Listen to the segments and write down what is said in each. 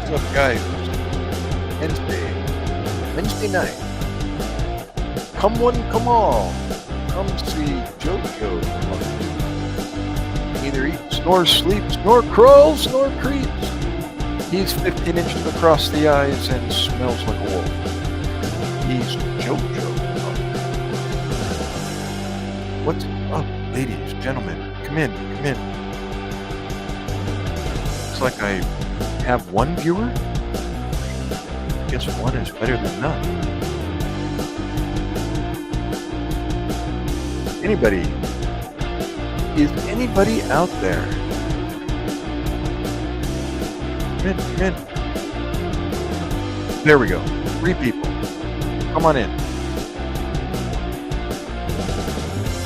What's up, guys? Wednesday night. Come one, come all. Come see JoJo. Neither eat, snore, sleep, snore, crawls, nor creeps. He's 15 inches across the eyes and smells like a wolf. He's JoJo. What's up, ladies, gentlemen? Come in, come in. Looks like I have one viewer. Guess one is better than none. Anybody? Is anybody out there? Come in, come in. There we go. 3 people. Come on in.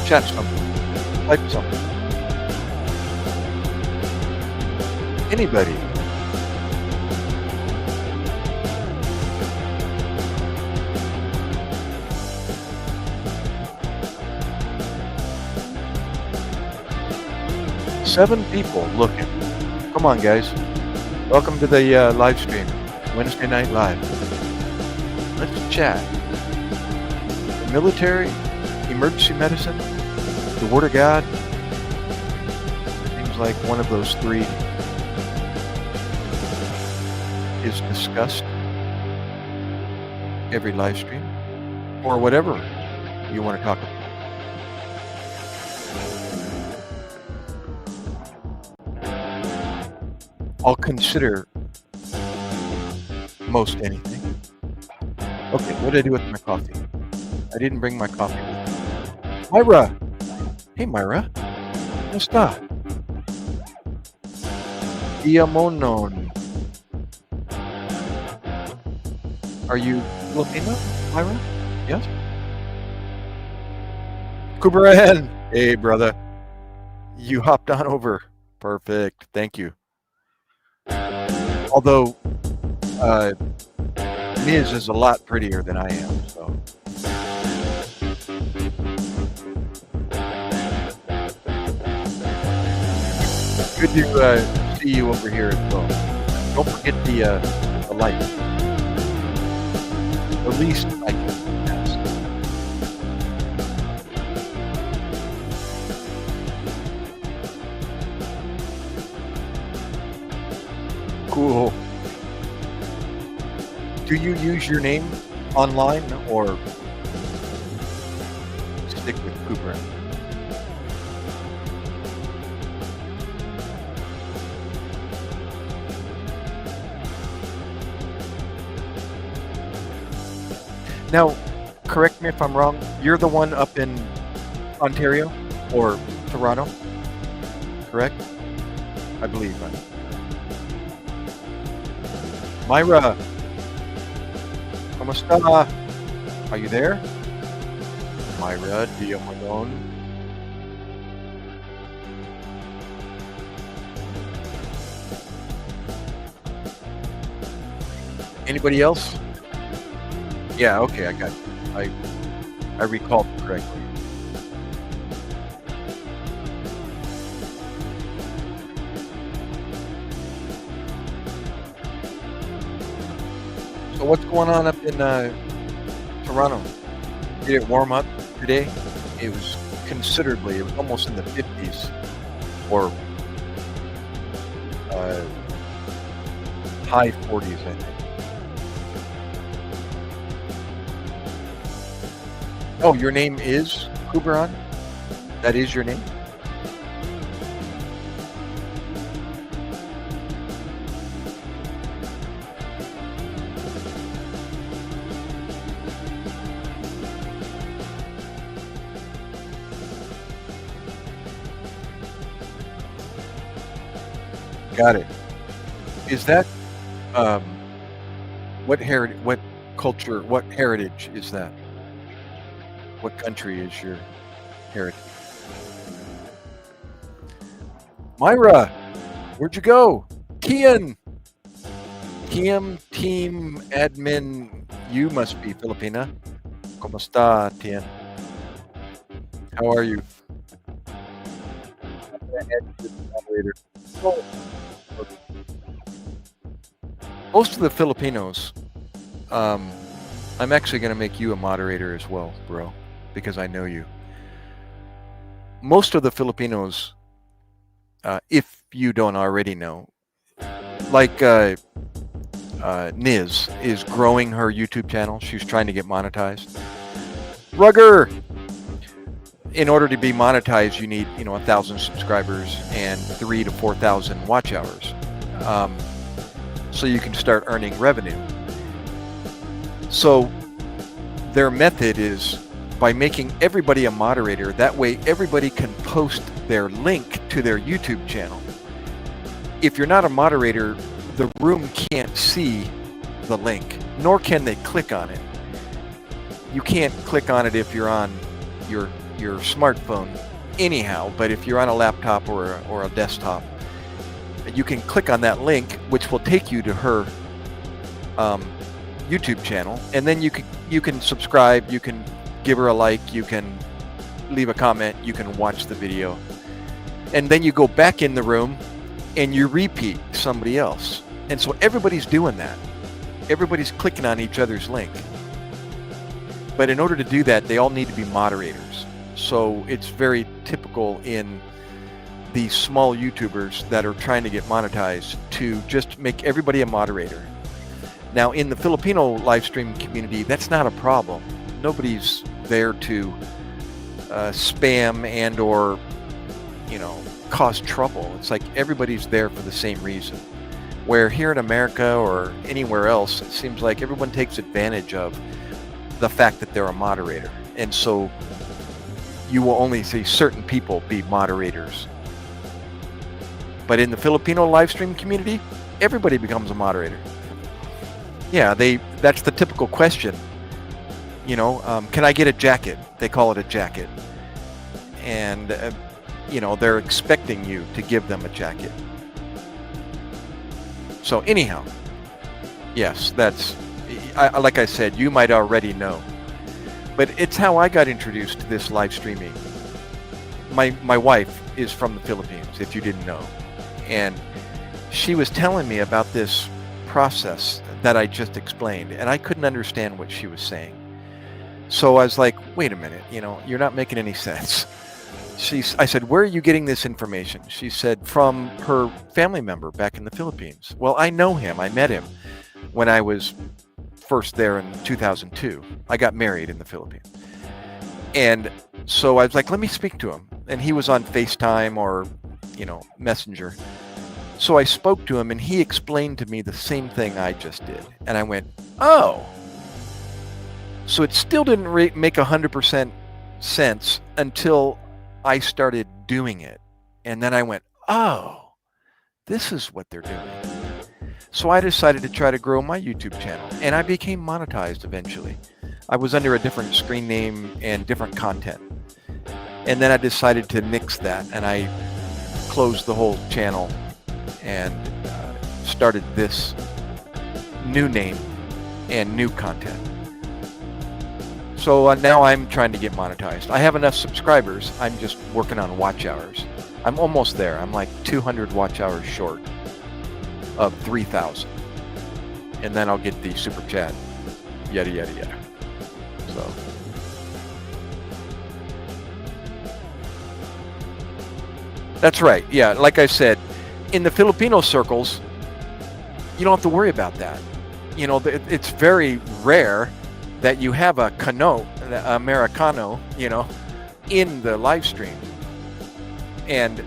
Chat something. Type something. Anybody? Seven people looking. Come on, guys. Welcome to the live stream. Wednesday Night Live. Let's chat. The military, emergency medicine, the Word of God. Seems like one of those 3 is discussed every live stream, or whatever you want to talk about. I'll consider most anything. Okay, what did I do with my coffee? I didn't bring my coffee with me. Myra! Hey, Myra. ¿Cómo está? Diamonon. Are you Filipino, Myra? Yes? Kubaran! Hey, brother. You hopped on over. Perfect. Thank you. Although, Ms. is a lot prettier than I am, so. Good to see you over here as well. Don't forget the light. The least I can ask. Cool. Do you use your name online or stick with Cooper? Now, correct me if I'm wrong, you're the one up in Ontario or Toronto, correct? I believe, right? Myra, ¿cómo está? Are you there? Myra, Diamondon. Anybody else? Yeah, okay, I got it. I recalled correctly. So what's going on up in Toronto? Did it warm up today? It was considerably. It was almost in the 50s, or high 40s, I think. Oh, your name is Kubaran? That is your name? Got it. Is that what culture, what heritage is that? What country is your heritage? Myra, where'd you go? Kian, team admin, you must be Filipina. ¿Cómo está, Tian? How are you? most of the Filipinos, I'm actually going to make you a moderator as well, bro, because I know you. Most of the Filipinos, if you don't already know, like Niz is growing her YouTube channel. She's trying to get monetized. Rugger! In order to be monetized, you need 1,000 subscribers and 3,000 to 4,000 watch hours, so you can start earning revenue. So their method is by making everybody a moderator. That way, everybody can post their link to their YouTube channel. If you're not a moderator, the room can't see the link, nor can they click on it. You can't click on it if you're on your smartphone anyhow, but if you're on a laptop or a desktop, you can click on that link, which will take you to her YouTube channel, and then you can subscribe, you can give her a like, you can leave a comment, you can watch the video, and then you go back in the room and you repeat somebody else. And so everybody's doing that. Everybody's clicking on each other's link. But in order to do that, they all need to be moderators. So it's very typical in these small YouTubers that are trying to get monetized to just make everybody a moderator. Now, in the Filipino live stream community, that's not a problem. Nobody's there to spam and or cause trouble. It's like everybody's there for the same reason. Where here in America or anywhere else, it seems like everyone takes advantage of the fact that they're a moderator. And so you will only see certain people be moderators. But in the Filipino live stream community, everybody becomes a moderator. Yeah, that's the typical question. Can I get a jacket? They call it a jacket. And, they're expecting you to give them a jacket. So anyhow, yes, like I said, you might already know. But it's how I got introduced to this live streaming. My wife is from the Philippines, if you didn't know. And she was telling me about this process that I just explained, and I couldn't understand what she was saying. So I was like, wait a minute, you're not making any sense. I said, where are you getting this information? She said, from her family member back in the Philippines. Well, I know him. I met him when I was first there in 2002. I got married in the Philippines. And so I was like, let me speak to him. And he was on FaceTime or, Messenger. So I spoke to him and he explained to me the same thing I just did. And I went, oh. So it still didn't make 100% sense until I started doing it. And then I went, oh, this is what they're doing. So I decided to try to grow my YouTube channel, and I became monetized eventually. I was under a different screen name and different content. And then I decided to nix that, and I closed the whole channel and started this new name and new content. So now I'm trying to get monetized. I have enough subscribers. I'm just working on watch hours. I'm almost there. I'm like 200 watch hours short of 3,000. And then I'll get the super chat. Yada, yada, yada. So. That's right. Yeah, like I said, in the Filipino circles, you don't have to worry about that. It's very rare that you have a Americano, in the live stream. And,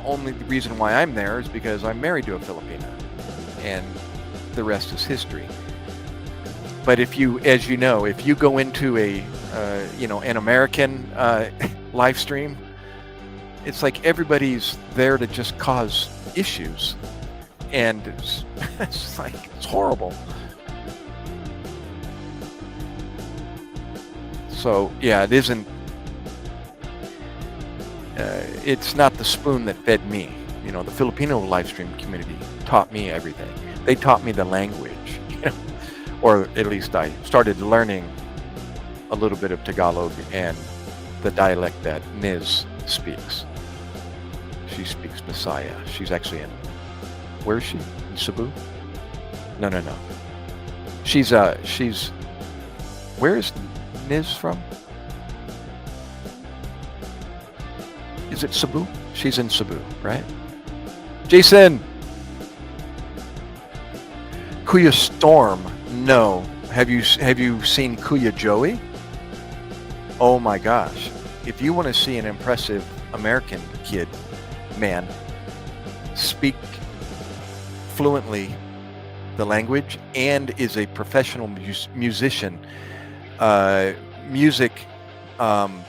only the reason why I'm there is because I'm married to a Filipina. And the rest is history. But if you go into an American live stream, it's like everybody's there to just cause issues. And it's horrible. So, yeah, it isn't, it's not the spoon that fed me. The Filipino live stream community taught me everything. They taught me the language, or at least I started learning a little bit of Tagalog and the dialect that Niz speaks. She speaks Bisaya. She's actually where is she? In Cebu? No, no, no. She's. Where is Niz from? Is it Cebu? She's in Cebu, right? Jason! Kuya Storm. No. Have you seen Kuya Joey? Oh my gosh. If you want to see an impressive American kid, man, speak fluently the language and is a professional musician, music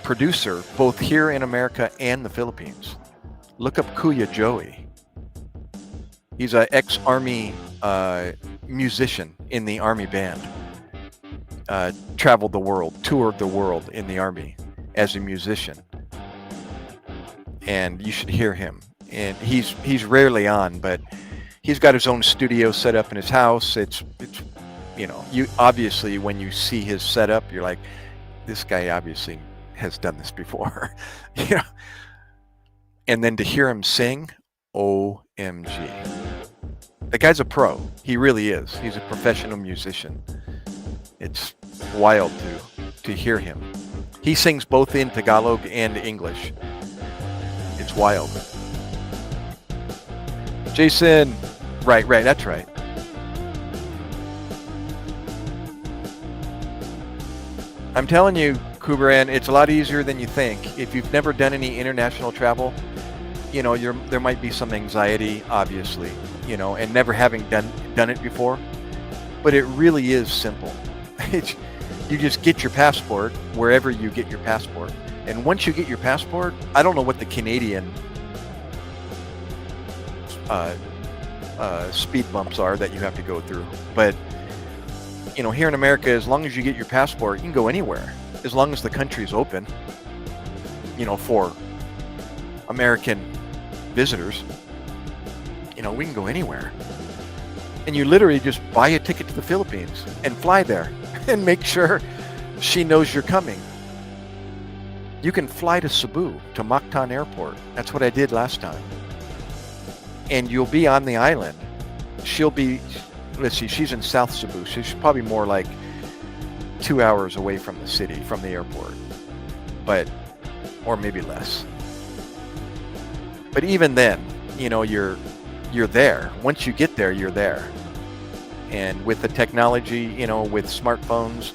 producer, both here in America and the Philippines. Look up Kuya Joey. He's an ex-Army musician in the Army band. Traveled the world, toured the world in the Army as a musician. And you should hear him. And he's rarely on, but he's got his own studio set up in his house. It's you know, you obviously when you see his setup, you're like, this guy obviously has done this before. You know. And then to hear him sing, OMG. The guy's a pro. He really is. He's a professional musician. It's wild to hear him. He sings both in Tagalog and English. It's wild. Jason. Right, that's right. I'm telling you, Kuberan, it's a lot easier than you think. If you've never done any international travel, you know, there might be some anxiety, obviously, you know, and never having done it before. But it really is simple. You just get your passport wherever you get your passport. And once you get your passport, I don't know what the Canadian speed bumps are that you have to go through. But, you know, here in America, as long as you get your passport, you can go anywhere. As long as the country is open, you know, for American visitors, you know, we can go anywhere. And you literally just buy a ticket to the Philippines and fly there and make sure she knows you're coming. You can fly to Cebu, to Mactan Airport. That's what I did last time. And you'll be on the island. She'll be, let's see, she's in South Cebu. So she's probably more like 2 hours away from the city, from the airport. But, or maybe less. But even then, you know, you're there. Once you get there, you're there. And with the technology, you know, with smartphones,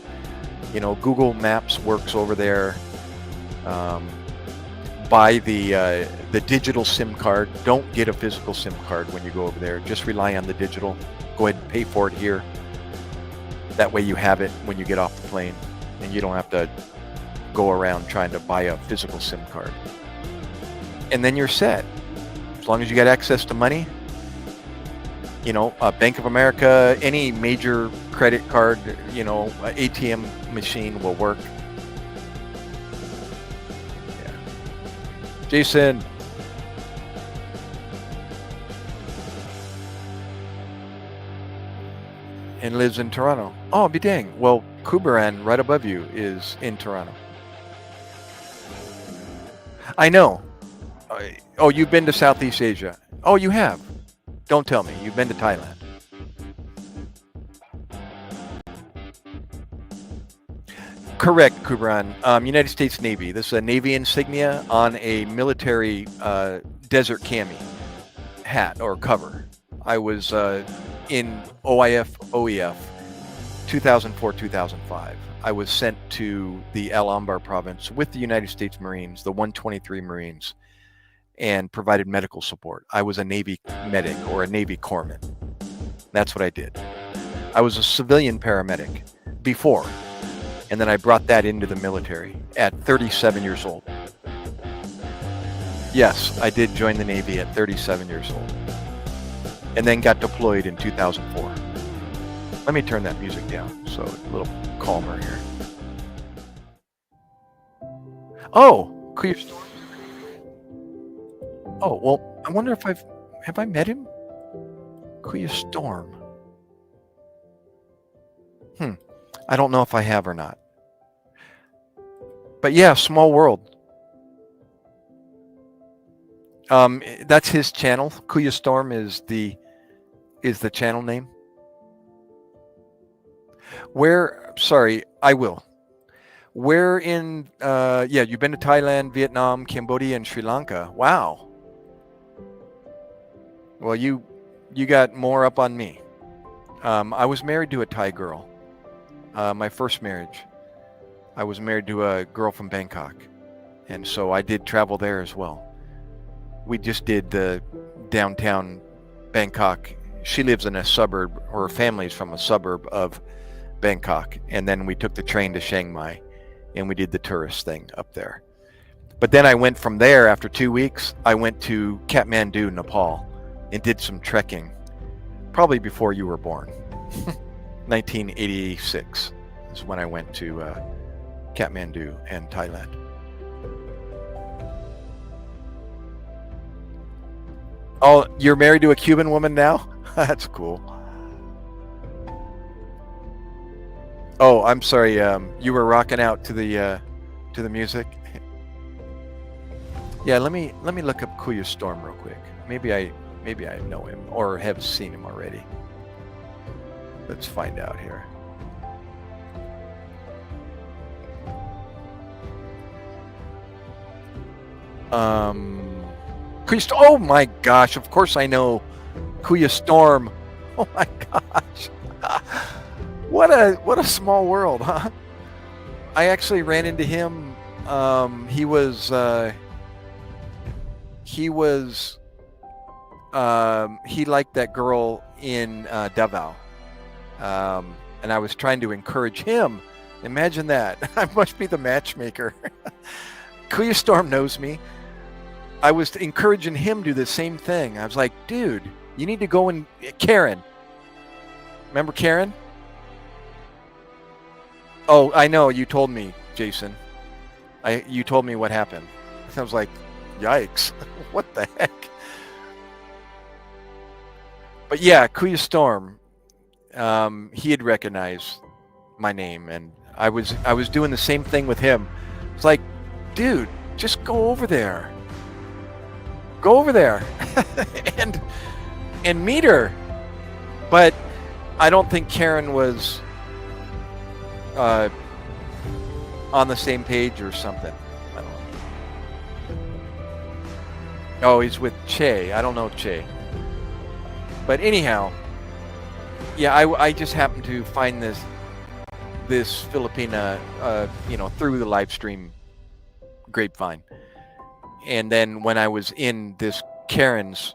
you know, Google Maps works over there. Buy the digital SIM card. Don't get a physical SIM card when you go over there. Just rely on the digital. Go ahead and pay for it here. That way you have it when you get off the plane, and you don't have to go around trying to buy a physical SIM card. And then you're set. As long as you got access to money, you know, Bank of America, any major credit card, you know, ATM machine will work. Yeah. Jason. And lives in Toronto. Oh, be dang. Well, Kuberan, right above you, is in Toronto. I know. Oh, you've been to Southeast Asia. Oh, you have. Don't tell me. You've been to Thailand. Correct, Kubran. United States Navy. This is a Navy insignia on a military desert cami hat or cover. I was in OEF 2004-2005. I was sent to the Al Anbar province with the United States Marines, the 123 Marines, and provided medical support. I was a Navy medic or a Navy corpsman. That's what I did. I was a civilian paramedic before, and then I brought that into the military at 37 years old. Yes, I did join the Navy at 37 years old, and then got deployed in 2004. Let me turn that music down so it's a little calmer here. Oh, clear story. Oh, well, I wonder if have I met him? Kuya Storm. I don't know if I have or not. But yeah, small world. That's his channel. Kuya Storm is the channel name. Where? Sorry, I will. Where in? Yeah, you've been to Thailand, Vietnam, Cambodia, and Sri Lanka. Wow. Well, you got more up on me. I was married to a Thai girl. My first marriage. I was married to a girl from Bangkok, and so I did travel there as well. We just did the downtown Bangkok. She lives in a suburb, or her family's from a suburb of Bangkok, and then we took the train to Chiang Mai, and we did the tourist thing up there. But then I went from there after 2 weeks. I went to Kathmandu, Nepal, and did some trekking, probably before you were born. 1986 is when I went to Kathmandu and Thailand. Oh, you're married to a Cuban woman now? That's cool. Oh, I'm sorry. You were rocking out to the music. Yeah, let me look up Kuya Storm real quick. Maybe I know him or have seen him already. Let's find out here. Oh my gosh! Of course I know Kuya Storm. Oh my gosh! What a small world, huh? I actually ran into him. He liked that girl in Davao, and I was trying to encourage him. Imagine that! I must be the matchmaker. Kuya Storm knows me. I was encouraging him to do the same thing. I was like, dude, you need to go and Karen. Remember Karen? Oh, I know. You told me, Jason. You told me what happened. I was like, yikes. What the heck? But yeah, Kuya Storm, he had recognized my name, and I was doing the same thing with him. It's like, dude, just go over there. Go over there and meet her. But I don't think Karen was on the same page or something. I don't know. Oh, he's with Che. I don't know Che. But anyhow, yeah, I just happened to find this Filipina, through the live stream grapevine. And then when I was in this Karen's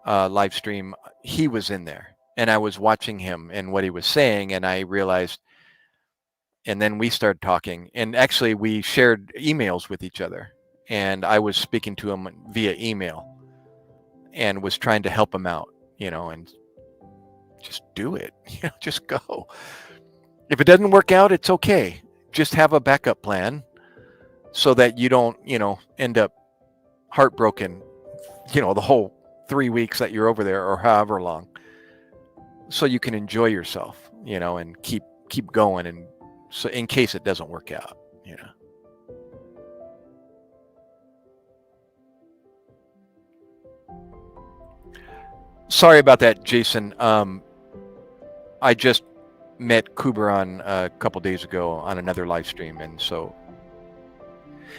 live stream, he was in there, and I was watching him and what he was saying, and I realized, and then we started talking, and actually we shared emails with each other, and I was speaking to him via email and was trying to help him out, and just do it, just go. If it doesn't work out, it's okay. Just have a backup plan, so that you don't, end up heartbroken, the whole 3 weeks that you're over there or however long. So you can enjoy yourself, and keep going, and so in case it doesn't work out, Sorry about that, Jason. I just met Kuberon a couple days ago on another live stream, and so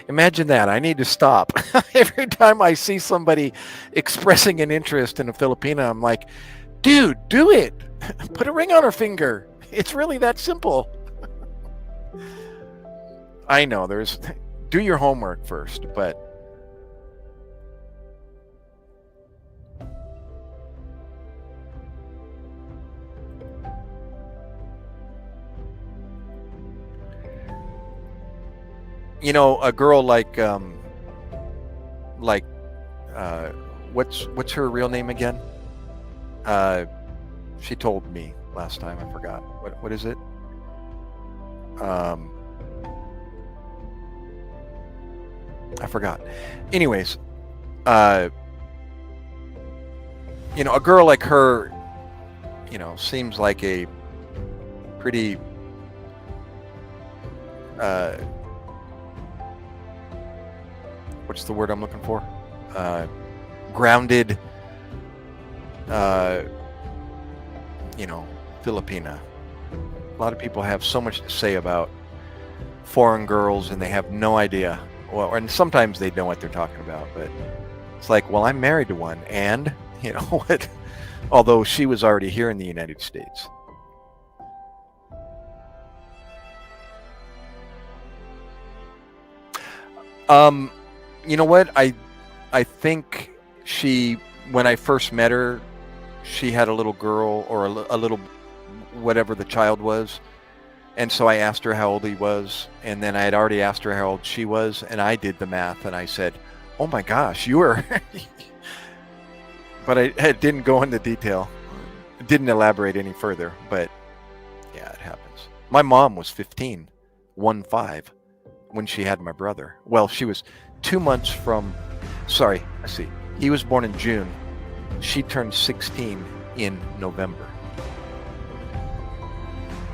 imagine that. I need to stop. Every time I see somebody expressing an interest in a Filipina, I'm like, dude, do it. Put a ring on her finger. It's really that simple. I know do your homework first, but a girl like what's her real name again? She told me last time. I forgot. What is it? I forgot. Anyways, a girl like her, seems like a pretty what's the word I'm looking for? Grounded, Filipina. A lot of people have so much to say about foreign girls, and they have no idea. Well, and sometimes they know what they're talking about, but it's like, well, I'm married to one, and you know what? Although she was already here in the United States. You know what? I think she, when I first met her, she had a little girl, or a little whatever the child was. And so I asked her how old he was, and then I had already asked her how old she was, and I did the math, and I said, oh my gosh, you were... But I didn't go into detail. Didn't elaborate any further, but yeah, it happens. My mom was 15, 1-5, when she had my brother. Well, she was 2 months from... Sorry, let's see. He was born in June. She turned 16 in November.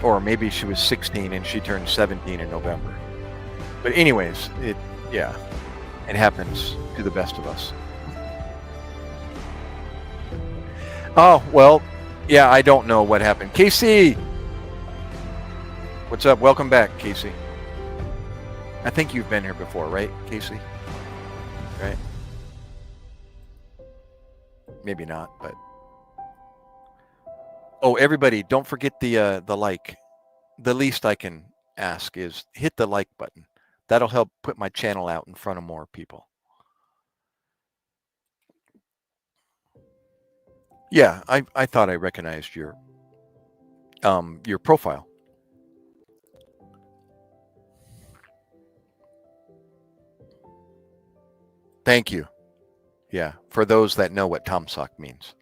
Or maybe she was 16 and she turned 17 in November. But anyways, it happens to the best of us. Oh, well, yeah, I don't know what happened. Casey! What's up? Welcome back, Casey. I think you've been here before, right, Casey? Right? Maybe not, but... Oh, everybody, don't forget the like. The least I can ask is hit the like button. That'll help put my channel out in front of more people. Yeah, I thought I recognized your profile. Thank you. Yeah, for those that know what Tomsock means.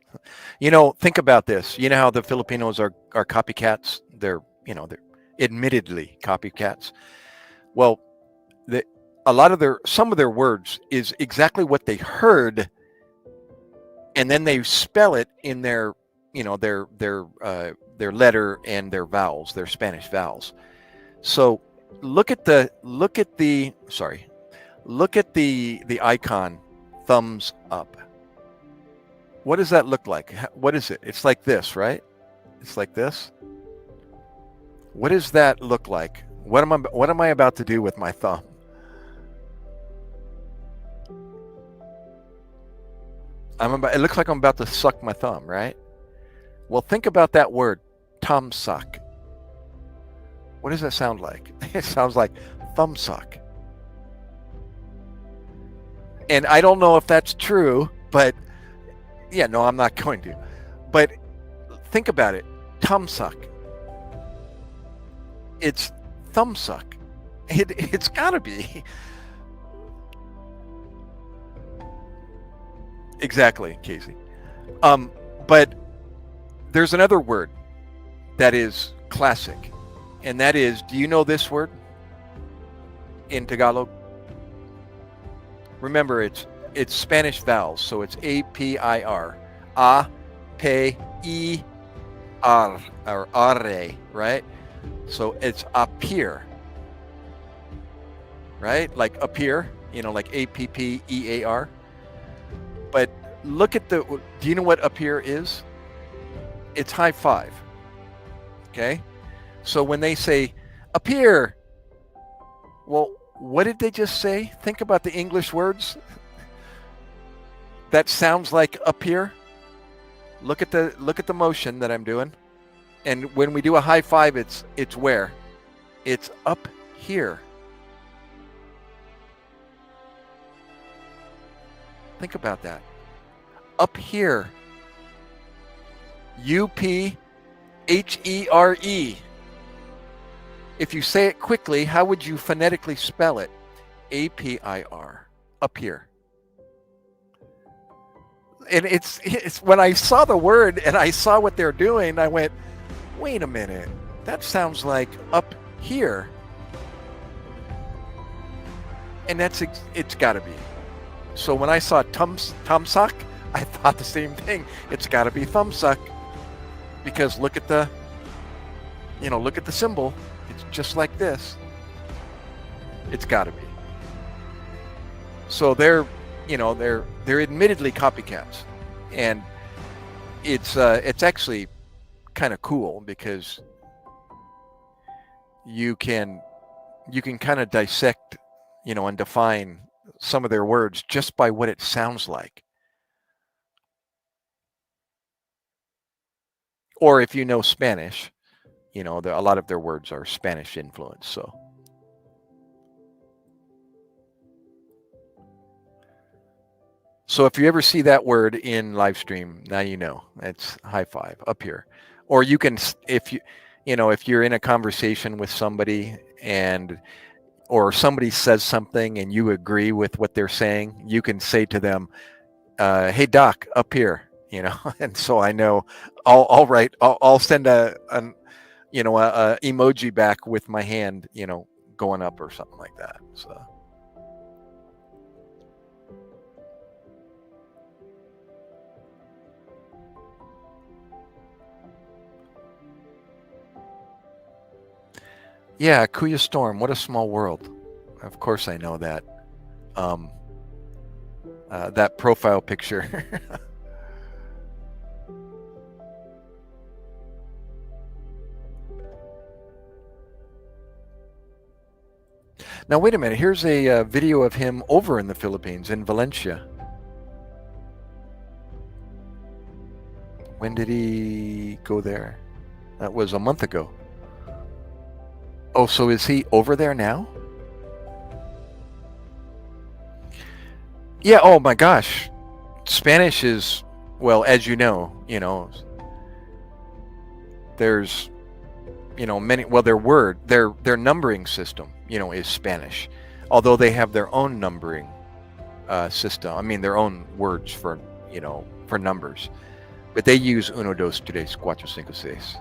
You know, think about this. You know how the Filipinos are copycats? They're admittedly copycats. Well, some of their words is exactly what they heard, and then they spell it in their letter and their vowels, their Spanish vowels. So look at the icon, thumbs up. What does that look like? What is it? It's like this, right? It's like this. What does that look like? What am I about to do with my thumb? It looks like I'm about to suck my thumb, right? Well, think about that word, Tomsock. What does that sound like? It sounds like thumb suck. And I don't know if that's true, but yeah, no, I'm not going to. But think about it. Tomsuck. It's thumbsuck. It's got to be. Exactly, Casey. But there's another word that is classic, and that is, do you know this word in Tagalog? Remember, it's Spanish vowels, so it's A-P-I-R. A, P, I, R, or arre, right? So it's appear, right? Like appear, like A-P-P-E-A-R. But look at do you know what appear is? It's high five, okay? So when they say appear, well, what did they just say? Think about the English words. That sounds like up here. Look at the motion that I'm doing. And when we do a high five, it's where? It's up here. Think about that. Up here. U-P-H-E-R-E. If you say it quickly, how would you phonetically spell it? A-P-I-R. Up here. And it's when I saw the word and I saw what they're doing, I went, wait a minute. That sounds like up here. And it's got to be. So when I saw Tomsuck, I thought the same thing. It's got to be thumbsuck, because look at the symbol. It's just like this. It's got to be. So they're admittedly copycats, and it's actually kind of cool, because you can kind of dissect, and define some of their words just by what it sounds like. Or if you know Spanish, a lot of their words are Spanish influence. So if you ever see that word in live stream, now you know. It's high five up here. Or you can, if you're in a conversation with somebody or somebody says something and you agree with what they're saying, you can say to them, "Hey Doc, up here," and so I know I'll send a emoji back with my hand, going up or something like that. So. Yeah, Kuya Storm, what a small world. Of course I know that. That profile picture. Now, wait a minute. Here's a video of him over in the Philippines, in Valencia. When did he go there? That was a month ago. Oh, so is he over there now? Yeah, oh my gosh. Spanish is, well, as you know, there's, many, well, their numbering system, is Spanish. Although they have their own numbering system. I mean, their own words for, for numbers. But they use 1, 2, 3, 4, 5, 6.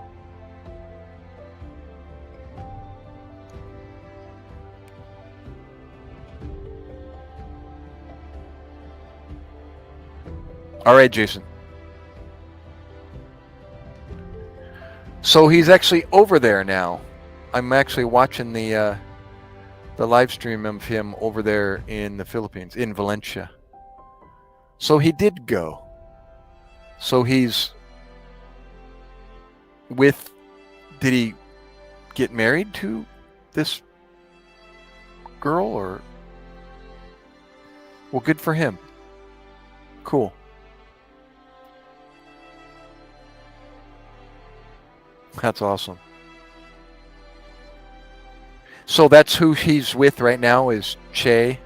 All right, Jason. So he's actually over there now. I'm actually watching the live stream of him over there in the Philippines, in Valencia. So he did go. So he's did he get married to this girl or? Well, good for him. Cool. That's awesome. So that's who he's with right now, is Che.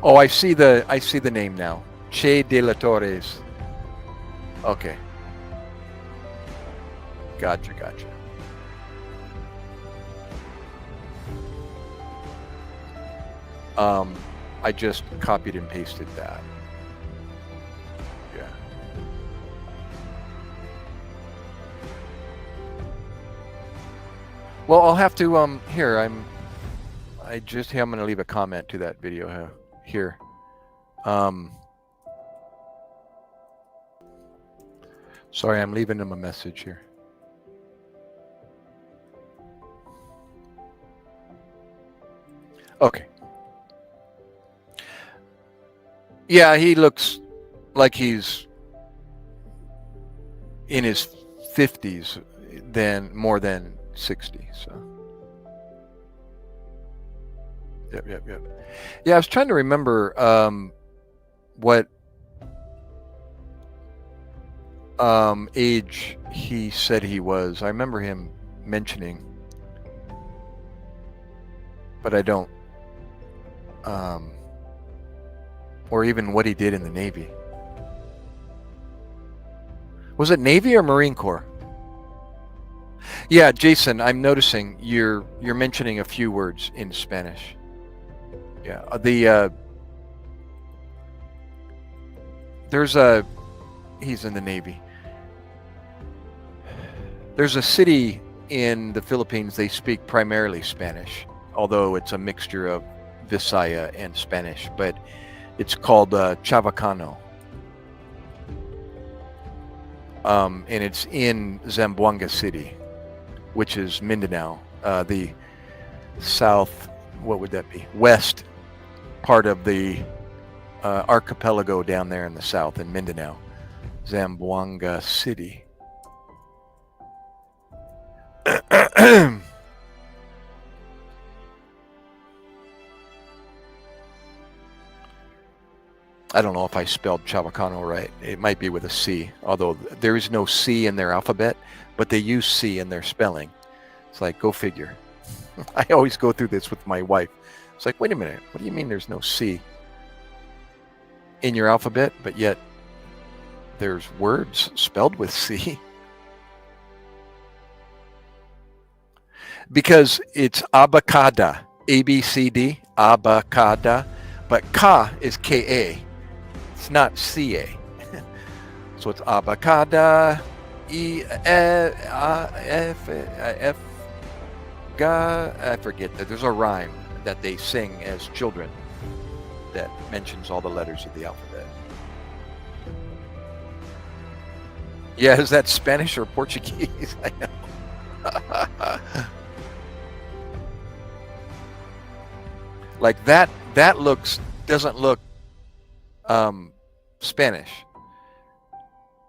Oh, I see the name now. Che de la Torres. Okay. Gotcha. I just copied and pasted that. Yeah. Well, I'll have to here I'm going to leave a comment to that video here. Sorry, I'm leaving him a message here. Okay. Yeah, he looks like he's in his 50s, then more than 60. So. Yep. Yeah, I was trying to remember what age he said he was. I remember him mentioning, but I don't. Or even what he did in the Navy. Was it Navy or Marine Corps? Yeah, Jason, I'm noticing you're mentioning a few words in Spanish. Yeah, he's in the Navy. There's a city in the Philippines, they speak primarily Spanish, although it's a mixture of Visaya and Spanish, but it's called Chavacano. And it's in Zamboanga City, which is Mindanao, the what would that be? West part of the archipelago down there in the south in Mindanao, Zamboanga City. I don't know if I spelled Chavacano right. It might be with a C, although there is no C in their alphabet, but they use C in their spelling. It's like, go figure. I always go through this with my wife. It's like, wait a minute, what do you mean there's no C in your alphabet, but yet there's words spelled with C? Because it's abacada, A-B-C-D, abacada, but ka is K-A. It's not C-A. So it's abacada, F, ga, I forget that. There's a rhyme that they sing as children that mentions all the letters of the alphabet. Yeah, is that Spanish or Portuguese? I know. Like that doesn't look Spanish.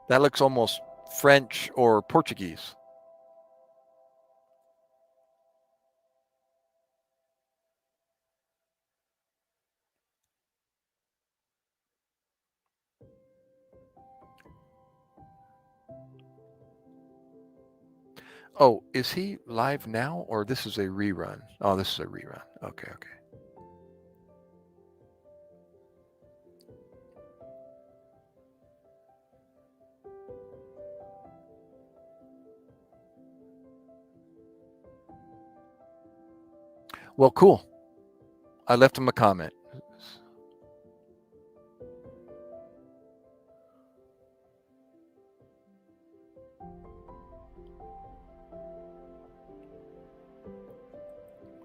That looks almost French or Portuguese. Oh, is he live now or this is a rerun? Oh, this is a rerun. Okay. Well, cool. I left him a comment.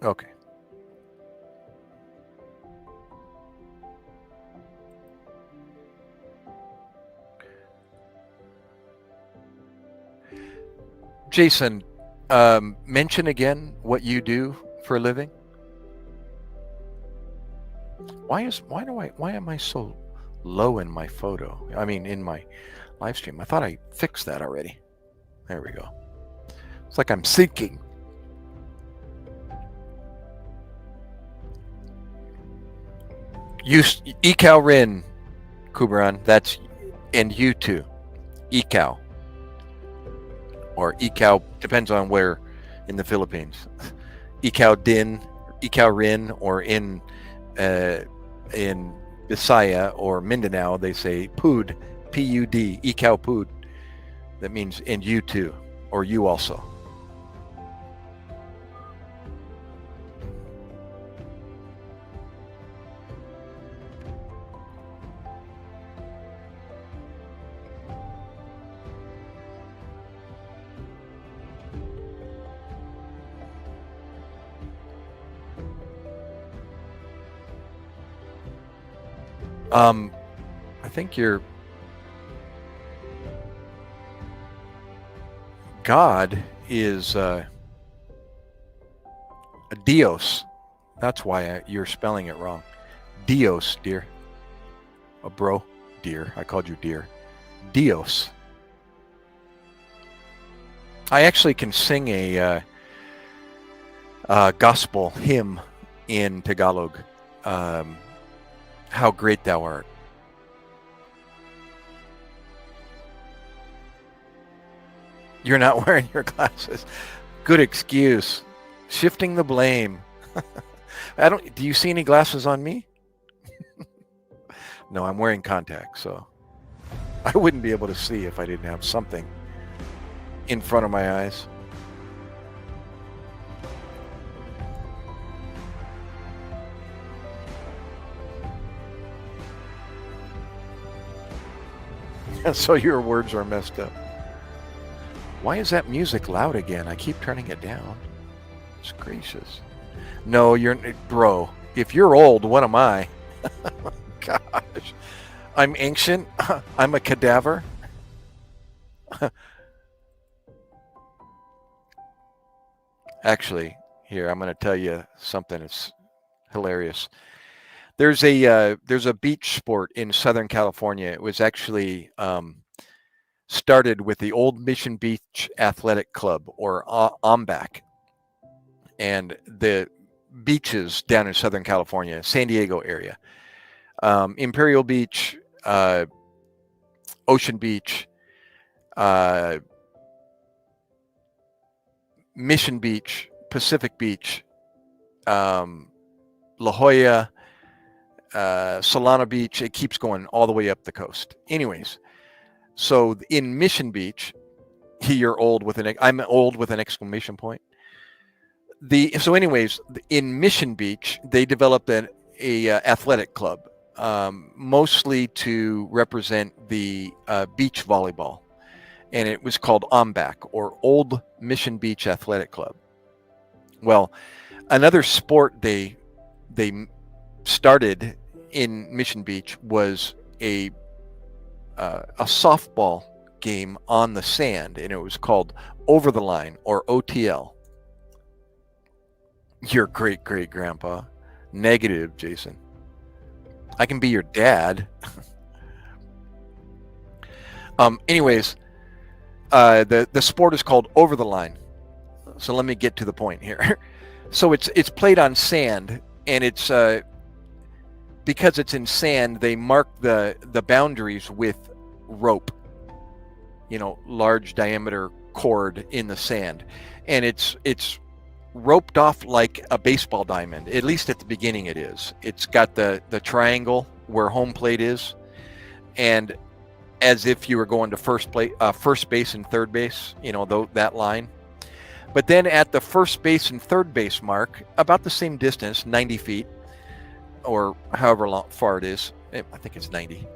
Okay. Jason, mention again what you do for a living. Why am I so low in my photo? I mean, in my live stream. I thought I fixed that already. There we go. It's like I'm sinking. Ecal Rin, Kubaran. That's, and you too. Ecal. Or Ecal, depends on where in the Philippines. Ecal Din, Ecal Rin, or in Bisaya or Mindanao, they say Pud, P-U-D, Ecal Pud. That means, and you too, or you also. I think God is a Dios. That's why you're spelling it wrong. Dios, dear. Bro, dear. I called you dear. Dios. I actually can sing a gospel hymn in Tagalog. How great thou art. You're not wearing your glasses. Good excuse. Shifting the blame. Do you see any glasses on me? No, I'm wearing contacts, so I wouldn't be able to see if I didn't have something in front of my eyes. So your words are messed up. Why is that music loud again? I keep turning it down. It's gracious. No, bro. If you're old, what am I? Gosh. I'm ancient. I'm a cadaver. Actually, here, I'm going to tell you something that's hilarious. There's a beach sport in Southern California. It was actually started with the Old Mission Beach Athletic Club, or OMBAC, and the beaches down in Southern California, San Diego area, Imperial Beach, Ocean Beach, Mission Beach, Pacific Beach, La Jolla, Solana Beach. It keeps going all the way up the coast. Anyways, so in Mission Beach, you're old with I'm old with an exclamation point. So anyways, in Mission Beach, they developed a athletic club, mostly to represent the beach volleyball, and it was called OMBAC, or Old Mission Beach Athletic Club. Well, another sport they started in Mission Beach was a softball game on the sand, and it was called Over the Line, or OTL. Your great-great-grandpa. Negative, Jason. I can be your dad. Anyways, the sport is called Over the Line. So let me get to the point here. So it's played on sand, and it's because it's in sand, they mark the boundaries with rope. Large diameter cord in the sand, and it's roped off like a baseball diamond. At least at the beginning it is. It's got the triangle where home plate is, and as if you were going to first base and third base, that line. But then at the first base and third base mark, about the same distance, 90 feet, or however far it is, I think it's 90.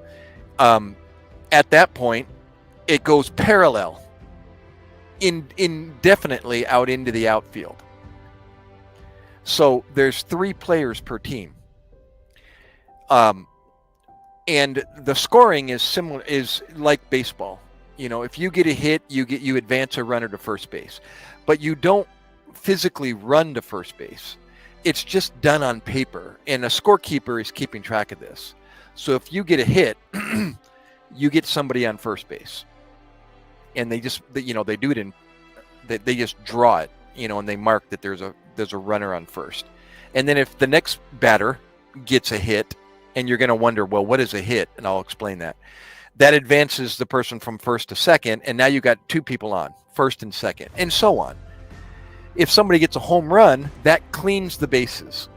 At that point, it goes parallel, indefinitely out into the outfield. So there's 3 players per team. And the scoring is like baseball. If you get a hit, you advance a runner to first base. But you don't physically run to first base. It's just done on paper, and a scorekeeper is keeping track of this. So if you get a hit, you get somebody on first base. And they just, they do it they just draw it, and they mark that there's a runner on first. And then if the next batter gets a hit, and you're going to wonder, well, what is a hit? And I'll explain that. That advances the person from first to second, and now you got 2 people on, first and second, and so on. If somebody gets a home run, that cleans the bases.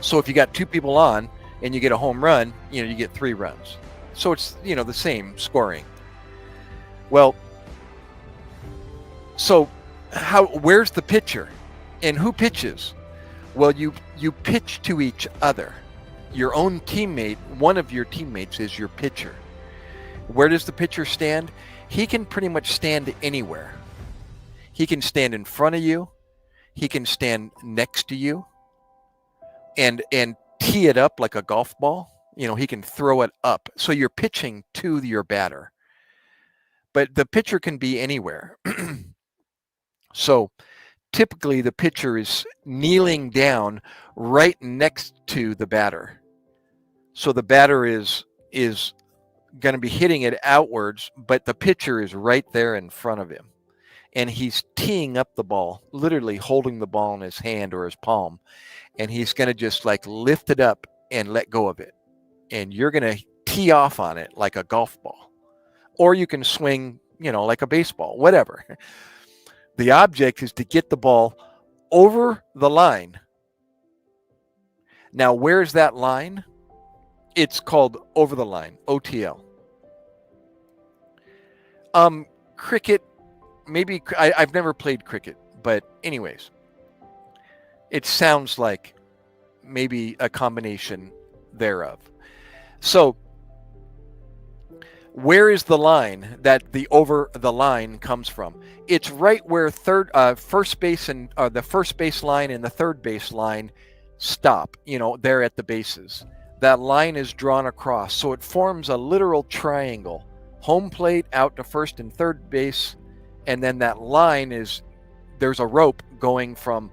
So if you got 2 people on and you get a home run, you get 3 runs. So it's, the same scoring. Well, so where's the pitcher? And who pitches? Well, you pitch to each other. Your own teammate, one of your teammates is your pitcher. Where does the pitcher stand? He can pretty much stand anywhere. He can stand in front of you. He can stand next to you and tee it up like a golf ball. He can throw it up. So you're pitching to your batter. But the pitcher can be anywhere. So typically the pitcher is kneeling down right next to the batter. So the batter is going to be hitting it outwards, but the pitcher is right there in front of him. And he's teeing up the ball, literally holding the ball in his hand or his palm. And he's going to just lift it up and let go of it. And you're going to tee off on it like a golf ball. Or you can swing, like a baseball, whatever. The object is to get the ball over the line. Now, where's that line? It's called Over the Line, OTL. Cricket, maybe I've never played cricket, but anyways, it sounds like maybe a combination thereof. So, where is the line that the over the line comes from? It's right where first base and the first base line and the third base line stop. They're at the bases. That line is drawn across, so it forms a literal triangle. Home plate out to first and third base, and then that line there's a rope going from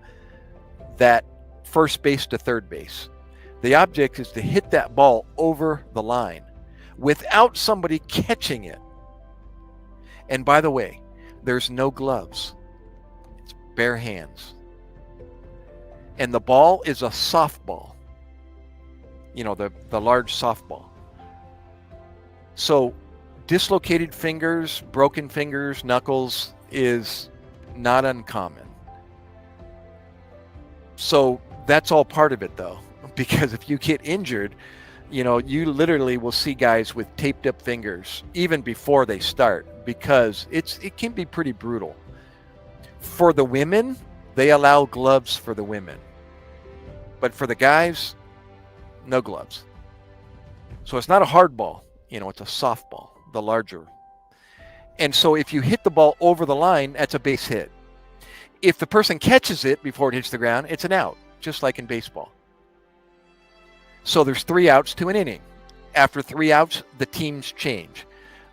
that first base to third base. The object is to hit that ball over the line without somebody catching it. And by the way, there's no gloves. It's bare hands. And the ball is a softball. You know, the large softball. So dislocated fingers, broken fingers, knuckles is not uncommon. So that's all part of it though, because if you get injured, you know, you literally will see guys with taped up fingers even before they start, because it can be pretty brutal. For the women, they allow gloves for the women. But for the guys, no gloves. So it's not a hard ball, you know, it's a softball, the larger. And so if you hit the ball over the line, that's a base hit. If the person catches it before it hits the ground, it's an out, just like in baseball. So there's 3 outs to an inning. After 3 outs, the teams change.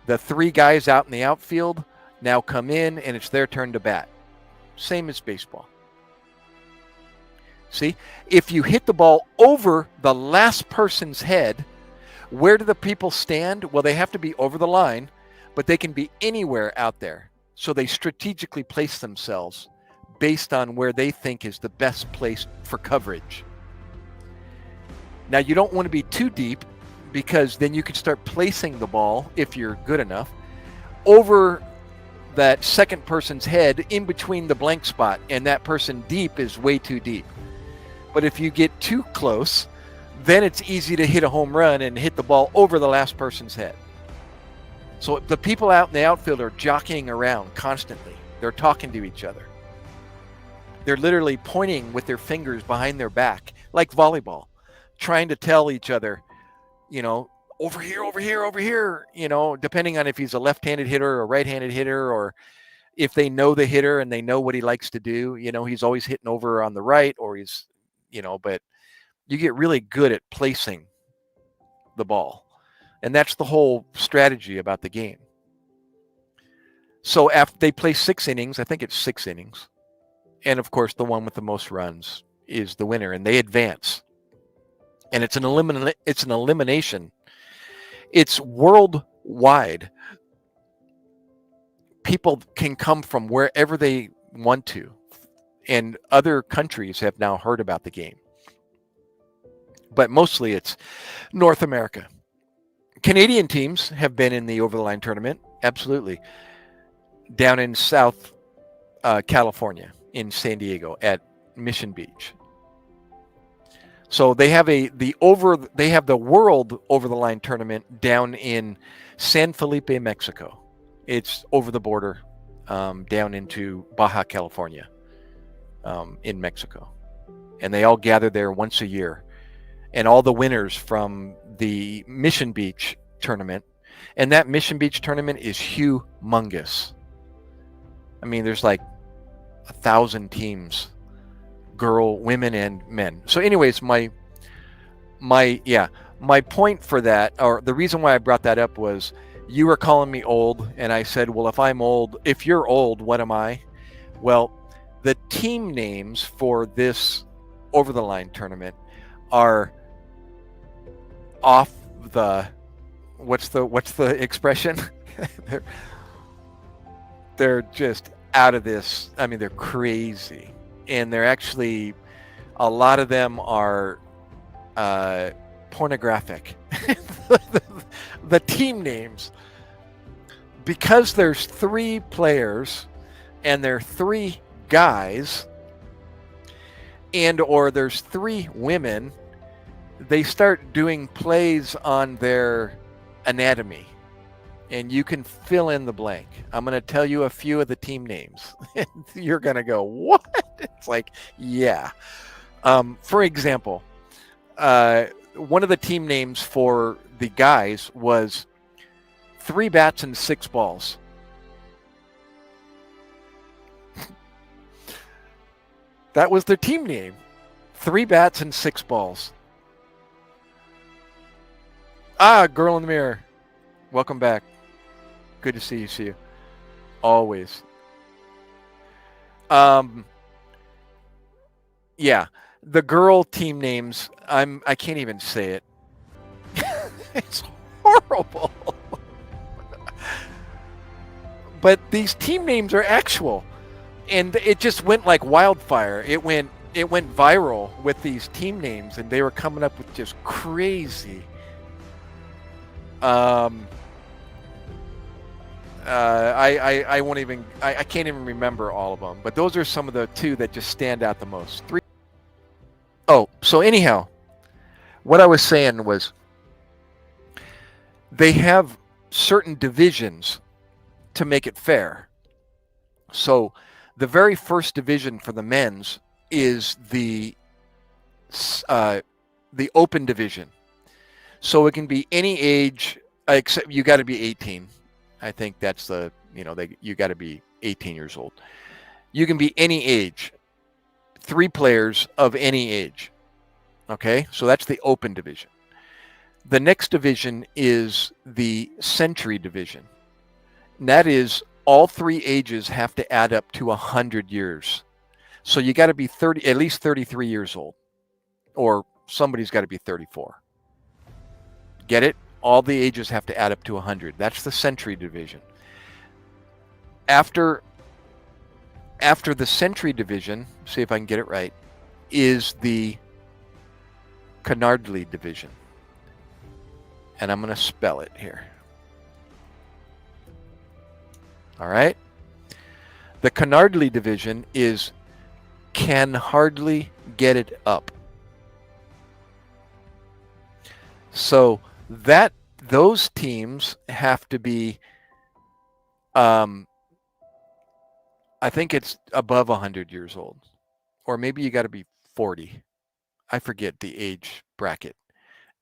The 3 guys out in the outfield now come in, and it's their turn to bat. Same as baseball. See, if you hit the ball over the last person's head, where do the people stand? Well, they have to be over the line, but they can be anywhere out there. So they strategically place themselves based on where they think is the best place for coverage. Now, you don't want to be too deep, because then you could start placing the ball, if you're good enough, over that second person's head in between the blank spot, and that person deep is way too deep. But if you get too close, then it's easy to hit a home run and hit the ball over the last person's head. So the people out in the outfield are jockeying around constantly. They're talking to each other. They're literally pointing with their fingers behind their back, like volleyball, trying to tell each other, you know, over here, over here, over here, you know, depending on if he's a left-handed hitter or a right-handed hitter, or if they know the hitter and they know what he likes to do. You know, he's always hitting over on the right, or he's, you know, but you get really good at placing the ball. And that's the whole strategy about the game. So after they play 6 innings, I think it's 6 innings. And of course, the one with the most runs is the winner, and they advance. And it's an elimination. It's worldwide. People can come from wherever they want to. And other countries have now heard about the game. But mostly it's North America. Canadian teams have been in the over-the-line tournament. Absolutely. Down in South California, in San Diego, at Mission Beach. So they have the world over-the-line tournament down in San Felipe, Mexico. It's over the border, down into Baja California, in Mexico. And they all gather there once a year. And all the winners from the Mission Beach tournament, and that Mission Beach tournament is humongous. I mean, there's like 1,000 teams, women and men. So anyways, my point for that, or the reason why I brought that up, was you were calling me old, and I said, well, if you're old, what am I? Well, the team names for this over-the-line tournament are off the, what's the expression? they're just out of this. I mean, they're crazy. And they're actually, a lot of them are pornographic. The team names, because there's 3 players and there are 3 guys, and or there's 3 women, they start doing plays on their anatomy, and you can fill in the blank. I'm going to tell you a few of the team names. You're going to go, what? It's like, yeah. For example, one of the team names for the guys was 3 bats and 6 balls. That was their team name. 3 bats and 6 balls. Girl in the mirror. Welcome back. Good to see you. Always. Yeah. The girl team names, I can't even say it. It's horrible. But these team names are actual, and it just went like wildfire. It went viral with these team names, and they were coming up with just crazy. Um, I won't even I can't even remember all of them, but those are some of the two that just stand out the most. Three. Oh, so anyhow, what I was saying was they have certain divisions to make it fair. So the very first division for the men's is uh, the open division. So it can be any age except you got to be 18. I think that's you got to be 18 years old. You can be any age, 3 players of any age. Okay, so that's the open division. The next division is the century division. And that is all 3 ages have to add up to 100 years. So you got to be at least 33 years old, or somebody's got to be 34. Get it? All the ages have to add up to 100. That's the century division. After the century division, see if I can get it right, is the Canardly division. And I'm going to spell it here. All right? The Canardly division is can hardly get it up. So those teams have to be, I think it's above 100 years old, or maybe you got to be 40. I forget the age bracket.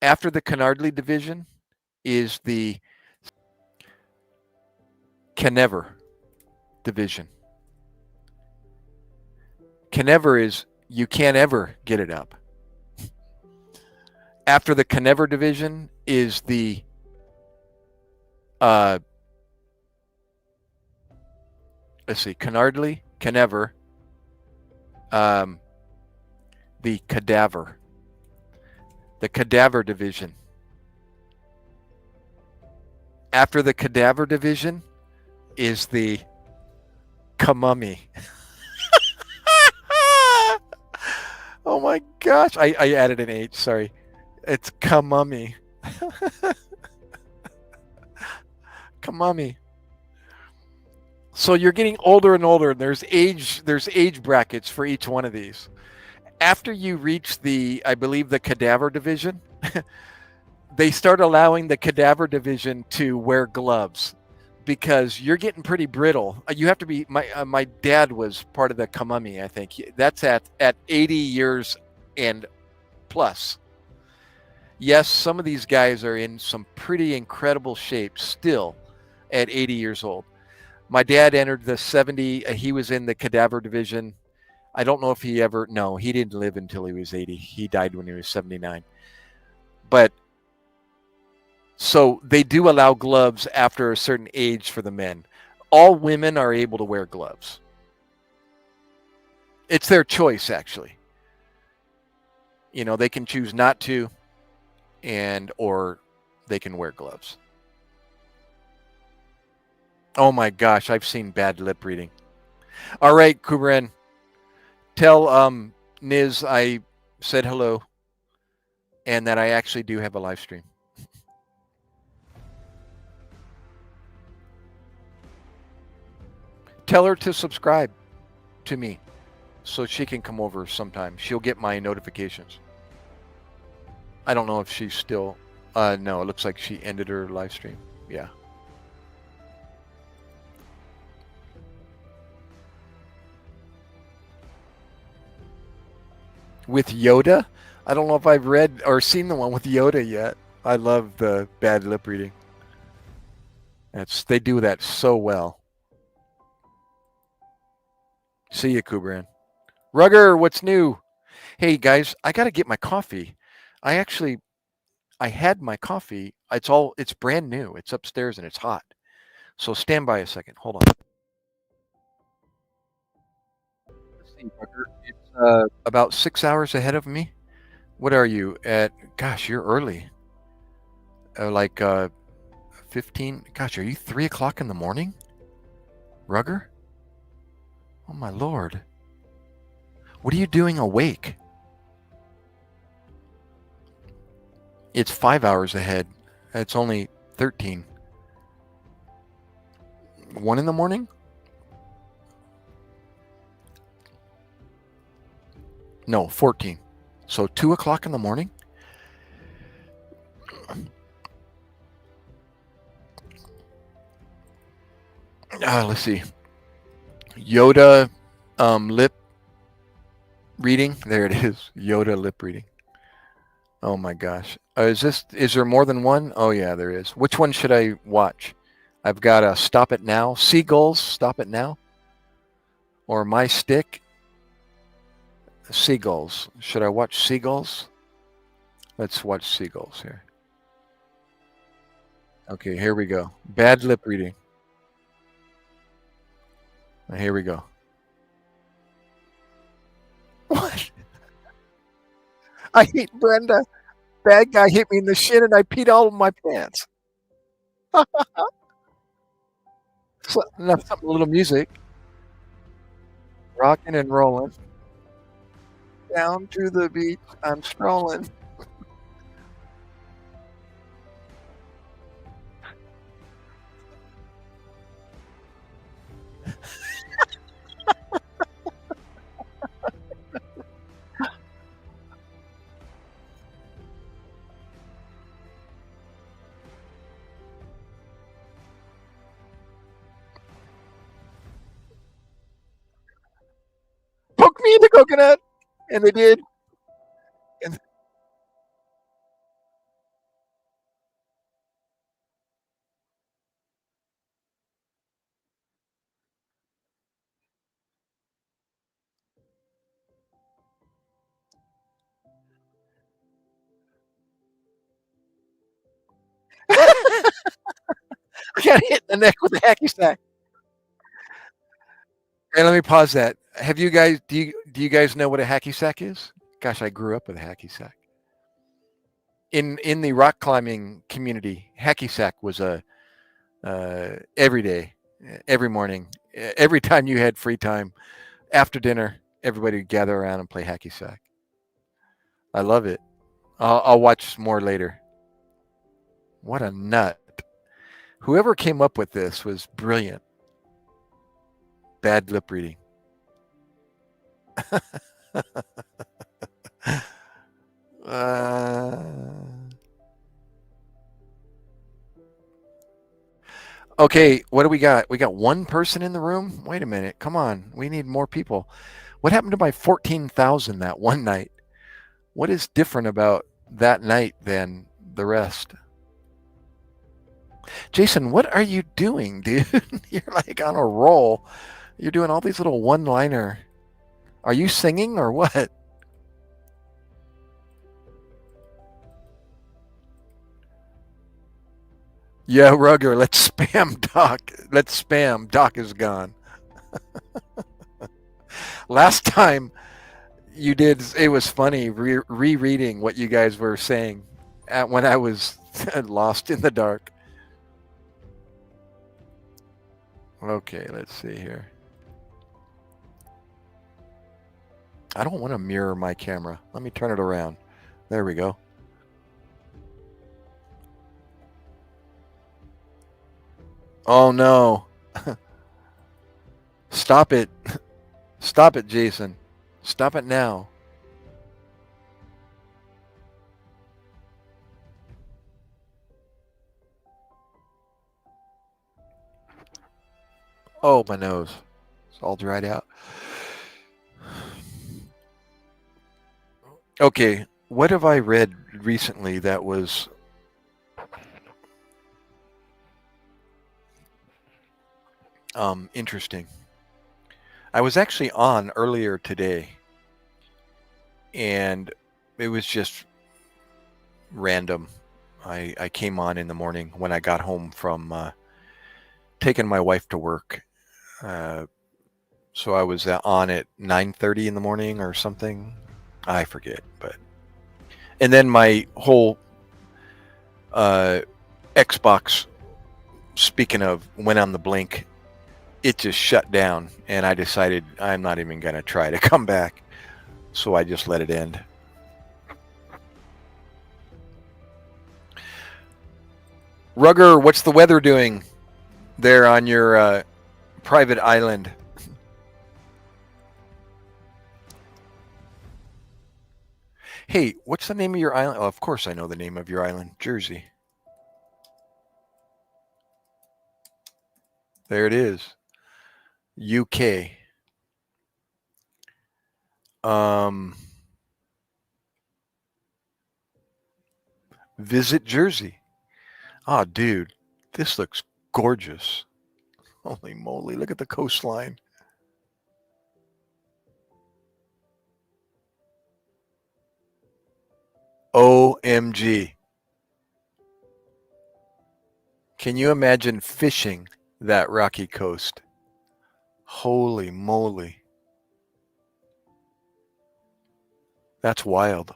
After the Canardly division is the Canever division. Canever is you can't ever get it up. After the Canever division is the let's see, Canardly, Canever, the Cadaver. The Cadaver division. After the Cadaver division is the Kamummy. Oh my gosh. I added an H, sorry. It's Kamummy. Kamummy. So you're getting older and older, and there's age brackets for each one of these. After you reach I believe the Cadaver division, they start allowing the Cadaver division to wear gloves because you're getting pretty brittle. You have to be. My dad was part of the Kamummy, I think. That's at 80 years and plus. Yes, some of these guys are in some pretty incredible shape still at 80 years old. My dad entered the 70. He was in the Cadaver division. I don't know if he didn't live until he was 80. He died when he was 79. But so they do allow gloves after a certain age for the men. All women are able to wear gloves. It's their choice, actually. They can choose not to, or they can wear gloves. Oh my gosh, I've seen bad lip reading. All right, Kubren. Tell Niz I said hello and that I actually do have a live stream. Tell her to subscribe to me so she can come over sometime. She'll get my notifications. I don't know if she's still... no, it looks like she ended her live stream. Yeah. With Yoda? I don't know if I've read or seen the one with Yoda yet. I love the bad lip reading. They do that so well. See you, Kubran. Rugger, what's new? Hey guys, I gotta get my coffee. I had my coffee. It's brand new. It's upstairs and it's hot. So stand by a second. Hold on. Let's see, Rugger. It's about 6 hours ahead of me. What are you at? Gosh, you're early. Like 15. Gosh, are you 3 o'clock in the morning, Rugger? Oh my lord. What are you doing awake? It's 5 hours ahead. It's only 13. 1 in the morning? No, 14. So 2 o'clock in the morning? Let's see. Yoda lip reading. There it is. Yoda lip reading. Oh my gosh. Is there more than one? Oh yeah, there is. Which one should I watch? I've got a Stop It Now. Seagulls, Stop It Now. Or My Stick. Seagulls. Should I watch Seagulls? Let's watch Seagulls here. Okay, here we go. Bad lip reading. Here we go. What? I hate Brenda. Bad guy hit me in the shin and I peed all of my pants. So, now something, a little music. Rocking and rolling. Down to the beach, I'm strolling. Poke me in the coconut. And they did. And I got hit in the neck with a hacky sack. Hey, let me pause that. Have you guys do you guys know what a hacky sack is? Gosh, I grew up with a hacky sack. In the rock climbing community, hacky sack was a every day, every morning, every time you had free time after dinner, everybody would gather around and play hacky sack. I love it. I'll watch more later. What a nut! Whoever came up with this was brilliant. Bad lip reading. uh, okay, what do we got? We got one person in the room? Wait a minute. Come on. We need more people. What happened to my 14,000 that one night? What is different about that night than the rest? Jason, what are you doing, dude? You're like on a roll. You're doing all these little one-liner. Are you singing or what? Yeah, Rugger, let's spam Doc. Let's spam. Doc is gone. Last time you did, it was funny rereading what you guys were saying when I was lost in the dark. Okay, let's see here. I don't want to mirror my camera. Let me turn it around. There we go. Oh no. Stop it. Stop it, Jason. Stop it now. Oh, my nose. It's all dried out. Okay, what have I read recently that was interesting? I was actually on earlier today, and it was just random. I came on in the morning when I got home from taking my wife to work. Uh, So I was on at 9:30 in the morning or something. I forget, but and then my whole Xbox, speaking of, went on the blink. It just shut down, and I decided I'm not even going to try to come back. So I just let it end. Rugger, what's the weather doing there on your private island? Hey, what's the name of your island? Oh, of course I know the name of your island. Jersey. There it is. UK. Visit Jersey. Oh, dude, this looks gorgeous. Holy moly, look at the coastline. OMG. Can you imagine fishing that rocky coast? Holy moly. That's wild.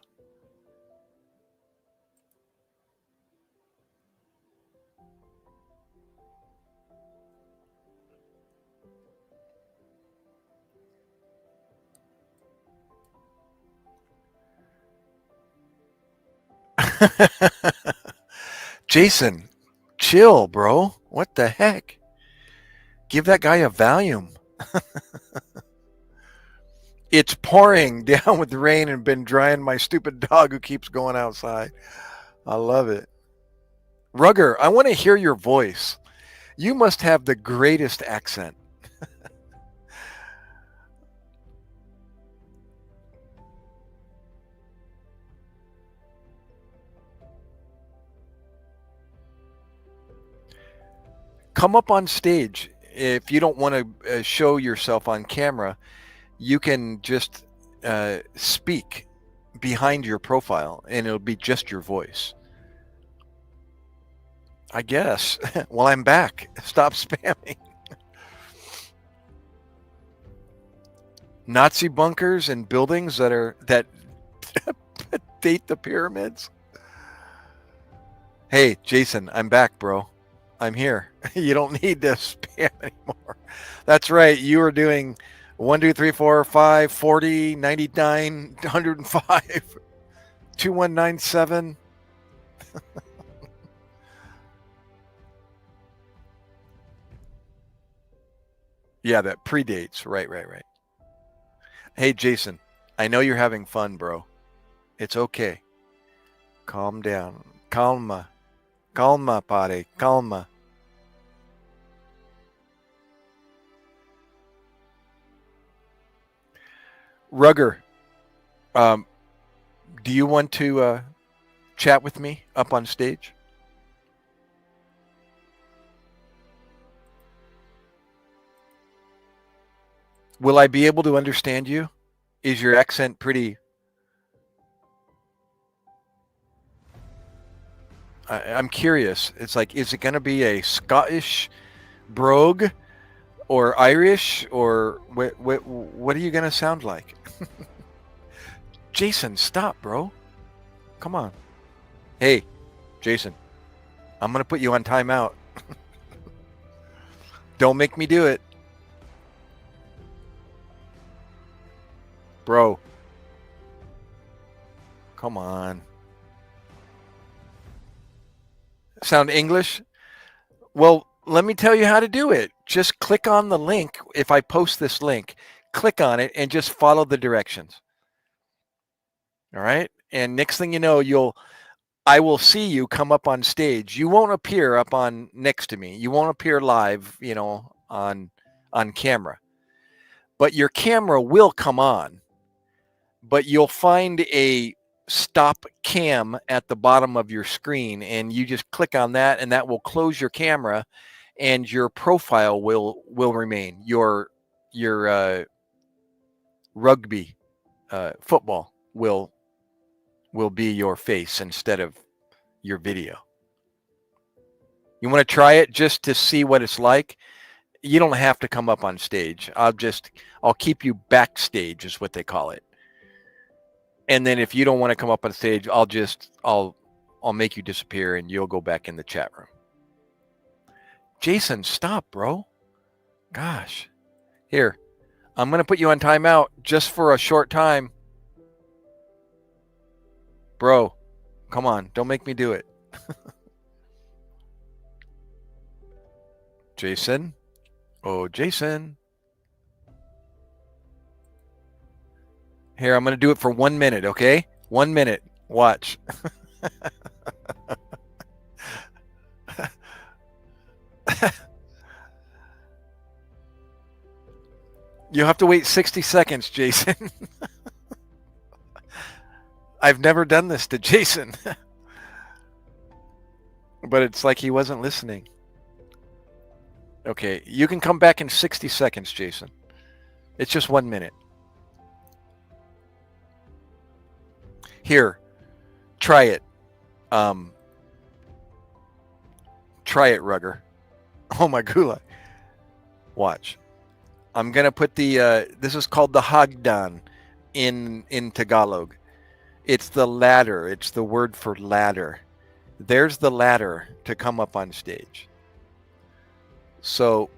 Jason, chill, bro. What the heck? Give that guy a Valium. It's pouring down with rain and been drying my stupid dog who keeps going outside. I love it. Rugger, I want to hear your voice. You must have the greatest accent. Come up on stage. If you don't want to show yourself on camera, you can just speak behind your profile and it'll be just your voice. I guess. Well, I'm back. Stop spamming. Nazi bunkers and buildings that date the pyramids. Hey, Jason, I'm back, bro. I'm here. You don't need to spam anymore. That's right. You were doing 1, 2, 3, 4, 5, 40, 99, 105, 2197. Yeah, that predates. Right. Hey, Jason, I know you're having fun, bro. It's okay. Calm down. Calma. Calma, pare. Calma. Rugger, do you want to chat with me up on stage? Will I be able to understand you? Is your accent pretty... I'm curious. It's like, is it going to be a Scottish brogue or Irish, or what are you going to sound like? Jason, stop, bro. Come on. Hey, Jason, I'm going to put you on timeout. Don't make me do it. Bro. Come on. Sound English? Well, let me tell you how to do it. Just click on the link. If I post this link, click on it and just follow the directions. All right? And next thing you know, I will see you come up on stage. You won't appear up on next to me. You won't appear live, on camera. But your camera will come on. But you'll find a stop cam at the bottom of your screen, and you just click on that, and that will close your camera, and your profile will remain. Your rugby football will be your face instead of your video. You want to try it just to see what it's like? You don't have to come up on stage. I'll keep you backstage is what they call it. And then if you don't want to come up on stage, I'll make you disappear and you'll go back in the chat room. Jason, stop, bro. Gosh. Here, I'm going to put you on timeout just for a short time. Bro, come on. Don't make me do it. Jason? Oh, Jason. Here, I'm going to do it for 1 minute, okay? 1 minute. Watch. You'll have to wait 60 seconds, Jason. I've never done this to Jason. But it's like he wasn't listening. Okay, you can come back in 60 seconds, Jason. It's just 1 minute. Here, try it. Try it, Rugger. Oh my gula. Watch. I'm going to put this is called the Hagdan in Tagalog. It's the ladder. It's the word for ladder. There's the ladder to come up on stage. So,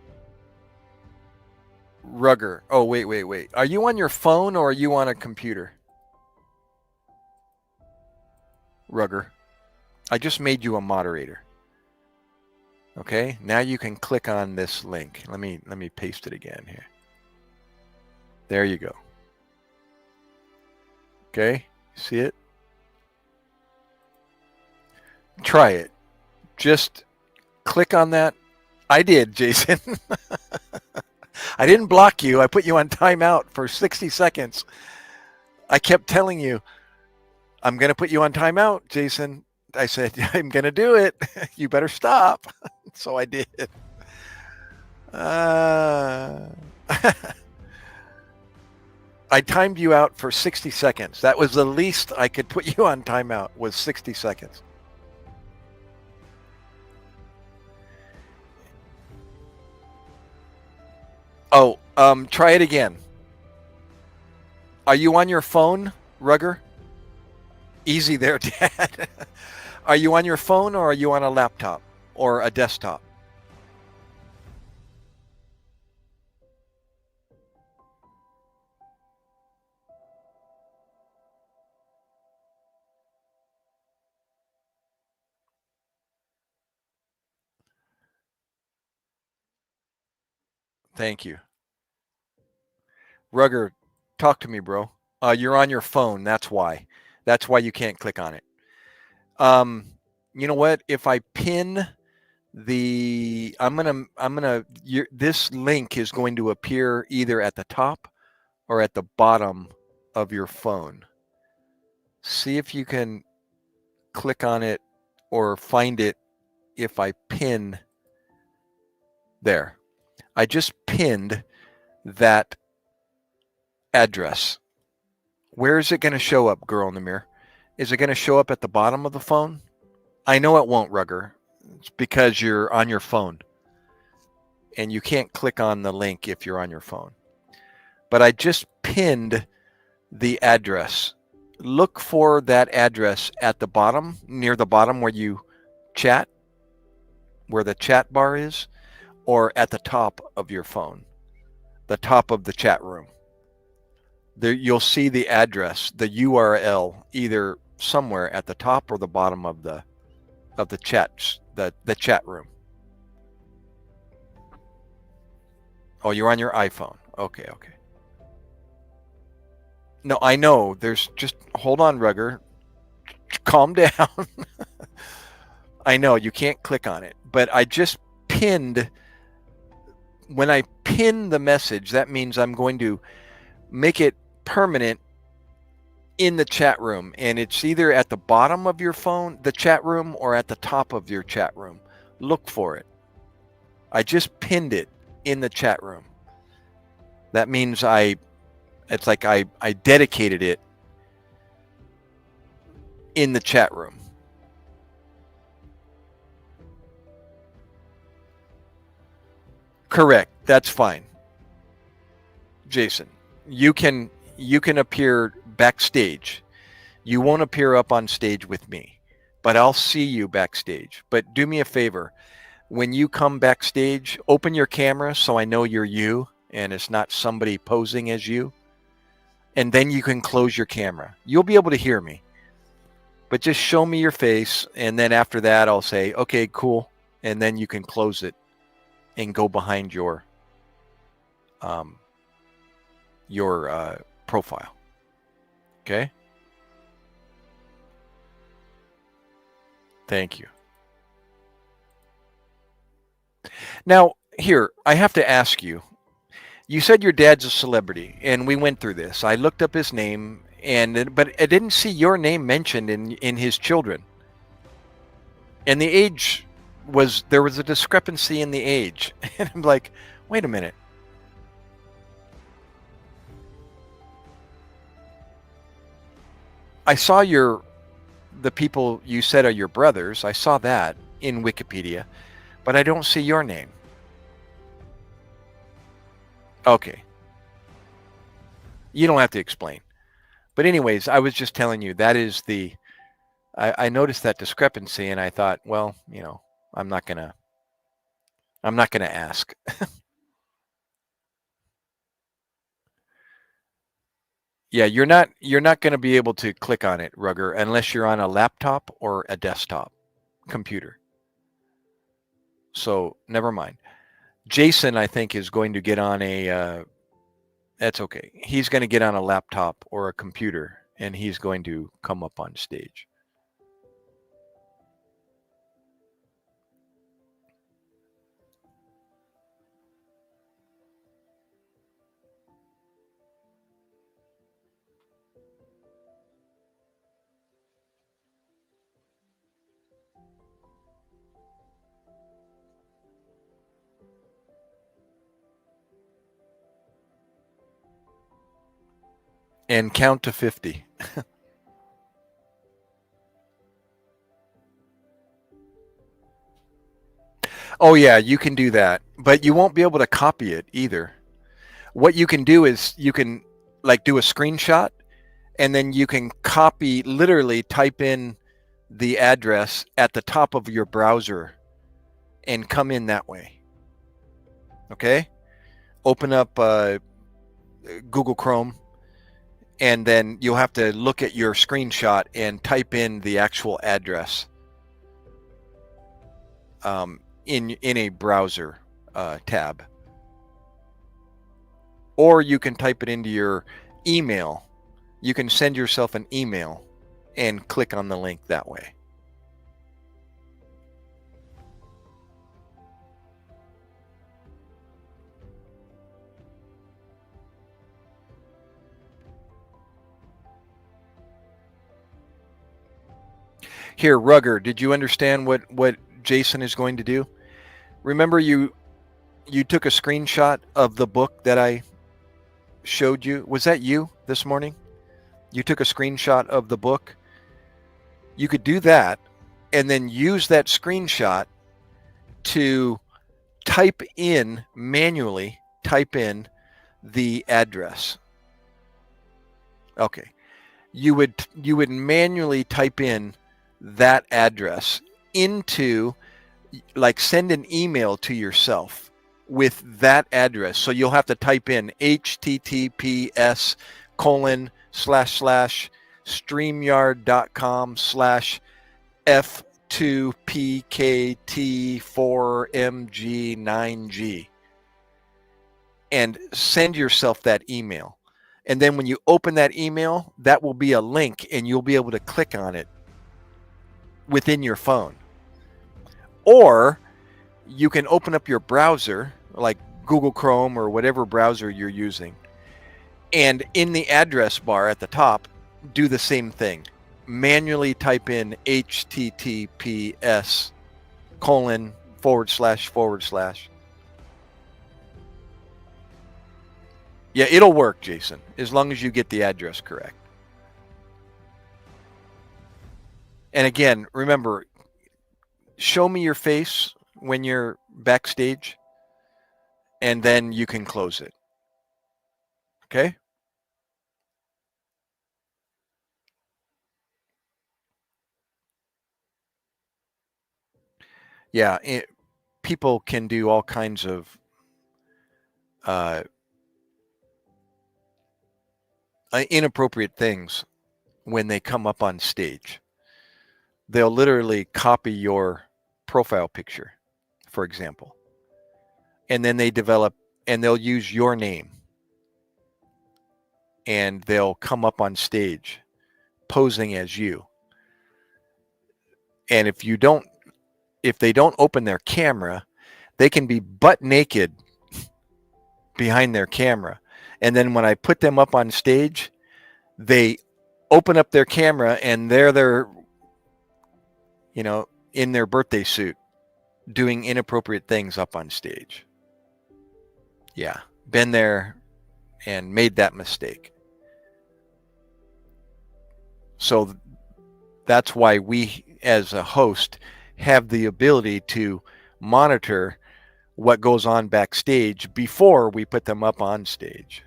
Rugger. Oh, wait. Are you on your phone or are you on a computer? Rugger. I just made you a moderator. Okay, now you can click on this link. Let me paste it again here. There you go. Okay, see it? Try it. Just click on that. I did, Jason. I didn't block you. I put you on timeout for 60 seconds. I kept telling you, I'm going to put you on timeout, Jason. I said, I'm going to do it. You better stop. So I did. I timed you out for 60 seconds. That was the least I could put you on timeout, was 60 seconds. Oh, try it again. Are you on your phone, Rugger? Easy there, Dad. Are you on your phone or are you on a laptop or a desktop? Thank you. Rugger, talk to me, bro. You're on your phone. That's why. That's why you can't click on it. You know what? If I pin this link is going to appear either at the top or at the bottom of your phone. See if you can click on it or find it if I pin there. I just pinned that address. Where is it going to show up, girl in the mirror? Is it going to show up at the bottom of the phone? I know it won't, Rugger. It's because you're on your phone. And you can't click on the link if you're on your phone. But I just pinned the address. Look for that address at the bottom, near the bottom where you chat, where the chat bar is, or at the top of your phone, the top of the chat room. There, you'll see the address, the URL, either somewhere at the top or the bottom of the chat, the chat room. Oh, you're on your iPhone. Okay. No, I know. There's just hold on, Rugger. Calm down. I know you can't click on it, but I just pinned. When I pin the message, that means I'm going to make it permanent in the chat room, and it's either at the bottom of your phone, the chat room, or at the top of your chat room. Look for it. I just pinned it in the chat room. That means it's like I dedicated it in the chat room. Correct. That's fine. Jason, you can appear backstage. You won't appear up on stage with me, but I'll see you backstage. But do me a favor. When you come backstage, open your camera so I know you're you and it's not somebody posing as you. And then you can close your camera. You'll be able to hear me. But just show me your face, and then after that I'll say, okay, cool. And then you can close it and go behind your profile. Okay? Thank you. Now, here, I have to ask you. You said your dad's a celebrity, and we went through this. I looked up his name, but I didn't see your name mentioned in his children. And the age there was a discrepancy in the age. And I'm like, wait a minute. I saw the people you said are your brothers. I saw that in Wikipedia, but I don't see your name. Okay. You don't have to explain. But anyways, I was just telling you that is I noticed that discrepancy and I thought, well, I'm not gonna ask. Yeah, you're not going to be able to click on it, Rugger, unless you're on a laptop or a desktop computer. So never mind. Jason, I think, is going to get on that's okay. He's going to get on a laptop or a computer, and he's going to come up on stage. And count to 50. Oh, yeah, you can do that. But you won't be able to copy it either. What you can do is you can do a screenshot, and then you can literally type in the address at the top of your browser and come in that way. Okay? Open up Google Chrome, and then you'll have to look at your screenshot and type in the actual address in a browser tab. Or you can type it into your email. You can send yourself an email and click on the link that way. Here, Rugger, did you understand what Jason is going to do? Remember you took a screenshot of the book that I showed you? Was that you this morning? You took a screenshot of the book? You could do that and then use that screenshot to manually type in the address. Okay. You would manually type in that address into, send an email to yourself with that address. So you'll have to type in https://streamyard.com/f2pkt4mg9g and send yourself that email. And then when you open that email, that will be a link and you'll be able to click on it within your phone. Or you can open up your browser, like Google Chrome or whatever browser you're using, and in the address bar at the top, do the same thing. Manually type in https://. Yeah, it'll work, Jason, as long as you get the address correct. And again, remember, show me your face when you're backstage, and then you can close it. Okay? Yeah, people can do all kinds of uh, inappropriate things when they come up on stage. They'll literally copy your profile picture, for example, and then they'll use your name, and they'll come up on stage posing as you. And if they don't open their camera, they can be butt naked behind their camera. And then when I put them up on stage, they open up their camera and they're in their birthday suit doing inappropriate things up on stage. Yeah, been there and made that mistake. So that's why we, as a host, have the ability to monitor what goes on backstage before we put them up on stage.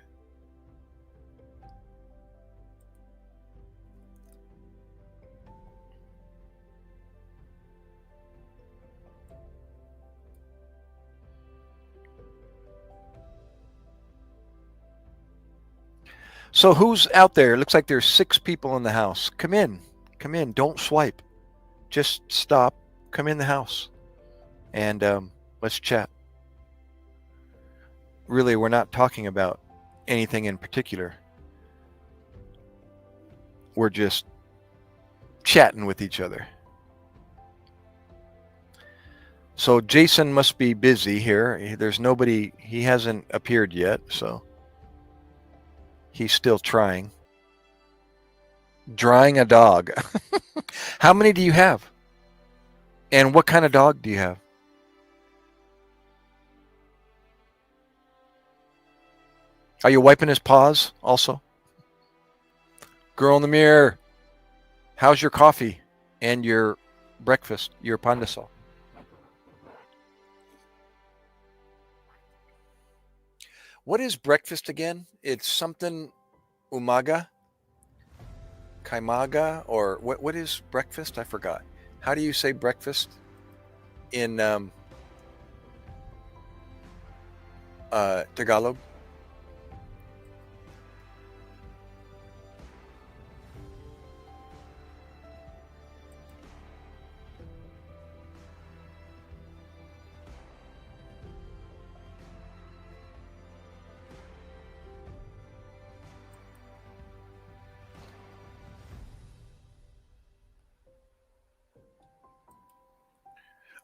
So who's out there? It looks like there's 6 people in the house. Come in. Don't swipe. Just stop. Come in the house. And let's chat. Really, we're not talking about anything in particular. We're just chatting with each other. So Jason must be busy here. There's nobody. He hasn't appeared yet, so he's still trying. Drying a dog. How many do you have? And what kind of dog do you have? Are you wiping his paws also? Girl in the mirror. How's your coffee and your breakfast, your pandesal? What is breakfast again? It's something umaga, kaimaga, or what is breakfast? I forgot. How do you say breakfast in Tagalog?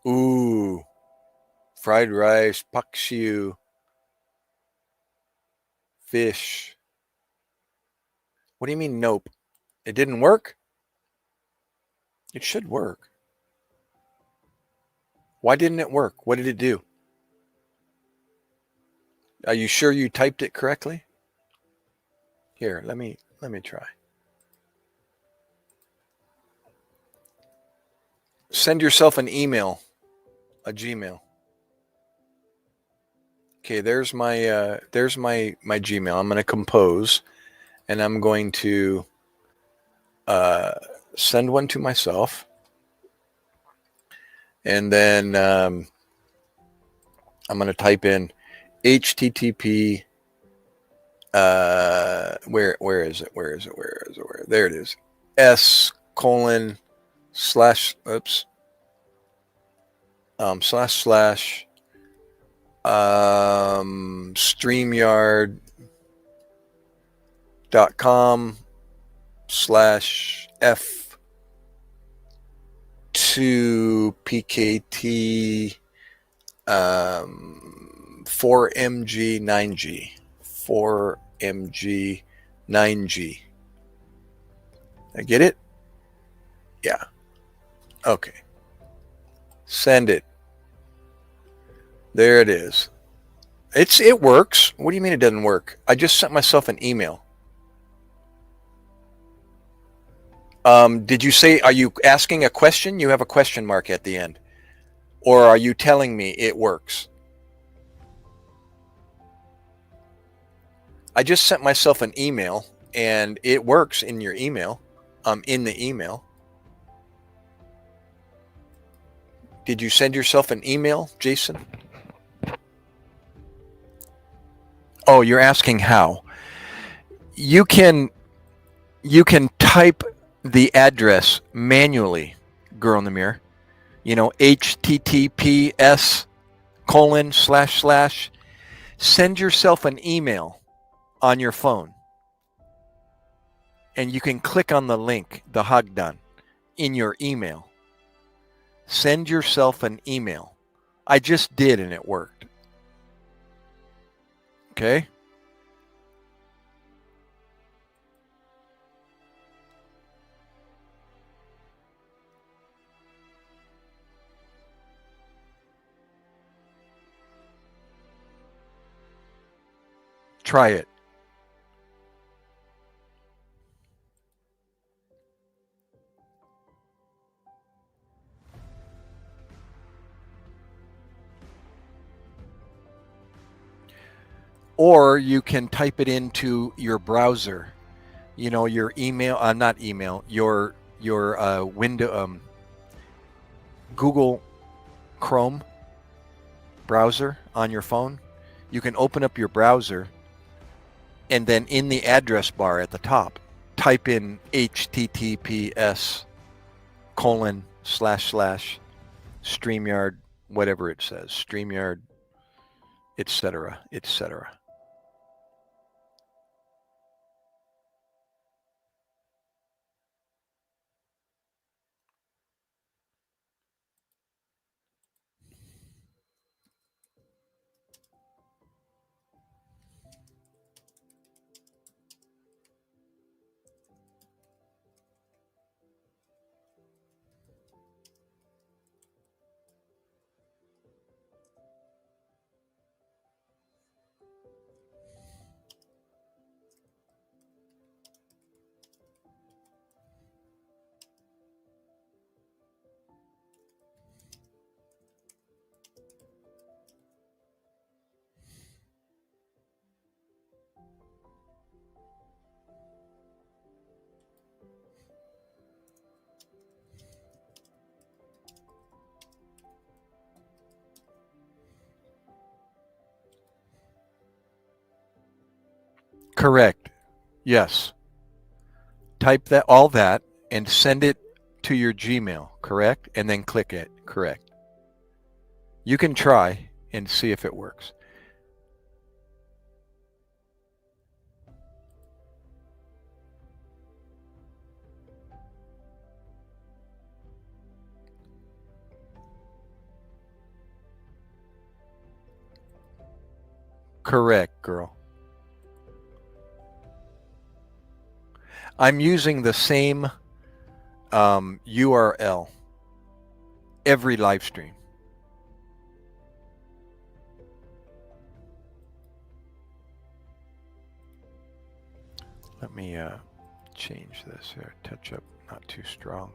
Ooh, fried rice, paksiw, fish. What do you mean, nope? It didn't work? It should work. Why didn't it work? What did it do? Are you sure you typed it correctly? Here, let me try. Send yourself an email, a Gmail. Okay, there's my Gmail. I'm going to compose, and I'm going to send one to myself, and then I'm going to type in HTTP. Where is it? There it is. S:// StreamYard.com/F2PKT 4MG9G 4MG9G. I get it? Yeah. Okay. Send it. There it is. It works. What do you mean it doesn't work? I just sent myself an email. Did you say, are you asking a question? You have a question mark at the end. Or are you telling me it works? I just sent myself an email, and it works in your email. In the email. Did you send yourself an email, Jason? Oh, you're asking how. You can type the address manually, girl in the mirror. https:// send yourself an email on your phone, and you can click on the link, the Hagdan, in your email. Send yourself an email. I just did, and it worked. Okay? Try it. Or you can type it into your browser. Your email, not email, your window, Google Chrome browser on your phone. You can open up your browser, and then in the address bar at the top, type in https:// StreamYard, whatever it says, StreamYard, etc., etc. Correct. Yes. Type all that and send it to your Gmail, correct? And then click it, correct. You can try and see if it works. Correct, girl. I'm using the same URL every live stream. Let me change this here. Touch up, not too strong.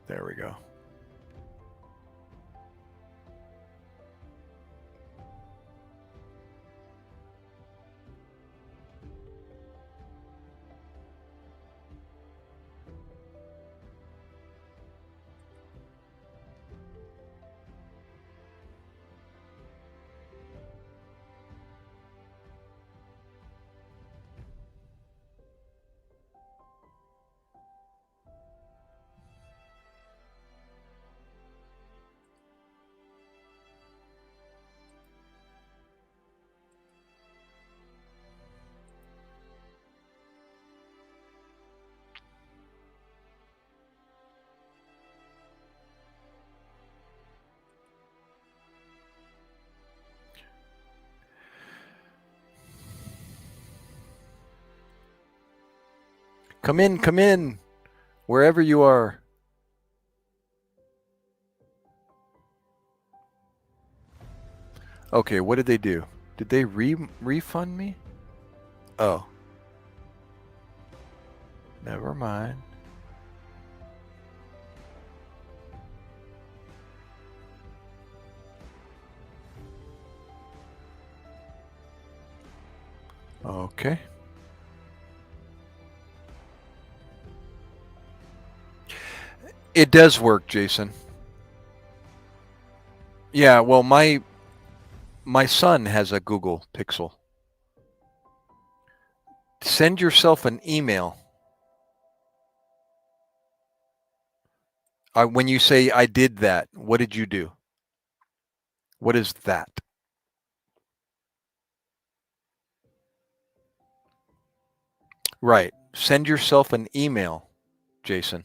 There we go. Come in, wherever you are. Okay, what did they do? Did they refund me? Oh. Never mind. Okay. It does work, Jason. Yeah, well, my son has a Google Pixel. Send yourself an email. When you say I did that, what did you do? What is that? Right. Send yourself an email, Jason.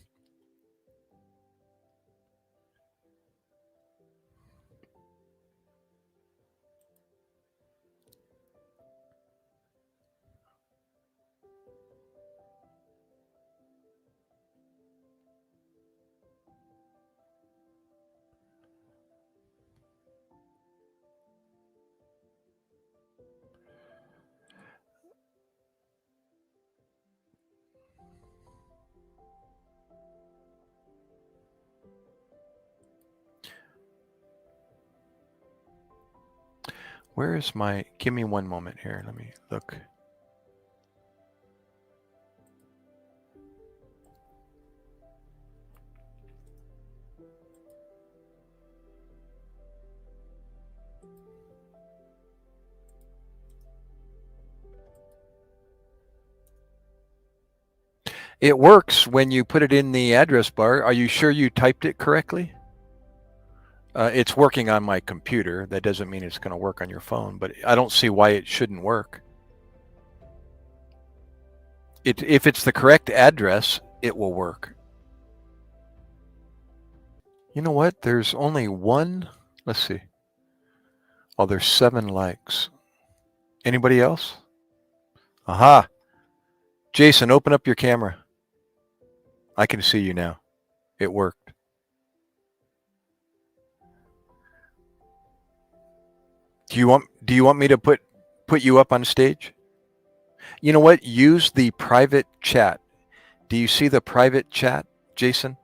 Where is my, give me one moment here. Let me look. It works when you put it in the address bar. Are you sure you typed it correctly? It's working on my computer. That doesn't mean it's going to work on your phone, but I don't see why it shouldn't work. If it's the correct address, it will work. You know what? There's only one. Let's see. Oh, there's 7 likes. Anybody else? Aha. Jason, open up your camera. I can see you now. It worked. Do you want me to put you up on stage? You know what? Use the private chat. Do you see the private chat, Jason?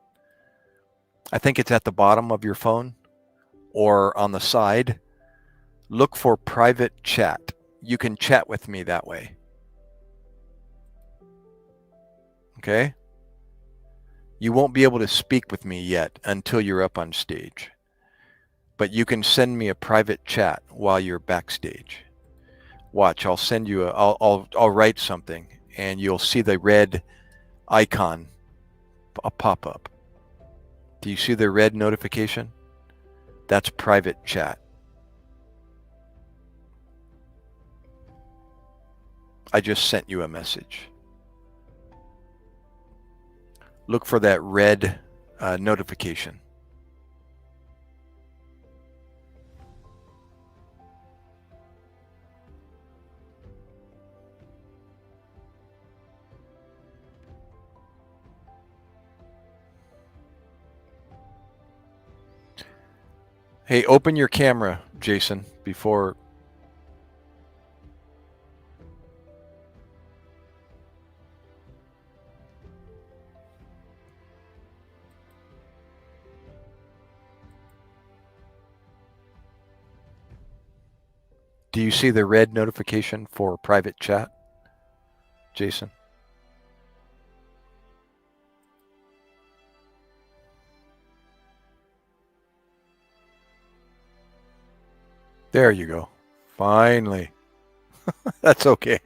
I think it's at the bottom of your phone or on the side. Look for private chat. You can chat with me that way. Okay? You won't be able to speak with me yet until you're up on stage. But you can send me a private chat while you're backstage. Watch, I'll send you I'll write something and you'll see the red icon pop up. Do you see the red notification? That's private chat. I just sent you a message. Look for that red notification. Hey, open your camera, Jason, before. Do you see the red notification for private chat, Jason? There you go. Finally. That's okay.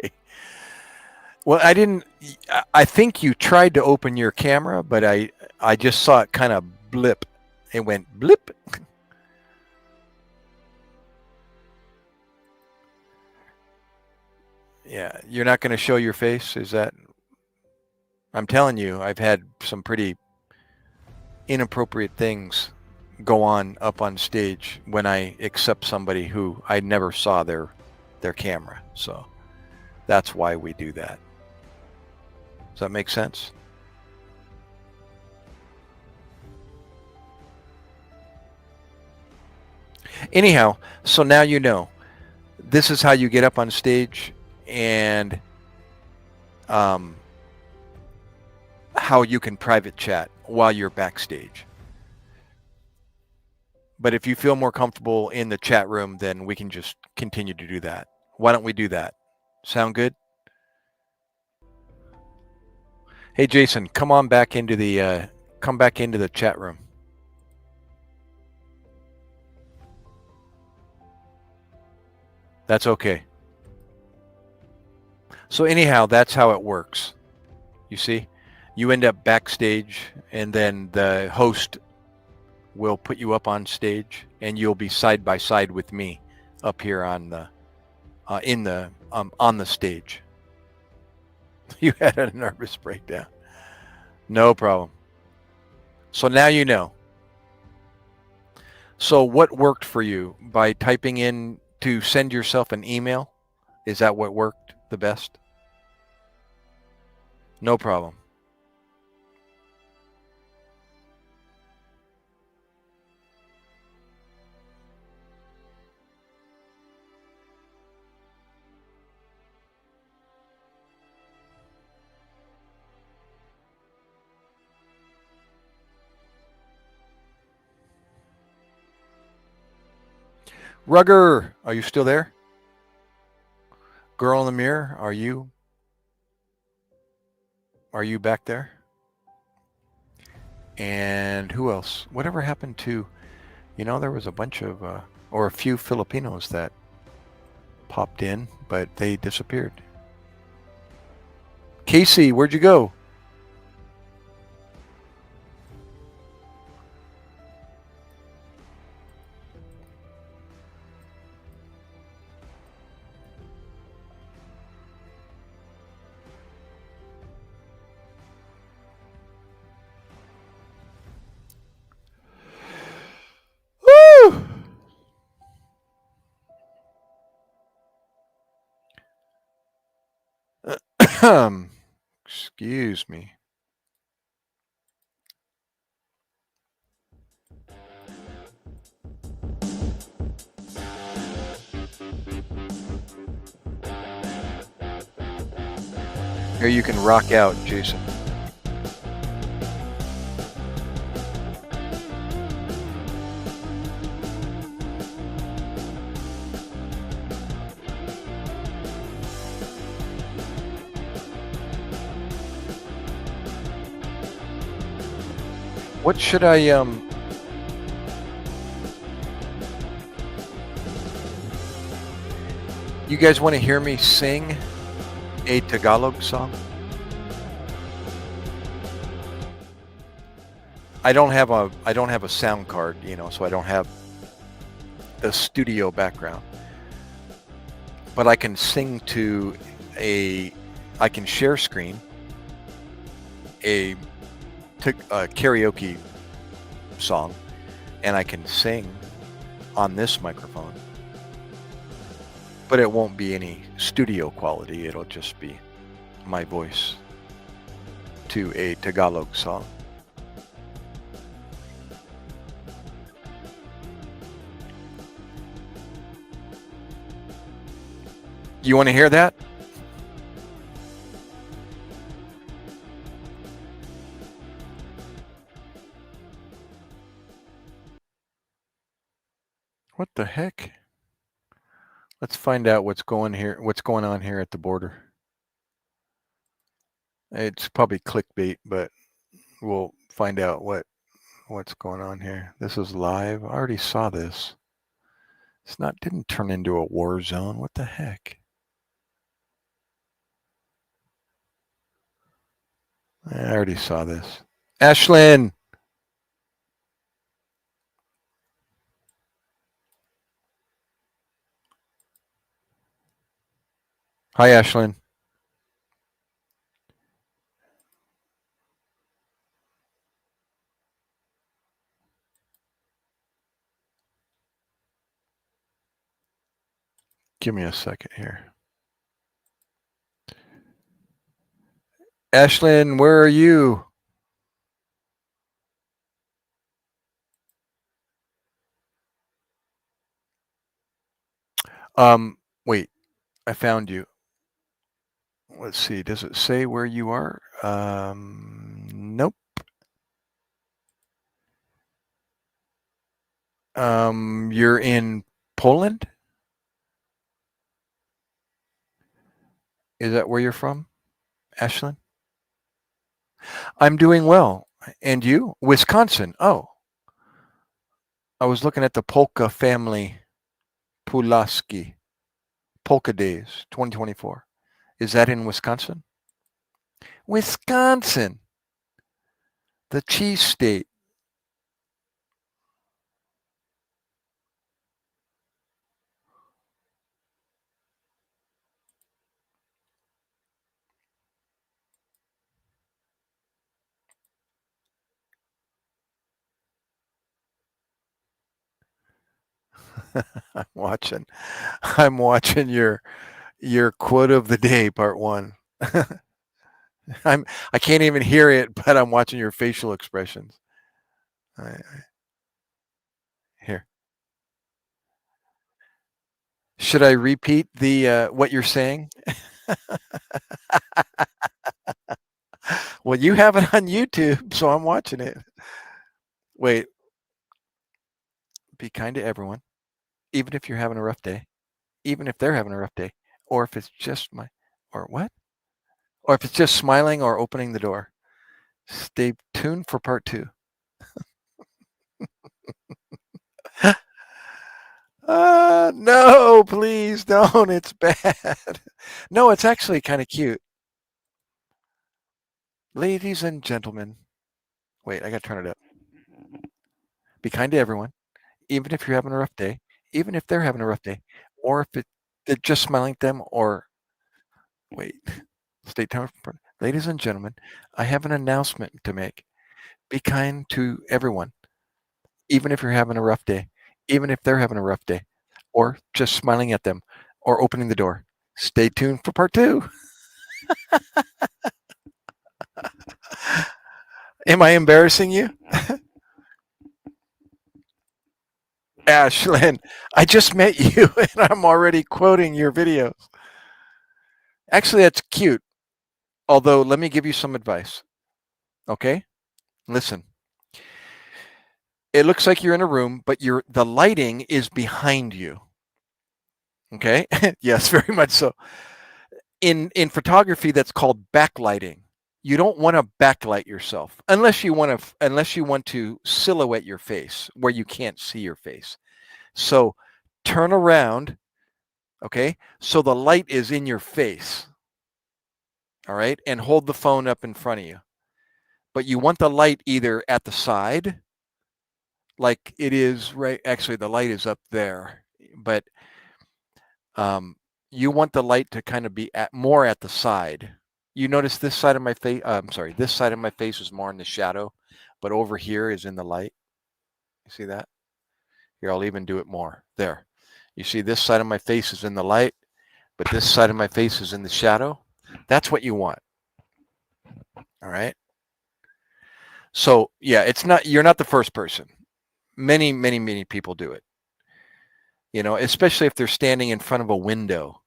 Well, I think you tried to open your camera, but I just saw it kind of blip. It went blip. Yeah, you're not going to show your face? Is that? I'm telling you, I've had some pretty inappropriate things go on up on stage when I accept somebody who I never saw their camera. So that's why we do that. Does that make sense? Anyhow, so now you know. This is how you get up on stage and how you can private chat while you're backstage. But if you feel more comfortable in the chat room, then we can just continue to do that. Why don't we do that? Sound good? Hey, Jason, come back into the chat room. That's okay. So anyhow, that's how it works. You see, you end up backstage, and then the host will put you up on stage, and you'll be side by side with me up here on the on the stage. You had a nervous breakdown. No problem. So now you know. So what worked for you by typing in to send yourself an email? Is that what worked the best? No problem. Rugger, are you still there? Girl in the mirror, are you back there? And who else? Whatever happened to, there was a bunch of, or a few Filipinos that popped in, but they disappeared. Casey, where'd you go? Woo! Excuse me. Here you can rock out, Jason. What should I You guys want to hear me sing a Tagalog song? I don't have a sound card, so I don't have a studio background. But I can sing to I can share screen a karaoke song, and I can sing on this microphone. But it won't be any studio quality. It'll just be my voice to a Tagalog song. You want to hear that? What the heck? Let's find out what's going on here at the border. It's probably clickbait, but we'll find out what's going on here. This is live. I already saw this. Didn't turn into a war zone. What the heck? I already saw this. Ashlyn! Hi, Ashlyn. Give me a second here. Ashlyn, where are you? Wait, I found you. Let's see. Does it say where you are? Nope. You're in Poland? Is that where you're from, Ashlyn? I'm doing well. And you? Wisconsin. Oh, I was looking at the Polka family Pulaski Polka Days 2024. Is that in Wisconsin? Wisconsin, the cheese state. I'm watching. I'm watching your quote of the day, part one. I can't even hear it, but I'm watching your facial expressions. Here. Should I repeat the what you're saying? Well, you have it on YouTube, so I'm watching it. Wait, be kind to everyone, even if you're having a rough day, even if they're having a rough day, or if it's just or what? Or if it's just smiling or opening the door. Stay tuned for part two. No, please don't. It's bad. No, it's actually kind of cute. Ladies and gentlemen, wait, I got to turn it up. Be kind to everyone, even if you're having a rough day, even if they're having a rough day, or if they're just smiling at them, or wait, stay tuned. Ladies and gentlemen, I have an announcement to make. Be kind to everyone, even if you're having a rough day, even if they're having a rough day, or just smiling at them, or opening the door. Stay tuned for part two. Am I embarrassing you? Ashlyn, I just met you and I'm already quoting your videos. Actually, that's cute. Although, let me give you some advice. Okay? Listen. It looks like you're in a room, but the lighting is behind you. Okay? Yes, very much so. In photography, that's called backlighting. You don't want to backlight yourself unless you want to silhouette your face where you can't see your face. So turn around, okay? So the light is in your face. All right? And hold the phone up in front of you. But you want the light either at the side, like it is right. Actually, the light is up there, but you want the light to kind of be more at the side. You notice this side of my face, I'm sorry, this side of my face is more in the shadow, but over here is in the light. You see that? Here, I'll even do it more. There. You see this side of my face is in the light, but this side of my face is in the shadow. That's what you want. All right? So, yeah, you're not the first person. Many, many, many people do it. Especially if they're standing in front of a window.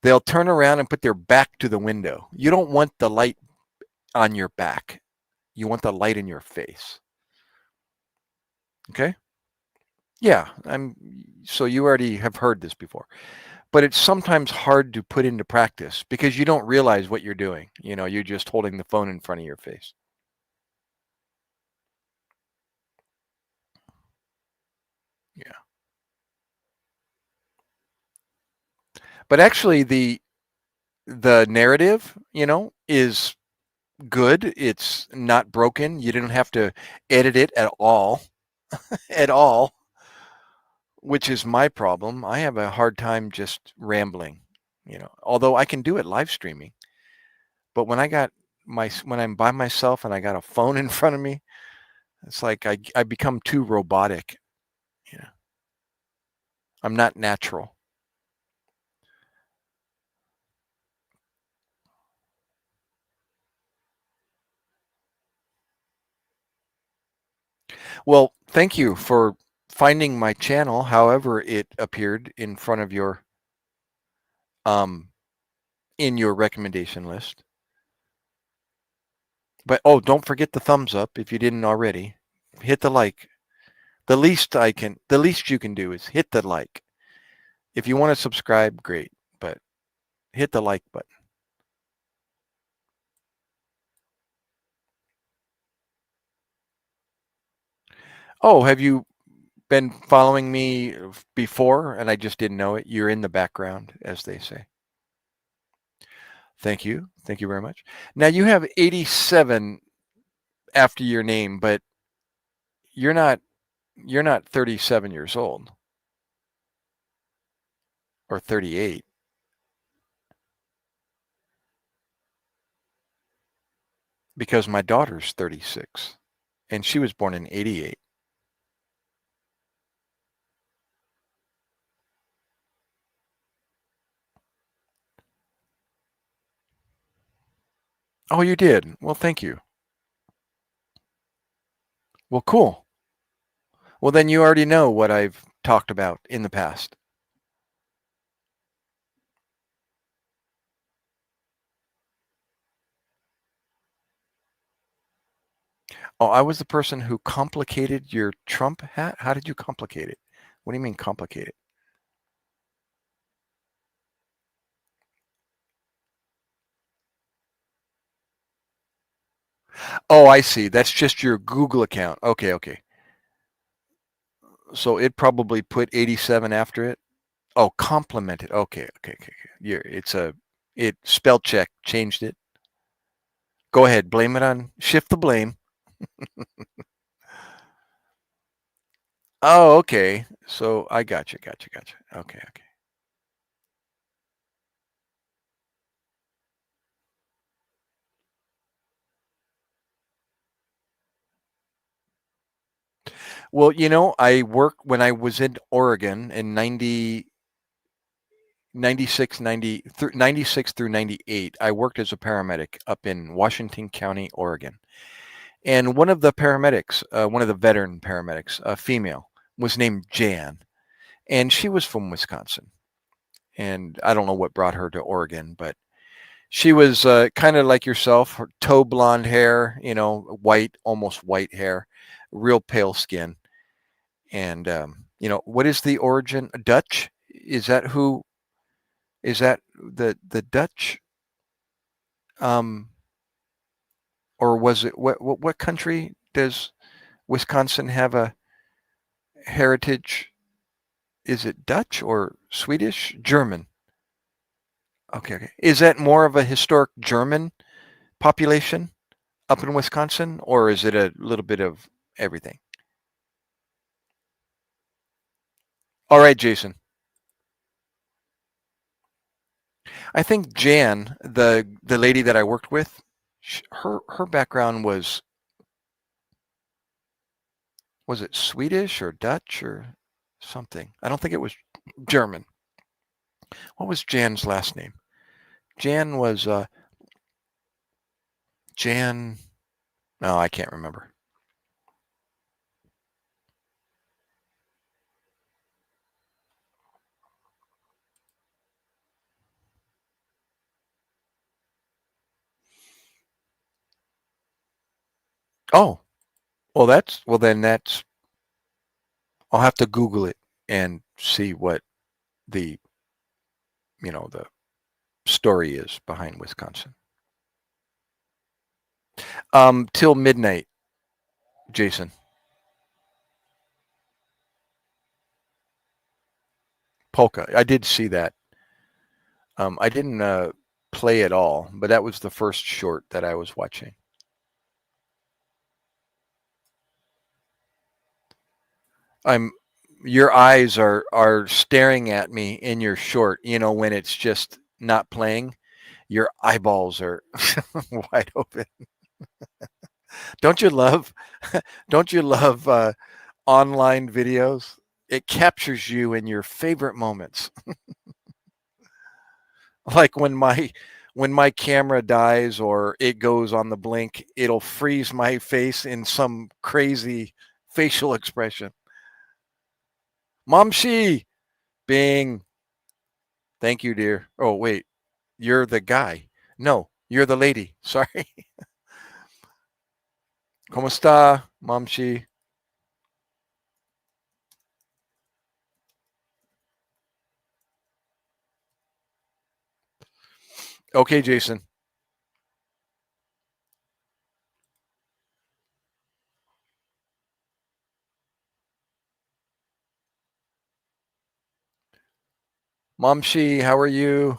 They'll turn around and put their back to the window. You don't want the light on your back. You want the light in your face. Okay? Yeah, so you already have heard this before. But it's sometimes hard to put into practice because you don't realize what you're doing. You're just holding the phone in front of your face. Yeah. But actually the narrative, is good. It's not broken. You didn't have to edit it at all. At all, which is my problem. I have a hard time just rambling, although I can do it live streaming. But when I'm by myself and I got a phone in front of me, it's like I become too robotic. I'm not natural. Well, thank you for finding my channel, however it appeared um in your recommendation list. But don't forget the thumbs up if you didn't already. Hit the like. The least you can do is hit the like. If you want to subscribe, great, but hit the like button. Oh, have you been following me before and I just didn't know it? You're in the background, as they say. Thank you. Thank you very much. Now you have 87 after your name, but you're not you're not 37 years old or 38 because my daughter's 36 and she was born in 88. Oh, you did. Well, thank you. Well, cool. Well, then you already know what I've talked about in the past. Oh, I was the person who complicated your Trump hat? How did you complicate it? What do you mean complicated? Oh, I see. That's just your Google account. Okay, okay. So it probably put 87 after it. Oh, complimented. Okay, okay, okay. Okay. It spell check changed it. Go ahead, blame it on, shift the blame. Oh, okay. So I got you. Okay, okay. Well, I worked when I was in Oregon in 96 through 98. I worked as a paramedic up in Washington County, Oregon. And one of the paramedics, one of the veteran paramedics, a female, was named Jan, and she was from Wisconsin. And I don't know what brought her to Oregon, but she was kind of like yourself, her tow blonde hair, white, almost white hair, real pale skin. And what is the origin? Dutch? Is that who? Is that the Dutch? Um, or was it what country does Wisconsin have a heritage? Is it Dutch or Swedish? German. Okay, okay. Is that more of a historic German population up in Wisconsin, or is it a little bit of everything? All right, Jason. I think Jan, the lady that I worked with, her background was it Swedish or Dutch or something? I don't think it was German. What was Jan's last name? Jan was Jan. No, I can't remember. Oh, then that's I'll have to Google it and see what the the story is behind Wisconsin. Till midnight, Jason. Polka. I did see that. I didn't play it all, but that was the first short that I was watching. I'm Your eyes are staring at me in your short, when it's just not playing, your eyeballs are wide open. Don't you love don't you love online videos? It captures you in your favorite moments. Like when my camera dies or it goes on the blink, it'll freeze my face in some crazy facial expression. Momshi, Bing. Thank you, dear. Oh, wait. You're the guy. No, you're the lady. Sorry. ¿Cómo está, Momshi? Okay, Jason. Momshi, how are you?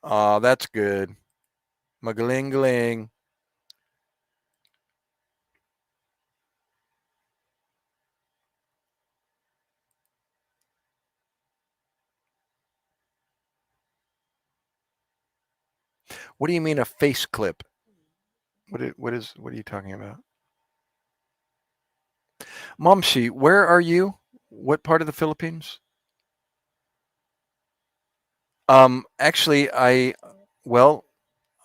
Oh, that's good. Magaling-galing. What do you mean a face clip? What are you talking about? Momshi, where are you? What part of the Philippines? Actually, well,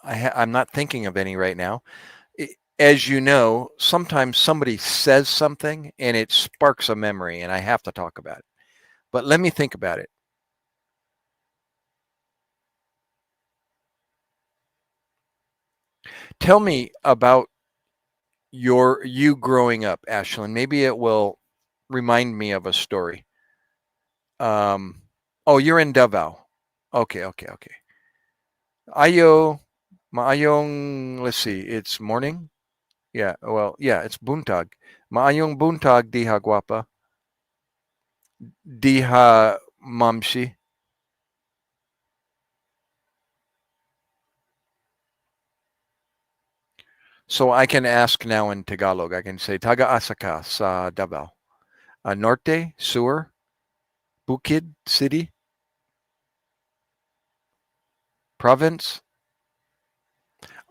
I'm not thinking of any right now. As you know, sometimes somebody says something and it sparks a memory and I have to talk about it. But let me think about it. Tell me about you growing up, Ashlyn. Maybe it will remind me of a story. Um, oh, you're in Davao. Okay, okay, okay. Ayo, maayong, let's see, it's morning? Yeah, well, yeah, it's buntag. Maayong buntag, diha guapa. Diha mamshi. So I can ask now in Tagalog. I can say, taga asaka sa Davao. Norte, Sur, Bukid City, Province.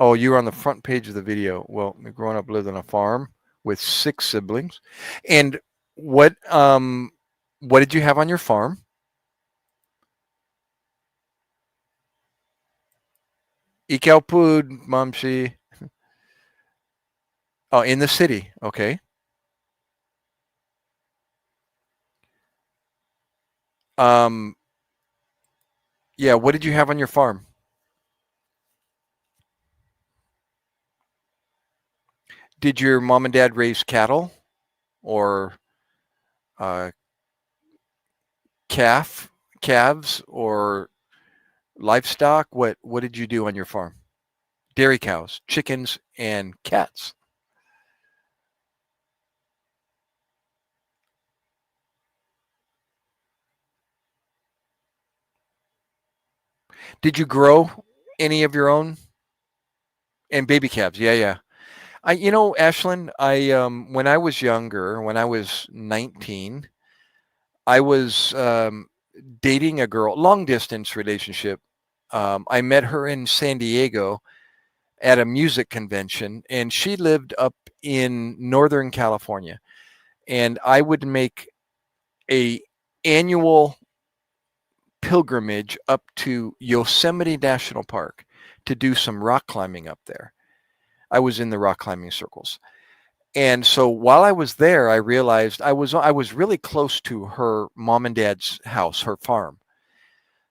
Oh, you were on the front page of the video. Well, growing up lived on a farm with 6 siblings. And what did you have on your farm? Ikaw pud, Mamsi. Oh, in the city. Okay. Um, yeah, what did you have on your farm? Did your mom and dad raise cattle or uh, calf, calves or livestock? What did you do on your farm? Dairy cows, chickens, and cats. Did you grow any of your own? And baby calves? Yeah, yeah. Ashlyn, when I was younger, when I was 19, I was dating a girl, long distance relationship. I met her in San Diego at a music convention, and she lived up in Northern California. And I would make a annual pilgrimage up to Yosemite National Park to do some rock climbing up there. I was in the rock climbing circles. And so while I was there, I realized I was really close to her mom and dad's house, her farm.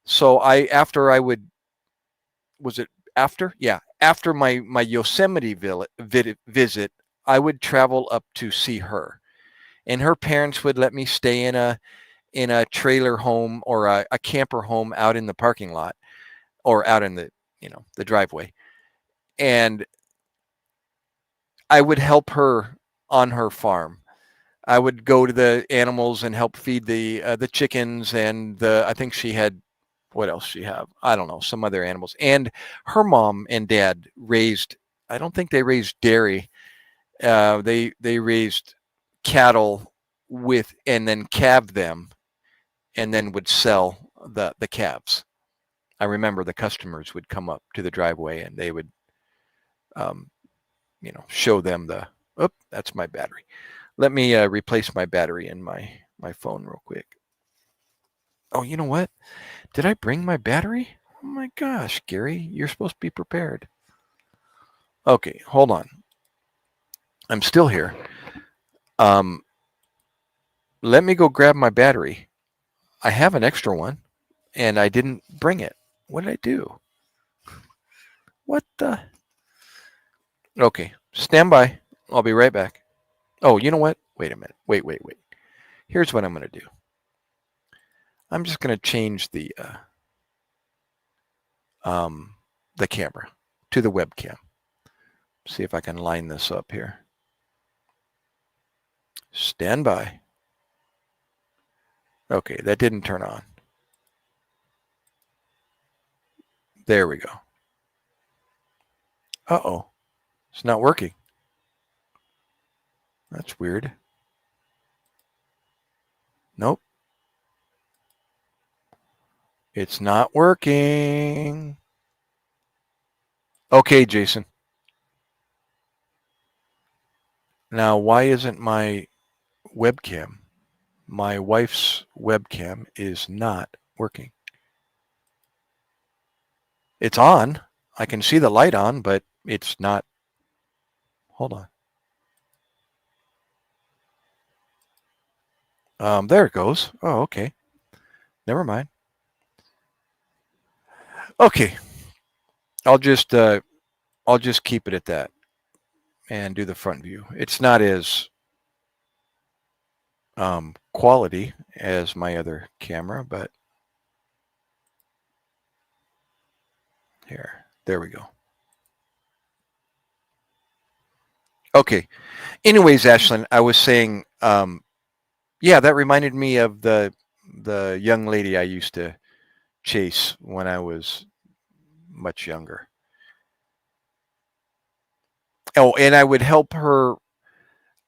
So I after I would was it after? Yeah, after my Yosemite visit, I would travel up to see her. And her parents would let me stay in a trailer home or a camper home out in the parking lot or out in the driveway. And I would help her on her farm. I would go to the animals and help feed the chickens and I think she had what else she have? I don't know, some other animals. And her mom and dad raised I don't think they raised dairy. They raised cattle with and then calved them and then would sell the calves. I remember the customers would come up to the driveway and they would um, show them that's my battery. Let me replace my battery in my phone real quick. Oh, you know what? Did I bring my battery? Oh my gosh, Gary, you're supposed to be prepared. Okay, hold on. I'm still here. Um, let me go grab my battery. I have an extra one, and I didn't bring it. What did I do? What the? Okay, stand by. I'll be right back. Oh, you know what? Wait a minute. Wait, wait, wait. Here's what I'm going to do. I'm just going to change the camera to the webcam. See if I can line this up here. Stand by. Okay, that didn't turn on. There we go. Uh-oh. It's not working. That's weird. Nope. It's not working. Okay, Jason. Now, why isn't my webcam? My wife's webcam is not working. It's on. I can see the light on, but it's not. Hold on. There it goes. Oh, okay. Never mind. Okay. I'll just keep it at that and do the front view. It's not as quality as my other camera, but there we go. Okay. Anyways, Ashlyn, I was saying, yeah, that reminded me of the young lady I used to chase when I was much younger. Oh, and I would help her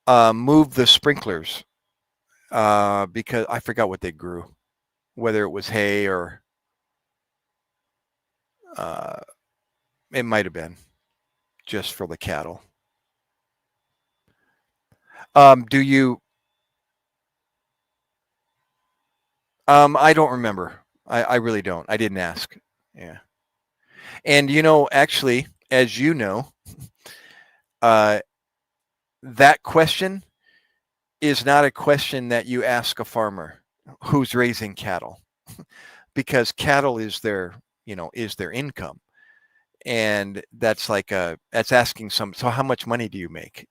move the sprinklers because I forgot what they grew, whether it was hay or uh, it might have been just for the cattle. Do you? I don't remember. I really don't. I didn't ask. Yeah. And actually, as you know, uh, that question is not a question that you ask a farmer who's raising cattle, because cattle is their income, and that's that's asking so how much money do you make?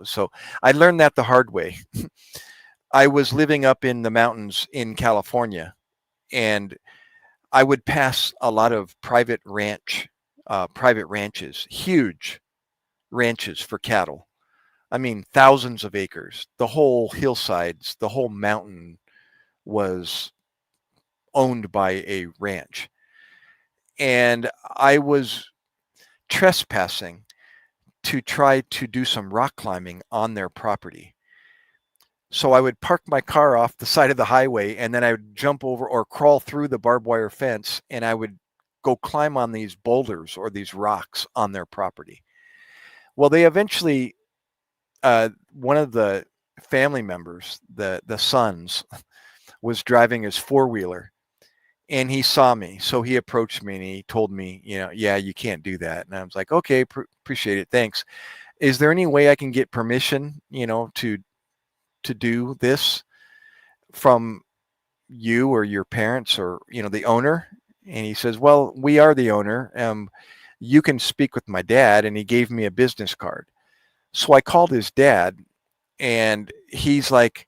So I learned that the hard way. I was living up in the mountains in California, and I would pass a lot of private ranches, huge ranches for cattle. I mean, thousands of acres. The whole hillsides, the whole mountain was owned by a ranch. And I was trespassing to try to do some rock climbing on their property. So I would park my car off the side of the highway, and then I would jump over or crawl through the barbed wire fence, and I would go climb on these boulders or these rocks on their property. Well, they eventually, one of the family members, the sons, was driving his four-wheeler, and he saw me. So he approached me and he told me, yeah, you can't do that. And I was like, okay, appreciate it. Thanks. Is there any way I can get permission, to do this from you or your parents or, the owner? And he says, well, we are the owner. You can speak with my dad. And he gave me a business card. So I called his dad, and he's like,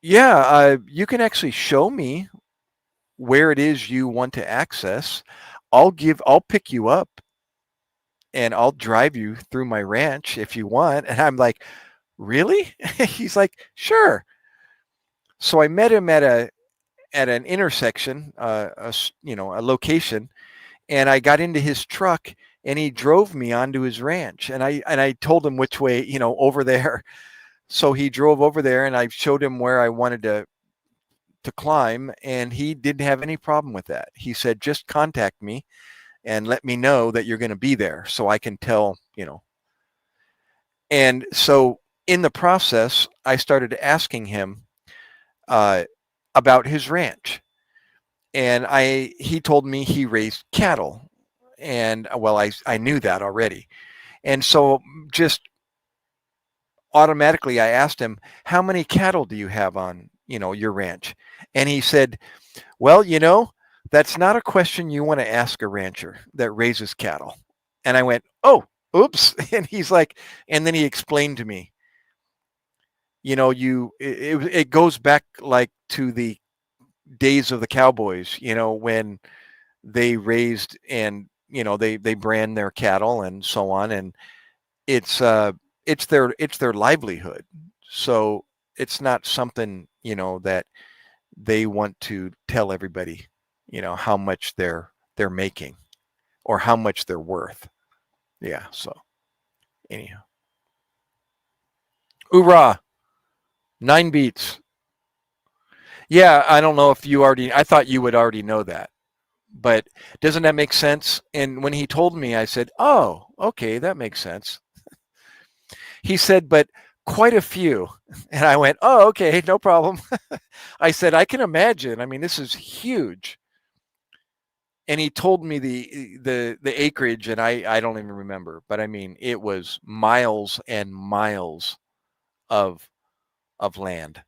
yeah, you can actually show me where it is you want to access. I'll pick you up and I'll drive you through my ranch if you want. And I'm like, really? He's like, sure. So I met him at an intersection, a location, and I got into his truck and he drove me onto his ranch, and I told him which way, over there. So he drove over there, and I showed him where I wanted to climb, and he didn't have any problem with that. He said, just contact me and let me know that you're going to be there so I can tell. And so in the process, I started asking him about his ranch, and he told me he raised cattle, and well, I knew that already. And so just automatically I asked him, how many cattle do you have on your ranch? And he said, well, that's not a question you want to ask a rancher that raises cattle. And I went, oh, oops. And he's like, and then he explained to me, it goes back like to the days of the cowboys, when they raised and, they brand their cattle and so on. And it's their livelihood. So it's not something, that they want to tell everybody, how much they're making or how much they're worth. Yeah. So anyhow, hoorah, 9 beats. Yeah, I don't know if you already. I thought you would already know that, but doesn't that make sense? And when he told me, I said, "Oh, okay, that makes sense." He said, "But quite a few," and I went, "Oh, okay, no problem." I said, "I can imagine. I mean, this is huge." And he told me the acreage, and I don't even remember, but I mean, it was miles and miles of land.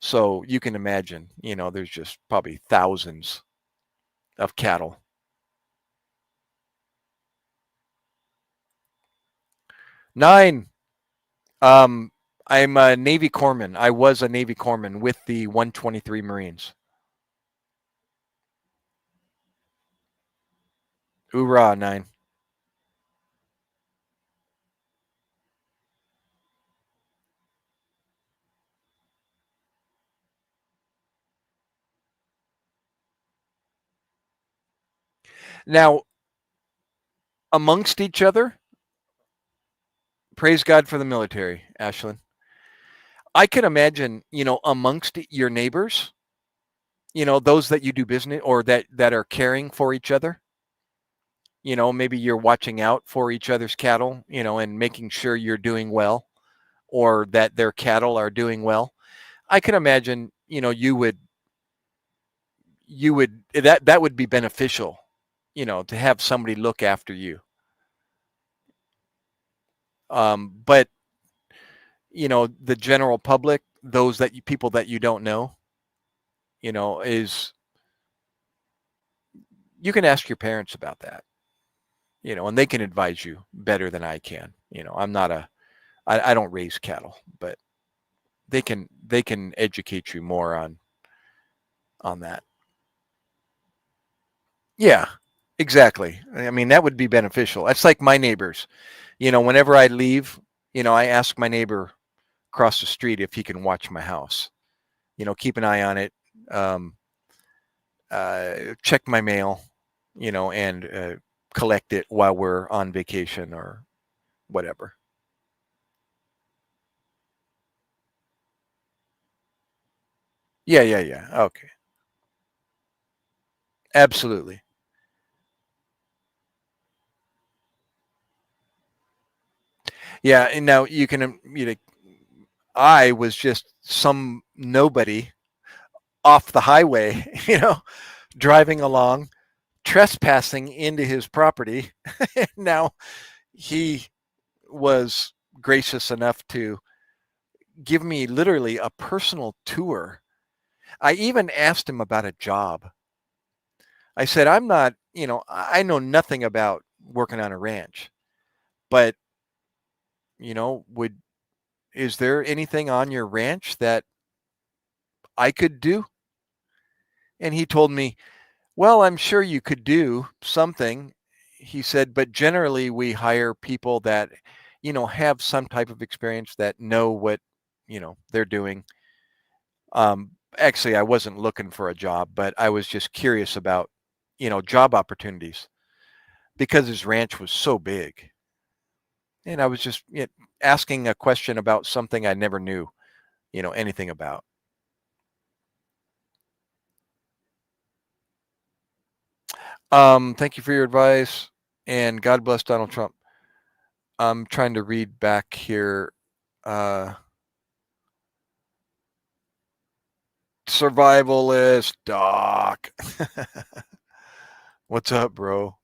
So you can imagine, there's just probably thousands of cattle. 9. Um, I'm a Navy corpsman. I was a Navy corpsman with the 123 Marines. Hoorah, 9. Now, amongst each other, praise God for the military, Ashlyn. I can imagine, amongst your neighbors, those that you do business or that are caring for each other, maybe you're watching out for each other's cattle, and making sure you're doing well or that their cattle are doing well. I can imagine, you would that would be beneficial, to have somebody look after you. But the general public, those people that you don't know, is you can ask your parents about that, and they can advise you better than I can. I'm not I don't raise cattle, but they can educate you more on that. Yeah, exactly. I mean, that would be beneficial. That's like my neighbors. Whenever I leave, I ask my neighbor across the street if he can watch my house. Keep an eye on it. Um, check my mail. And collect it while we're on vacation or whatever. Yeah, yeah, yeah. Okay, absolutely. Yeah, and now you can, I was just some nobody off the highway, driving along, trespassing into his property. Now he was gracious enough to give me literally a personal tour. I even asked him about a job. I said, I'm not, I know nothing about working on a ranch, but, would, is there anything on your ranch that I could do? And he told me, well, I'm sure you could do something. He said, but generally we hire people that, have some type of experience that know what, they're doing. Actually, I wasn't looking for a job, but I was just curious about, job opportunities because his ranch was so big. And I was just asking a question about something I never knew, anything about. Thank you for your advice, and God bless Donald Trump. I'm trying to read back here. Uh, Survivalist Doc. What's up, bro?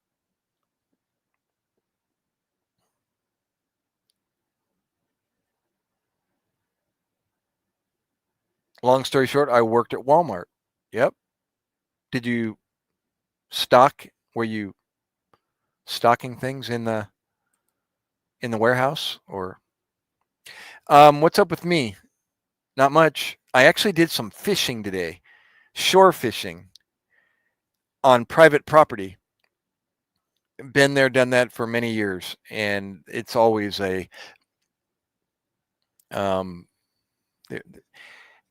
Long story short, I worked at Walmart. Yep. Did you stock? Were you stocking things in the warehouse or? What's up with me? Not much. I actually did some fishing today, shore fishing on private property. Been there, done that for many years, and it's always a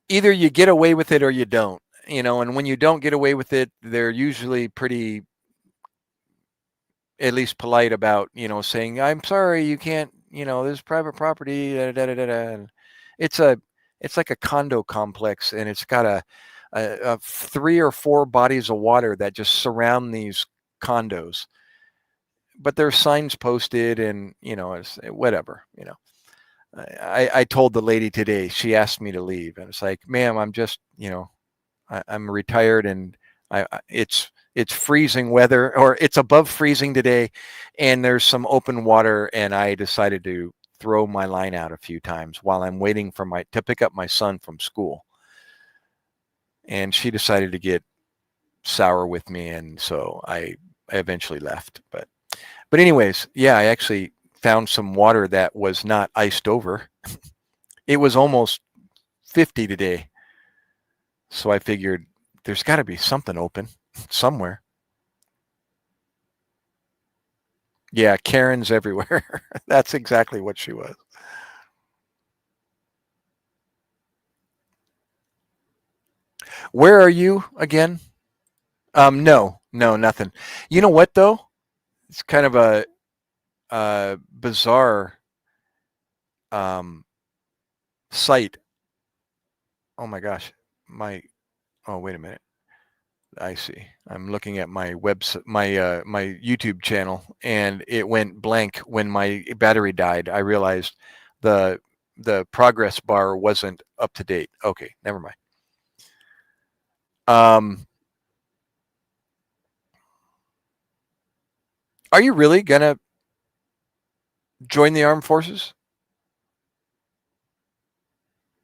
Either you get away with it or you don't, and when you don't get away with it, they're usually pretty, at least polite about, saying, I'm sorry, you can't, this is private property, da, da, da, da, da. And it's a, it's like a condo complex, and it's got a 3 or 4 bodies of water that just surround these condos. But there's signs posted, and, it's whatever, I told the lady today, she asked me to leave, and it's like, ma'am, I'm just, I'm retired, and it's freezing weather, or it's above freezing today, and there's some open water, and I decided to throw my line out a few times while I'm waiting to pick up my son from school. And she decided to get sour with me, and so I eventually left. But anyways, yeah, I actually found some water that was not iced over. It was almost 50 today. So I figured there's got to be something open somewhere. Yeah, Karen's everywhere. That's exactly what she was. Where are you again? No, nothing. You know what though? It's kind of a bizarre site. Oh my gosh, oh, wait a minute. I see. I'm looking at my my YouTube channel, and it went blank when my battery died. I realized the progress bar wasn't up to date. Okay, never mind. Are you really gonna join the armed forces?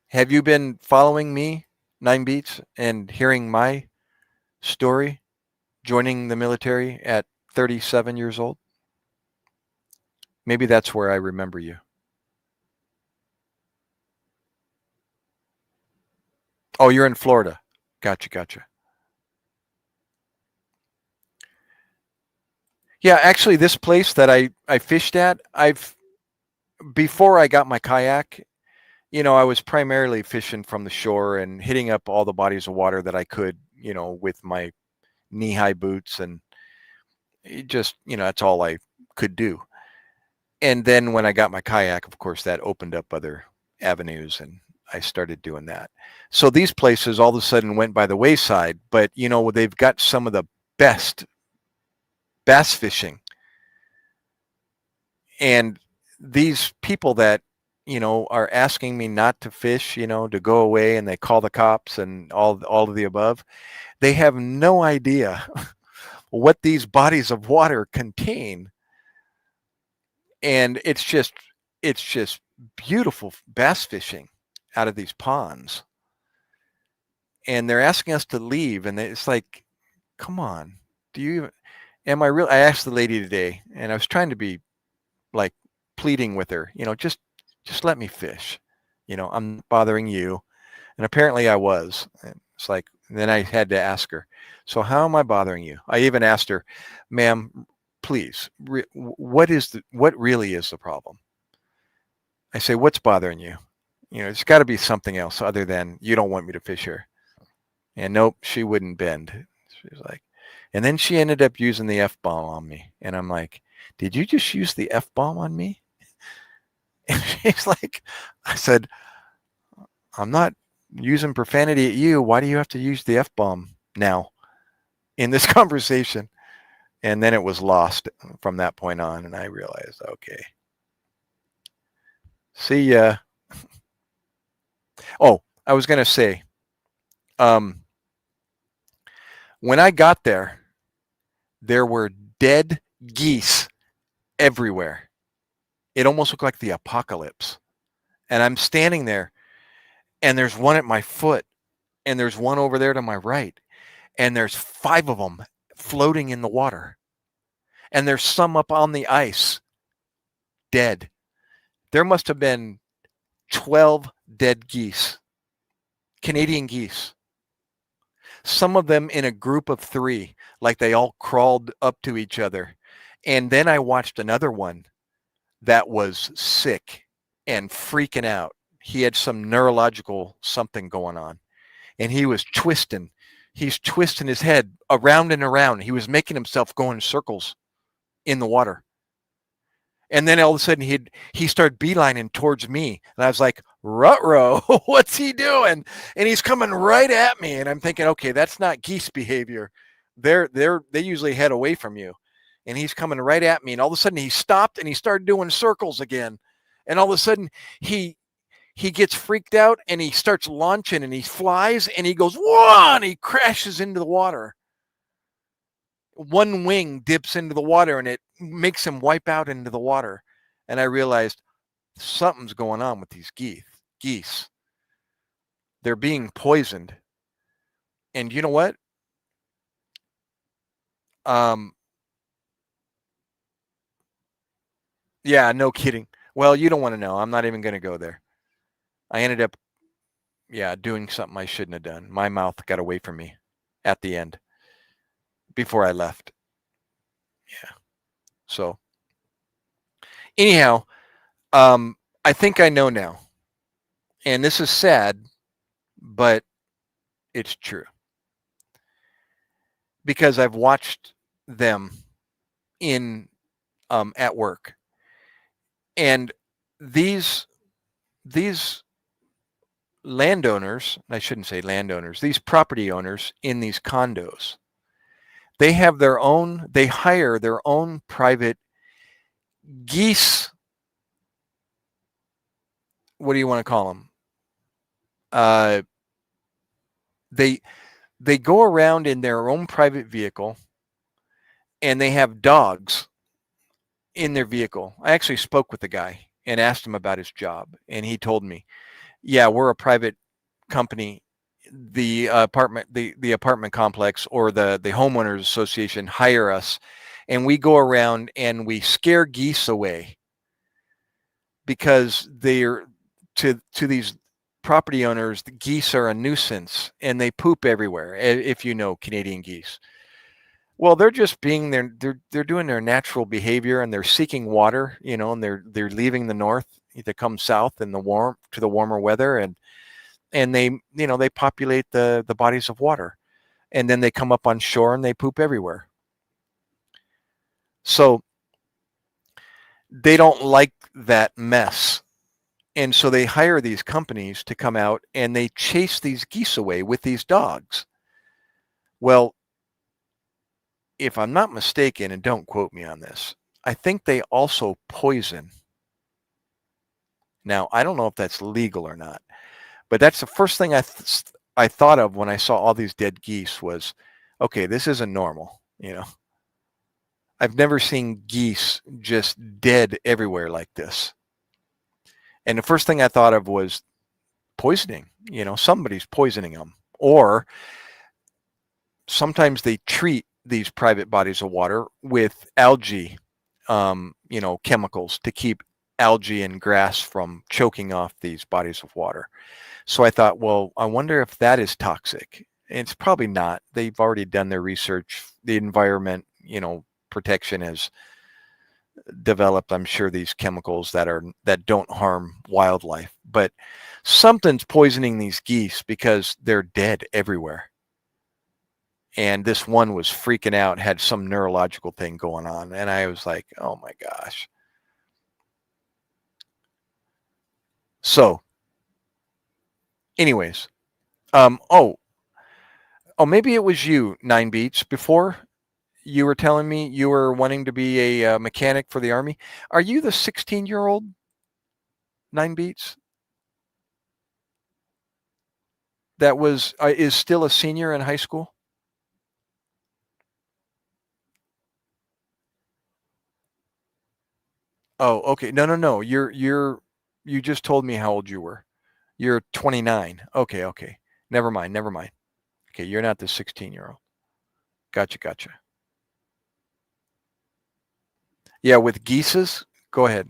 Have you been following me, 9 Beats, and hearing my story, joining the military at 37 years old? Maybe that's where I remember you. Oh, you're in Florida. Gotcha. Yeah, actually, this place that I fished at, before I got my kayak, I was primarily fishing from the shore and hitting up all the bodies of water that I could, with my knee-high boots, and it just, that's all I could do. And then when I got my kayak, of course, that opened up other avenues, and I started doing that. So these places all of a sudden went by the wayside, but, they've got some of the best bass fishing. And these people that, are asking me not to fish, to go away, and they call the cops and all of the above, they have no idea what these bodies of water contain. And it's just beautiful bass fishing out of these ponds. And they're asking us to leave, and it's like, come on, am I real? I asked the lady today, and I was trying to be like pleading with her, just let me fish. I'm not bothering you. And apparently I was. And it's like, then I had to ask her, so how am I bothering you? I even asked her, ma'am, please, what really is the problem? I say, what's bothering you? It's got to be something else other than you don't want me to fish here. And nope, she wouldn't bend. She was like, and then she ended up using the F-bomb on me. And I'm like, did you just use the F-bomb on me? And she's like, I said, I'm not using profanity at you. Why do you have to use the F-bomb now in this conversation? And then it was lost from that point on, and I realized, okay. See ya. Oh, I was going to say, when I got there were dead geese everywhere. It almost looked like the apocalypse. And I'm standing there, and there's one at my foot, and there's one over there to my right, and there's 5 of them floating in the water. And there's some up on the ice, dead. There must have been 12 dead geese, Canadian geese. Some of them in a group of 3, like they all crawled up to each other. And then I watched another one that was sick and freaking out. he had some neurological something going on, and he was twisting. He's twisting his head around and around. He was making himself go in circles in the water. And then all of a sudden he started beelining towards me. And I was like, Ruh-roh, what's he doing? And he's coming right at me. And I'm thinking, okay, that's not geese behavior. They usually head away from you. And he's coming right at me. And all of a sudden he stopped and he started doing circles again. And all of a sudden he gets freaked out and he starts launching and he flies and he goes, whoa, and he crashes into the water. One wing dips into the water and it makes him wipe out into the water. And I realized something's going on with these geese. They're being poisoned. And you know what? Yeah, no kidding. Well, you don't want to know. I'm not even going to go there. I ended up, doing something I shouldn't have done. My mouth got away from me at the end before I left. Yeah. So anyhow, I think I know now. And this is sad, but it's true. Because I've watched them in at work. And these landowners, I shouldn't say landowners, these property owners in these condos, they hire their own private geese. What do you want to call them? They go around in their own private vehicle and they have dogs in their vehicle. I actually spoke with the guy and asked him about his job. And he told me, yeah, we're a private company. The apartment complex or the homeowners association hire us, and we go around and we scare geese away because they're to these property owners, the geese are a nuisance and they poop everywhere. If you know Canadian geese, well, they're just being they're doing their natural behavior and they're seeking water, and they're leaving the north to come south in the warmer weather, and they populate the bodies of water, and then they come up on shore and they poop everywhere. So they don't like that mess. And so they hire these companies to come out and they chase these geese away with these dogs. Well, if I'm not mistaken, and don't quote me on this, I think they also poison. Now, I don't know if that's legal or not, but that's the first thing I thought of when I saw all these dead geese was, okay, this isn't normal. I've never seen geese just dead everywhere like this. And the first thing I thought of was poisoning. Somebody's poisoning them. Or sometimes they treat these private bodies of water with algae, chemicals to keep algae and grass from choking off these bodies of water. So I thought, well, I wonder if that is toxic. And it's probably not. They've already done their research. The environment, protection has developed, I'm sure, these chemicals that don't harm wildlife. But something's poisoning these geese because they're dead everywhere. And this one was freaking out, had some neurological thing going on. And I was like, oh my gosh. So anyways, maybe it was you, 9 Beats, before you were telling me you were wanting to be a mechanic for the Army. Are you the 16-year-old 9 Beats that is still a senior in high school? Oh, okay. No. You just told me how old you were. You're 29. Okay. Never mind. Okay, you're not the 16-year-old. Gotcha. Yeah, with geeses? Go ahead.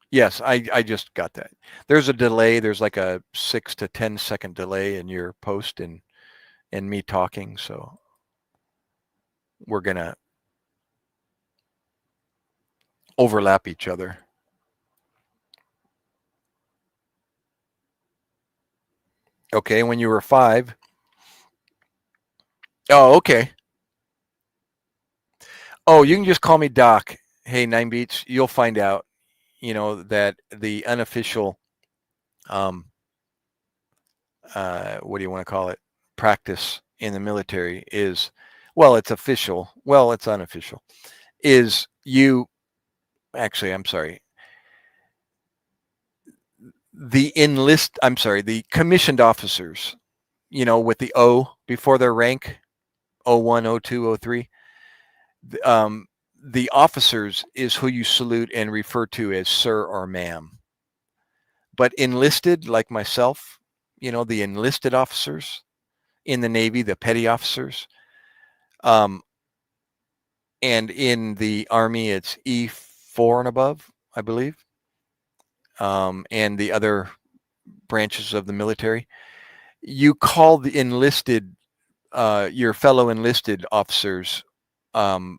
Yes, I just got that. There's a delay. There's like a 6 to 10 second delay in your post and me talking, so we're going to overlap each other. Okay, when you were 5. Oh, okay. Oh, you can just call me Doc. Hey, Nine Beats. You'll find out. That the unofficial, um, what do you want to call it? Practice in the military is, well, it's official. Well, it's unofficial. Is you actually? I'm sorry. The commissioned officers, with the O before their rank, O1, O2, O3, um, the officers is who you salute and refer to as sir or ma'am. But enlisted, like myself, the enlisted officers in the Navy, the petty officers, um, and in the Army, it's E4 and above, I believe, and the other branches of the military. You call the enlisted, your fellow enlisted officers,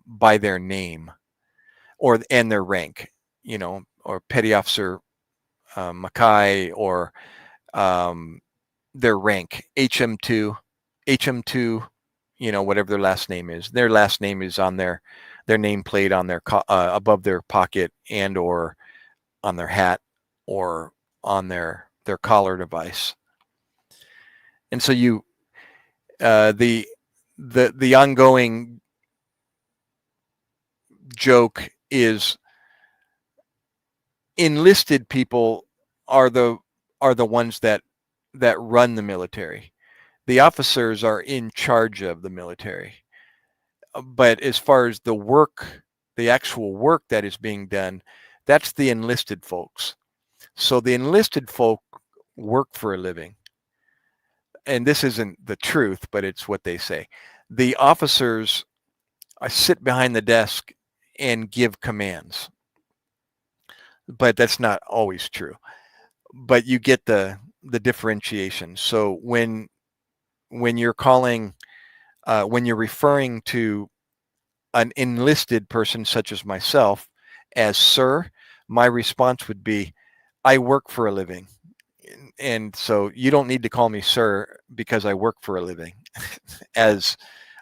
by their name and their rank, or petty officer MacKay, or um, their rank, HM2, whatever their last name is. Their last name is on their nameplate on their above their pocket, and or on their hat, or on their collar device. And so the ongoing joke is enlisted people are the ones that run the military. The officers are in charge of the military. But as far as the actual work that is being done, that's the enlisted folks. So the enlisted folk work for a living. And this isn't the truth, but it's what they say. The officers sit behind the desk and give commands. But that's not always true. But you get the differentiation. So when you're calling, when you're referring to an enlisted person such as myself as sir, my response would be, I work for a living. And so you don't need to call me sir because I work for a living, as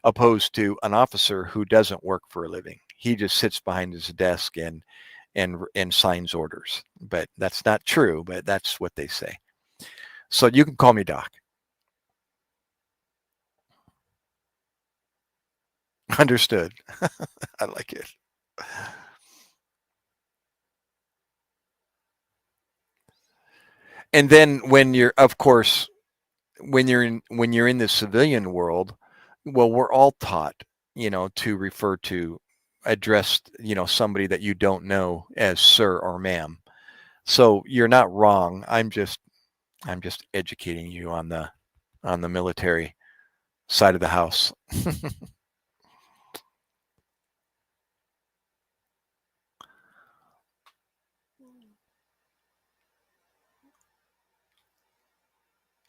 opposed to an officer who doesn't work for a living. He just sits behind his desk and signs orders. But that's not true, but that's what they say. So you can call me Doc. Understood. I like it. And then when you're, of course, when you're in the civilian world, well, we're all taught, to refer to, address, somebody that you don't know as sir or ma'am. So you're not wrong. I'm just educating you on the military side of the house.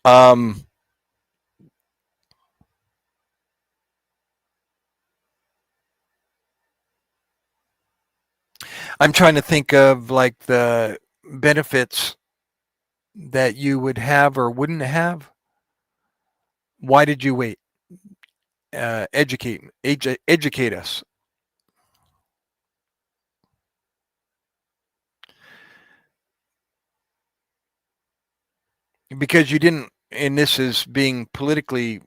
um, I'm trying to think of like the benefits that you would have or wouldn't have. Why did you wait? Educate us. Because you didn't, and this is being politically,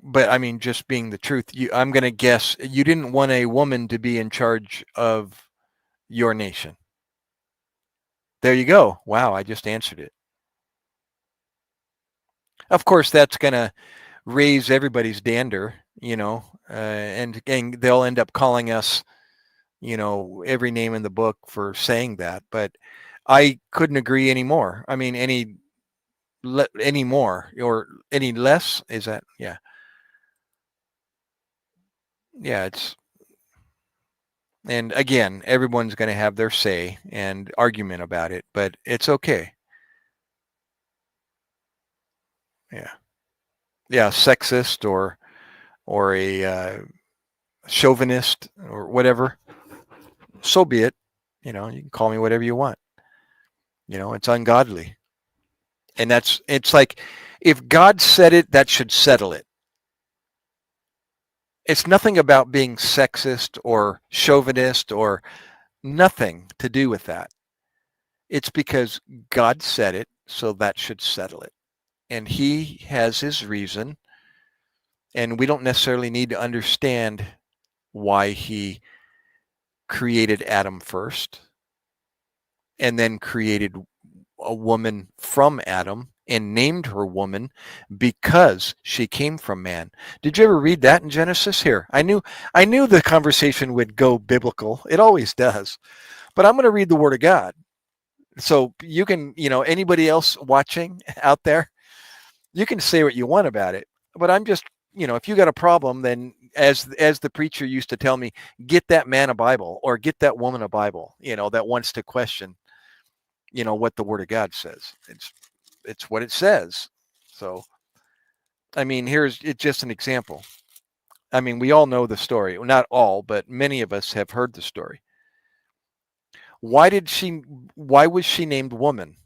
but I mean, just being the truth, I'm going to guess you didn't want a woman to be in charge of your nation. There you go. Wow, I just answered it. Of course, that's going to raise everybody's dander, and they'll end up calling us, every name in the book for saying that. But I couldn't agree anymore. I mean, any more or any less, is that, yeah. Yeah, and again, everyone's going to have their say and argument about it, but it's okay. Yeah. Yeah, sexist or a chauvinist or whatever, so be it. You can call me whatever you want. It's ungodly. And it's like If God said it, that should settle it. It's nothing about being sexist or chauvinist or nothing to do with that. It's because God said it, so that should settle it. And he has his reason, and we don't necessarily need to understand why he created Adam first and then created a woman from Adam and named her woman because she came from man. Did you ever read that in Genesis? Here, I knew the conversation would go biblical. It always does. But I'm going to read the word of God. So you can, anybody else watching out there, you can say what you want about it. But I'm just, if you got a problem, then as the preacher used to tell me, get that man a Bible or get that woman a Bible, that wants to question, what the word of God says. It's what it says. So, I mean, it's just an example. I mean, we all know the story. Well, not all, but many of us have heard the story. Why was she named woman?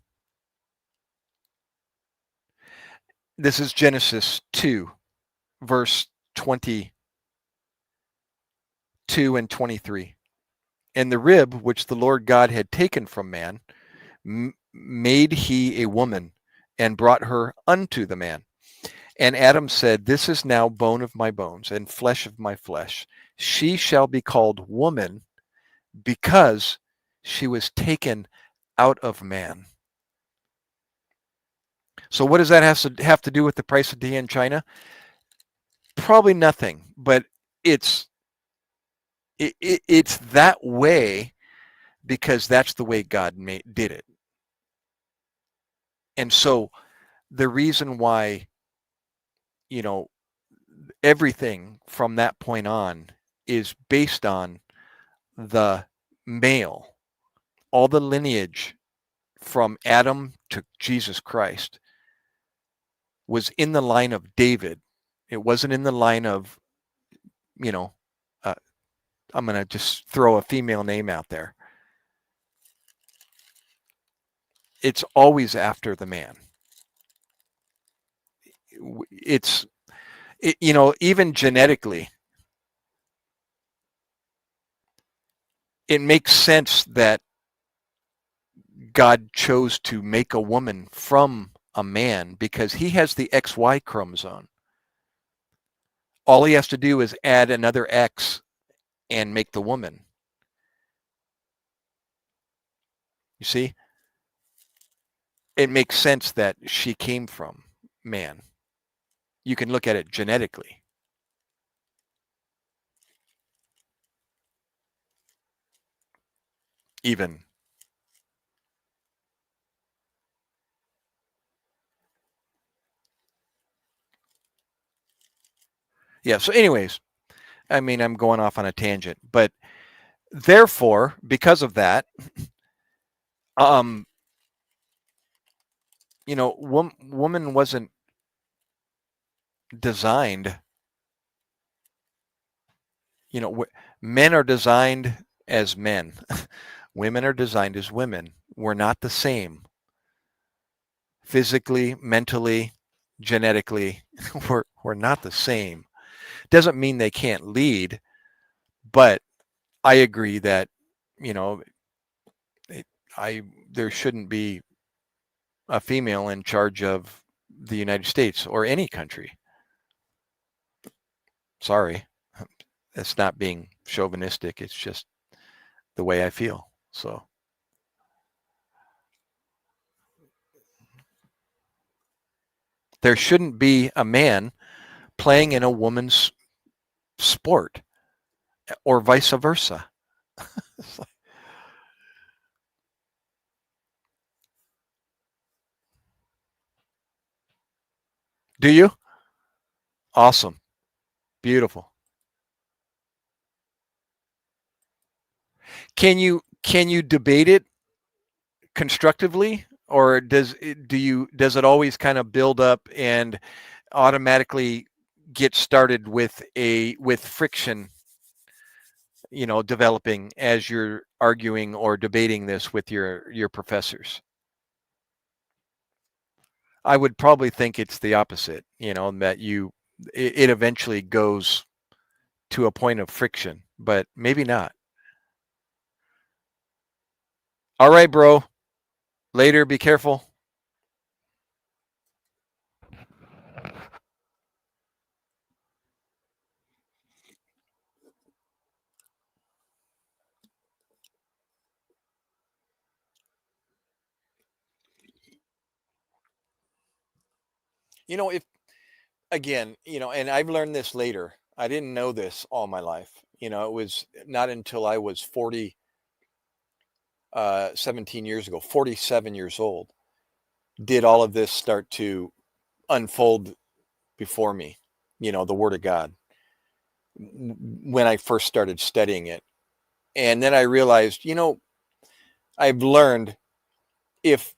This is Genesis 2, verse 22 and 23. And the rib which the Lord God had taken from man, made he a woman and brought her unto the man. And Adam said, this is now bone of my bones and flesh of my flesh. She shall be called woman because she was taken out of man. So what does that have to do with the price of tea in China? Probably nothing, but it's that way because that's the way God did it. And so the reason why, everything from that point on is based on the male, all the lineage from Adam to Jesus Christ was in the line of David. It wasn't in the line of, I'm going to just throw a female name out there. It's always after the man. Even genetically, it makes sense that God chose to make a woman from a man because he has the XY chromosome. All he has to do is add another X and make the woman. You see? It makes sense that she came from man. You can look at it genetically. Even. Yeah, so anyways, I mean, I'm going off on a tangent, but therefore, because of that, woman wasn't designed, men are designed as men. Women are designed as women. We're not the same. Physically, mentally, genetically, we're not the same. Doesn't mean they can't lead, but I agree that, there shouldn't be a female in charge of the United States or any country. Sorry. It's not being chauvinistic. It's just the way I feel. So there shouldn't be a man playing in a woman's sport or vice versa. Do you? Awesome. Beautiful. Can you debate it constructively, or does it always kind of build up and automatically get started with friction, developing as you're arguing or debating this with your professors? I would probably think it's the opposite, that it eventually goes to a point of friction, but maybe not. All right, bro. Later. Be careful. If again, and I've learned this later. I didn't know this all my life. It was not until I was 17 years ago, 47 years old, did all of this start to unfold before me, the Word of God, when I first started studying it. And then I realized, I've learned if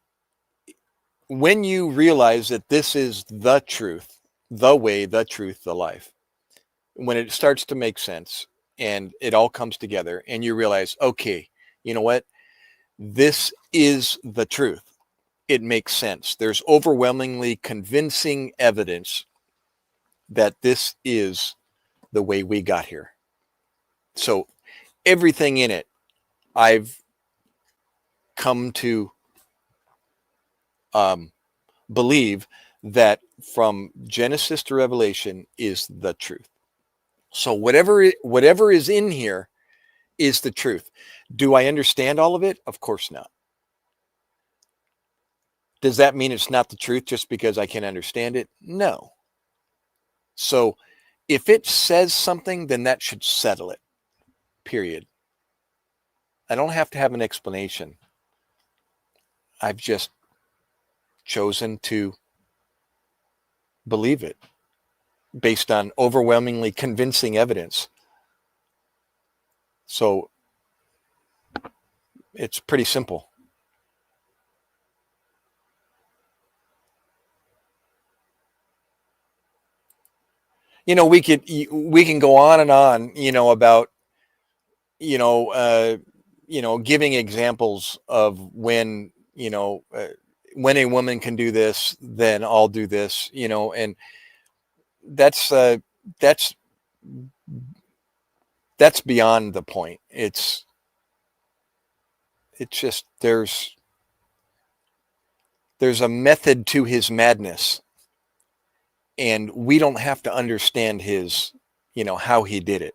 when you realize that this is the truth, the way, the truth, the life, when it starts to make sense and it all comes together and you realize, okay, you know what? This is the truth. It makes sense. There's overwhelmingly convincing evidence that this is the way we got here. So everything in it, I've come to believe that from Genesis to Revelation is the truth. So whatever is in here is the truth. Do I understand all of it? Of course not. Does that mean it's not the truth just because I can understand it? No. So if it says something, then that should settle it. Period. I don't have to have an explanation. I've just chosen to believe it based on overwhelmingly convincing evidence. So it's pretty simple. We can go on and on, about, giving examples of when a woman can do this, then I'll do this, and that's beyond the point. It's just there's a method to his madness, and we don't have to understand his, how he did it.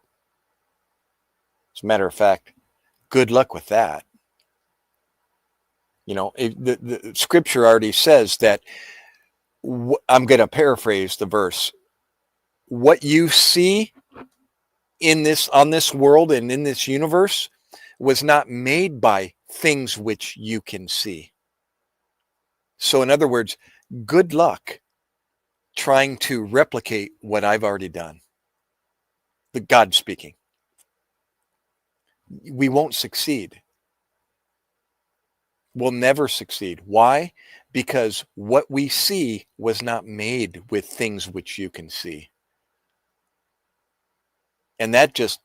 As a matter of fact, good luck with that. The scripture already says that, I'm going to paraphrase the verse. What you see on this world and in this universe was not made by things which you can see. So in other words, good luck trying to replicate what I've already done. The God speaking. We won't succeed. We'll never succeed. Why? Because what we see was not made with things which you can see. And that just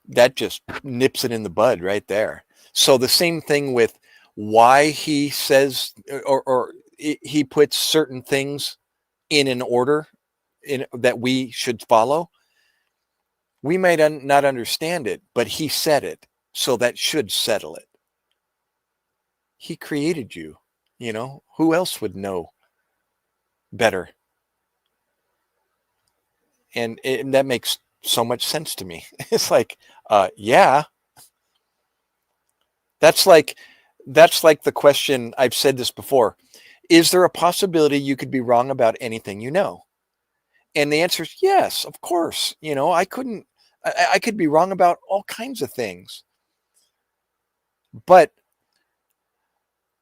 nips it in the bud right there. So the same thing with why he says or he puts certain things in an order that we should follow. We might not understand it, but he said it, so that should settle it. He created you, who else would know better? And that makes so much sense to me. It's like, yeah. That's like the question, I've said this before. Is there a possibility you could be wrong about anything you know? And the answer is yes, of course. I could be wrong about all kinds of things. But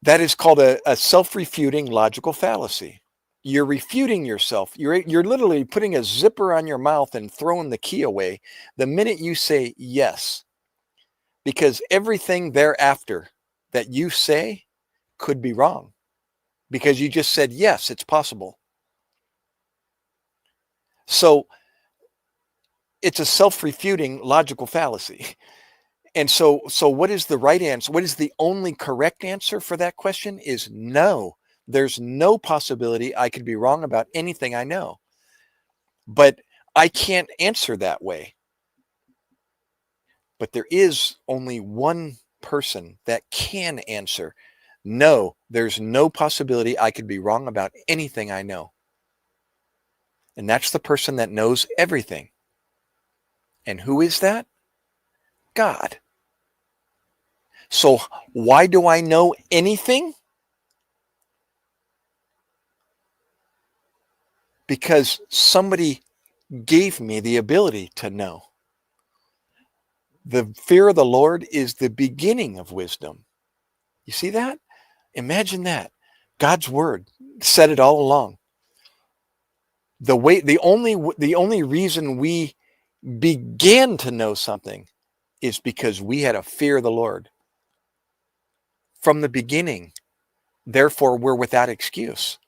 that is called a self-refuting logical fallacy. You're refuting yourself. You're literally putting a zipper on your mouth and throwing the key away the minute you say yes. Because everything thereafter that you say could be wrong. Because you just said, yes, it's possible. So it's a self-refuting logical fallacy. And so what is the right answer? What is the only correct answer for that question is no. there's no possibility I could be wrong about anything I know. But I can't answer that way. But there is only one person that can answer. No, there's no possibility I could be wrong about anything I know. And that's the person that knows everything. And who is that? God. So why do I know anything? Because somebody gave me the ability to know. The fear of the Lord is the beginning of wisdom. You see that? Imagine that. God's word said it all along. The only reason we began to know something is because we had a fear of the Lord from the beginning. Therefore, we're without excuse.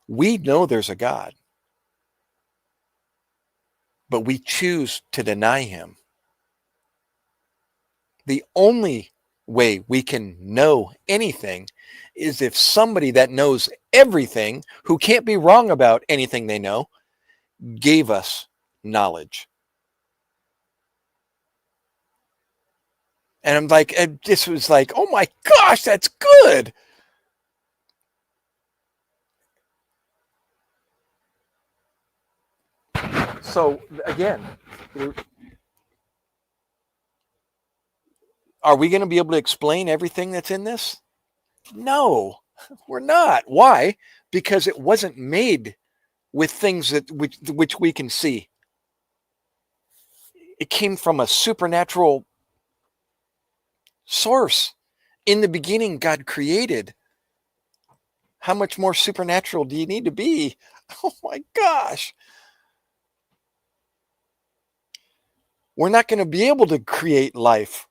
We know there's a God, but we choose to deny him. The only way we can know anything is if somebody that knows everything, who can't be wrong about anything they know, gave us knowledge. And I'm like, and this was like, oh my gosh, that's good. So again, are we going to be able to explain everything that's in this? No, we're not. Why? Because it wasn't made with things that which we can see. It came from a supernatural source. In the beginning, God created. How much more supernatural do you need to be? Oh my gosh. We're not going to be able to create life.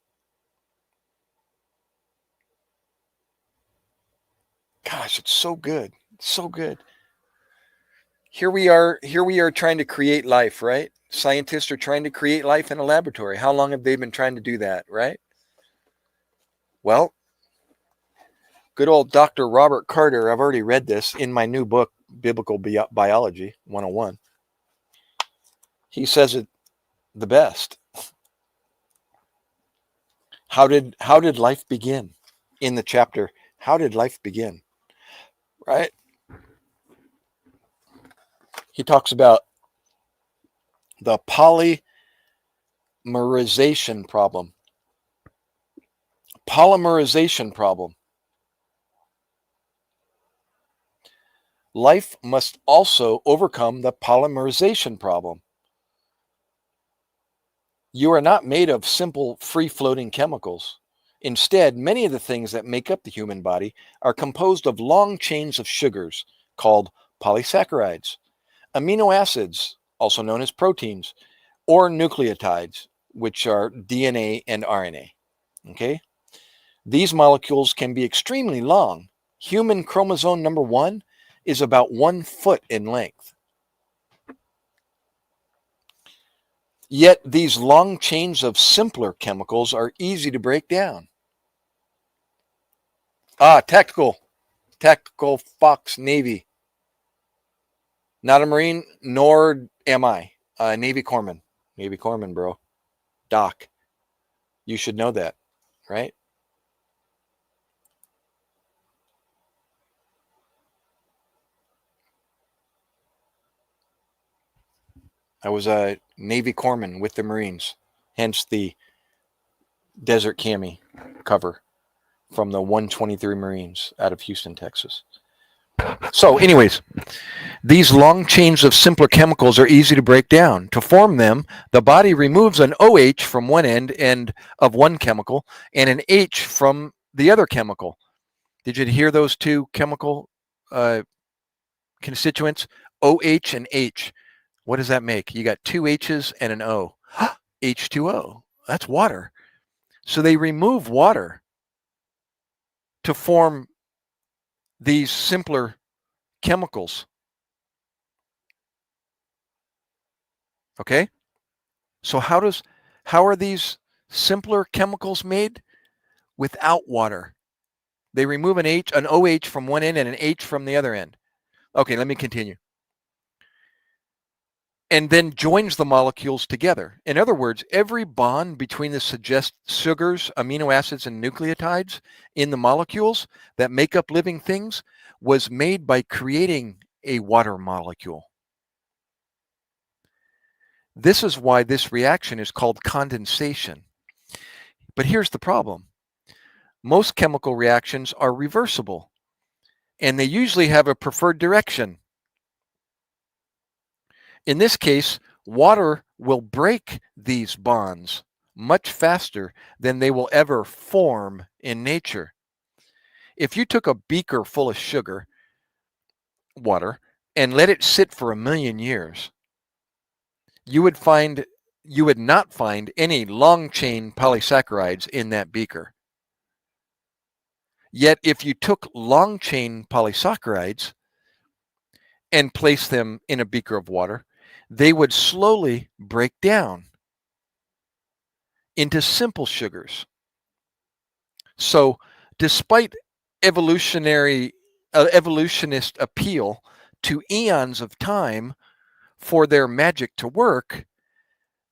Gosh, it's so good. It's so good. Here we are trying to create life, right? Scientists are trying to create life in a laboratory. How long have they been trying to do that, right? Well, good old Dr. Robert Carter, I've already read this in my new book, Biblical Biology 101. He says it the best. How did life begin? In the chapter, how did life begin? Right? He talks about the polymerization problem. Polymerization problem. Life must also overcome the polymerization problem. You are not made of simple free-floating chemicals. Instead, many of the things that make up the human body are composed of long chains of sugars called polysaccharides, amino acids, also known as proteins, or nucleotides, which are DNA and RNA. Okay? These molecules can be extremely long. Human chromosome number 1 is about 1 foot in length. Yet these long chains of simpler chemicals are easy to break down. Tactical Fox Navy. Not a Marine, nor am I. Navy Corpsman. Navy Corpsman, bro. Doc. You should know that, right? I was a Navy Corpsman with the Marines, hence the Desert Cami cover from the 123 Marines out of Houston, Texas. So anyways, these long chains of simpler chemicals are easy to break down. To form them, the body removes an OH from one end of one chemical and an H from the other chemical. Did you hear those two chemical constituents? OH and H. What does that make? You got two H's and an O. H2O. That's water. So they remove water to form these simpler chemicals. Okay? So how are these simpler chemicals made? Without water. They remove an OH from one end and an H from the other end. Okay, let me continue. And then joins the molecules together. In other words, every bond between the sugars, amino acids, and nucleotides in the molecules that make up living things was made by creating a water molecule. This is why this reaction is called condensation. But here's the problem. Most chemical reactions are reversible, and they usually have a preferred direction. In this case, water will break these bonds much faster than they will ever form in nature. If you took a beaker full of sugar, water, and let it sit for 1,000,000 years, you would not find any long chain polysaccharides in that beaker. Yet if you took long chain polysaccharides and placed them in a beaker of water, they would slowly break down into simple sugars. So despite evolutionist appeal to eons of time for their magic to work,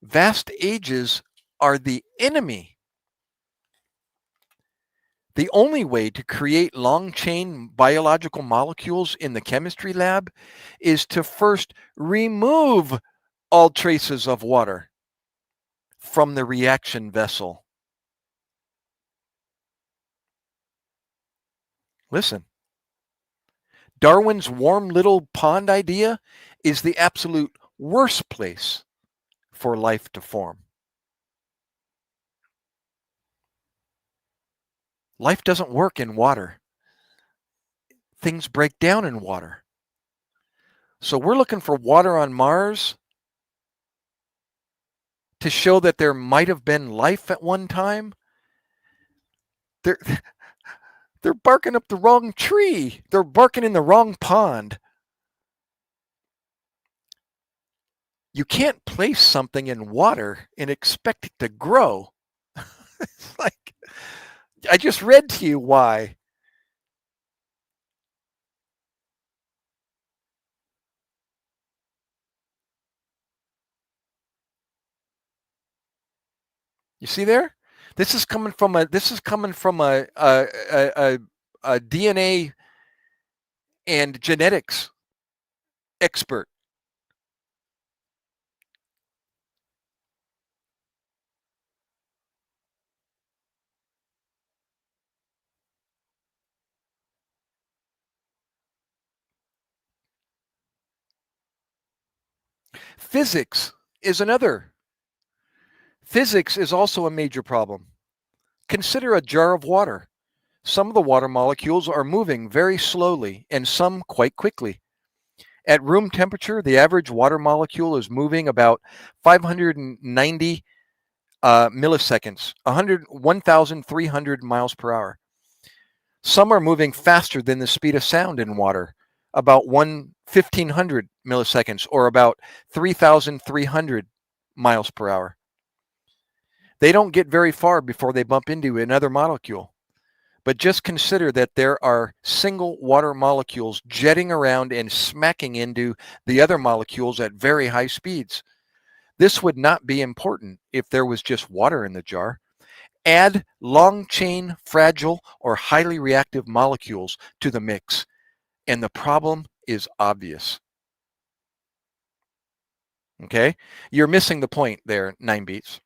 vast ages are the enemy. The only way to create long-chain biological molecules in the chemistry lab is to first remove all traces of water from the reaction vessel. Listen, Darwin's warm little pond idea is the absolute worst place for life to form. Life doesn't work in water. Things break down in water. So we're looking for water on Mars to show that there might have been life at one time. They're barking up the wrong tree. They're barking in the wrong pond. You can't place something in water and expect it to grow. It's like, I just read to you why. You see there? This is coming from a DNA and genetics expert. Physics is another. Physics is also a major problem. Consider a jar of water. Some of the water molecules are moving very slowly and some quite quickly. At room temperature, the average water molecule is moving about 590 milliseconds, 1,300 miles per hour. Some are moving faster than the speed of sound in water, about 1,500 milliseconds, or about 3,300 miles per hour. They don't get very far before they bump into another molecule. But just consider that there are single water molecules jetting around and smacking into the other molecules at very high speeds. This would not be important if there was just water in the jar. Add long-chain, fragile, or highly reactive molecules to the mix, and the problem is obvious. Okay? You're missing the point there, 9 beats.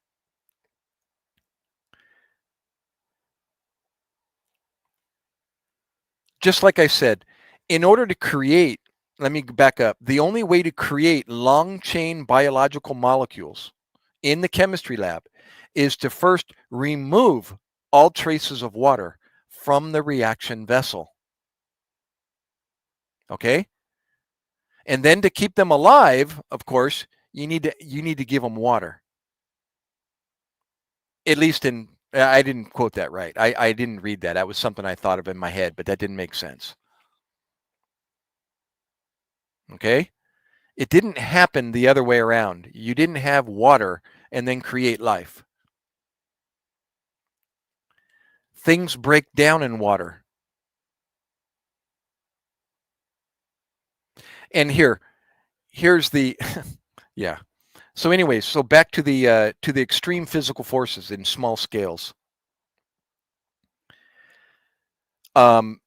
Just like I said, in order to create, let me back up, the only way to create long-chain biological molecules in the chemistry lab is to first remove all traces of water from the reaction vessel. Okay? And then to keep them alive, of course, you need to give them water. At least I didn't quote that right. I didn't read that. That was something I thought of in my head, but that didn't make sense. Okay? It didn't happen the other way around. You didn't have water and then create life. Things break down in water. And here's the yeah. So anyways, so back to the extreme physical forces in small scales. Um,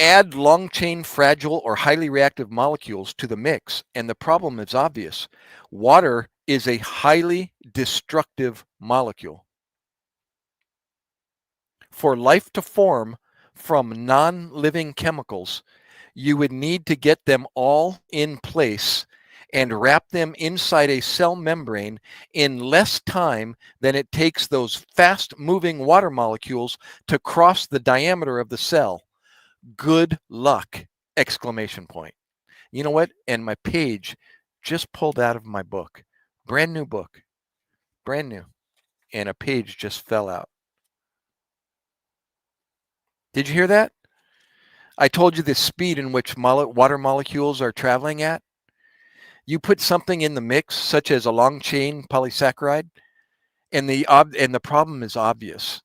Add long chain fragile or highly reactive molecules to the mix, and the problem is obvious. Water is a highly destructive molecule. For life to form from non-living chemicals, you would need to get them all in place and wrap them inside a cell membrane in less time than it takes those fast-moving water molecules to cross the diameter of the cell. Good luck! Exclamation point. You know what? And my page just pulled out of my book. Brand new book. Brand new. And a page just fell out. Did you hear that? I told you the speed in which water molecules are traveling at. You put something in the mix, such as a long chain polysaccharide, and the problem is obvious.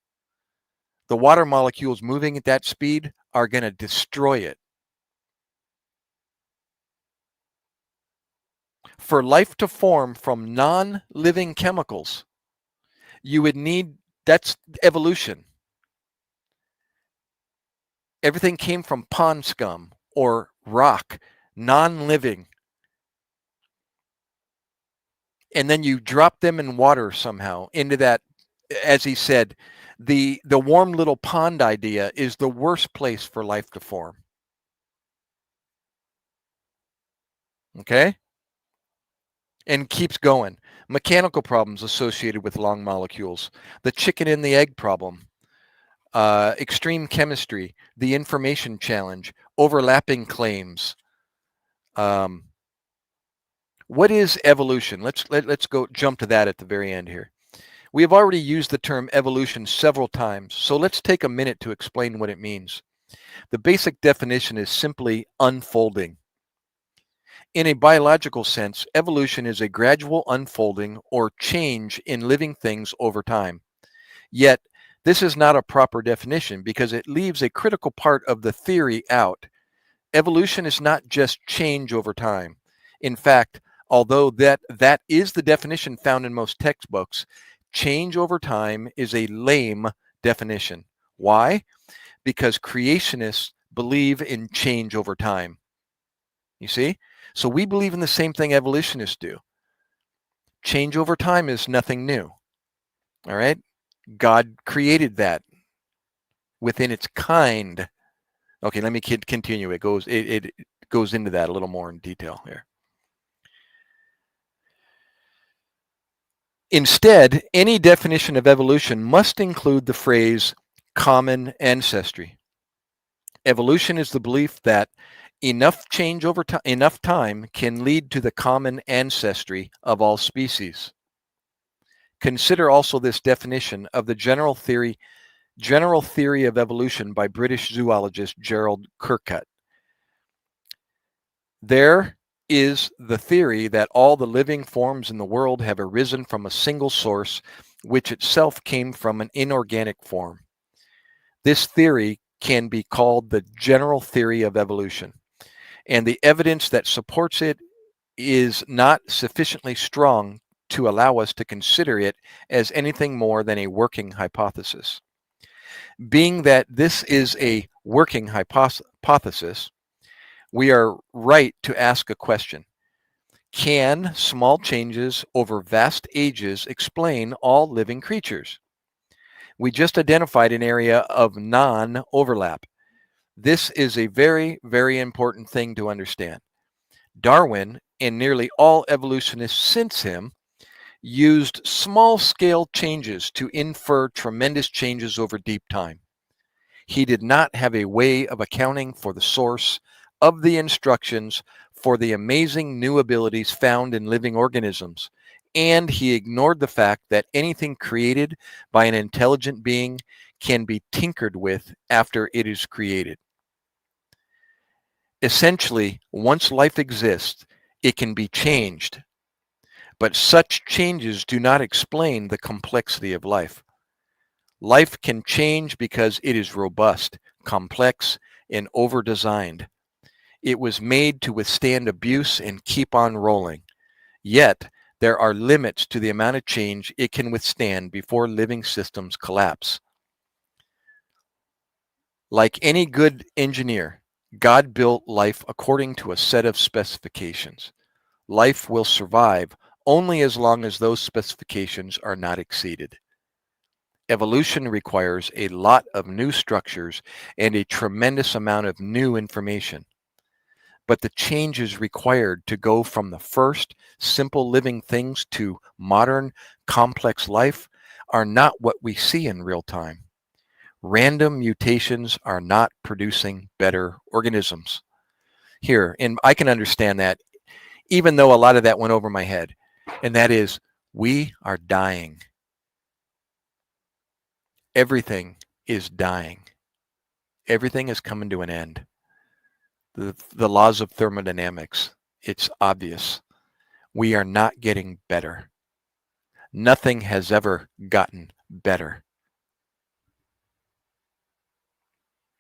The water molecules moving at that speed are going to destroy it. For life to form from non-living chemicals, you would need, that's evolution. Everything came from pond scum or rock, non-living. And then you drop them in water somehow into that, as he said, the warm little pond idea is the worst place for life to form. Okay? And keeps going. Mechanical problems associated with long molecules. The chicken and the egg problem. Extreme chemistry. The information challenge. Overlapping claims. What is evolution? Let's go jump to that at the very end here. We have already used the term evolution several times, so let's take a minute to explain what it means. The basic definition is simply unfolding. In a biological sense, evolution is a gradual unfolding or change in living things over time. Yet, this is not a proper definition because it leaves a critical part of the theory out. Evolution is not just change over time. In fact, although that is the definition found in most textbooks, change over time is a lame definition. Why? Because creationists believe in change over time. You see? So we believe in the same thing evolutionists do. Change over time is nothing new. All right? God created that within its kind. Okay, let me continue. It goes into that a little more in detail here. Instead, any definition of evolution must include the phrase common ancestry. Evolution is the belief that enough change over enough time can lead to the common ancestry of all species. Consider also this definition of the general theory of evolution by British zoologist Gerald Kirkut. There is the theory that all the living forms in the world have arisen from a single source, which itself came from an inorganic form. This theory can be called the general theory of evolution, and the evidence that supports it is not sufficiently strong to allow us to consider it as anything more than a working hypothesis. Being that this is a working hypothesis, we are right to ask a question. Can small changes over vast ages explain all living creatures? We just identified an area of non-overlap. This is a very, very important thing to understand. Darwin and nearly all evolutionists since him used small-scale changes to infer tremendous changes over deep time. He did not have a way of accounting for the source of the instructions for the amazing new abilities found in living organisms, and he ignored the fact that anything created by an intelligent being can be tinkered with after it is created. Essentially, once life exists, it can be changed, but such changes do not explain the complexity of life. Life can change because it is robust, complex, and over-designed. It was made to withstand abuse and keep on rolling. Yet, there are limits to the amount of change it can withstand before living systems collapse. Like any good engineer, God built life according to a set of specifications. Life will survive only as long as those specifications are not exceeded. Evolution requires a lot of new structures and a tremendous amount of new information. But the changes required to go from the first simple living things to modern complex life are not what we see in real time. Random mutations are not producing better organisms. Here, and I can understand that, even though a lot of that went over my head, and that is, we are dying. Everything is dying. Everything is coming to an end. The laws of thermodynamics, it's obvious. We are not getting better. Nothing has ever gotten better.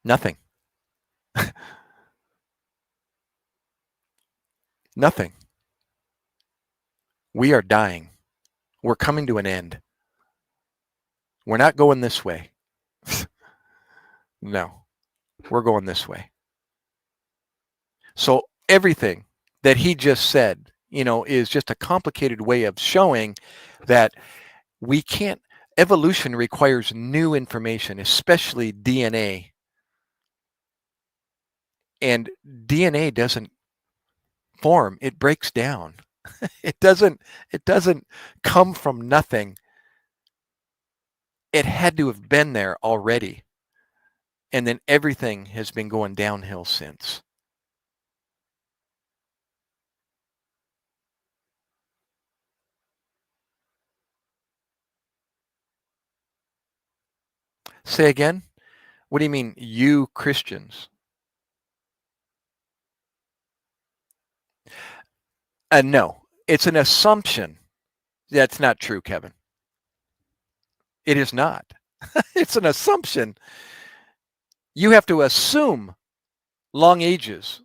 Nothing. Nothing. We are dying. We're coming to an end. We're not going this way. No, we're going this way. So everything that he just said, is just a complicated way of showing that we can't, evolution requires new information, especially DNA. And DNA doesn't form, it breaks down. It doesn't come from nothing. It had to have been there already. And then everything has been going downhill since. Say again? What do you mean, you Christians? No, it's an assumption. That's not true, Kevin. It is not. It's an assumption. You have to assume long ages.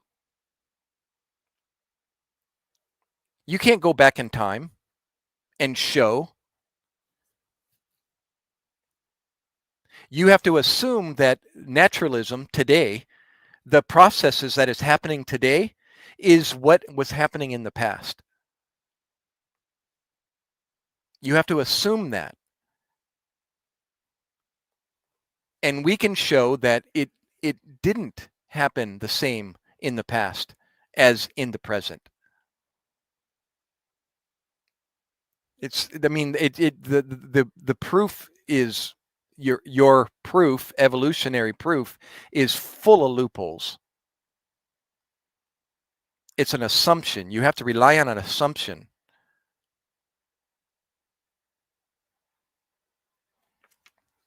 You can't go back in time and show. You have to assume that naturalism today, the processes that is happening today, is what was happening in the past. You have to assume that. And we can show that it didn't happen the same in the past as in the present. The proof is your proof, evolutionary proof, is full of loopholes. It's an assumption. You have to rely on an assumption.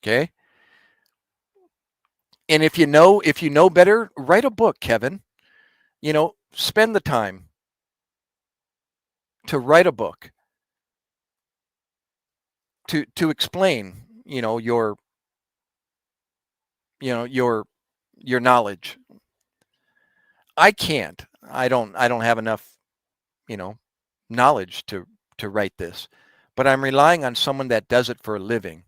Okay? And if you know better, write a book, Kevin. Spend the time to write a book to explain, your your knowledge. I can't. I don't have enough, knowledge to write this. But I'm relying on someone that does it for a living.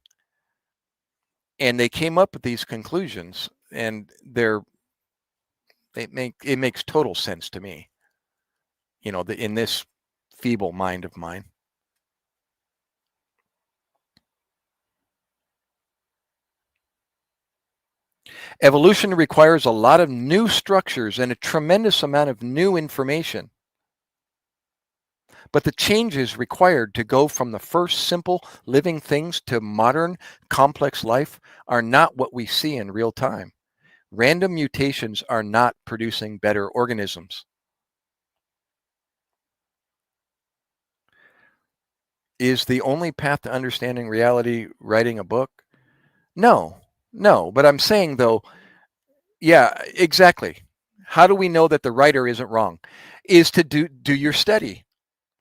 And they came up with these conclusions, and it makes total sense to me. In this feeble mind of mine. Evolution requires a lot of new structures and a tremendous amount of new information. But the changes required to go from the first simple living things to modern complex life are not what we see in real time. Random mutations are not producing better organisms. Is the only path to understanding reality writing a book? No, but I'm saying though, yeah, exactly. How do we know that the writer isn't wrong? Is to do your study,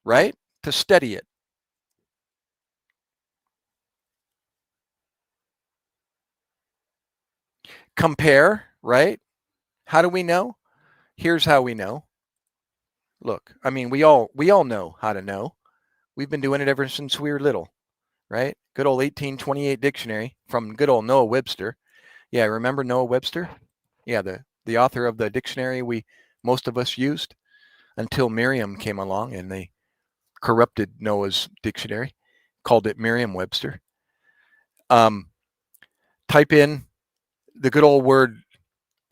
right? To study it. Compare, right? How do we know? Here's how we know. Look, I mean, we all know how to know. We've been doing it ever since we were little, right? Good old 1828 dictionary from good old Noah Webster. Yeah, remember Noah Webster? Yeah, the author of the dictionary most of us used until Merriam came along and they corrupted Noah's dictionary, called it Merriam-Webster. Um, type in the good old word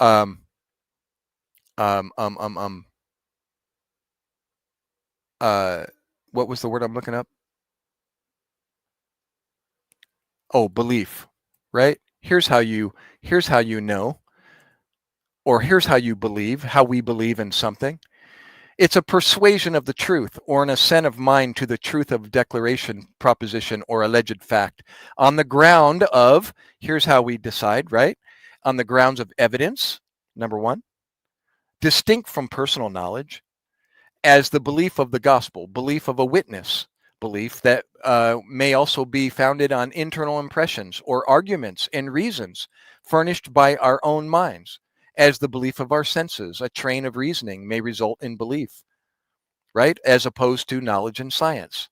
um, um, um, um, um, uh, what was the word I'm looking up? Oh, belief, right? Here's how you know, or here's how you believe, how we believe in something. It's a persuasion of the truth or an assent of mind to the truth of declaration, proposition, or alleged fact on the ground of, here's how we decide, right? On the grounds of evidence, number one, distinct from personal knowledge, as the belief of the gospel, belief of a witness, belief that may also be founded on internal impressions or arguments and reasons furnished by our own minds, as the belief of our senses. A train of reasoning may result in belief, right? As opposed to knowledge and science,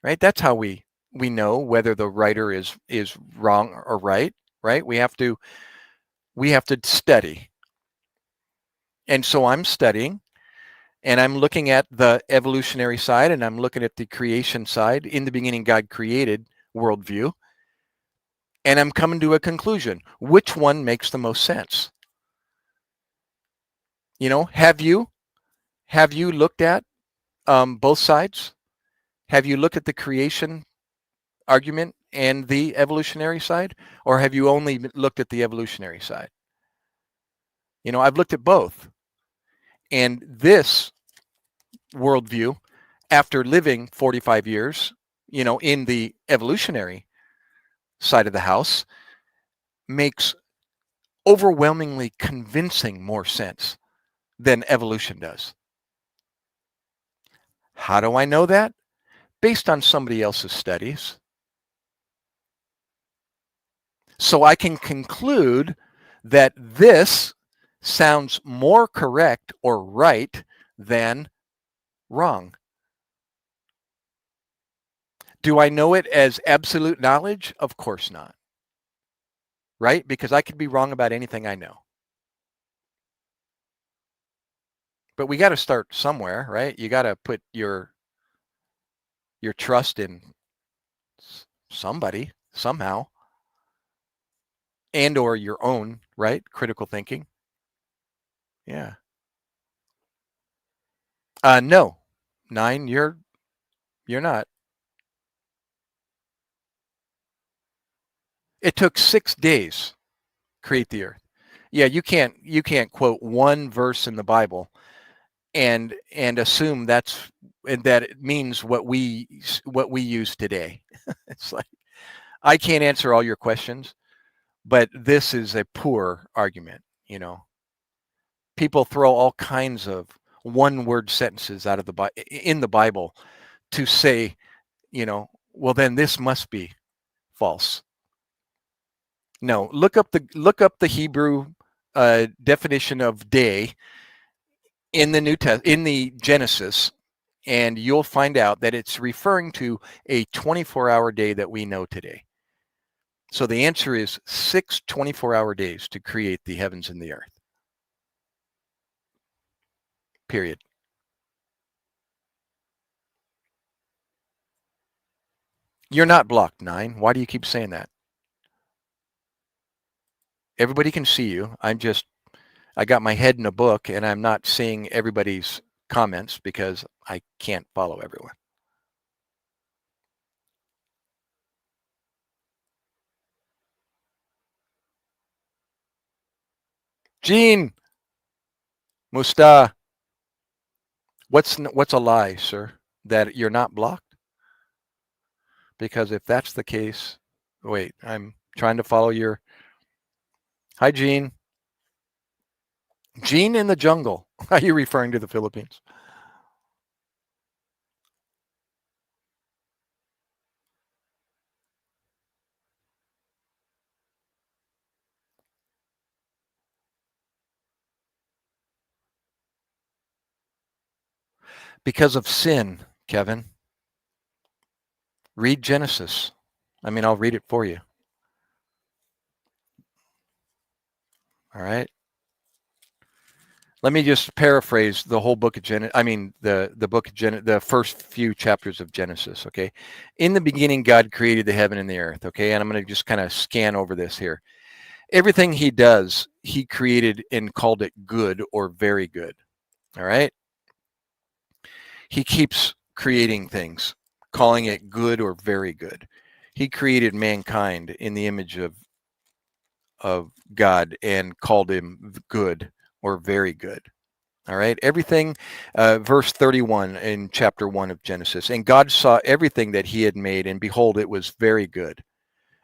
right? That's how we know whether the writer is wrong or right, right? We have to study. And so I'm studying and I'm looking at the evolutionary side and I'm looking at the creation side. In the beginning, God created worldview. And I'm coming to a conclusion. Which one makes the most sense? You know, have you looked at both sides? Have you looked at the creation argument and the evolutionary side? Or have you only looked at the evolutionary side? You know, I've looked at both. And this worldview, after living 45 years, you know, in the evolutionary side of the house, makes overwhelmingly convincing more sense than evolution does. How do I know that? Based on somebody else's studies. So I can conclude that this sounds more correct or right than wrong. Do I know it as absolute knowledge? Of course not. Right? Because I could be wrong about anything I know. But we got to start somewhere, right? You got to put your trust in somebody somehow, and or your own, right? Critical thinking. Yeah. No. 9, you're not. It took 6 days to create the earth. Yeah, you can't quote one verse in the Bible and assume that it means what we use today. It's like I can't answer all your questions, but this is a poor argument, you know. People throw all kinds of one-word sentences out of in the Bible to say, you know, well then this must be false. No, look up the Hebrew definition of day in the in the Genesis, and you'll find out that it's referring to a 24-hour day that we know today. So the answer is 6 24-hour days to create the heavens and the earth. Period. You're not blocked, 9. Why do you keep saying that? Everybody can see you. I got my head in a book and I'm not seeing everybody's comments because I can't follow everyone. Gene, Musta, what's a lie, sir? That you're not blocked? Because if that's the case, wait, I'm trying to follow your. Hi, Gene. Gene in the jungle. Are you referring to the Philippines? Because of sin, Kevin. Read Genesis. I'll read it for you. All right. Let me just paraphrase the whole book of Genesis. The book of Genesis, the first few chapters of Genesis. Okay. In the beginning, God created the heaven and the earth. Okay. And I'm going to just kind of scan over this here. Everything he does, he created and called it good or very good. All right. He keeps creating things, calling it good or very good. He created mankind in the image of God and called him good or very good. All right. Everything, verse 31 in chapter 1 of Genesis. And God saw everything that he had made, and behold, it was very good.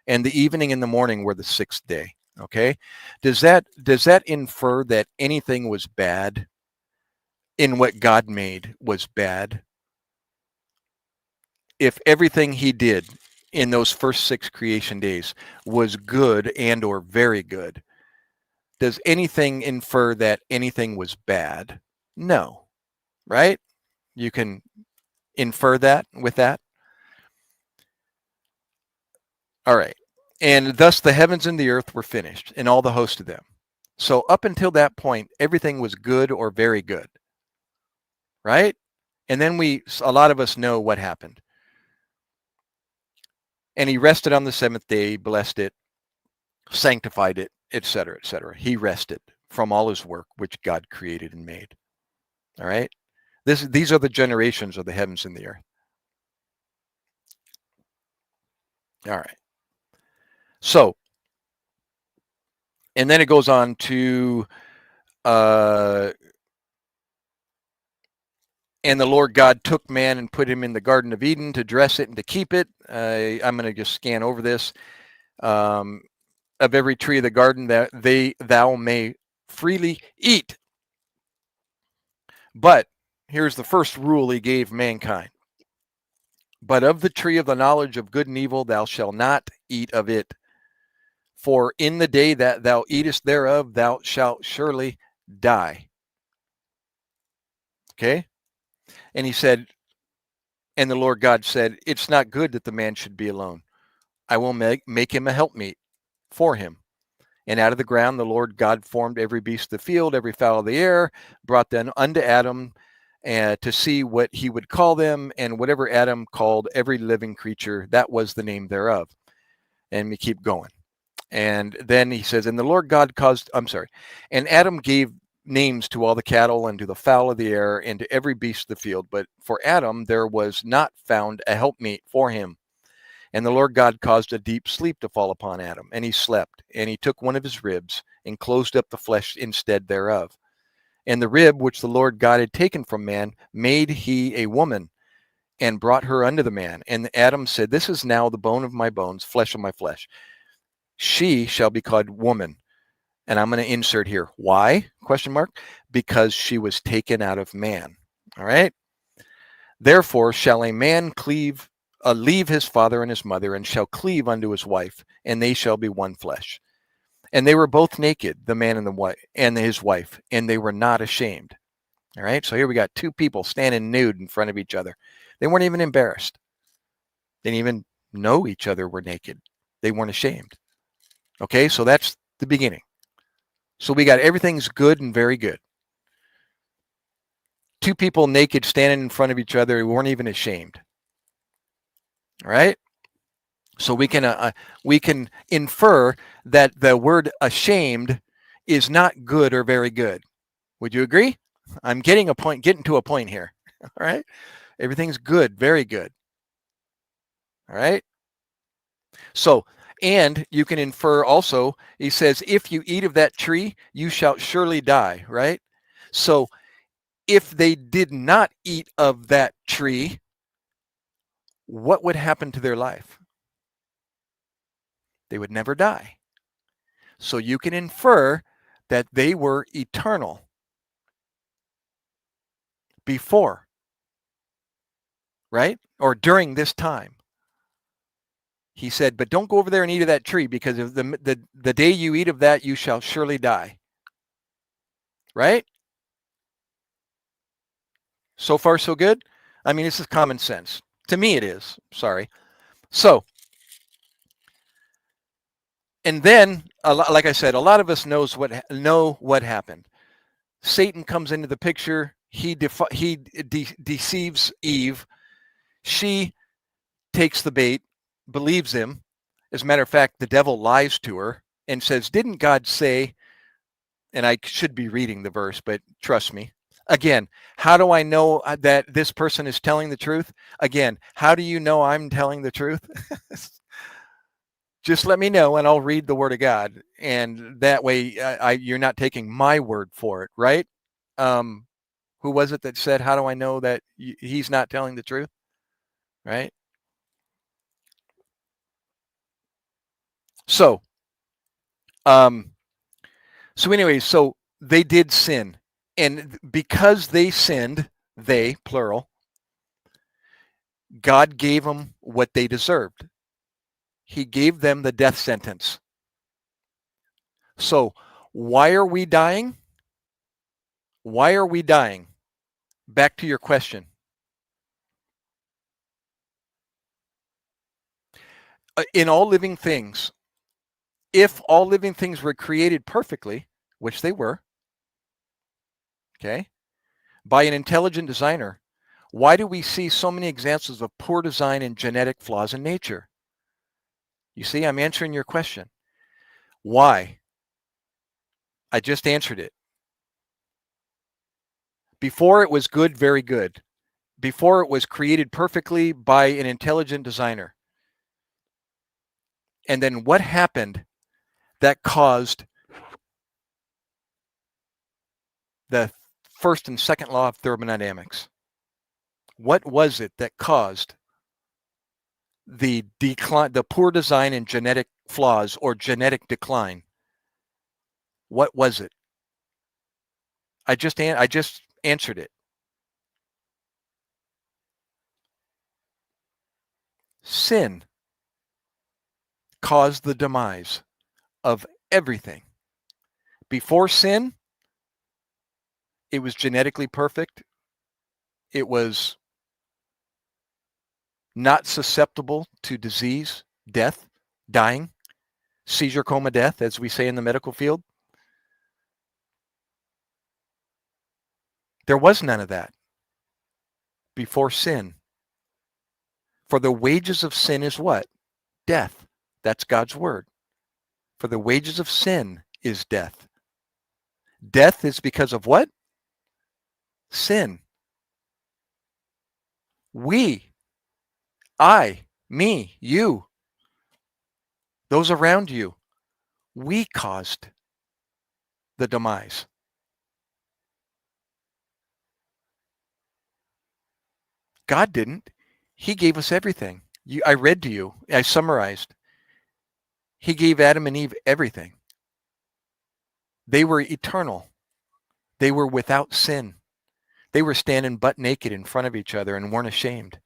And the evening and the morning were the sixth day. Okay. Does that infer that anything was bad in what God made was bad? If everything he did in those first 6 creation days was good and or very good, does anything infer that anything was bad? No, right? You can infer that with that. All right. And thus the heavens and the earth were finished, and all the host of them. So up until that point, everything was good or very good, right? And then a lot of us know what happened. And he rested on the 7th day, blessed it, sanctified it, etc., etc. He rested from all his work which God created and made. All right. These are the generations of the heavens and the earth. All right. So, and then it goes on to, and the Lord God took man and put him in the Garden of Eden to dress it and to keep it. I'm going to just scan over this. Of every tree of the garden that thou may freely eat. But here's the first rule he gave mankind. But of the tree of the knowledge of good and evil thou shalt not eat of it. For in the day that thou eatest thereof, thou shalt surely die. Okay? And he said, and the Lord God said, it's not good that the man should be alone. I will make him a helpmeet for him. And out of the ground the Lord God formed every beast of the field, every fowl of the air, brought them unto Adam to see what he would call them. And whatever Adam called every living creature, that was the name thereof. And we keep going. And then he says, and the Lord God and Adam gave names to all the cattle and to the fowl of the air and to every beast of the field. But for Adam there was not found a helpmeet for him. And the Lord God caused a deep sleep to fall upon Adam, and he slept. And he took one of his ribs and closed up the flesh instead thereof. And the rib which the Lord God had taken from man made he a woman, and brought her unto the man. And Adam said, this is now the bone of my bones, flesh of my flesh. She shall be called woman. And I'm going to insert here. Why? ? Because she was taken out of man. All right. Therefore shall a man leave his father and his mother, and shall cleave unto his wife, and they shall be one flesh. And they were both naked, the man and his wife, and they were not ashamed. All right. So here we got 2 people standing nude in front of each other. They weren't even embarrassed. They didn't even know each other were naked. They weren't ashamed. Okay. So that's the beginning. So we got everything's good and very good. 2 people naked standing in front of each other who weren't even ashamed. All right. So we can infer that the word ashamed is not good or very good. Would you agree? I'm getting to a point here. All right. Everything's good, very good. All right. So, and you can infer also, he says, if you eat of that tree, you shall surely die. Right. So if they did not eat of that tree, what would happen to their life? They would never die. So you can infer that they were eternal before, right? Or during this time. He said, but don't go over there and eat of that tree, because of the day you eat of that, you shall surely die. Right? So far, so good? I mean, this is common sense. To me, it is. Sorry. So, and then, like I said, a lot of us know what happened. Satan comes into the picture. He deceives Eve. She takes the bait, believes him. As a matter of fact, the devil lies to her and says, "Didn't God say?" And I should be reading the verse, but trust me. Again, how do I know that this person is telling the truth? Again, how do you know I'm telling the truth? Just let me know and I'll read the word of God. And that way you're not taking my word for it, right? Who was it that said, how do I know that he's not telling the truth? Right? So, um, anyways, so they did sin. And because they sinned, they, plural, God gave them what they deserved. He gave them the death sentence. So why are we dying? Why are we dying? Back to your question. In all living things, if all living things were created perfectly, which they were, okay, by an intelligent designer, why do we see so many examples of poor design and genetic flaws in nature? You see, I'm answering your question. Why? I just answered it. Before it was good, very good. Before it was created perfectly by an intelligent designer. And then what happened that caused the first and second law of thermodynamics? What was it that caused the decline, the poor design and genetic flaws or genetic decline? What was it? I just answered it. Sin caused the demise of everything. Before sin, it was genetically perfect. It was not susceptible to disease, death, dying, seizure, coma, death, as we say in the medical field. There was none of that before sin. For the wages of sin is what? Death. That's God's word. For the wages of sin is death. Death is because of what? Sin. We, I, me, you, those around you, we caused the demise. God didn't. He gave us everything. I read to you. I summarized. He gave Adam and Eve everything. They were eternal. They were without sin. They were standing butt naked in front of each other and weren't ashamed.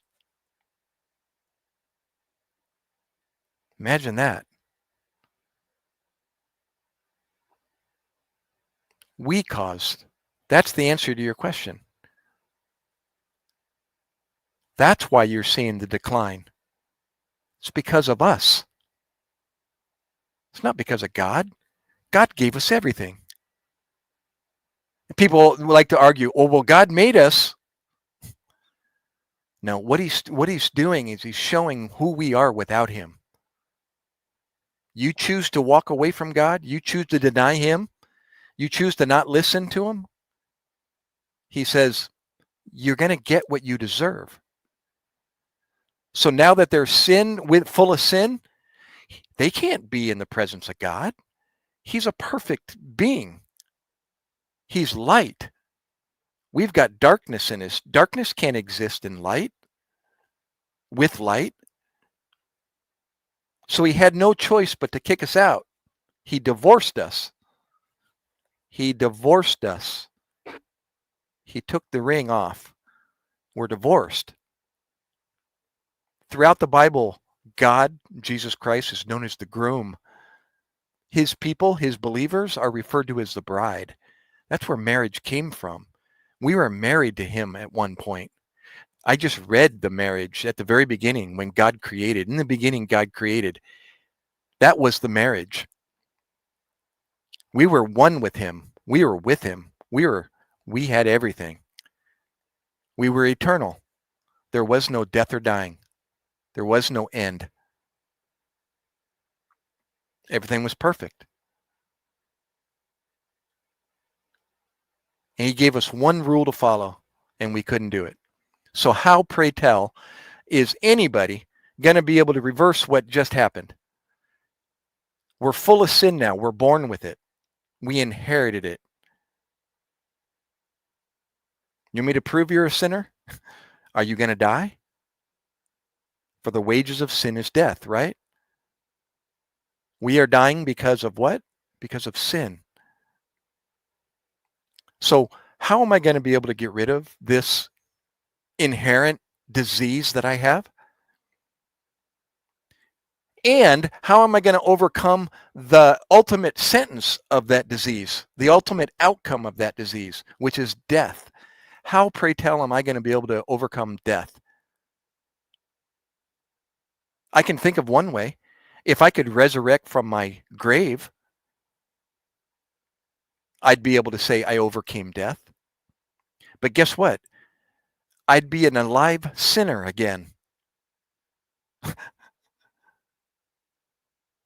Imagine that. We caused. That's the answer to your question. That's why you're seeing the decline. It's because of us. It's not because of God. God gave us everything. People like to argue, oh, well, God made us. No, what he's doing is he's showing who we are without him. You choose to walk away from God. You choose to deny him. You choose to not listen to him. He says, you're going to get what you deserve. So now that they're full of sin, they can't be in the presence of God. He's a perfect being. He's light. We've got darkness in us. Darkness can't exist in light, with light. So he had no choice but to kick us out. He divorced us. He divorced us. He took the ring off. We're divorced. Throughout the Bible, God, Jesus Christ, is known as the groom. His people, his believers, are referred to as the bride. That's where marriage came from. We were married to him at one point. I just read the marriage at the very beginning when God created. In the beginning, God created. That was the marriage. We were one with him. We were with him. We had everything. We were eternal. There was no death or dying. There was no end. Everything was perfect. And he gave us one rule to follow, and we couldn't do it. So how, pray tell, is anybody going to be able to reverse what just happened? We're full of sin now. We're born with it. We inherited it. You want me to prove you're a sinner? Are you going to die? For the wages of sin is death, right? We are dying because of what? Because of sin. So how am I going to be able to get rid of this inherent disease that I have? And how am I going to overcome the ultimate sentence of that disease, the ultimate outcome of that disease, which is death? How, pray tell, am I going to be able to overcome death? I can think of one way. If I could resurrect from my grave, I'd be able to say I overcame death. But guess what? I'd be an alive sinner again.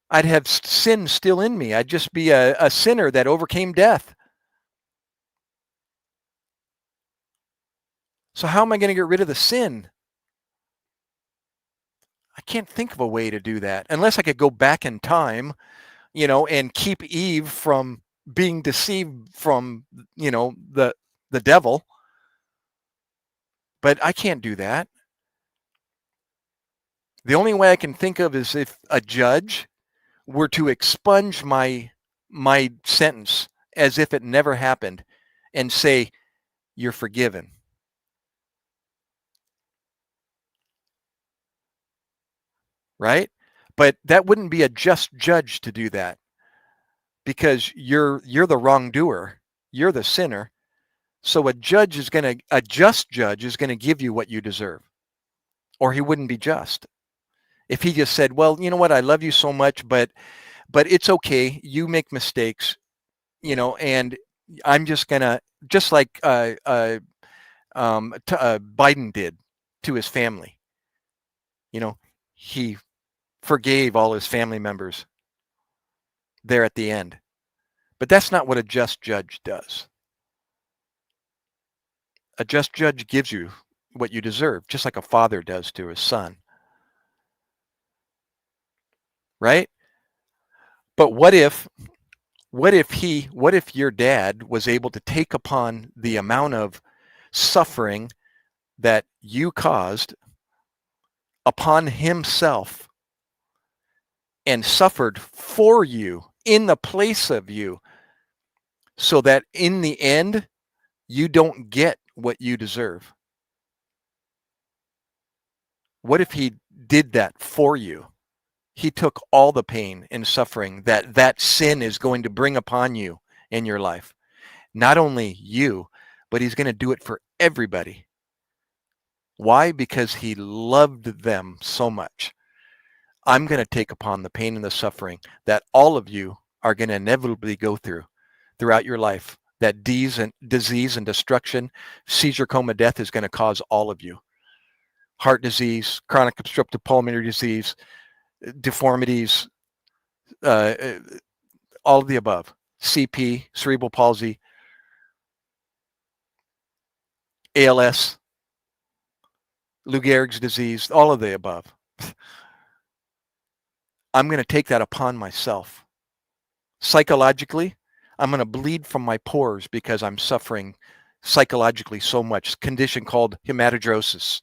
I'd have sin still in me. I'd just be a sinner that overcame death. So how am I going to get rid of the sin? I can't think of a way to do that unless I could go back in time, and keep Eve from being deceived from, the devil. But I can't do that. The only way I can think of is if a judge were to expunge my sentence as if it never happened and say, you're forgiven. Right? But that wouldn't be a just judge to do that, because you're the wrongdoer. You're the sinner. So a just judge is going to give you what you deserve, or he wouldn't be just. If he just said, well, you know what? I love you so much, but it's okay. You make mistakes, and I'm just going to, just like Biden did to his family. He forgave all his family members there at the end. But that's not what a just judge does. A just judge gives you what you deserve, just like a father does to his son. Right? But what if your dad was able to take upon the amount of suffering that you caused upon himself and suffered for you in the place of you, so that in the end, you don't get what you deserve? What if he did that for you? He took all the pain and suffering that sin is going to bring upon you in your life. Not only you, but he's going to do it for everybody. Why? Because he loved them so much. I'm going to take upon the pain and the suffering that all of you are going to inevitably go through throughout your life. That disease and destruction, seizure, coma, death is going to cause all of you. Heart disease, chronic obstructive pulmonary disease, deformities, all of the above. CP, cerebral palsy, ALS, Lou Gehrig's disease, all of the above. I'm going to take that upon myself. Psychologically, I'm going to bleed from my pores because I'm suffering psychologically so much. A condition called hematidrosis.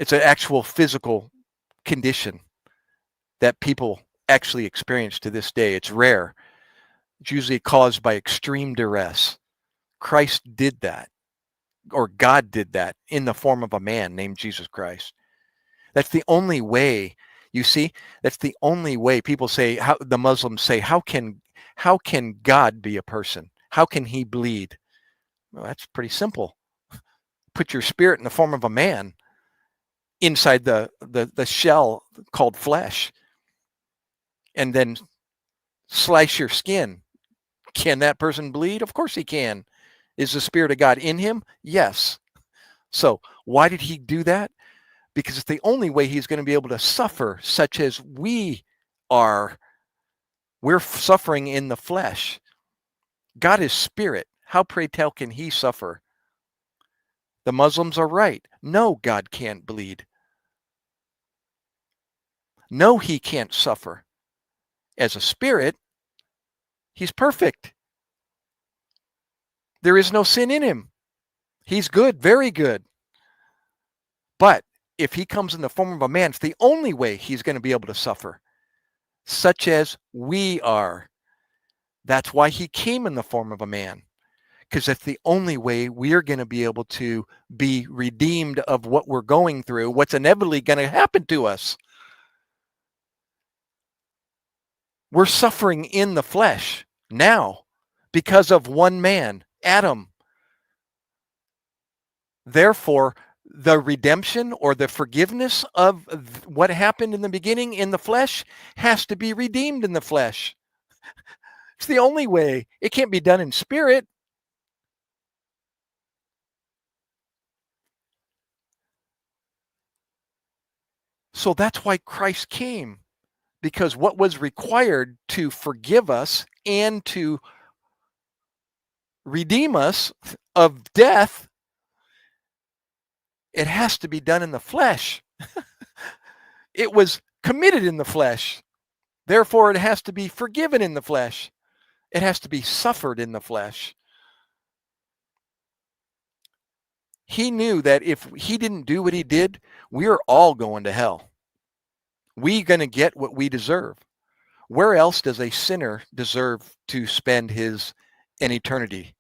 It's an actual physical condition that people actually experience to this day. It's rare. It's usually caused by extreme duress. Christ did that, or God did that in the form of a man named Jesus Christ. That's the only way. You see, that's the only way. People say, the Muslims say, how can God be a person? How can he bleed? Well, that's pretty simple. Put your spirit in the form of a man inside the shell called flesh, and then slice your skin. Can that person bleed? Of course he can. Is the Spirit of God in him? Yes. So why did he do that? Because it's the only way he's going to be able to suffer, such as we are. We're suffering in the flesh. God is spirit. How, pray tell, can he suffer? The Muslims are right. No, God can't bleed. No, he can't suffer. As a spirit, he's perfect. There is no sin in him. He's good, very good. But if he comes in the form of a man, it's the only way he's going to be able to suffer, such as we are. That's why he came in the form of a man, because that's the only way we're going to be able to be redeemed of what we're going through, what's inevitably going to happen to us. We're suffering in the flesh now because of one man, Adam. Therefore, the redemption or the forgiveness of what happened in the beginning in the flesh has to be redeemed in the flesh. It's the only way. It can't be done in spirit. So that's why Christ came, because what was required to forgive us and to redeem us of death, it has to be done in the flesh. It was committed in the flesh. Therefore, it has to be forgiven in the flesh. It has to be suffered in the flesh. He knew that if he didn't do what he did, we're all going to hell. We're going to get what we deserve. Where else does a sinner deserve to spend an eternity?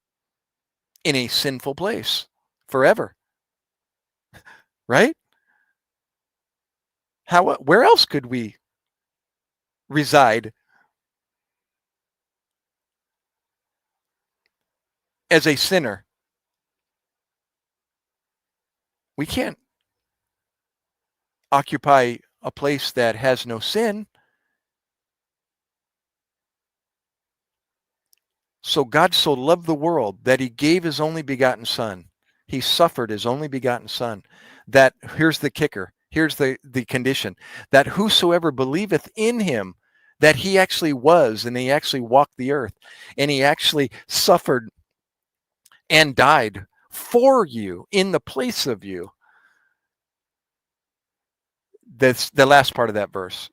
In a sinful place forever, right? Where else could we reside as a sinner? We can't occupy a place that has no sin. So God so loved the world that he gave his only begotten son. He suffered his only begotten son. That, here's the kicker, here's the condition, that whosoever believeth in him, that he actually was, and he actually walked the earth, and he actually suffered and died for you in the place of you. That's the last part of that verse.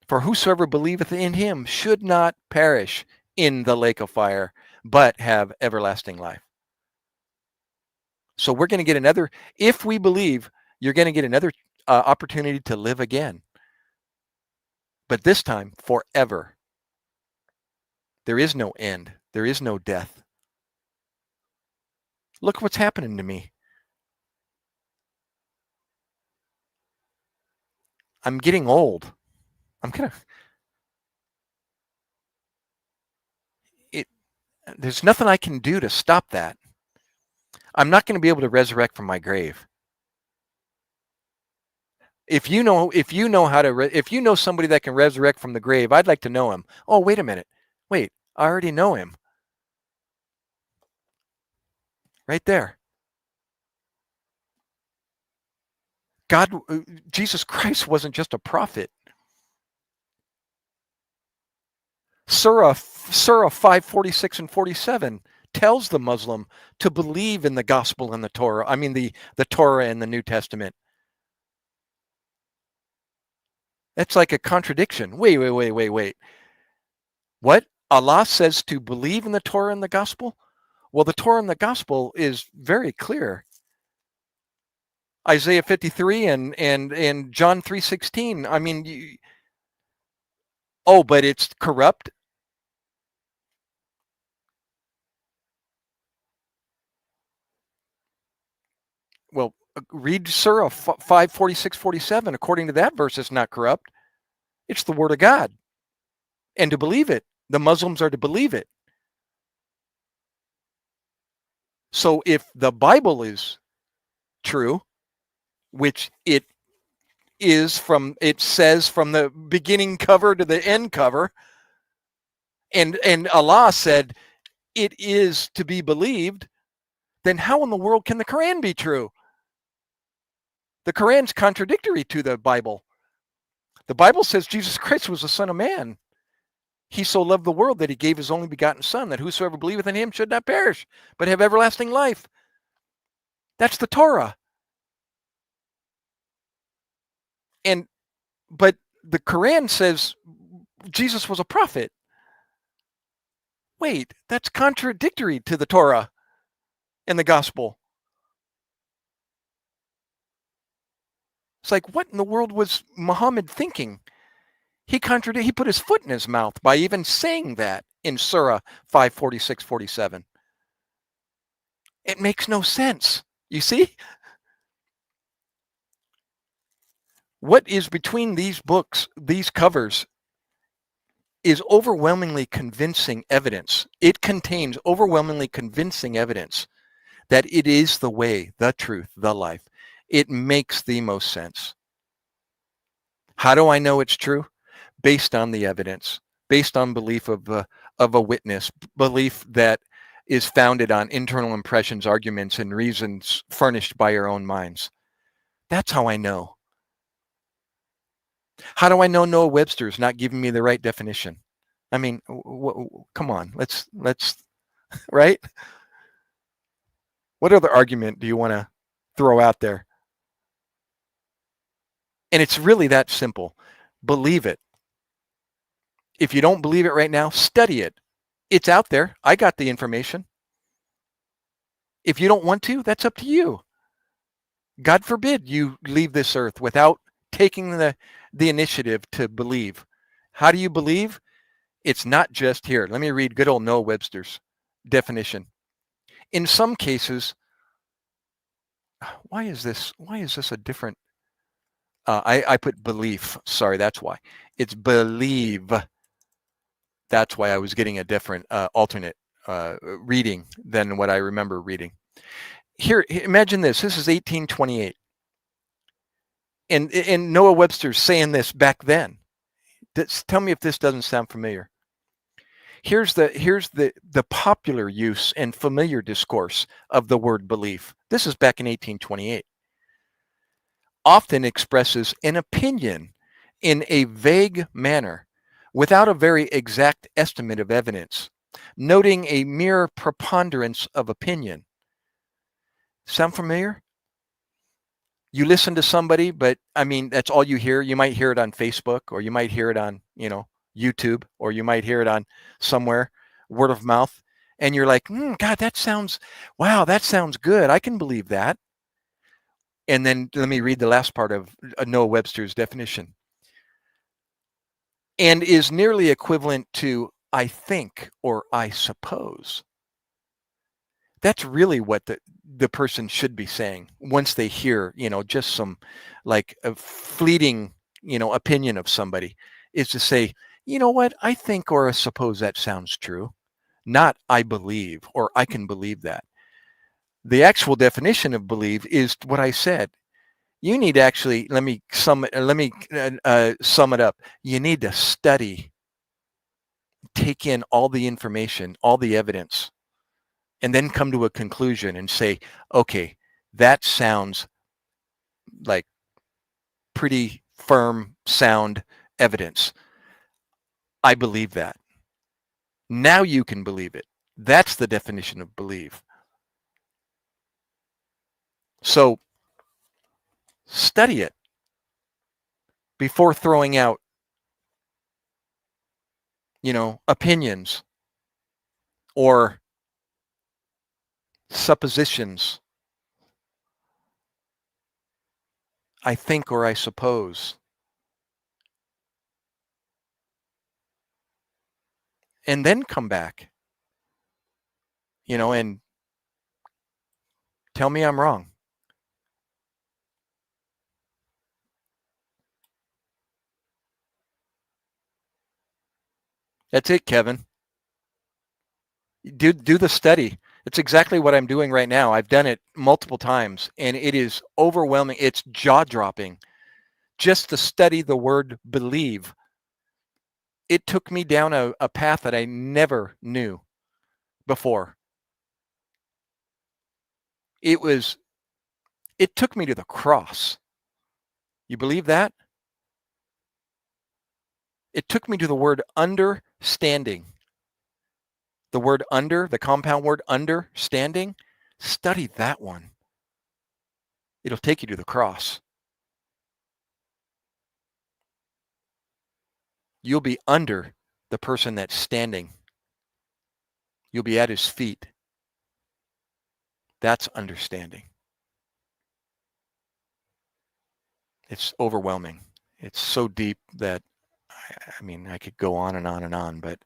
For whosoever believeth in him should not perish in the lake of fire, but have everlasting life. So we're going to get another, if we believe, you're going to get another opportunity to live again. But this time, forever. There is no end. There is no death. Look what's happening to me. I'm getting old. There's nothing I can do to stop that. I'm not going to be able to resurrect from my grave. If you know somebody that can resurrect from the grave, I'd like to know him. Oh, wait a minute. Wait, I already know him. Right there. Jesus Christ wasn't just a prophet. Surah 5:46 and 47 tells the Muslim to believe in the gospel and the Torah. I mean the Torah and the New Testament. That's like a contradiction. Wait. What? Allah says to believe in the Torah and the gospel? Well, the Torah and the gospel is very clear. Isaiah 53 and John 3:16. I mean, but it's corrupt. Well, read Surah 5:46-47. According to that verse, it's not corrupt. It's the word of God. And to believe it, the Muslims are to believe it. So if the Bible is true, which it says from the beginning cover to the end cover, and Allah said it is to be believed, then how in the world can the Quran be true? The Quran's contradictory to the Bible. The Bible says Jesus Christ was the Son of Man. He so loved the world that he gave his only begotten Son, that whosoever believeth in him should not perish, but have everlasting life. That's the Torah. But the Quran says Jesus was a prophet. Wait, that's contradictory to the Torah and the gospel. It's like, what in the world was Muhammad thinking? He put his foot in his mouth by even saying that in Surah 5:46-47. It makes no sense. You see? What is between these books, these covers, is overwhelmingly convincing evidence. It contains overwhelmingly convincing evidence that it is the way, the truth, the life. It makes the most sense. How do I know it's true? Based on the evidence, based on belief of a witness, belief that is founded on internal impressions, arguments, and reasons furnished by your own minds. That's how I know. How do I know Noah Webster's not giving me the right definition? I mean, come on, let's, right? What other argument do you want to throw out there? And it's really that simple. Believe it. If you don't believe it right now, study it. It's out there. I got the information. If you don't want to, that's up to you. God forbid you leave this earth without taking the initiative to believe. How do you believe? It's not just here. Let me read good old Noah Webster's definition. In some cases, why is this a different? I put belief. Sorry, that's why. It's believe. That's why I was getting a different alternate reading than what I remember reading. Here, imagine this. This is 1828. And Noah Webster's saying this back then. Tell me if this doesn't sound familiar. Here's the popular use and familiar discourse of the word belief. This is back in 1828. Often expresses an opinion in a vague manner without a very exact estimate of evidence, noting a mere preponderance of opinion. Sound familiar? You listen to somebody, but I mean, that's all you hear. You might hear it on Facebook, or you might hear it on, YouTube, or you might hear it on somewhere, word of mouth. And you're like, God, wow, that sounds good. I can believe that. And then let me read the last part of Noah Webster's definition. And is nearly equivalent to I think or I suppose. That's really what the person should be saying once they hear, just some like a fleeting, opinion of somebody, is to say, you know what, I think or I suppose that sounds true, not I believe or I can believe that. The actual definition of believe is what I said. You need to actually, let me sum it up. You need to study, take in all the information, all the evidence, and then come to a conclusion and say, okay, that sounds like pretty firm, sound evidence. I believe that. Now you can believe it. That's the definition of believe. So study it before throwing out, opinions or suppositions. I think or I suppose. And then come back, and tell me I'm wrong. That's it, Kevin. Do the study. It's exactly what I'm doing right now. I've done it multiple times, and it is overwhelming. It's jaw-dropping. Just to study the word believe, it took me down a path that I never knew before. It took me to the cross. You believe that? It took me to the word understanding. The word under, the compound word understanding, study that one. It'll take you to the cross. You'll be under the person that's standing. You'll be at his feet. That's understanding. It's overwhelming. It's so deep that, I mean, I could go on and on and on, but,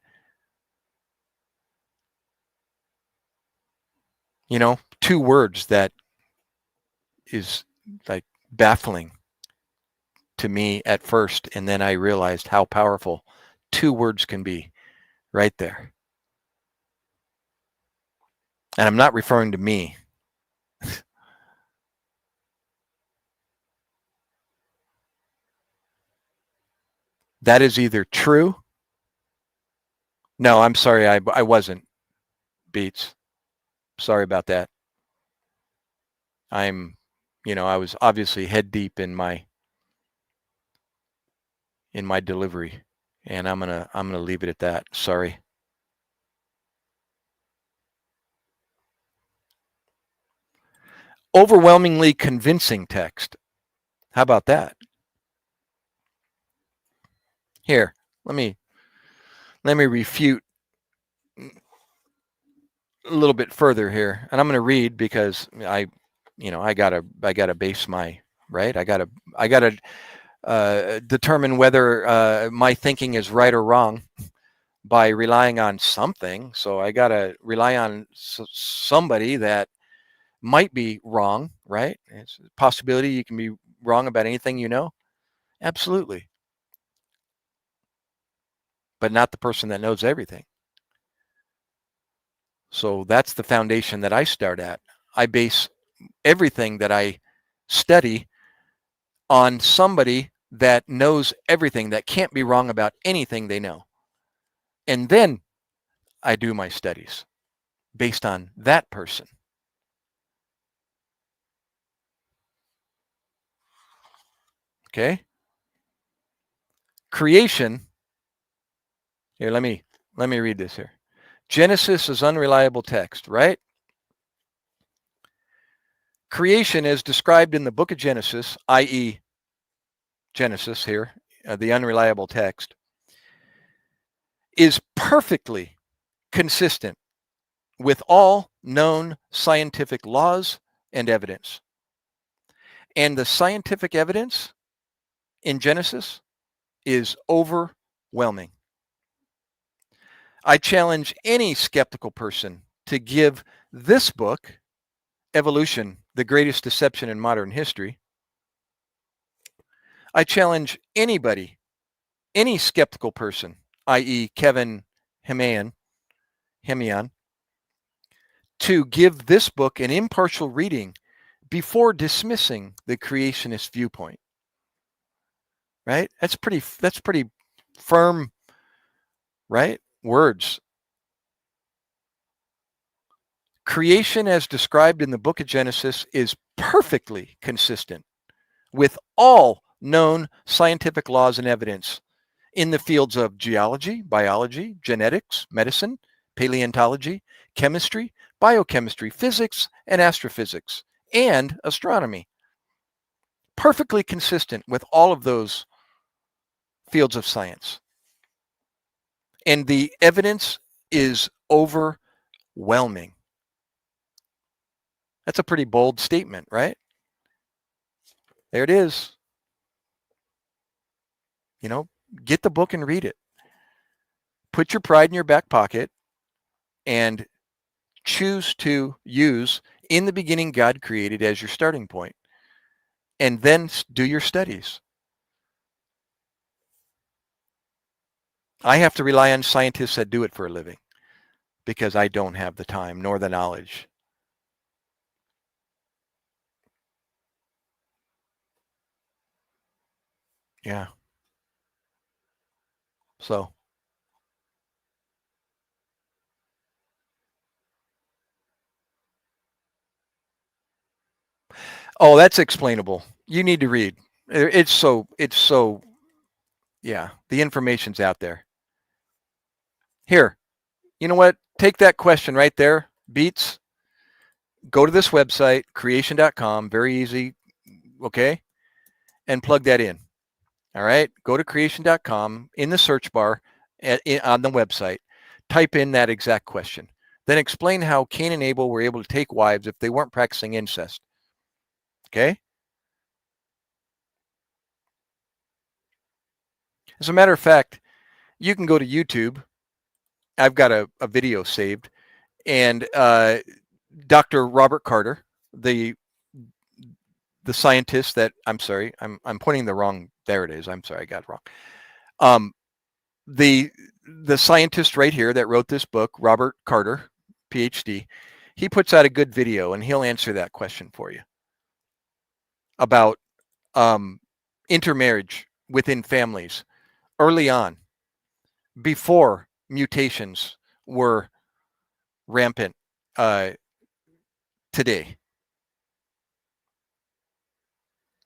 you know, two words that is like baffling to me at first, and then I realized how powerful two words can be right there. And I'm not referring to me. That is either true. No, I'm sorry, I wasn't. Beats. Sorry about that. I was obviously head deep in my delivery, and I'm gonna leave it at that. Sorry. Overwhelmingly convincing text. How about that? Here, let me refute a little bit further here, and I'm going to read because I gotta base my right. I gotta determine whether my thinking is right or wrong by relying on something. So I gotta rely on somebody that might be wrong, right? It's a possibility you can be wrong about anything you know. Absolutely. But not the person that knows everything. So that's the foundation that I start at. I base everything that I study on somebody that knows everything, that can't be wrong about anything they know. And then I do my studies based on that person. Okay? Creation. Here, let me read this here. Genesis is unreliable text, right? Creation is described in the book of Genesis, i.e. Genesis here, the unreliable text, is perfectly consistent with all known scientific laws and evidence. And the scientific evidence in Genesis is overwhelming. I challenge any skeptical person to give this book, Evolution, the Greatest Deception in Modern History. I challenge anybody, any skeptical person, i.e. Kevin Hemian, to give this book an impartial reading before dismissing the creationist viewpoint. Right? That's pretty firm, right? Words. Creation as described in the book of Genesis is perfectly consistent with all known scientific laws and evidence in the fields of geology, biology, genetics, medicine, paleontology, chemistry, biochemistry, physics, and astrophysics, and astronomy. Perfectly consistent with all of those fields of science. And the evidence is overwhelming. That's a pretty bold statement, right? There it is. Get the book and read it. Put your pride in your back pocket and choose to use "in the beginning God created" as your starting point. And then do your studies. I have to rely on scientists that do it for a living. because I don't have the time nor the knowledge. Yeah. So, oh, that's explainable. You need to read. It's so, yeah, the information's out there. Here, you know what? Take that question right there, Beats. Go to this website, creation.com, very easy, okay? And plug that in. All right? Go to creation.com in the search bar on the website. Type in that exact question. Then explain how Cain and Abel were able to take wives if they weren't practicing incest. Okay? As a matter of fact, you can go to YouTube. I've got a video saved, and Dr. Robert Carter, the scientist that I'm pointing the wrong. There it is. I'm sorry, I got it wrong. Um, the scientist right here that wrote this book, Robert Carter, PhD, he puts out a good video, and he'll answer that question for you about intermarriage within families early on, before mutations were rampant uh, today.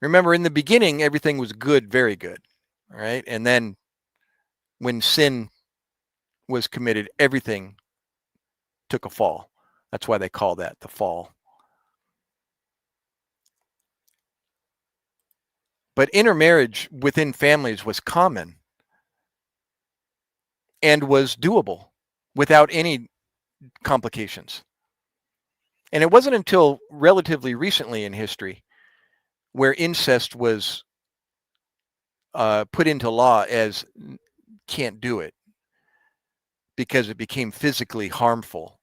Remember, in the beginning, everything was good, very good, right? And then when sin was committed, everything took a fall. That's why they call that the fall. But intermarriage within families was common and was doable without any complications. And it wasn't until relatively recently in history where incest was put into law as can't do it because it became physically harmful.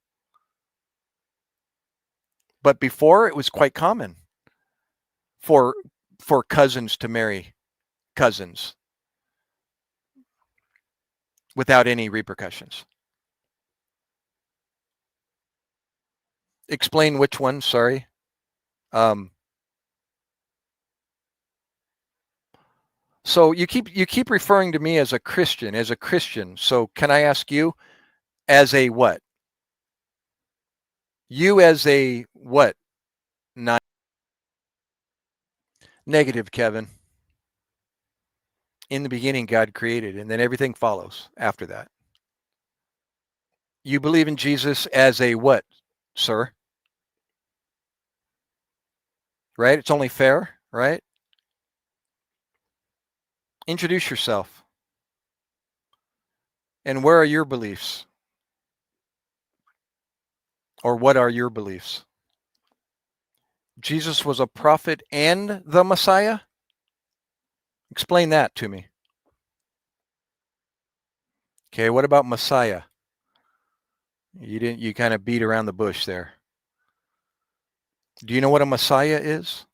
But before, it was quite common for cousins to marry cousins without any repercussions. Explain which one, sorry. Um, so you keep referring to me as a Christian. So can I ask you, as a what? You as a what? Not negative, Kevin. In the beginning, God created, and then everything follows after that. You believe in Jesus as a what, sir? Right? It's only fair, right? Introduce yourself. And where are your beliefs? Or what are your beliefs? Jesus was a prophet and the Messiah? Explain that to me. Okay, what about Messiah? You kind of beat around the bush there. Do you know what a Messiah is?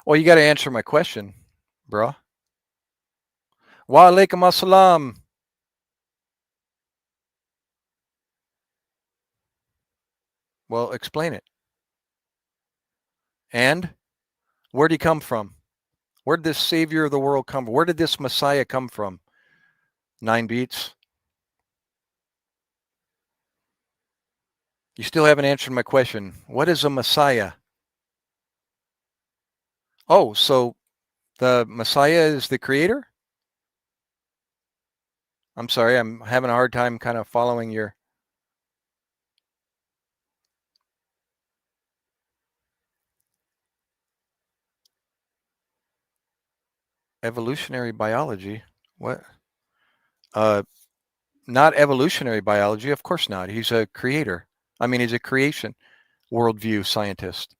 Well, you got to answer my question, bro. Wa alaikum assalam. Well, explain it. And where did he come from? Where did this Savior of the world come from? Where did this Messiah come from? 9 beats. You still haven't answered my question. What is a Messiah? Oh, so the Messiah is the creator? I'm sorry, I'm having a hard time kind of following your... Evolutionary biology? What? Uh, Not evolutionary biology, of course not. He's a creator. I mean, he's a creation worldview scientist.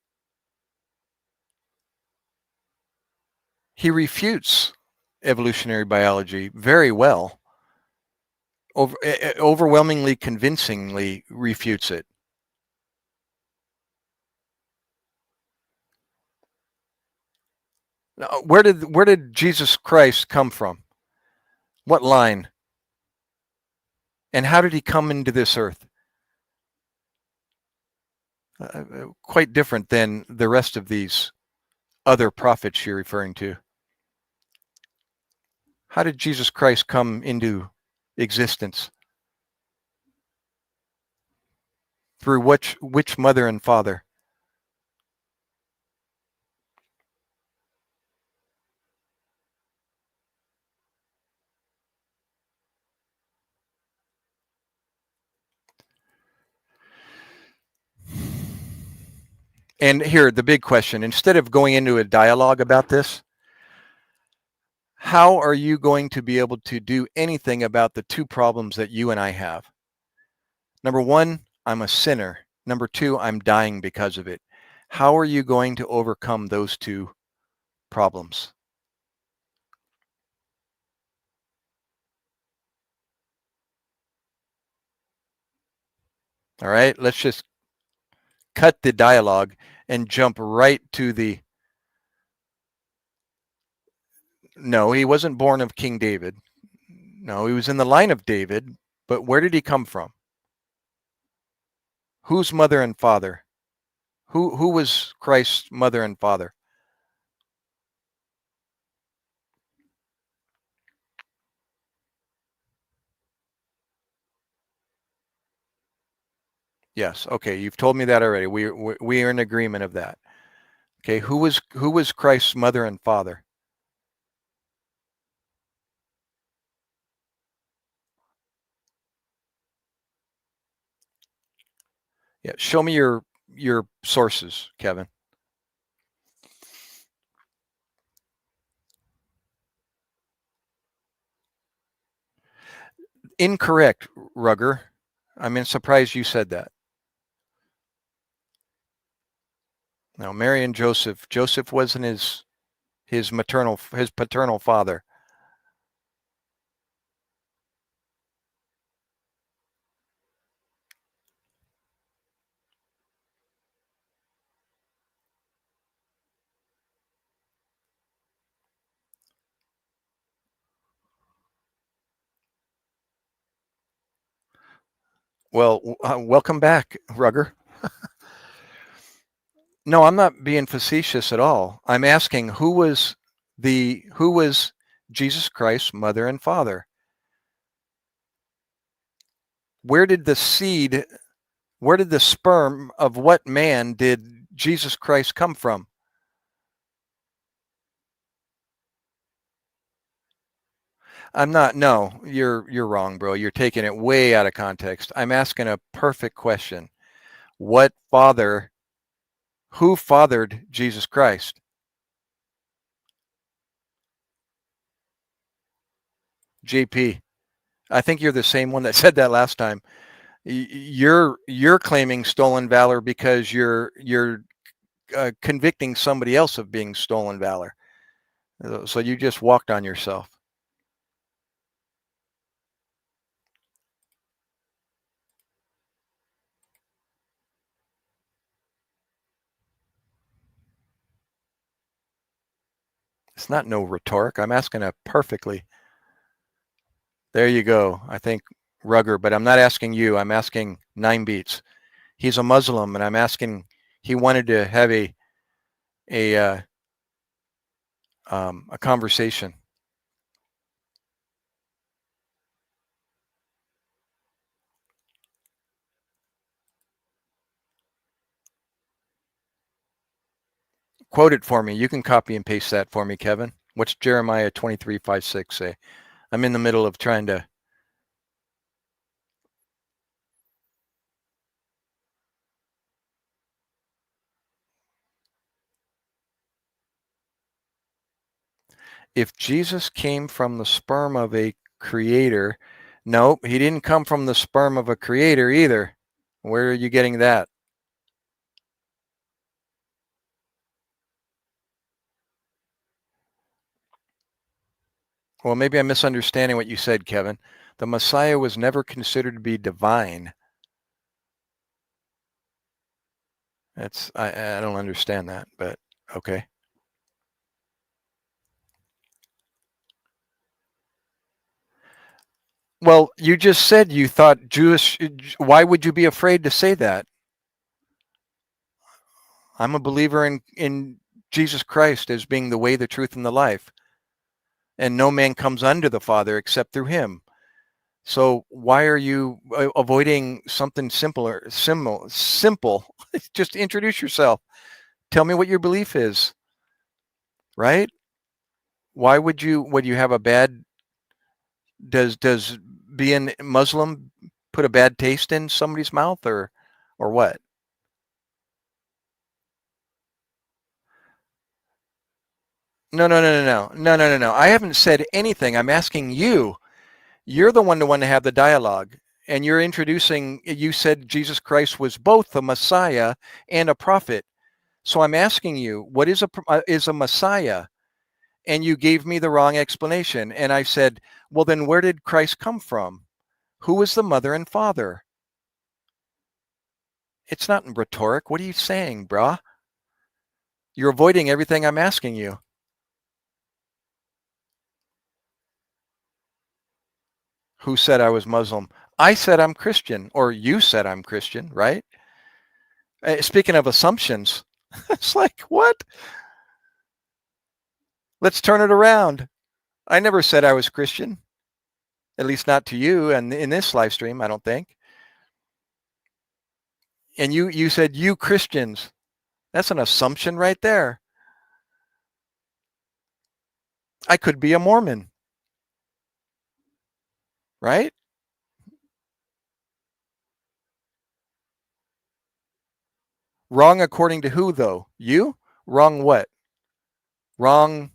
He refutes evolutionary biology very well. Overwhelmingly, convincingly refutes it. Now, where did Jesus Christ come from? What line? And how did he come into this earth? Quite different than the rest of these other prophets you're referring to. How did Jesus Christ come into existence? Through which mother and father? And here, the big question, instead of going into a dialogue about this, how are you going to be able to do anything about the two problems that you and I have? Number one, I'm a sinner. Number two, I'm dying because of it. How are you going to overcome those two problems? All right, let's just cut the dialogue and jump right to the, no, he wasn't born of King David. No, he was in the line of David, but where did he come from? Whose mother and father? Who was Christ's mother and father? Yes. Okay, you've told me that already. We are in agreement of that. Okay, who was Christ's mother and father? Yeah, show me your sources, Kevin. Incorrect, Rugger. I'm surprised you said that. No, Mary and Joseph. Joseph wasn't his paternal father. Well, welcome back, Rugger. No, I'm not being facetious at all. I'm asking who was Jesus Christ's mother and father? Where did the seed, where did the sperm of what man did Jesus Christ come from? I'm not, no, you're wrong, bro. You're taking it way out of context. I'm asking a perfect question. What father, who fathered Jesus Christ? JP. I think you're the same one that said that last time. You're claiming stolen valor because you're convicting somebody else of being stolen valor. So you just walked on yourself. It's not no rhetoric. I'm asking a perfectly. There you go. I think Rugger, but I'm not asking you. I'm asking Nine Beats. He's a Muslim, and I'm asking. He wanted to have a a conversation. Quote it for me. You can copy and paste that for me, Kevin. What's Jeremiah 23:5-6 say? I'm in the middle of trying to. If Jesus came from the sperm of a creator, nope, he didn't come from the sperm of a creator either. Where are you getting that? Well, maybe I'm misunderstanding what you said, Kevin. The Messiah was never considered to be divine. I don't understand that, but okay. Well, you just said you thought Jewish. Why would you be afraid to say that? I'm a believer in Jesus Christ as being the way, the truth, and the life. And no man comes unto the Father except through him. So why are you avoiding something simple? Just introduce yourself. Tell me what your belief is, right? Why would you have a bad, does being Muslim put a bad taste in somebody's mouth, or what? No, no, no, no, no, no, no, no, no. I haven't said anything. I'm asking you. You're the one to want to have the dialogue. And you're introducing, you said Jesus Christ was both a Messiah and a prophet. So I'm asking you, what is a Messiah? And you gave me the wrong explanation. And I said, well, then where did Christ come from? Who was the mother and father? It's not rhetoric. What are you saying, brah? You're avoiding everything I'm asking you. Who said I was Muslim? I said I'm Christian, or you said I'm Christian, right? Speaking of assumptions, it's like, what? Let's turn it around. I never said I was Christian, at least not to you, and in this live stream, I don't think. And you said you Christians. That's an assumption right there. I could be a Mormon, right? Wrong according to who, though? You? Wrong what? Wrong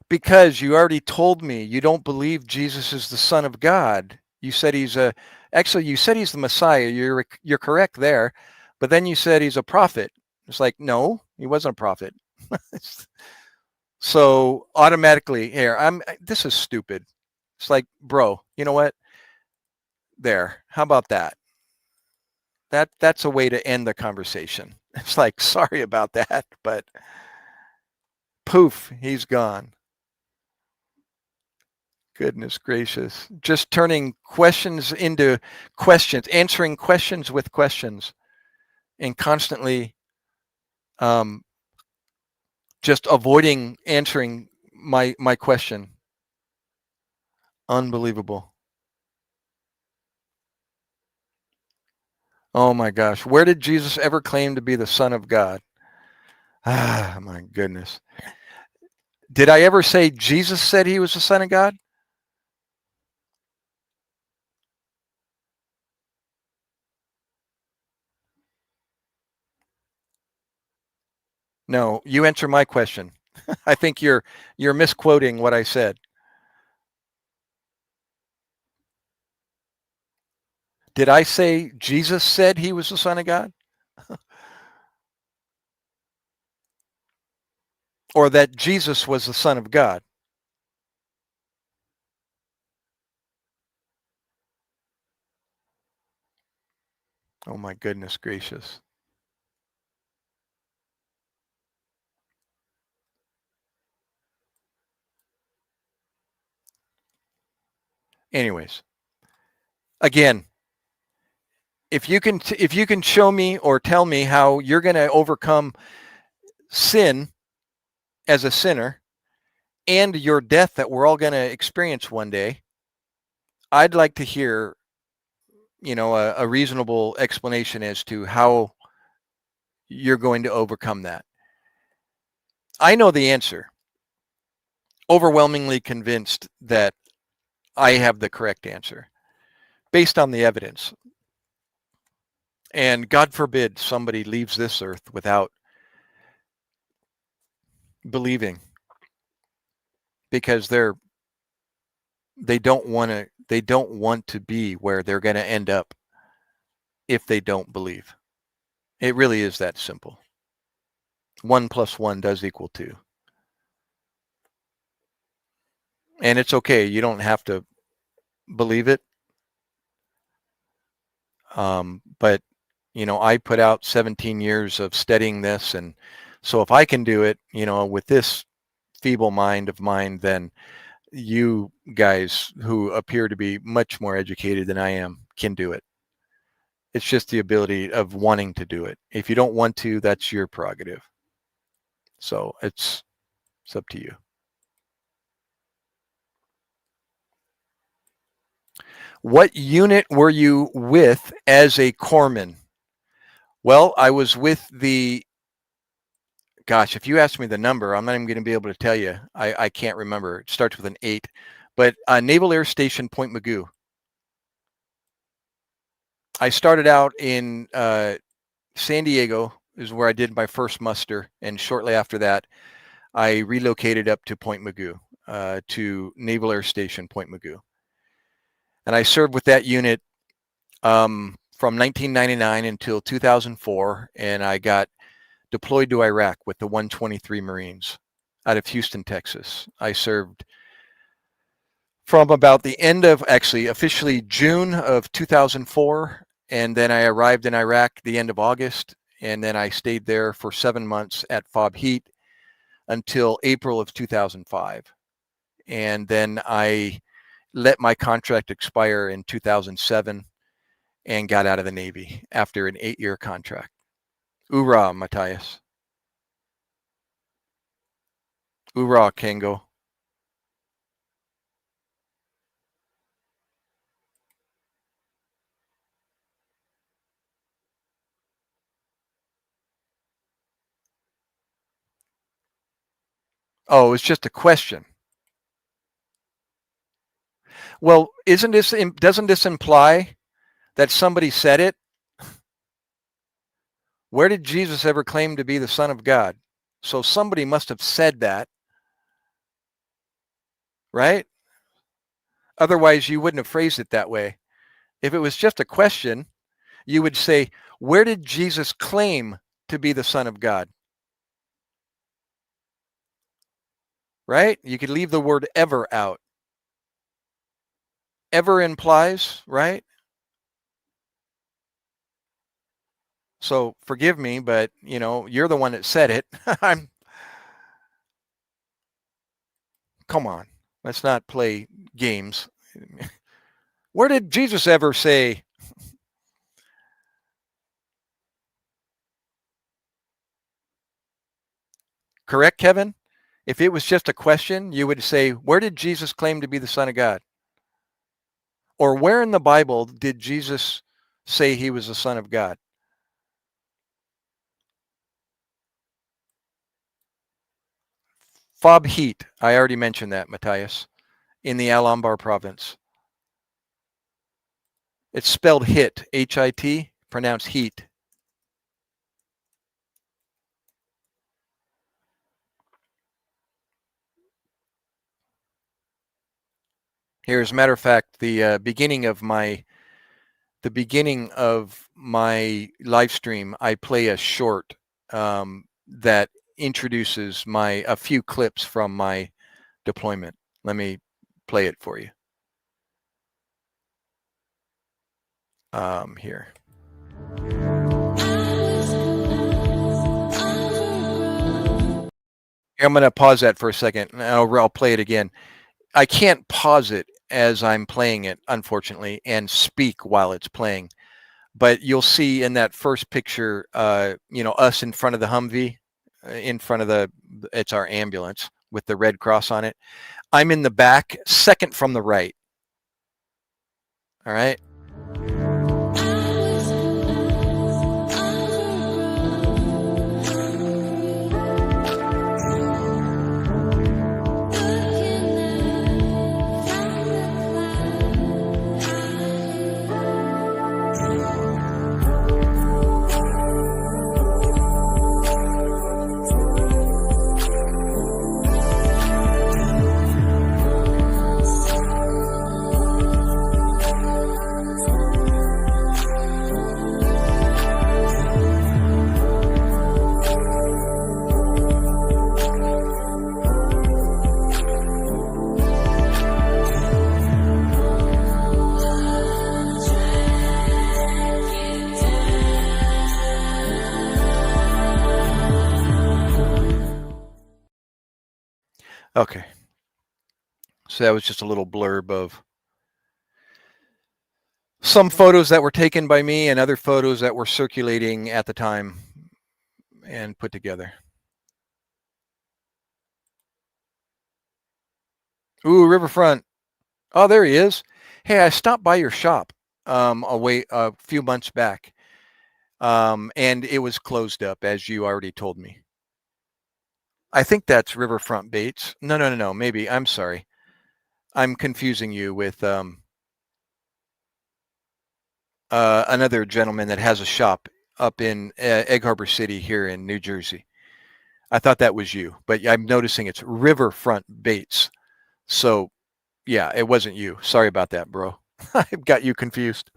because you already told me you don't believe Jesus is the Son of God. You said you said he's the Messiah. You're correct there. But then you said he's a prophet. It's like, no, he wasn't a prophet. So automatically here, this is stupid. It's like, bro, you know what? There. How about that? That's a way to end the conversation. It's like, sorry about that, but poof, he's gone. Goodness gracious. Just turning questions into questions, answering questions with questions, and constantly um, just avoiding answering my question. Unbelievable. Oh my gosh. Where did Jesus ever claim to be the Son of God? Ah, my goodness. Did I ever say Jesus said he was the Son of God? No, you answer my question. I think you're misquoting what I said. Did I say Jesus said he was the Son of God? Or that Jesus was the Son of God? Oh my goodness gracious. Anyways, again, if you can show me or tell me how you're going to overcome sin as a sinner and your death that we're all going to experience one day, I'd like to hear, a reasonable explanation as to how you're going to overcome that. I know the answer. Overwhelmingly convinced that I have the correct answer based on the evidence. And God forbid somebody leaves this earth without believing, because they don't want to be where they're going to end up if they don't believe. It really is that simple. 1 + 1 does equal 2. And it's okay. You don't have to believe it. But I put out 17 years of studying this, and so if I can do it, with this feeble mind of mine than you guys who appear to be much more educated than I am can do it. It's just the ability of wanting to do it. If you don't want to, that's your prerogative. So it's up to you. What unit were you with as a corpsman? Well, I was with gosh, if you ask me the number, I'm not even going to be able to tell you. I can't remember. It starts with an 8. But Naval Air Station, Point Mugu. I started out in San Diego, is where I did my first muster. And shortly after that, I relocated up to Point Mugu, to Naval Air Station, Point Mugu. And I served with that unit from 1999 until 2004. And I got deployed to Iraq with the 123 Marines out of Houston, Texas. I served from about the end of, actually, officially June of 2004. And then I arrived in Iraq the end of August. And then I stayed there for 7 months at FOB Heat until April of 2005. And then I let my contract expire in 2007 and got out of the Navy after an 8-year contract. Hoorah, Matthias. Hoorah, Kango. Oh, it's just a question. Well, doesn't this imply that somebody said it? Where did Jesus ever claim to be the Son of God? So somebody must have said that, right? Otherwise, you wouldn't have phrased it that way. If it was just a question, you would say, where did Jesus claim to be the Son of God? Right? You could leave the word ever out. Ever implies, right? So forgive me, but you're the one that said it. Come on, let's not play games. Where did Jesus ever say? Correct, Kevin? If it was just a question, you would say, where did Jesus claim to be the Son of God? Or where in the Bible did Jesus say he was the Son of God? FOB Heat, I already mentioned that, Matthias, in the Al Anbar province. It's spelled HIT, H-I-T, pronounced heat. Here, as a matter of fact, the beginning of my live stream, I play a short that introduces a few clips from my deployment. Let me play it for you. Here. I'm going to pause that for a second. I'll play it again. I can't pause it as I'm playing it, unfortunately, and speak while it's playing. But you'll see in that first picture, us in front of the Humvee, it's our ambulance with the red cross on it. I'm in the back, second from the right. All right. Okay. So that was just a little blurb of some photos that were taken by me and other photos that were circulating at the time and put together. Ooh, Riverfront. Oh, there he is. Hey, I stopped by your shop a few months back, and it was closed up, as you already told me. I think that's Riverfront Baits. No, no, no, no. Maybe. I'm sorry. I'm confusing you with another gentleman that has a shop up in Egg Harbor City here in New Jersey. I thought that was you, but I'm noticing it's Riverfront Baits. So, yeah, it wasn't you. Sorry about that, bro. I got you confused.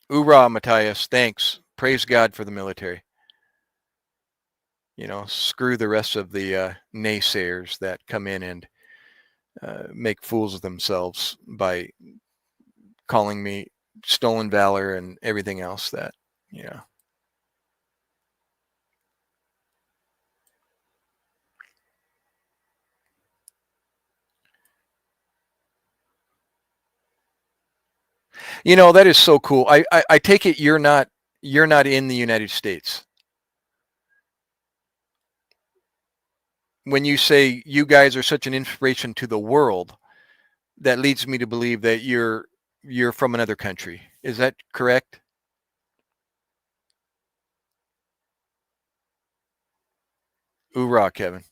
Hoorah, Matthias. Thanks. Praise God for the military. You know, screw the rest of the naysayers that come in and make fools of themselves by calling me stolen valor and everything else that, you know. You know, that is so cool. I take it you're not in the United States. When you say you guys are such an inspiration to the world, that leads me to believe that you're from another country. Is that correct? Hoorah, Kevin.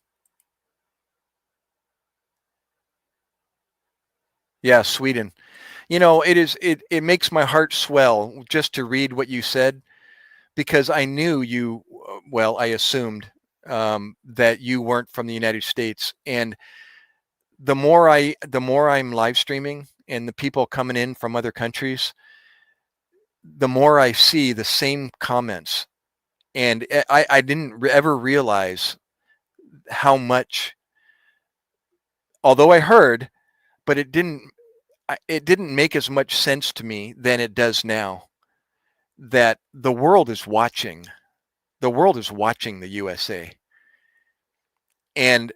Yeah, Sweden. You know, it makes my heart swell just to read what you said because I knew you well, I assumed that you weren't from the United States. And the more I'm live streaming and the people coming in from other countries, the more I see the same comments. And I didn't ever realize how much, although I heard, but it didn't make as much sense to me than it does now that the world is watching. The world is watching the USA. And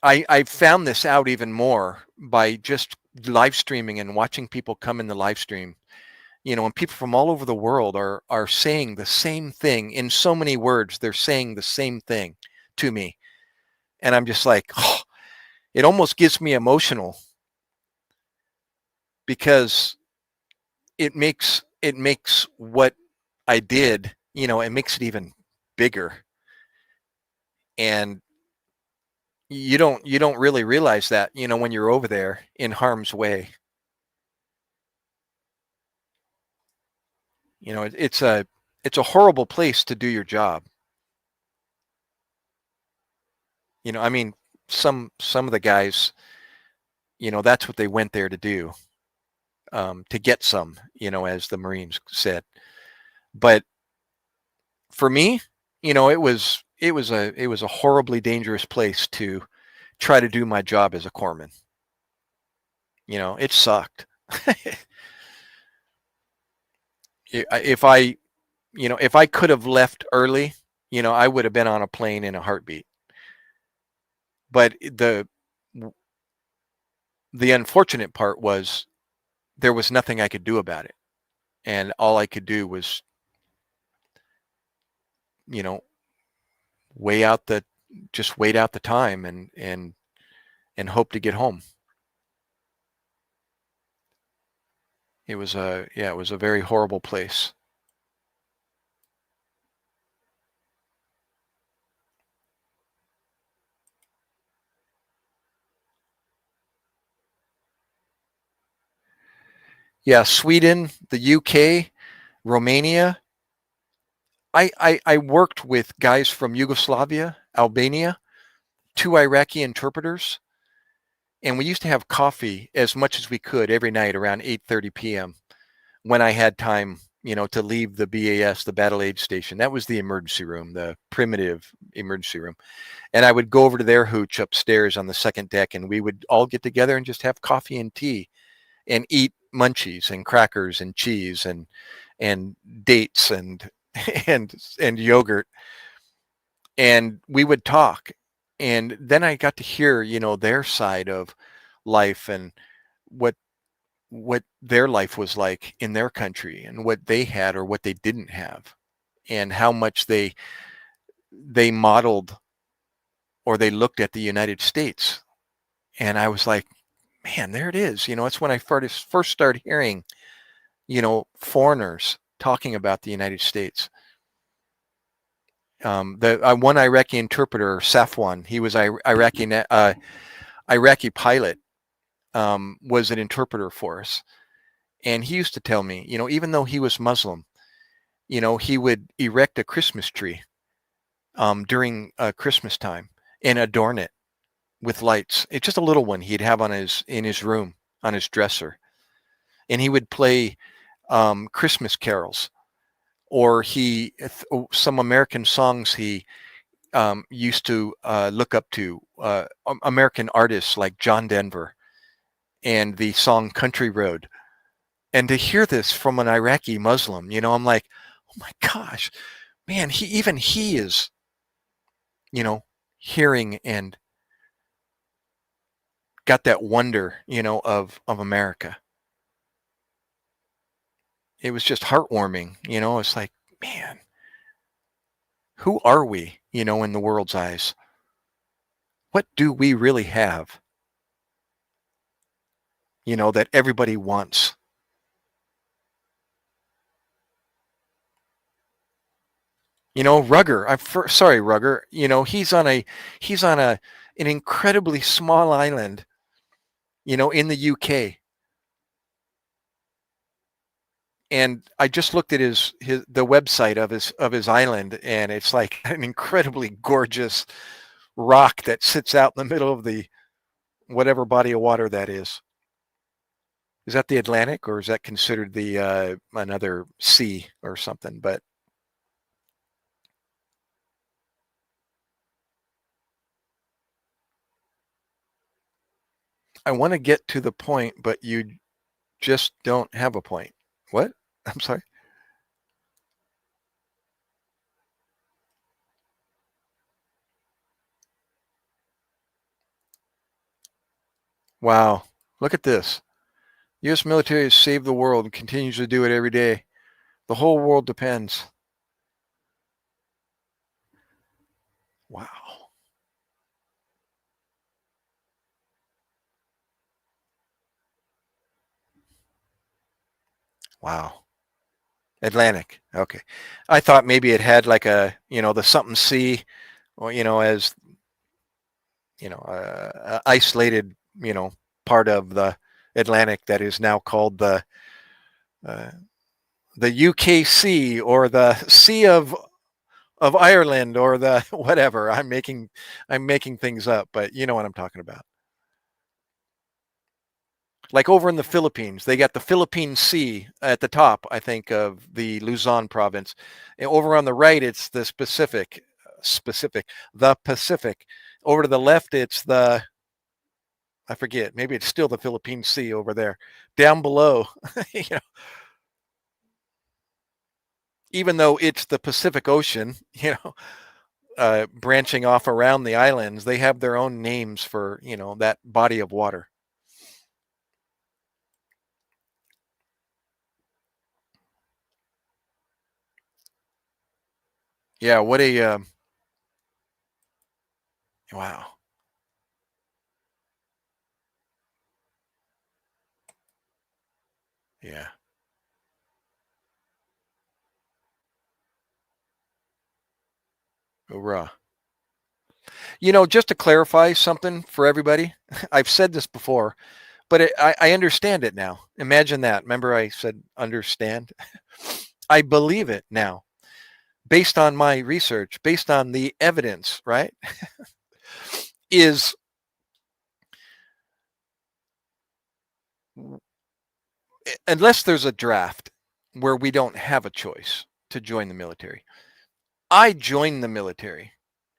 I found this out even more by just live streaming and watching people come in the live stream. You know, and people from all over the world are saying the same thing in so many words. They're saying the same thing to me. And I'm just like, oh, it almost gets me emotional because it makes what I did, you know, it makes it even bigger. And you don't really realize that, you know, when you're over there in harm's way. You know, it's a horrible place to do your job. You know, I mean, some of the guys, you know, that's what they went there to do, to get some, you know, as the Marines said. But for me, you know, it was a horribly dangerous place to try to do my job as a corpsman. You know, it sucked. If I, you know, if I could have left early, you know, I would have been on a plane in a heartbeat. But the unfortunate part was there was nothing I could do about it. And all I could do was, you know, weigh out the just wait out the time and hope to get home. It was a very horrible place. Yeah, Sweden, the UK, Romania. I worked with guys from Yugoslavia, Albania, two Iraqi interpreters, and we used to have coffee as much as we could every night around 8:30 p.m. when I had time, you know, to leave the BAS, the battle aid station. That was the emergency room, the primitive emergency room. And I would go over to their hooch upstairs on the second deck, and we would all get together and just have coffee and tea and eat munchies and crackers and cheese and dates and and yogurt. and we would talk. And then I got to hear, their side of life and what their life was like in their country and what they had or what they didn't have and how much they modeled or they looked at the United States. And I was like, man, there it is. It's when I first started hearing, foreigners talking about the United States. The one Iraqi interpreter, Safwan, he was Iraqi pilot, was an interpreter for us. And he used to tell me, even though he was Muslim, he would erect a Christmas tree during Christmas time and adorn it with lights. It's just a little one he'd have in his room on his dresser, and he would play Christmas carols, or some American songs he used to look up to, American artists like John Denver and the song Country Road. And to hear this from an Iraqi Muslim, I'm like, oh my gosh, man, he is, hearing and got that wonder, of America. It was just heartwarming, it's like, man, who are we, in the world's eyes? What do we really have, that everybody wants? Rugger, sorry, Rugger, he's on an incredibly small island, in the UK. And I just looked at the website of his island, and it's like an incredibly gorgeous rock that sits out in the middle of the whatever body of water that is. Is that the Atlantic, or is that considered the another sea or something? But I want to get to the point, but you just don't have a point. What? I'm sorry. Wow. Look at this. U.S. military has saved the world and continues to do it every day. The whole world depends. Wow. Wow. Atlantic. Okay. I thought maybe it had like the something sea, or, as, isolated, part of the Atlantic that is now called uh, the UKC, or the Sea of Ireland, or the whatever. I'm making things up, but you know what I'm talking about. Like over in the Philippines, they got the Philippine Sea at the top, I think, of the Luzon province. And over on the right, it's the the Pacific. Over to the left, it's I forget, maybe it's still the Philippine Sea over there. Down below, you know, even though it's the Pacific Ocean, branching off around the islands, they have their own names for, that body of water. Yeah, what a wow. Yeah. Hoorah. Just to clarify something for everybody, I've said this before, but I understand it now. Imagine that. Remember I said understand? I believe it now, based on my research, based on the evidence, right? Is unless there's a draft where we don't have a choice to join the military. I joined the military.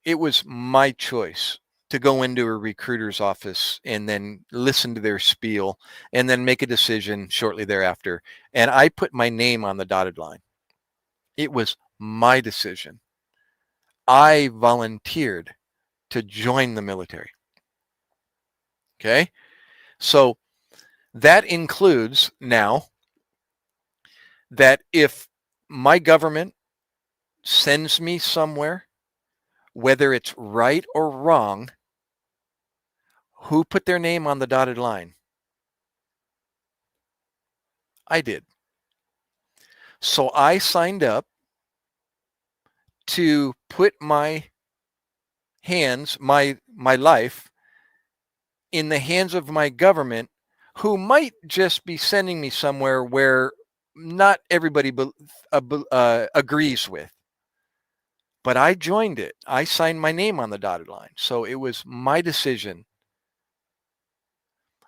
It was my choice to go into a recruiter's office and then listen to their spiel and then make a decision shortly thereafter. And I put my name on the dotted line. It was my decision. I volunteered to join the military. Okay? So that includes now that if my government sends me somewhere, whether it's right or wrong, who put their name on the dotted line? I did. So I signed up to put my hands, my life in the hands of my government, who might just be sending me somewhere where not everybody agrees with. But I joined it. I signed my name on the dotted line. So it was my decision.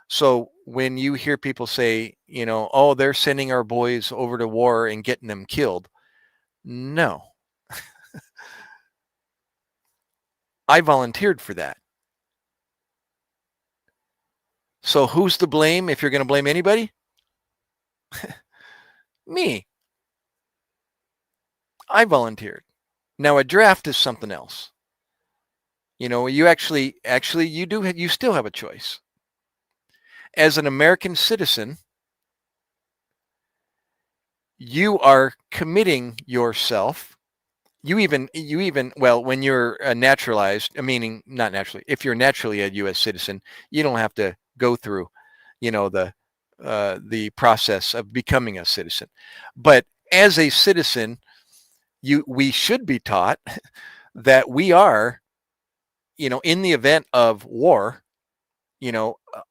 So when you hear people say, oh, they're sending our boys over to war and getting them killed. No, I volunteered for that. So who's to blame if you're going to blame anybody? Me. I volunteered. Now a draft is something else. You you still have a choice. As an American citizen, you are committing yourself. Well, when you're naturalized, meaning not naturally, if you're naturally a U.S. citizen, you don't have to go through, the process of becoming a citizen. But as a citizen, we should be taught that we are, in the event of war,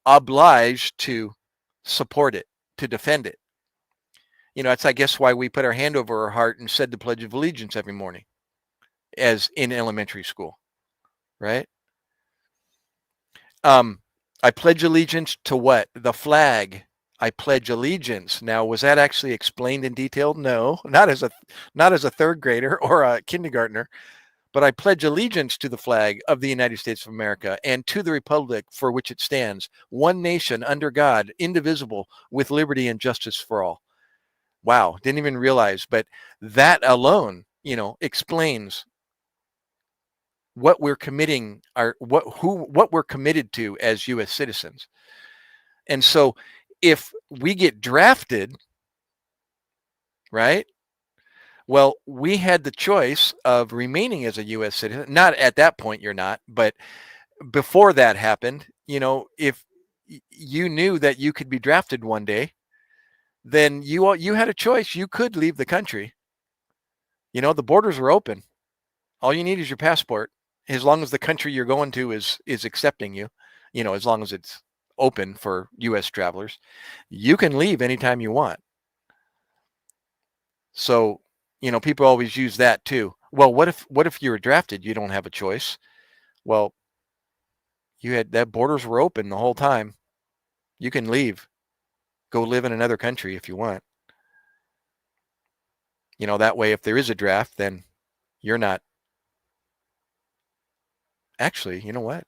obliged to support it, to defend it. That's, I guess, why we put our hand over our heart and said the Pledge of Allegiance every morning, as in elementary school, right? I pledge allegiance to what? The flag. I pledge allegiance. Now, was that actually explained in detail? No, not as a third grader or a kindergartner. But I pledge allegiance to the flag of the United States of America and to the republic for which it stands, one nation under God, indivisible, with liberty and justice for all. Wow, didn't even realize, but that alone, explains what we're committing what we're committed to as U.S. citizens. And so if we get drafted, right? Well, we had the choice of remaining as a U.S. citizen. Not at that point, you're not, but before that happened, if you knew that you could be drafted one day, then you had a choice. You could leave the country. The borders are open. All you need is your passport, as long as the country you're going to is accepting you. As long as it's open for U.S. travelers, you can leave anytime you want. So, people always use that too. Well, what if you were drafted? You don't have a choice. Well, that borders were open the whole time. You can leave, go live in another country if you want. That way, if there is a draft, then you're not. Actually, you know what?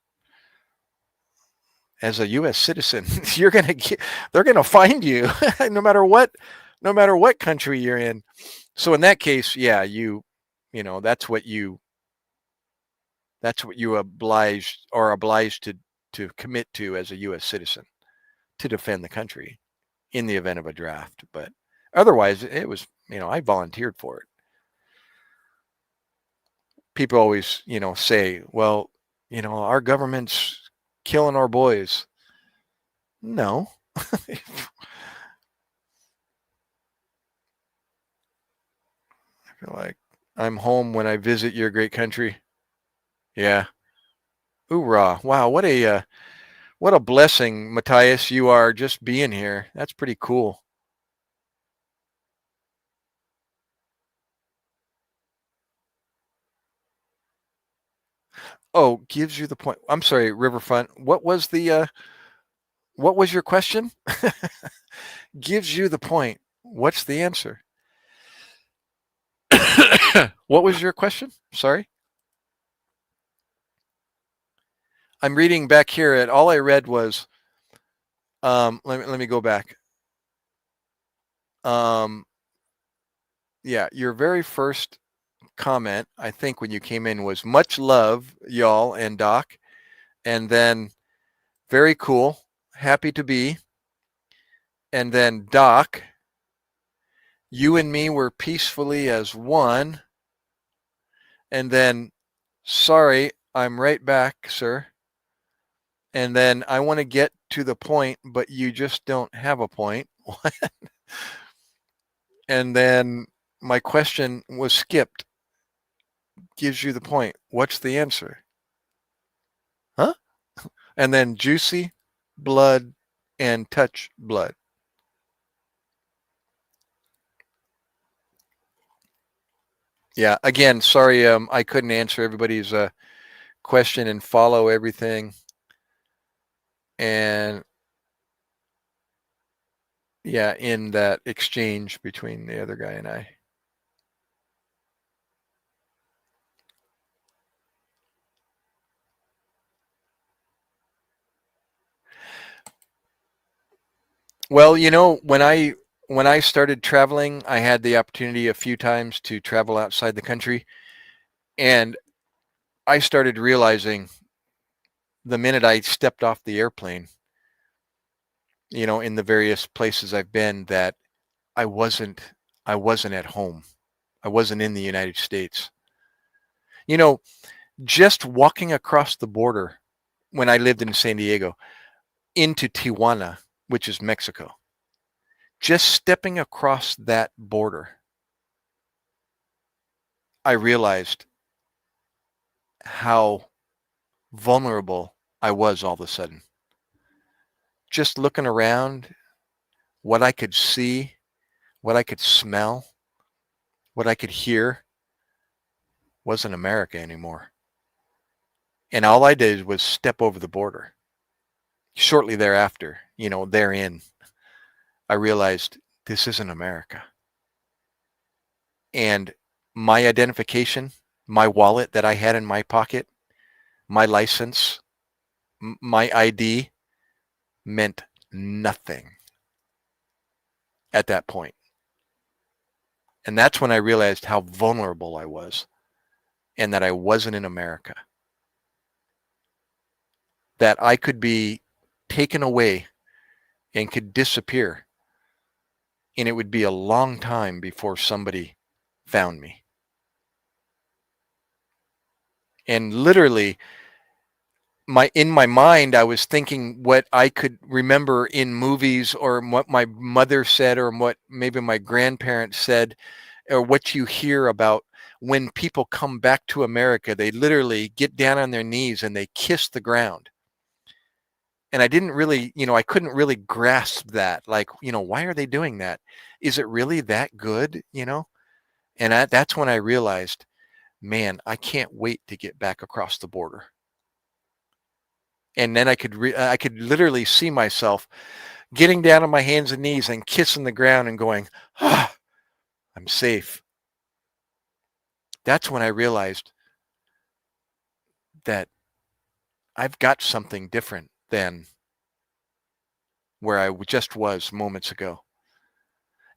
As a U.S. citizen, they're gonna find you no matter what country you're in. So in that case, yeah, that's what you obliged to commit to as a U.S. citizen, to defend the country in the event of a draft. But otherwise, it was, I volunteered for it. People always, say, well, our government's killing our boys. No. I feel like I'm home when I visit your great country. Yeah. Hoorah. Wow. What a blessing, Matthias, you are, just being here. That's pretty cool. Oh, gives you the point. I'm sorry, Riverfront. What was your question? Gives you the point. What's the answer? What was your question? Sorry. I'm reading back here at all I read was, let me go back. Yeah, your very first comment, I think, when you came in was much love, y'all and Doc. And then very cool, happy to be. And then Doc, you and me were peacefully as one. And then, sorry, I'm right back, sir. And then I want to get to the point, but you just don't have a point. And then my question was skipped. Gives you the point. What's the answer? Huh? And then juicy, blood, and touch blood. Yeah, again, sorry, I couldn't answer everybody's question and follow everything. And yeah, in that exchange between the other guy and I. Well, when I started traveling, I had the opportunity a few times to travel outside the country, and I started realizing the minute I stepped off the airplane, in the various places I've been, that I wasn't at home. I wasn't in the United States. You know, just walking across the border when I lived in San Diego into Tijuana, which is Mexico, just stepping across that border, I realized how vulnerable I was all of a sudden. Just looking around, what I could see, what I could smell, what I could hear wasn't America anymore. And all I did was step over the border. Shortly thereafter, therein, I realized this isn't America. And my identification, my wallet that I had in my pocket, my license, my ID meant nothing at that point. And that's when I realized how vulnerable I was and that I wasn't in America. That I could be taken away and could disappear. And it would be a long time before somebody found me. And literally, in my mind, I was thinking what I could remember in movies, or what my mother said, or what maybe my grandparents said, or what you hear about when people come back to America. They literally get down on their knees and they kiss the ground. And I didn't really, I couldn't really grasp that. Like, why are they doing that? Is it really that good? And that's when I realized, man, I can't wait to get back across the border. And then I could literally see myself getting down on my hands and knees and kissing the ground and going, I'm safe. That's when I realized that I've got something different than where I just was moments ago.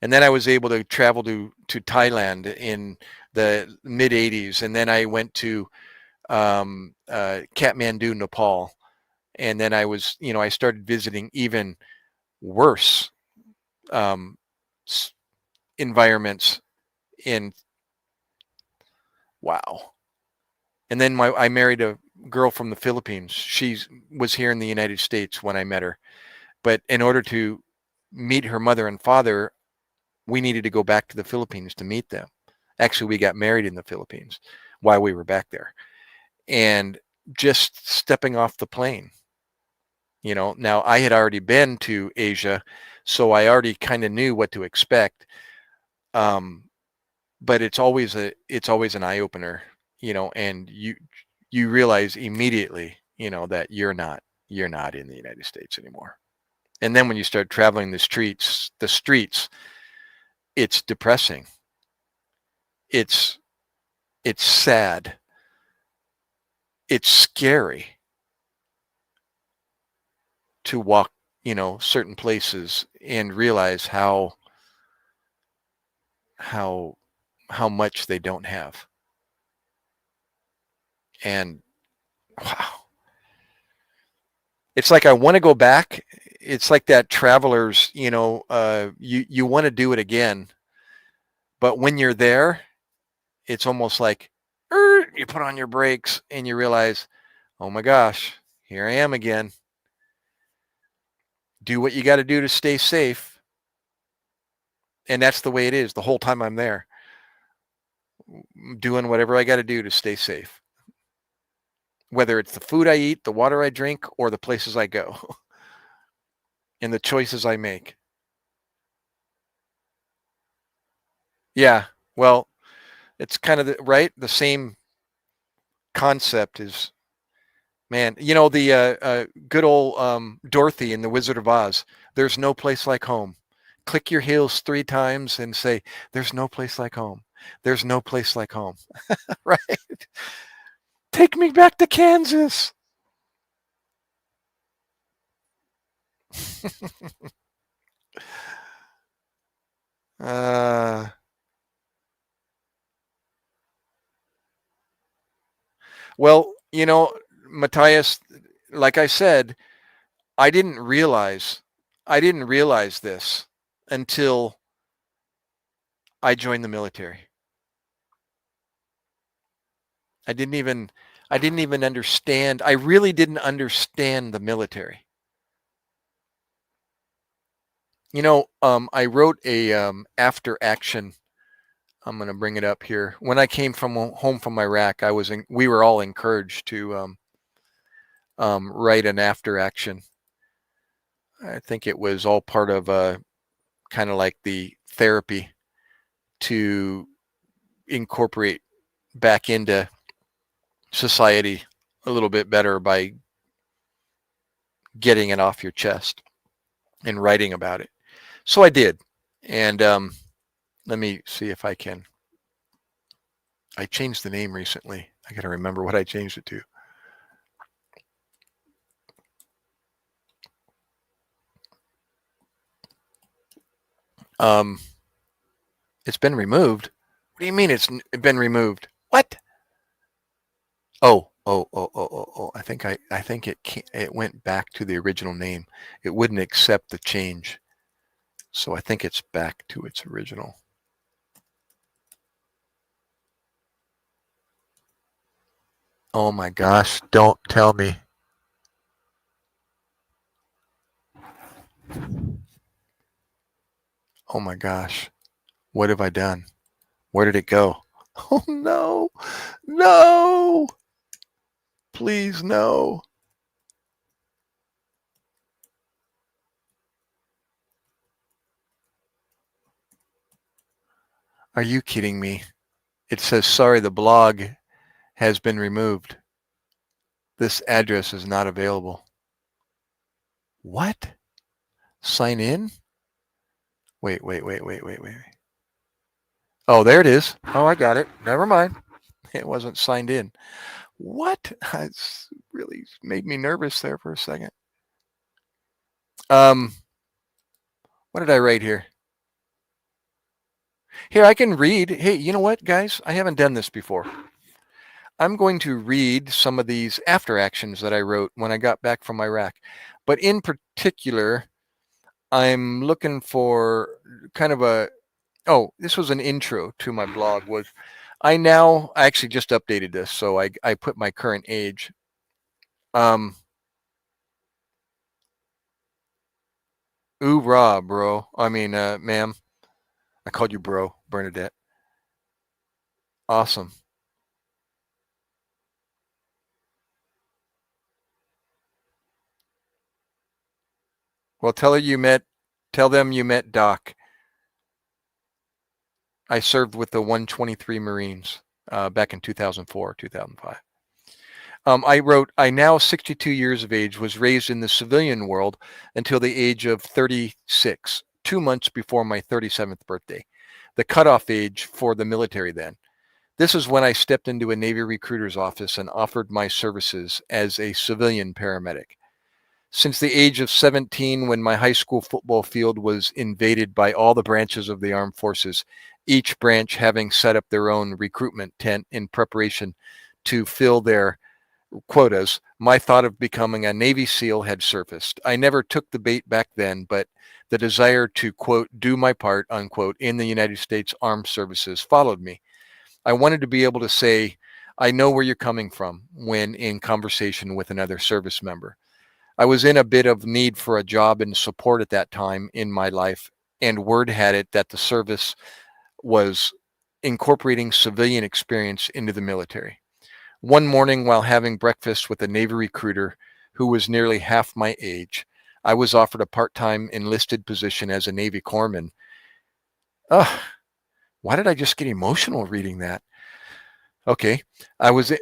And then I was able to travel to Thailand in the mid 80s. And then I went to Kathmandu, Nepal. And then I started visiting even worse environments wow. And then I married a girl from the Philippines. She was here in the United States when I met her. But in order to meet her mother and father, we needed to go back to the Philippines to meet them. Actually, we got married in the Philippines while we were back there. And just stepping off the plane, now I had already been to Asia, so I already kind of knew what to expect. But it's always an eye opener, and you realize immediately, that you're not in the United States anymore. And then when you start traveling the streets, it's depressing. It's sad. It's scary to walk, certain places and realize how much they don't have. And wow, it's like I want to go back. It's like that traveler's, you want to do it again, but when you're there, it's almost like you put on your brakes and you realize, oh my gosh, here I am again. Do what you got to do to stay safe. And that's the way it is the whole time I'm there, doing whatever I got to do to stay safe. Whether it's the food I eat, the water I drink, or the places I go and the choices I make. Yeah, well, it's kind of the same concept is, man, the good old Dorothy in The Wizard of Oz. There's no place like home. Click your heels 3 times and say, there's no place like home. There's no place like home. Right? Take me back to Kansas. uh, well, Matthias, like I said, I didn't realize this until I joined the military. I didn't even understand. I really didn't understand the military. I wrote a after action. I'm going to bring it up here. When I came from home from Iraq, we were all encouraged to write an after action. I think it was all part of kind of like the therapy to incorporate back into society a little bit better by getting it off your chest and writing about it. So I did. And let me see if I can. I changed the name recently. I got to remember what I changed it to. It's been removed. What do you mean it's been removed? What? Oh. I think it went back to the original name. It wouldn't accept the change. So I think it's back to its original. Oh my gosh, don't tell me. Oh my gosh. What have I done? Where did it go? Oh no. No. Please no. Are you kidding me? It says, sorry, the blog has been removed. This address is not available. What? Sign in? Wait. Oh, there it is. Oh, I got it. Never mind. It wasn't signed in. What? It's really made me nervous there for a second. What did I write here? Here, I can read. Hey, you know what, guys? I haven't done this before. I'm going to read some of these after actions that I wrote when I got back from Iraq. But in particular, I'm looking for kind of this was an intro to my blog. I actually just updated this, so I put my current age. Hoorah, bro. I mean, ma'am. I called you bro, Bernadette. Awesome. Well, tell them you met Doc. I served with the 123 Marines back in 2004, 2005. I wrote, I now 62 years of age was raised in the civilian world until the age of 36, 2 months before my 37th birthday, the cutoff age for the military then. This is when I stepped into a Navy recruiter's office and offered my services as a civilian paramedic. Since the age of 17, when my high school football field was invaded by all the branches of the armed forces, each branch having set up their own recruitment tent in preparation to fill their quotas, my thought of becoming a Navy SEAL had surfaced. I never took the bait back then, but the desire to, quote, do my part, unquote, in the United States Armed Services followed me. I wanted to be able to say, I know where you're coming from when in conversation with another service member. I was in a bit of need for a job and support at that time in my life, and word had it that the service was incorporating civilian experience into the military. One morning, while having breakfast with a Navy recruiter who was nearly half my age, I was offered a part-time enlisted position as a Navy corpsman. Ugh, why did I just get emotional reading that? Okay, I was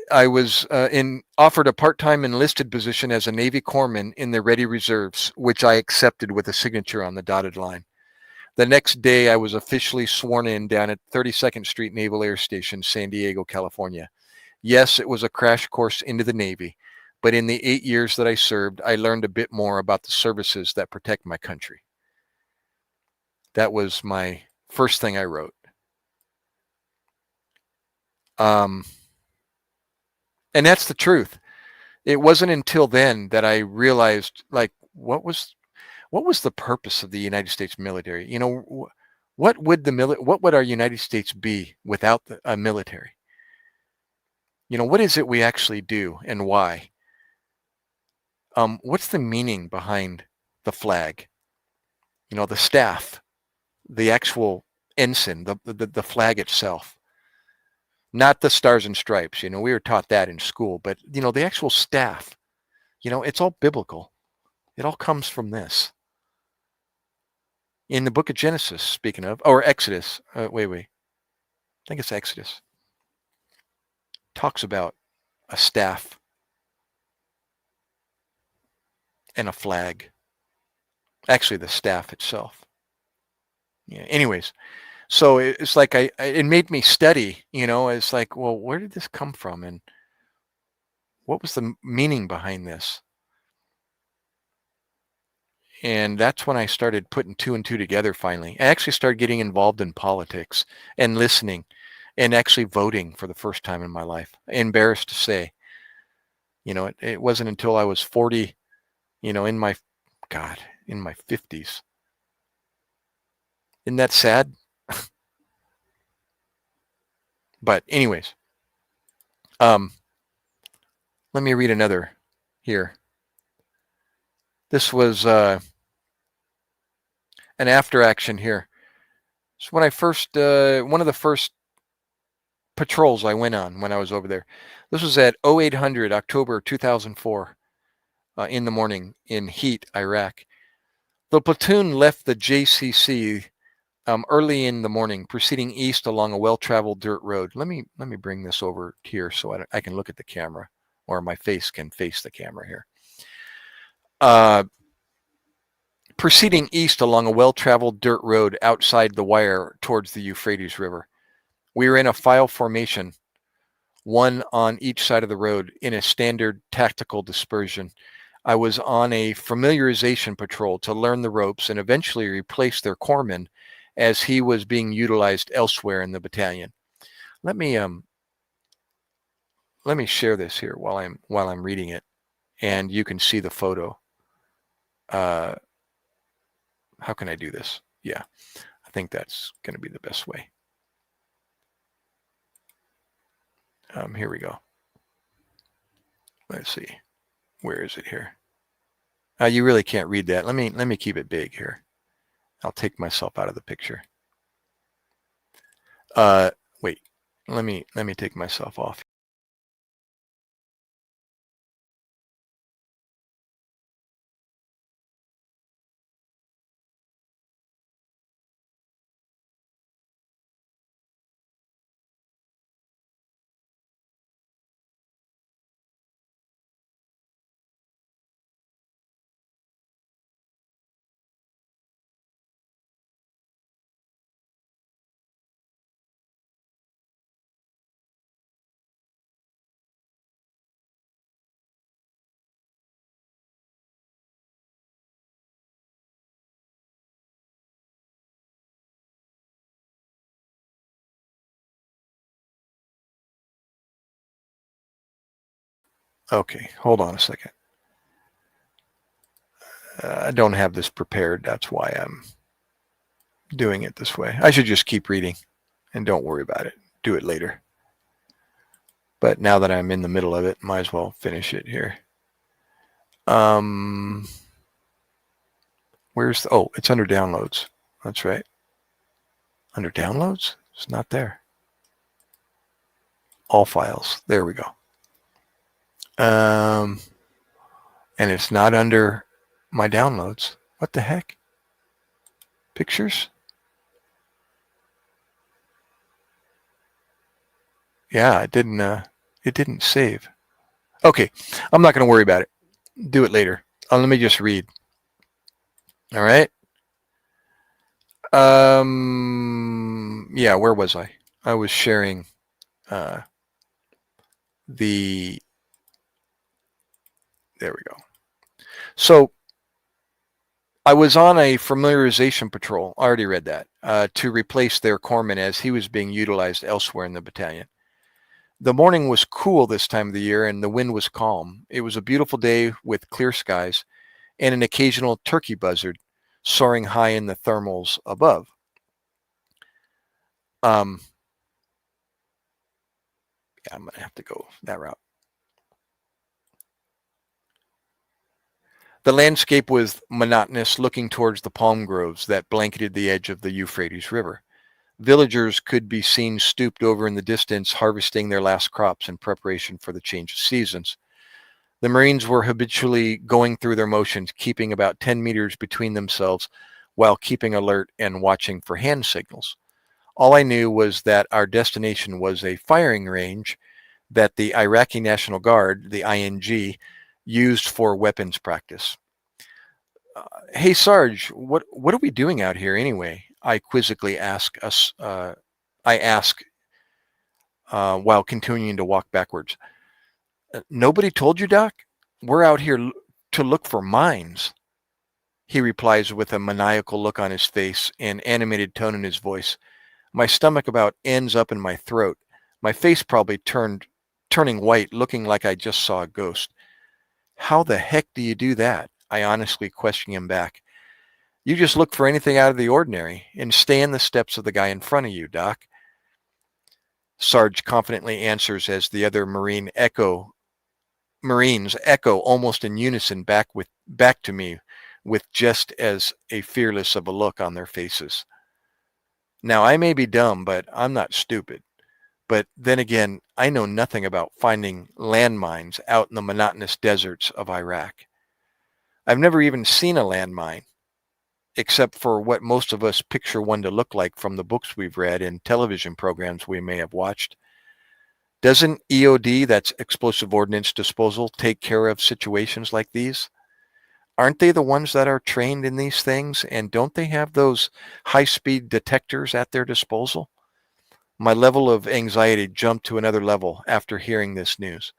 offered a part-time enlisted position as a Navy corpsman in the Ready Reserves, which I accepted with a signature on the dotted line. The next day, I was officially sworn in down at 32nd Street Naval Air Station, San Diego, California. Yes, it was a crash course into the Navy, but in the 8 years that I served, I learned a bit more about the services that protect my country. That was my first thing I wrote. Um, and that's the truth. It wasn't until then that I realized, like, what was the purpose of the United States military? You know, what would our United States be without a military? You know, what is it we actually do and why? What's the meaning behind the flag? You know, the staff, the actual ensign, the flag itself, not the stars and stripes. You know, we were taught that in school, but you know, the actual staff. You know, it's all biblical. It all comes from this. In the book of Genesis, speaking of, or Exodus. Wait. I think it's Exodus. Talks about a staff and a flag. Actually, the staff itself. Yeah. Anyways, so it's like it made me study. You know, it's like, well, where did this come from, and what was the meaning behind this? And that's when I started putting two and two together finally. I actually started getting involved in politics and listening and actually voting for the first time in my life. Embarrassed to say, you know, it wasn't until I was 40, you know, in my 50s. Isn't that sad? But anyways, um, let me read another here. This was an after action here. So when I first, one of the first patrols I went on when I was over there. This was at 0800 October 2004 in the morning in Heat, Iraq. The platoon left the JCC early in the morning, proceeding east along a well-traveled dirt road. Let me bring this over here so I can look at the camera, or my face can face the camera here. Proceeding east along a well-traveled dirt road outside the wire towards the Euphrates River. We were in a file formation, one on each side of the road in a standard tactical dispersion. I was on a familiarization patrol to learn the ropes and eventually replace their corpsman as he was being utilized elsewhere in the battalion. Let me share this here while I'm reading it, and you can see the photo. How can I do this? Yeah, I think that's going to be the best way. Here we go. Let's see. Where is it here? You really can't read that. Let me keep it big here. I'll take myself out of the picture. Wait. Let me take myself off. Okay, hold on a second. I don't have this prepared. That's why I'm doing it this way. I should just keep reading and don't worry about it. Do it later. But now that I'm in the middle of it, might as well finish it here. Where's it's under downloads. That's right. Under downloads? It's not there. All files. There we go. And it's not under my downloads. What the heck? Pictures? Yeah, it didn't save. Okay, I'm not going to worry about it. Do it later. Let me just read. All right. Yeah, where was I? I was sharing there we go. So I was on a familiarization patrol. I already read that, to replace their corpsman as he was being utilized elsewhere in the battalion. The morning was cool this time of the year and the wind was calm. It was a beautiful day with clear skies and an occasional turkey buzzard soaring high in the thermals above. Yeah, I'm going to have to go that route. The landscape was monotonous, looking towards the palm groves that blanketed the edge of the Euphrates River. Villagers could be seen stooped over in the distance, harvesting their last crops in preparation for the change of seasons. The Marines were habitually going through their motions, keeping about 10 meters between themselves while keeping alert and watching for hand signals. All I knew was that our destination was a firing range that the Iraqi National Guard, the ING, used for weapons practice. Hey, Sarge, what are we doing out here anyway? I quizzically ask us. I ask while continuing to walk backwards. Nobody told you, Doc? We're out here to look for mines. He replies with a maniacal look on his face and animated tone in his voice. My stomach about ends up in my throat. My face probably turning white, looking like I just saw a ghost. How the heck do you do that? I honestly question him back. You just look for anything out of the ordinary and stay in the steps of the guy in front of you, Doc. Sarge confidently answers as the other Marines echo almost in unison back to me with just as a fearless of a look on their faces. Now, I may be dumb, but I'm not stupid. But then again, I know nothing about finding landmines out in the monotonous deserts of Iraq. I've never even seen a landmine, except for what most of us picture one to look like from the books we've read and television programs we may have watched. Doesn't EOD, that's explosive ordnance disposal, take care of situations like these? Aren't they the ones that are trained in these things? And don't they have those high-speed detectors at their disposal? My level of anxiety jumped to another level after hearing this news.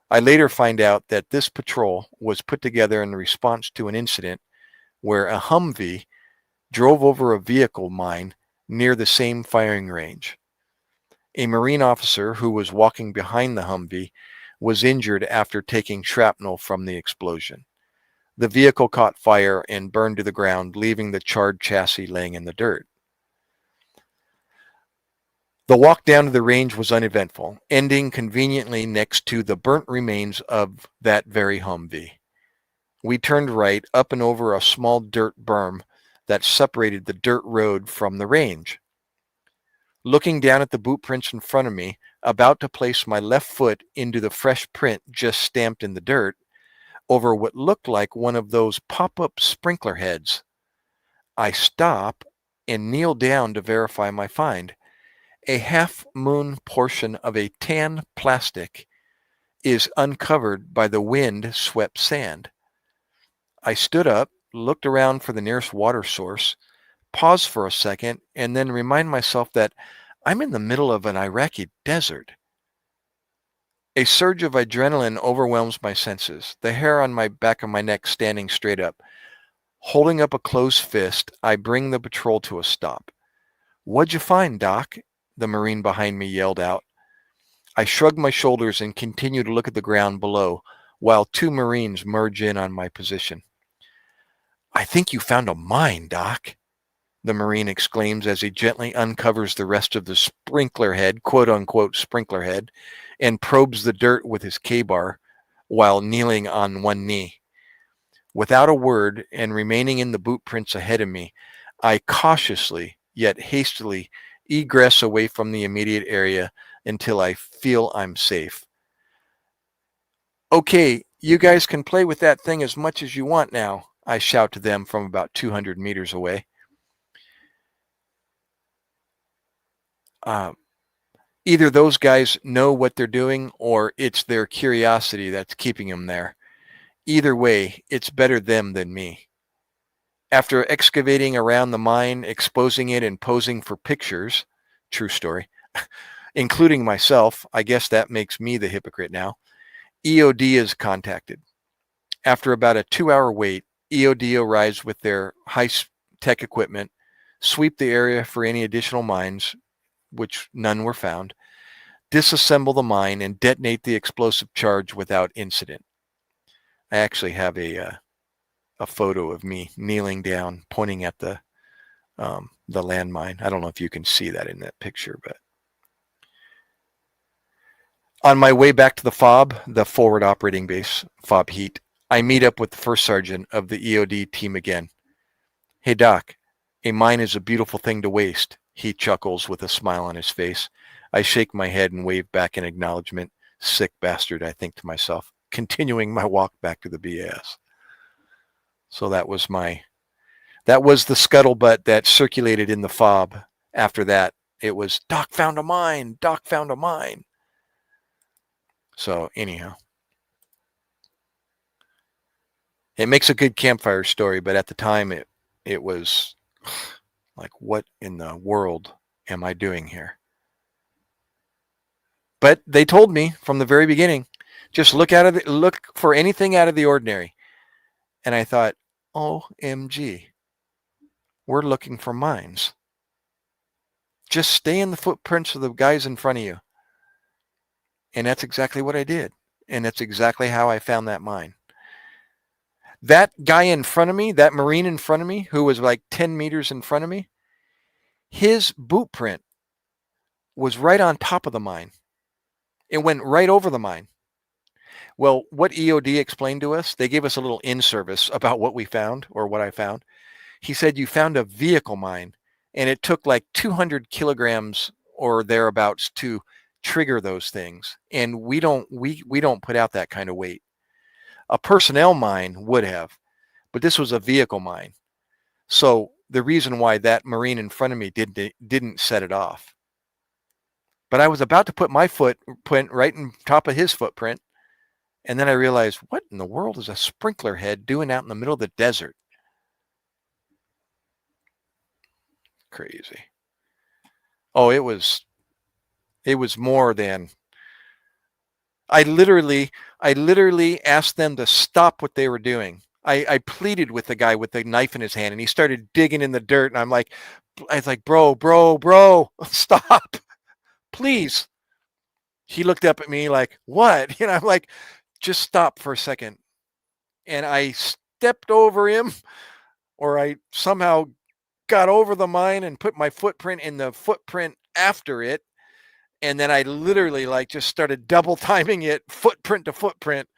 I later find out that this patrol was put together in response to an incident where a Humvee drove over a vehicle mine near the same firing range. A Marine officer who was walking behind the Humvee was injured after taking shrapnel from the explosion. The vehicle caught fire and burned to the ground, leaving the charred chassis laying in the dirt. The walk down to the range was uneventful, ending conveniently next to the burnt remains of that very Humvee. We turned right up and over a small dirt berm that separated the dirt road from the range. Looking down at the boot prints in front of me, about to place my left foot into the fresh print just stamped in the dirt, over what looked like one of those pop-up sprinkler heads, I stop and kneel down to verify my find. A half-moon portion of a tan plastic is uncovered by the wind-swept sand. I stood up, looked around for the nearest water source, paused for a second, and then remind myself that I'm in the middle of an Iraqi desert. A surge of adrenaline overwhelms my senses, the hair on my back of my neck standing straight up. Holding up a closed fist, I bring the patrol to a stop. What'd you find, Doc? The Marine behind me yelled out. I shrug my shoulders and continue to look at the ground below while two Marines merge in on my position. I think you found a mine, Doc, the Marine exclaims as he gently uncovers the rest of the sprinkler head, quote unquote sprinkler head, and probes the dirt with his K-bar while kneeling on one knee. Without a word and remaining in the boot prints ahead of me, I cautiously, yet hastily, egress away from the immediate area until I feel I'm safe. Okay, you guys can play with that thing as much as you want now, I shout to them from about 200 meters away. Either those guys know what they're doing or it's their curiosity that's keeping them there. Either way, it's better them than me. After excavating around the mine, exposing it and posing for pictures, true story, including myself, I guess that makes me the hypocrite now, EOD is contacted. After about a 2-hour wait, EOD arrives with their high-tech equipment, sweep the area for any additional mines, which none were found, disassemble the mine, and detonate the explosive charge without incident. I actually have a photo of me kneeling down, pointing at the landmine. I don't know if you can see that in that picture, but on my way back to the FOB, the forward operating base, FOB Heat, I meet up with the first sergeant of the EOD team again. Hey, Doc, a mine is a beautiful thing to waste, he chuckles with a smile on his face. I shake my head and wave back in acknowledgement. Sick bastard, I think to myself, continuing my walk back to the BAS. So that was the scuttlebutt that circulated in the FOB. After that, it was, Doc found a mine, Doc found a mine. So anyhow, it makes a good campfire story, but at the time it was like, what in the world am I doing here? But they told me from the very beginning, just look for anything out of the ordinary. And I thought, OMG, we're looking for mines. Just stay in the footprints of the guys in front of you. And that's exactly what I did. And that's exactly how I found that mine. That guy in front of me, that Marine in front of me, who was like 10 meters in front of me, his boot print was right on top of the mine. It went right over the mine. Well, what EOD explained to us, they gave us a little in-service about what we found or what I found. He said, you found a vehicle mine, and it took like 200 kilograms or thereabouts to trigger those things. And we don't put out that kind of weight. A personnel mine would have, but this was a vehicle mine. So the reason why that Marine in front of me didn't set it off. But I was about to put my footprint right on top of his footprint. And then I realized, what in the world is a sprinkler head doing out in the middle of the desert? Crazy. Oh, it was more than. I literally asked them to stop what they were doing. I pleaded with the guy with the knife in his hand, and he started digging in the dirt. And I was like, bro, stop, please. He looked up at me like, what? And I'm like, just stop for a second. And I stepped over him, or I somehow got over the mine and put my footprint in the footprint after it. And then I literally just started double timing it footprint to footprint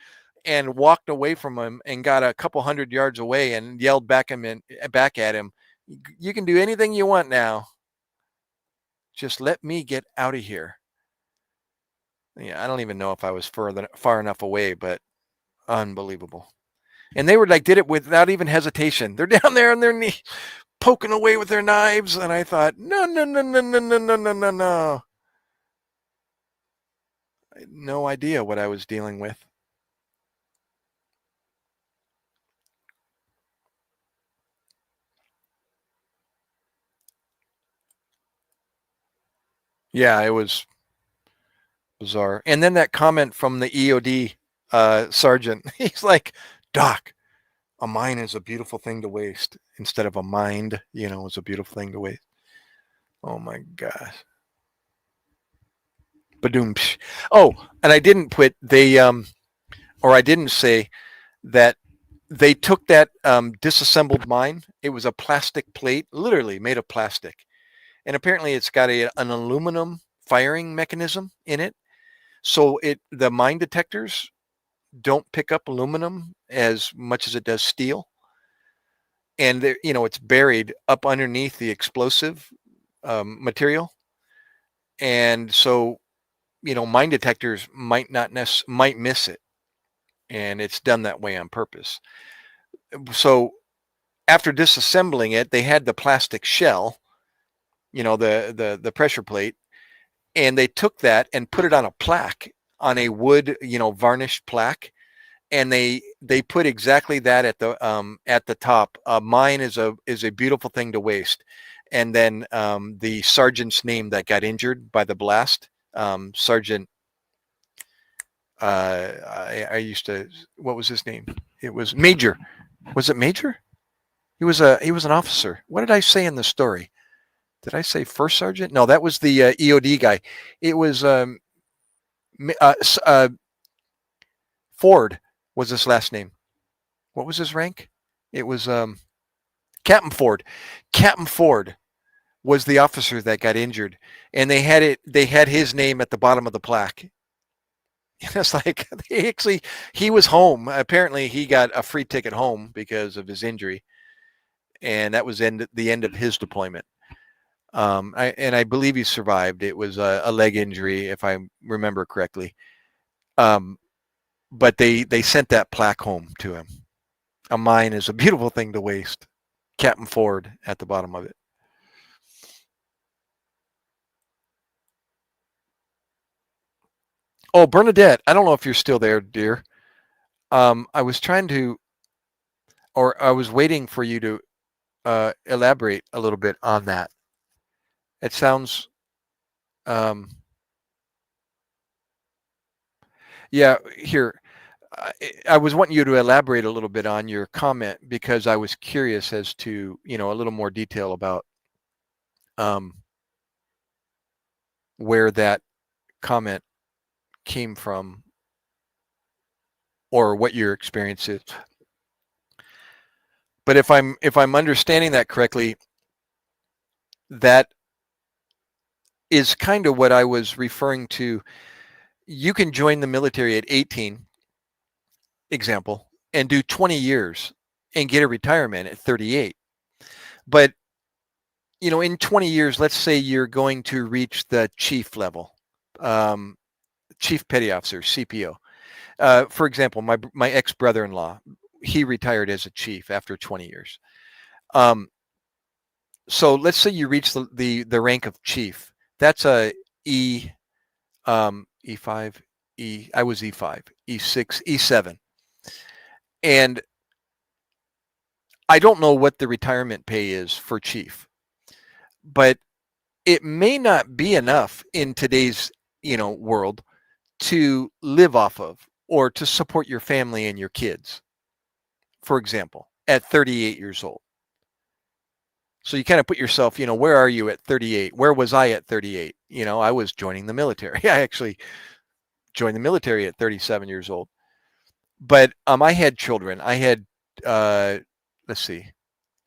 and walked away from him and got a couple 100 yards away and yelled back at him, you can do anything you want now. Just let me get out of here. Yeah, I don't even know if I was far enough away, but unbelievable. And they were did it without even hesitation. They're down there on their knee, poking away with their knives. And I thought, no. I had no idea what I was dealing with. Yeah, it was bizarre. And then that comment from the EOD sergeant, he's like, Doc, a mine is a beautiful thing to waste instead of a mind, is a beautiful thing to waste. Oh my gosh. Badoom. Oh, and I didn't put or I didn't say that they took that disassembled mine. It was a plastic plate, literally made of plastic, and apparently it's got an aluminum firing mechanism in it. So the mine detectors don't pick up aluminum as much as it does steel, and it's buried up underneath the explosive material, and so mine detectors might miss it, and it's done that way on purpose. So after disassembling it, they had the plastic shell, the pressure plate, and they took that and put it on a plaque, on a wood, varnished plaque, and they put exactly that at the top. Mine is a beautiful thing to waste, and then the sergeant's name that got injured by the blast, Sergeant. I used to. What was his name? It was Major. Was it Major? He was an officer. What did I say in the story? Did I say first sergeant? No, that was the EOD guy. It was Ford was his last name. What was his rank? It was Captain Ford. Captain Ford was the officer that got injured, and they had his name at the bottom of the plaque. It's like he was home. Apparently, he got a free ticket home because of his injury, and that was the end of his deployment. I believe he survived. It was a leg injury, if I remember correctly. But they sent that plaque home to him. A mine is a beautiful thing to waste. Captain Ford at the bottom of it. Oh, Bernadette, I don't know if you're still there, dear. I was waiting for you to elaborate a little bit on that. It sounds, yeah, here. I was wanting you to elaborate a little bit on your comment because I was curious as to, a little more detail about where that comment came from or what your experience is. But if I'm understanding that correctly, that is kind of what I was referring to. You can join the military at 18, example, and do 20 years and get a retirement at 38. But, in 20 years, let's say you're going to reach the chief level, chief petty officer, CPO. For example, my ex-brother-in-law, he retired as a chief after 20 years. So let's say you reach the rank of chief. That's a E, E5, I was E5, E6, E7. And I don't know what the retirement pay is for chief, but it may not be enough in today's, world to live off of or to support your family and your kids, for example, at 38 years old. So you kind of put yourself, where are you at 38? Where was I at 38? I was joining the military. I actually joined the military at 37 years old. But I had children. I had, let's see,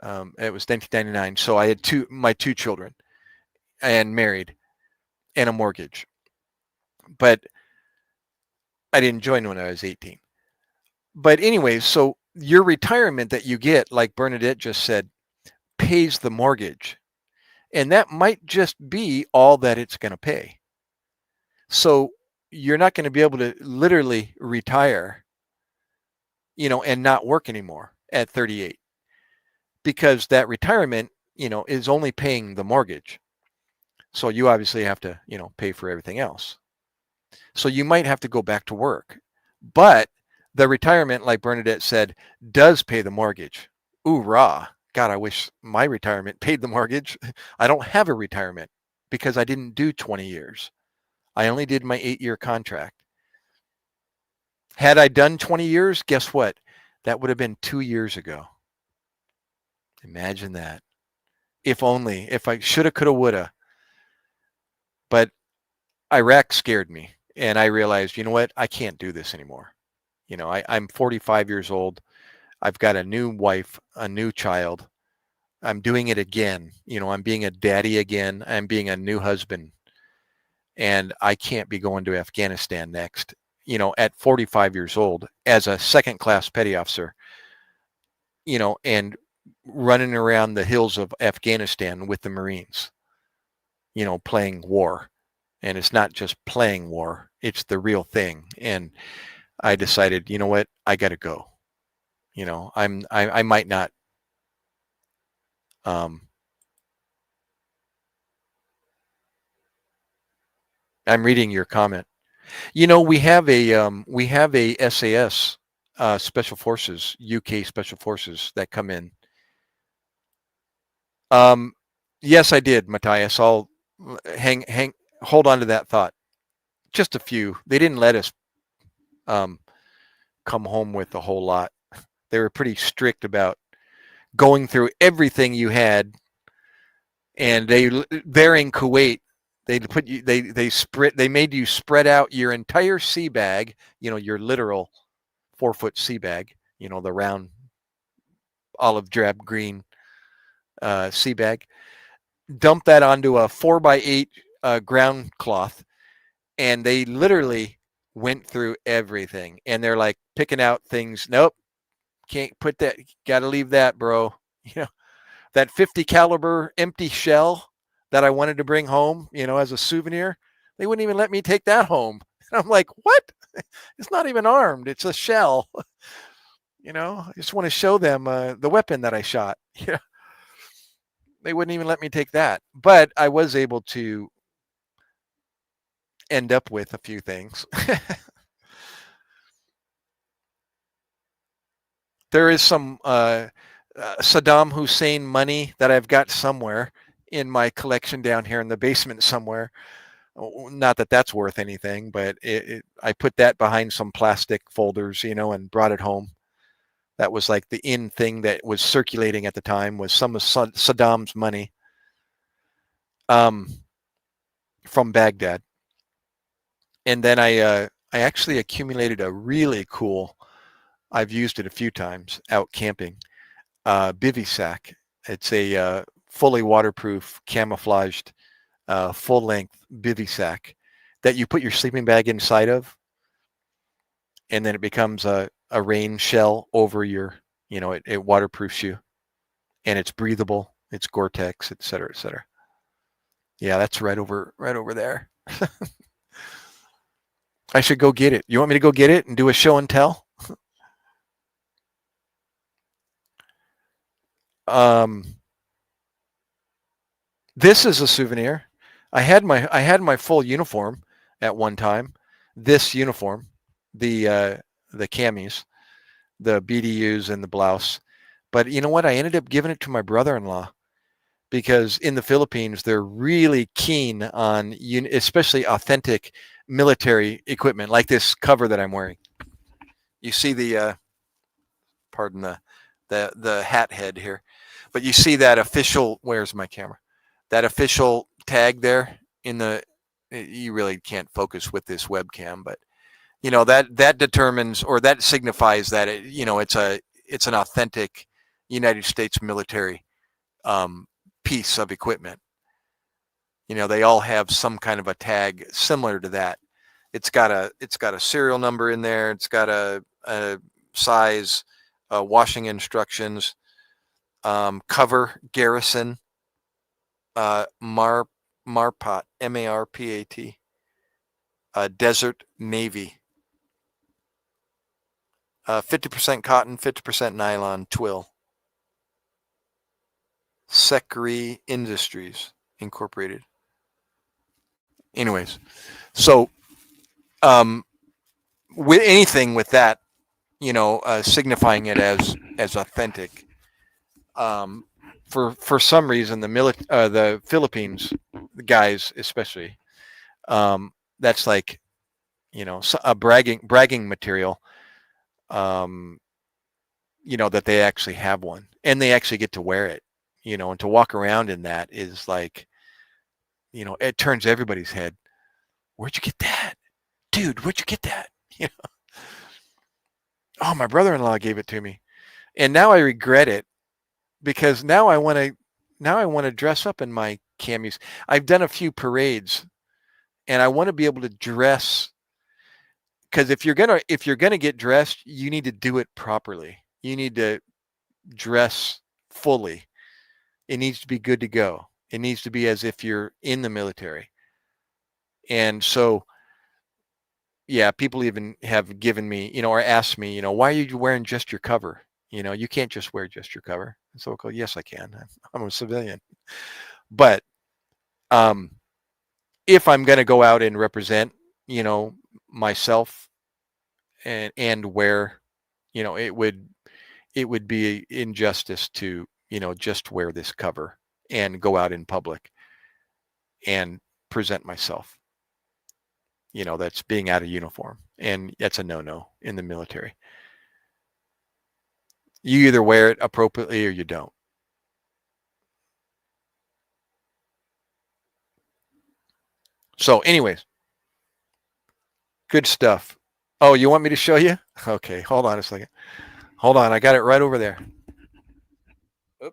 it was 1999. So I had my two children and married and a mortgage. But I didn't join when I was 18. But anyway, so your retirement that you get, like Bernadette just said, pays the mortgage. And that might just be all that it's going to pay. So you're not going to be able to literally retire, and not work anymore at 38 because that retirement, is only paying the mortgage. So you obviously have to, pay for everything else. So you might have to go back to work. But the retirement, like Bernadette said, does pay the mortgage. Ooh, rah. God, I wish my retirement paid the mortgage. I don't have a retirement because I didn't do 20 years. I only did my 8-year contract. Had I done 20 years, guess what? That would have been 2 years ago. Imagine that. If only, if I shoulda, coulda, woulda. But Iraq scared me, and I realized, you know what, I can't do this anymore. I'm 45 years old. I've got a new wife, a new child. I'm doing it again. I'm being a daddy again. I'm being a new husband, and I can't be going to Afghanistan next. At 45 years old as a second class petty officer, and running around the hills of Afghanistan with the Marines, playing war. And it's not just playing war, it's the real thing. And I decided, you know what, I got to go. I might not. Um, I'm reading your comment. We have a SAS, Special Forces, UK Special Forces that come in. Um, yes, I did, Matthias. I'll hold on to that thought. Just a few. They didn't let us um, come home with a whole lot. They were pretty strict about going through everything you had, and they're in Kuwait. They made you spread out your entire sea bag, your literal 4-foot sea bag, the round olive drab green sea bag. Dump that onto a 4x8 ground cloth, and they literally went through everything. And they're like picking out things. Nope, can't put that. Got to leave that, bro. That 50 caliber empty shell that I wanted to bring home, as a souvenir. They wouldn't even let me take that home. And I'm like, what? It's not even armed. It's a shell. I just want to show them the weapon that I shot. They wouldn't even let me take that. But I was able to end up with a few things. There is some Saddam Hussein money that I've got somewhere in my collection down here in the basement somewhere. Not that that's worth anything, but I put that behind some plastic folders, and brought it home. That was like the in thing that was circulating at the time, was some of Saddam's money from Baghdad. And then I actually accumulated a really cool, I've used it a few times out camping, bivy sack. It's a fully waterproof, camouflaged, full-length bivy sack that you put your sleeping bag inside of, and then it becomes a rain shell over your, it waterproofs you, and it's breathable. It's Gore-Tex, et cetera, et cetera. Yeah, that's right over there. I should go get it. You want me to go get it and do a show and tell? This is a souvenir. I had my full uniform at one time. This uniform, the camis, the BDUs and the blouse. But you know what? I ended up giving it to my brother-in-law because in the Philippines, they're really keen on, especially authentic military equipment, like this cover that I'm wearing. You see the, pardon the hat head here, but you see that official, where's my camera? That official tag there in the, you really can't focus with this webcam, but that determines, or that signifies that it's an authentic United States military piece of equipment. They all have some kind of a tag similar to that. It's got a serial number in there. It's got a size, washing instructions, cover, garrison, Marpat, MARPAT, Desert Navy, 50% cotton, 50% nylon twill. Secre Industries Incorporated. Anyways, so with anything with that, signifying it as authentic. For some reason, the Philippines, the guys especially, that's like, a bragging material. That they actually have one, and they actually get to wear it. And to walk around in that is like, it turns everybody's head. where'd you get that? Dude, where'd you get that? You know, oh, my brother-in-law gave it to me. And now I regret it because now I want to dress up in my camis. I've done a few parades and I want to be able to dress, because if you're gonna get dressed, you need to do it properly. You need to dress fully. It needs to be good to go. It needs to be as if you're in the military. And so, yeah, people even have given me, or asked me, why are you wearing just your cover? You can't just wear just your cover. And so I go, yes, I can. I'm a civilian. But if I'm going to go out and represent, myself and wear, it would be injustice to, just wear this cover and go out in public and present myself. That's being out of uniform. And that's a no-no in the military. You either wear it appropriately or you don't. So anyways, good stuff. Oh, you want me to show you? Okay, hold on a second. Hold on, I got it right over there. Oh,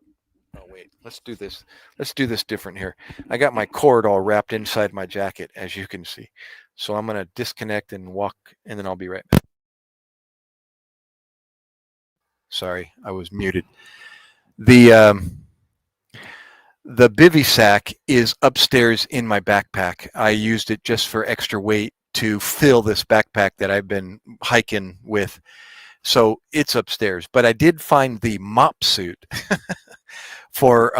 wait, let's do this. Let's do this different here. I got my cord all wrapped inside my jacket, as you can see. So I'm going to disconnect and walk, and then I'll be right back. Sorry, I was muted. The bivy sack is upstairs in my backpack. I used it just for extra weight to fill this backpack that I've been hiking with. So it's upstairs. But I did find the mop suit for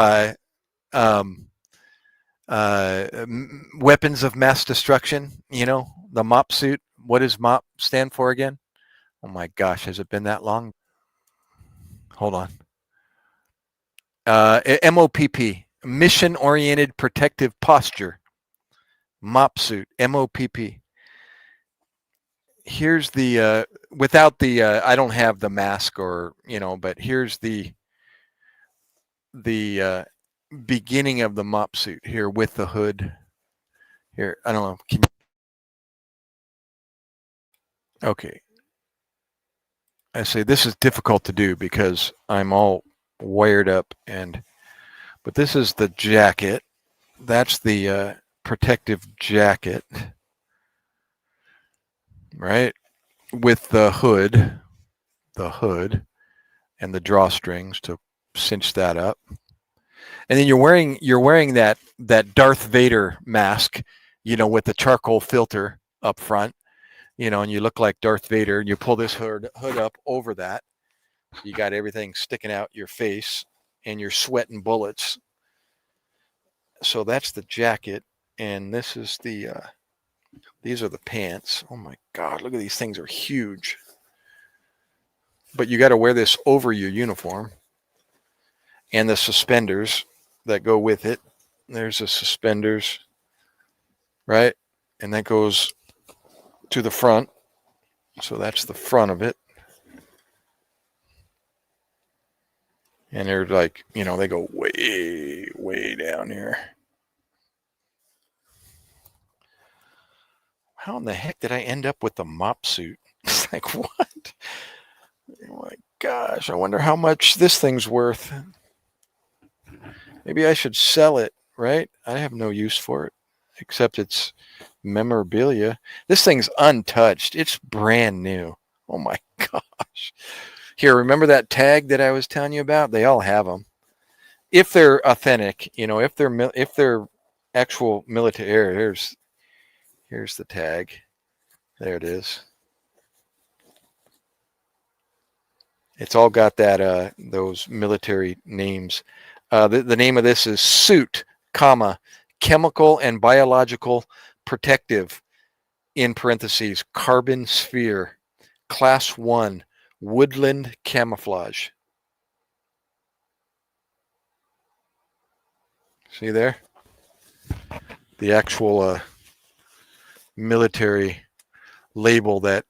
weapons of mass destruction. The mop suit. What does MOP stand for again? Oh my gosh, has it been that long? Hold on. MOPP, Mission-Oriented Protective Posture. MOP suit, MOPP. Here's the, without the, I don't have the mask or, but here's the beginning of the MOP suit here with the hood. Here, I don't know. Okay. I say this is difficult to do because I'm all wired up, but this is the jacket. That's the protective jacket, right? With the hood, and the drawstrings to cinch that up. And then you're wearing that Darth Vader mask, with the charcoal filter up front, and you look like Darth Vader. And you pull this hood up over that. You got everything sticking out your face, and you're sweating bullets. So that's the jacket, and this is these are the pants. Oh my God, look at these things, are huge. But you got to wear this over your uniform, and the suspenders that go with it. There's the suspenders, right? And that goes to the front. So that's the front of it. And they're like, they go way, way down here. How in the heck did I end up with the mop suit? It's like, what? Oh my gosh, I wonder how much this thing's worth. Maybe I should sell it, right? I have no use for it, except it's memorabilia. This thing's untouched. It's brand new. Oh my gosh. Here, remember that tag that I was telling you about? They all have them. If they're authentic, if they're actual military, here's the tag. There it is. It's all got that those military names. The name of this is suit, chemical and biological protective, in parentheses, carbon sphere, class 1, woodland camouflage. See there? The actual military label that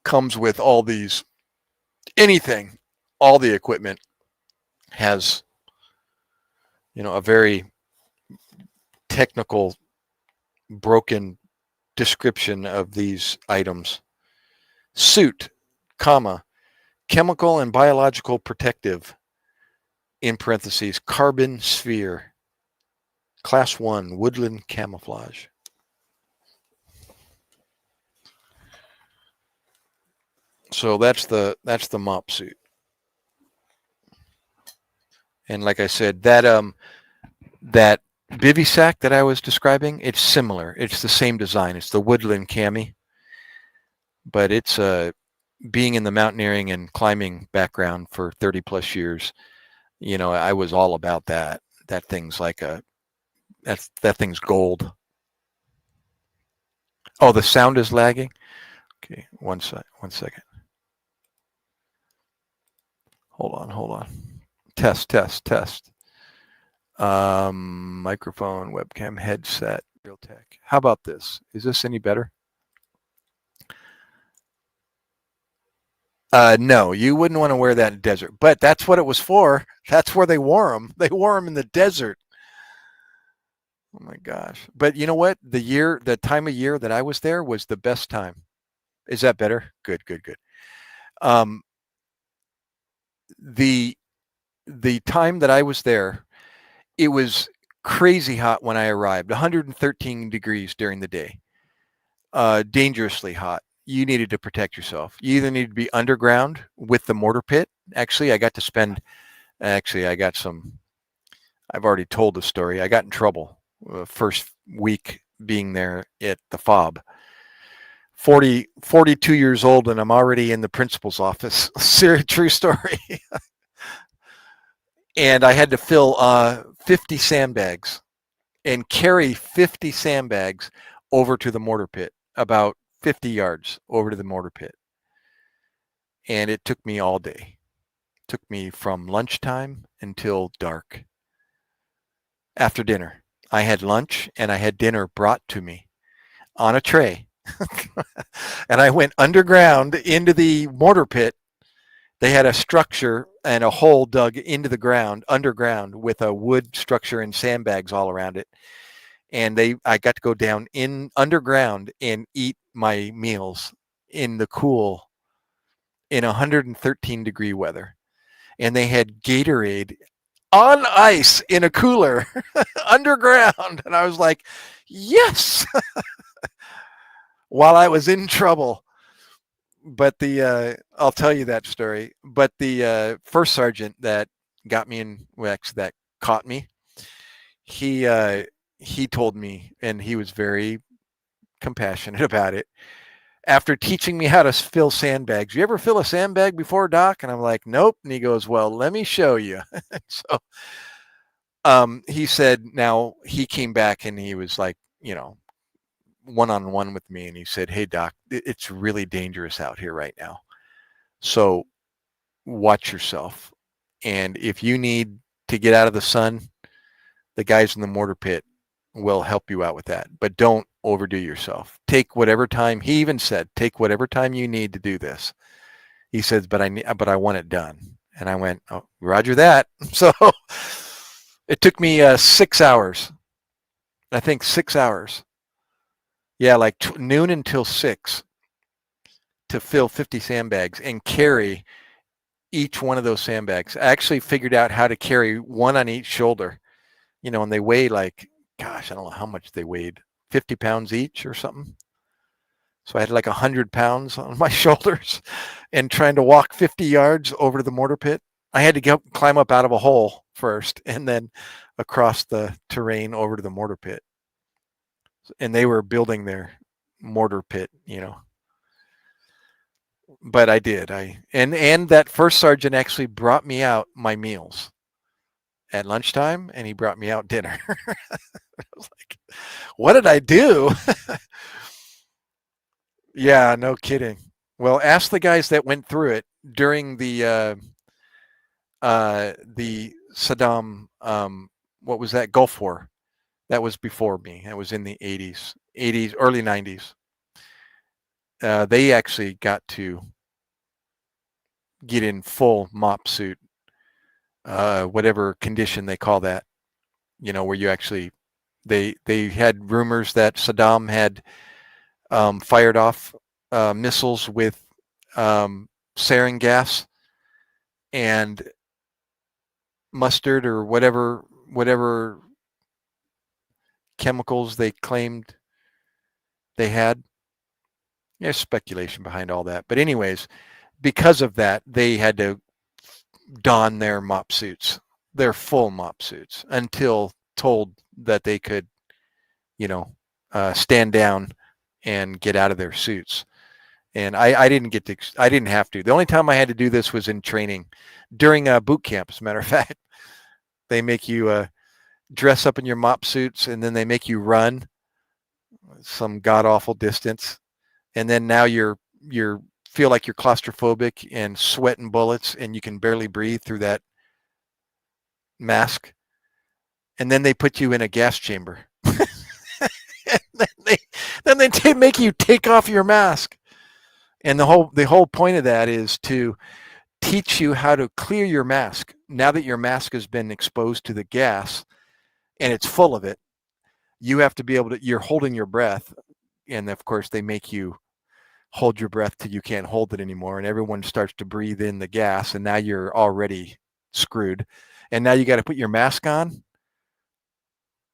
comes with all these, anything, all the equipment has, a very technical, broken description of these items. Suit, comma, chemical and biological protective, in parentheses, carbon sphere. Class 1, woodland camouflage. So that's the mop suit. And like I said, that bivy sack that I was describing, it's similar. It's the same design. It's the woodland cami, but it's being in the mountaineering and climbing background for 30 plus years. You know, I was all about that. That thing's like that thing's gold. Oh, the sound is lagging. Okay, one second. Hold on. Test. Microphone, webcam, headset, real tech. How about this? Is this any better? No, you wouldn't want to wear that in the desert, but that's what it was for. That's where they wore them. They wore them in the desert. Oh my gosh. But you know what? The time of year that I was there was the best time. Is that better? Good. The time that I was there, it was crazy hot when I arrived, 113 degrees during the day, dangerously hot. You needed to protect yourself. You either needed to be underground with the mortar pit. Actually, I got some, I've already told the story. I got in trouble first week being there at the FOB. 42 years old, and I'm already in the principal's office. True story. And I had to fill 50 sandbags and carry 50 sandbags over to the mortar pit, about 50 yards over to the mortar pit. And it took me all day. It took me from lunchtime until dark. After dinner, I had lunch and I had dinner brought to me on a tray. And I went underground into the mortar pit. They had a structure and a hole dug into the ground, underground, with a wood structure and sandbags all around it. And I got to go down in underground and eat my meals in the cool in 113 degree weather. And they had Gatorade on ice in a cooler underground. And I was like, yes, while I was in trouble. But I'll tell you that story. But the first sergeant that got me in, that caught me, he told me, and he was very compassionate about it. After teaching me how to fill sandbags, you ever fill a sandbag before, Doc? And I'm like, nope. And he goes, well, let me show you. So he said, now he came back and he was like, one-on-one with me, and he said, hey, Doc, it's really dangerous out here right now. So watch yourself. And if you need to get out of the sun, the guys in the mortar pit will help you out with that. But don't overdo yourself. Take whatever time, he even said, take whatever time you need to do this. He says, but I want it done. And I went, oh, roger that. So it took me 6 hours. I think 6 hours. Yeah, like noon until 6 to fill 50 sandbags and carry each one of those sandbags. I actually figured out how to carry one on each shoulder, and they weigh like, gosh, I don't know how much they weighed, 50 pounds each or something. So I had like 100 pounds on my shoulders and trying to walk 50 yards over to the mortar pit. I had to climb up out of a hole first and then across the terrain over to the mortar pit. And they were building their mortar pit, But I did. And that first sergeant actually brought me out my meals at lunchtime, and he brought me out dinner. I was like, what did I do? Yeah, no kidding. Well, ask the guys that went through it during the Saddam, what was that, Gulf War? That was before me. That was in the 80s, early 90s. They actually got to get in full mop suit, whatever condition they call that, where you actually, they had rumors that Saddam had fired off missiles with sarin gas and mustard or whatever chemicals they claimed they had. There's speculation behind all that. But anyways, because of that, they had to don their mop suits, their full mop suits, until told that they could, stand down and get out of their suits. And I didn't have to. The only time I had to do this was in training during boot camp, as a matter of fact. They make you dress up in your mop suits, and then they make you run some god-awful distance. And then now you're feel like you're claustrophobic and sweating bullets, and you can barely breathe through that mask. And then they put you in a gas chamber. And then they make you take off your mask. And the whole point of that is to teach you how to clear your mask. Now that your mask has been exposed to the gas and it's full of it, you have to be able to, you're holding your breath. And of course they make you hold your breath till you can't hold it anymore. And everyone starts to breathe in the gas, and now you're already screwed. And now you got to put your mask on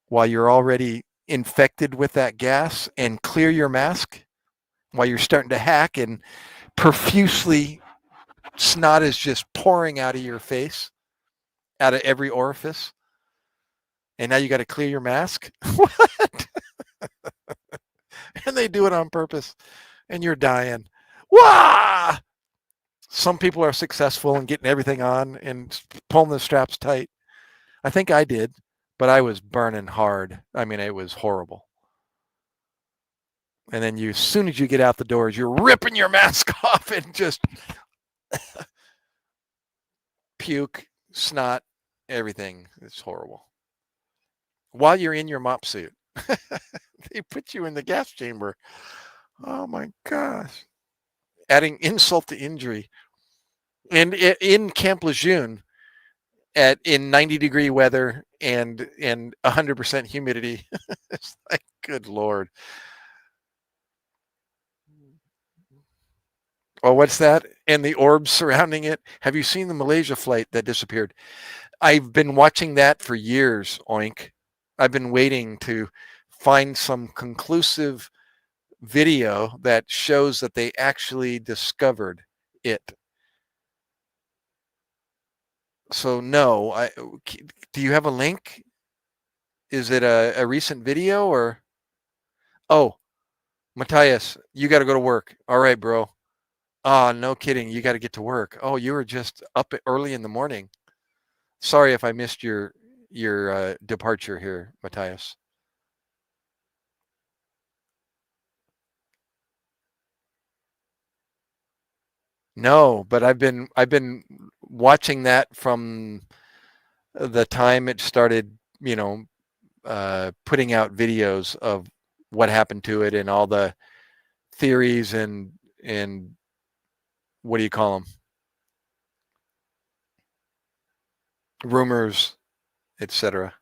while you're already infected with that gas and clear your mask while you're starting to hack and profusely snot is just pouring out of your face, out of every orifice. And now you got to clear your mask. What? And they do it on purpose, and you're dying. Wah! Some people are successful in getting everything on and pulling the straps tight. I think I did, but I was burning hard. I mean, it was horrible. And then as soon as you get out the doors, you're ripping your mask off and just puke, snot, everything. It's horrible. While you're in your mop suit, they put you in the gas chamber. Oh my gosh. Adding insult to injury. And in Camp Lejeune, in 90-degree weather and 100% humidity, it's like, good Lord. Oh, what's that? And the orbs surrounding it. Have you seen the Malaysia flight that disappeared? I've been watching that for years, oink. I've been waiting to find some conclusive video that shows that they actually discovered it. So no, do you have a link? Is it a recent video or? Oh, Matthias, you got to go to work. All right, bro. Oh, no kidding. You got to get to work. Oh, you were just up early in the morning. Sorry if I missed your departure here, Matthias. No, but I've been watching that from the time it started, putting out videos of what happened to it and all the theories and what do you call them? Rumors, etc.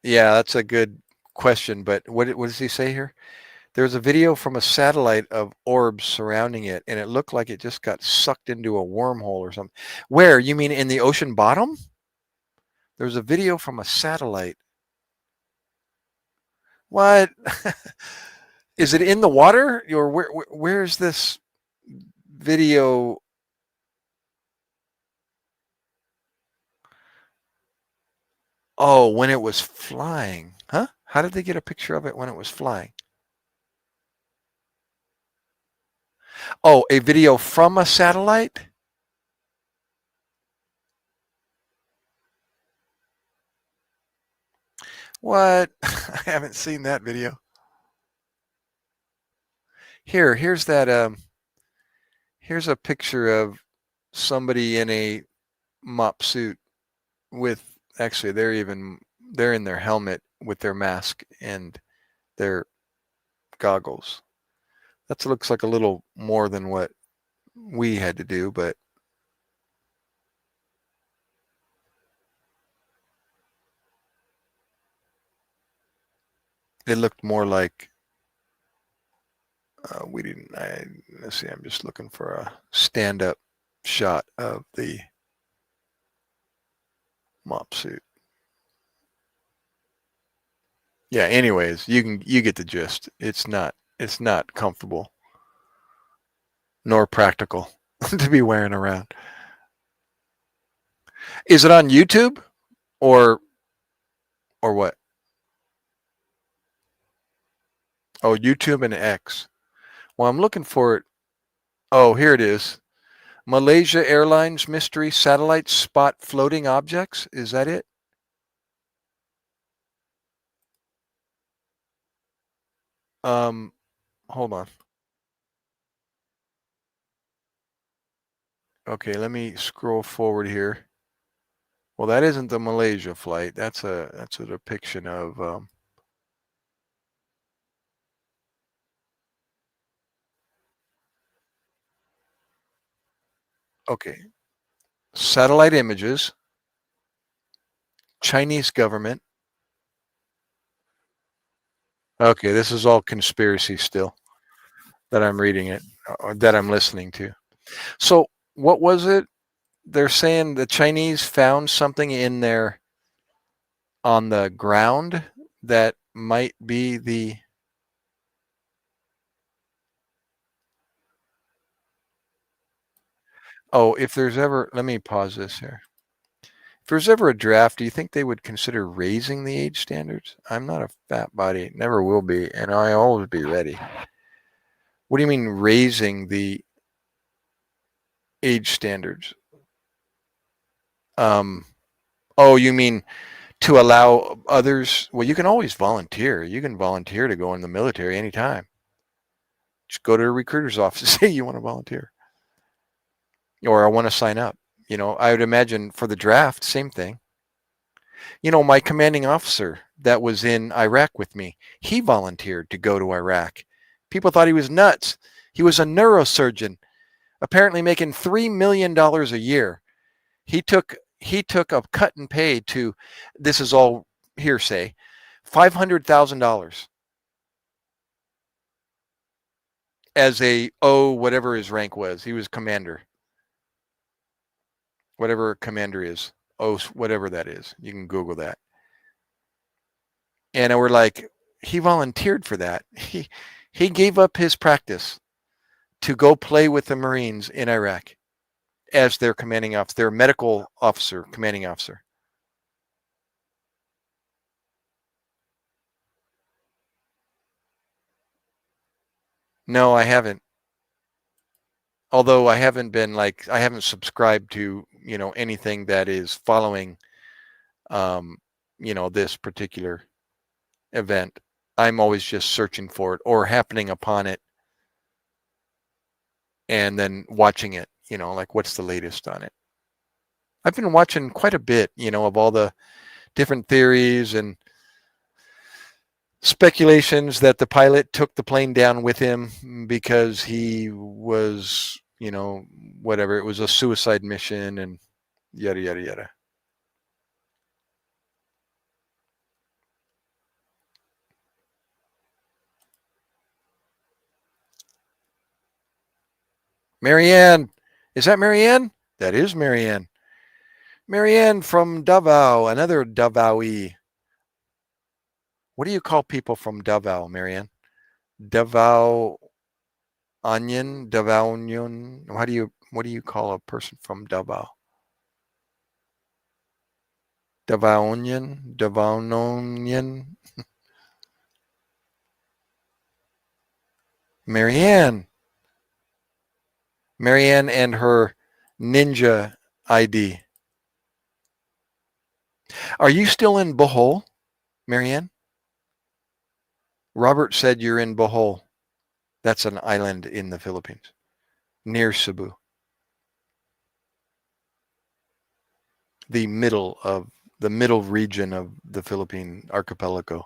Yeah, that's a good question, but what does he say here? There's a video from a satellite of orbs surrounding it, and it looked like it just got sucked into a wormhole or something. Where? You mean in the ocean bottom? There's a video from a satellite. What? Is it in the water? Or where's this video? Oh, when it was flying. Huh? How did they get a picture of it when it was flying? Oh, a video from a satellite? What? I haven't seen that video. Here's that here's a picture of somebody in a mop suit with, actually they're in their helmet with their mask and their goggles. That looks like a little more than what we had to do, but It looked more like we didn't. Let's see. I'm just looking for a stand-up shot of the mop suit. Yeah. Anyways, you get the gist. It's not comfortable nor practical to be wearing around. Is it on YouTube or what? Oh, YouTube and X. Well, I'm looking for it. Oh, here it is. Malaysia Airlines mystery satellite spot floating objects. Is that it? Um, hold on. Okay, let me scroll forward here. Well, that isn't the Malaysia flight. That's a depiction of okay, satellite images, Chinese government. Okay, this is all conspiracy still that I'm reading it, or that I'm listening to. So, what was it? They're saying the Chinese found something in there on the ground that might be the. Oh, if there's ever, let me pause this here. If there's ever a draft, do you think they would consider raising the age standards? I'm not a fat body, never will be, and I always be ready. What do you mean raising the age standards? Um, oh, you mean to allow others? Well, you can always volunteer. You can volunteer to go in the military anytime. Just go to a recruiter's office and say you want to volunteer, or I want to sign up. I would imagine for the draft, same thing. My commanding officer that was in Iraq with me, he volunteered to go to Iraq. People thought he was nuts. He was a neurosurgeon, apparently making $3 million a year. He took a cut and pay to, this is all hearsay, $500,000 as whatever his rank was. He was commander, whatever commander is. Whatever that is. You can Google that. And we're like, he volunteered for that. He gave up his practice to go play with the Marines in Iraq as their commanding officer, their medical officer, commanding officer. No, I haven't. Although I haven't been I haven't subscribed to, anything that is following, this particular event. I'm always just searching for it or happening upon it and then watching it, like what's the latest on it. I've been watching quite a bit, of all the different theories and speculations that the pilot took the plane down with him because he was, whatever, it was a suicide mission and yada, yada, yada. Marianne, is that Marianne? That is Marianne. Marianne from Davao, another Davaoe. What do you call people from Davao, Marianne? Davao onion, Davao onion. What do you call a person from Davao? Davao onion, Davao onion. Marianne. Marianne and her ninja ID. Are you still in Bohol, Marianne? Robert said you're in Bohol. That's an island in the Philippines, near Cebu. The middle region of the Philippine archipelago.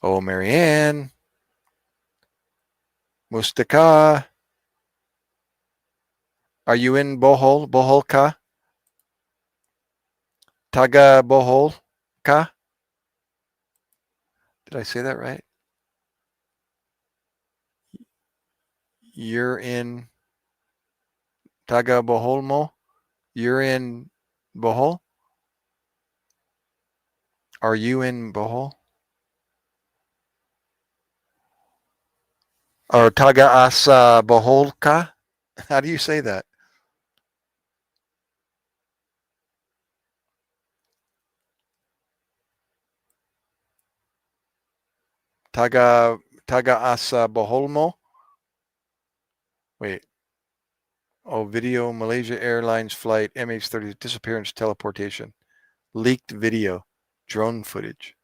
Oh, Marianne. Mustaka. Are you in Bohol? Bohol ka? Taga Bohol ka? Did I say that right? You're in Taga Bohol mo? You're in Bohol? Are you in Bohol? Or Taga Asa Bohol ka? How do you say that? Taga Taga Asa Bohol mo? Wait. Oh, video, Malaysia Airlines flight, MH30 disappearance teleportation. Leaked video, drone footage.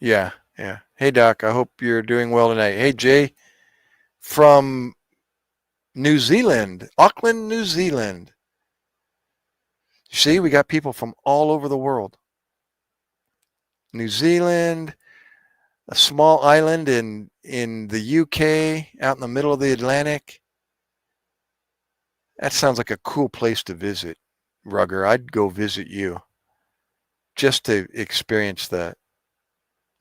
Yeah, yeah. Hey, Doc, I hope you're doing well tonight. Hey, Jay, from New Zealand, Auckland, New Zealand. See, we got people from all over the world. New Zealand, a small island in the UK, out in the middle of the Atlantic. That sounds like a cool place to visit, Rugger. I'd go visit you just to experience the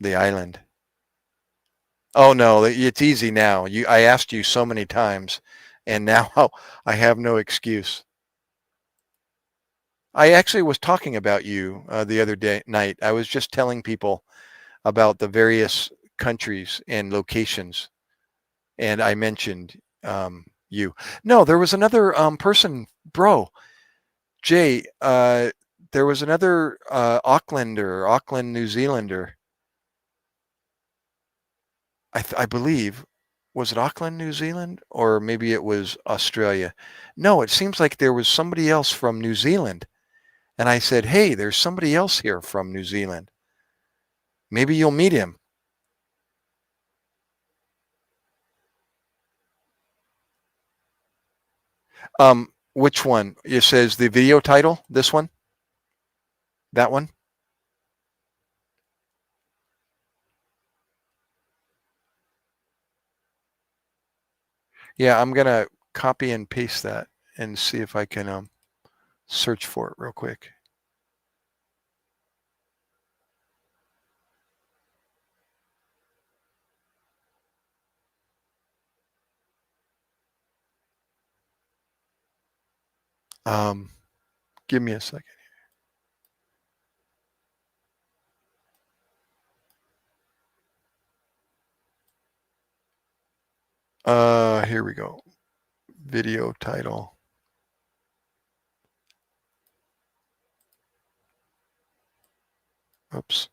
island. Oh no, it's easy now. I asked you so many times, and now I have no excuse. I actually was talking about you the other night. I was just telling people about the various countries and locations, and I mentioned you. No, there was another person, bro, Jay. There was another Auckland, New Zealander. I believe, was it Auckland, New Zealand, or maybe it was Australia? No, it seems like there was somebody else from New Zealand. And I said, hey, there's somebody else here from New Zealand. Maybe you'll meet him. Which one? It says the video title, this one? That one? Yeah, I'm going to copy and paste that and see if I can search for it real quick. Give me a second. Here we go. Video title. Oops.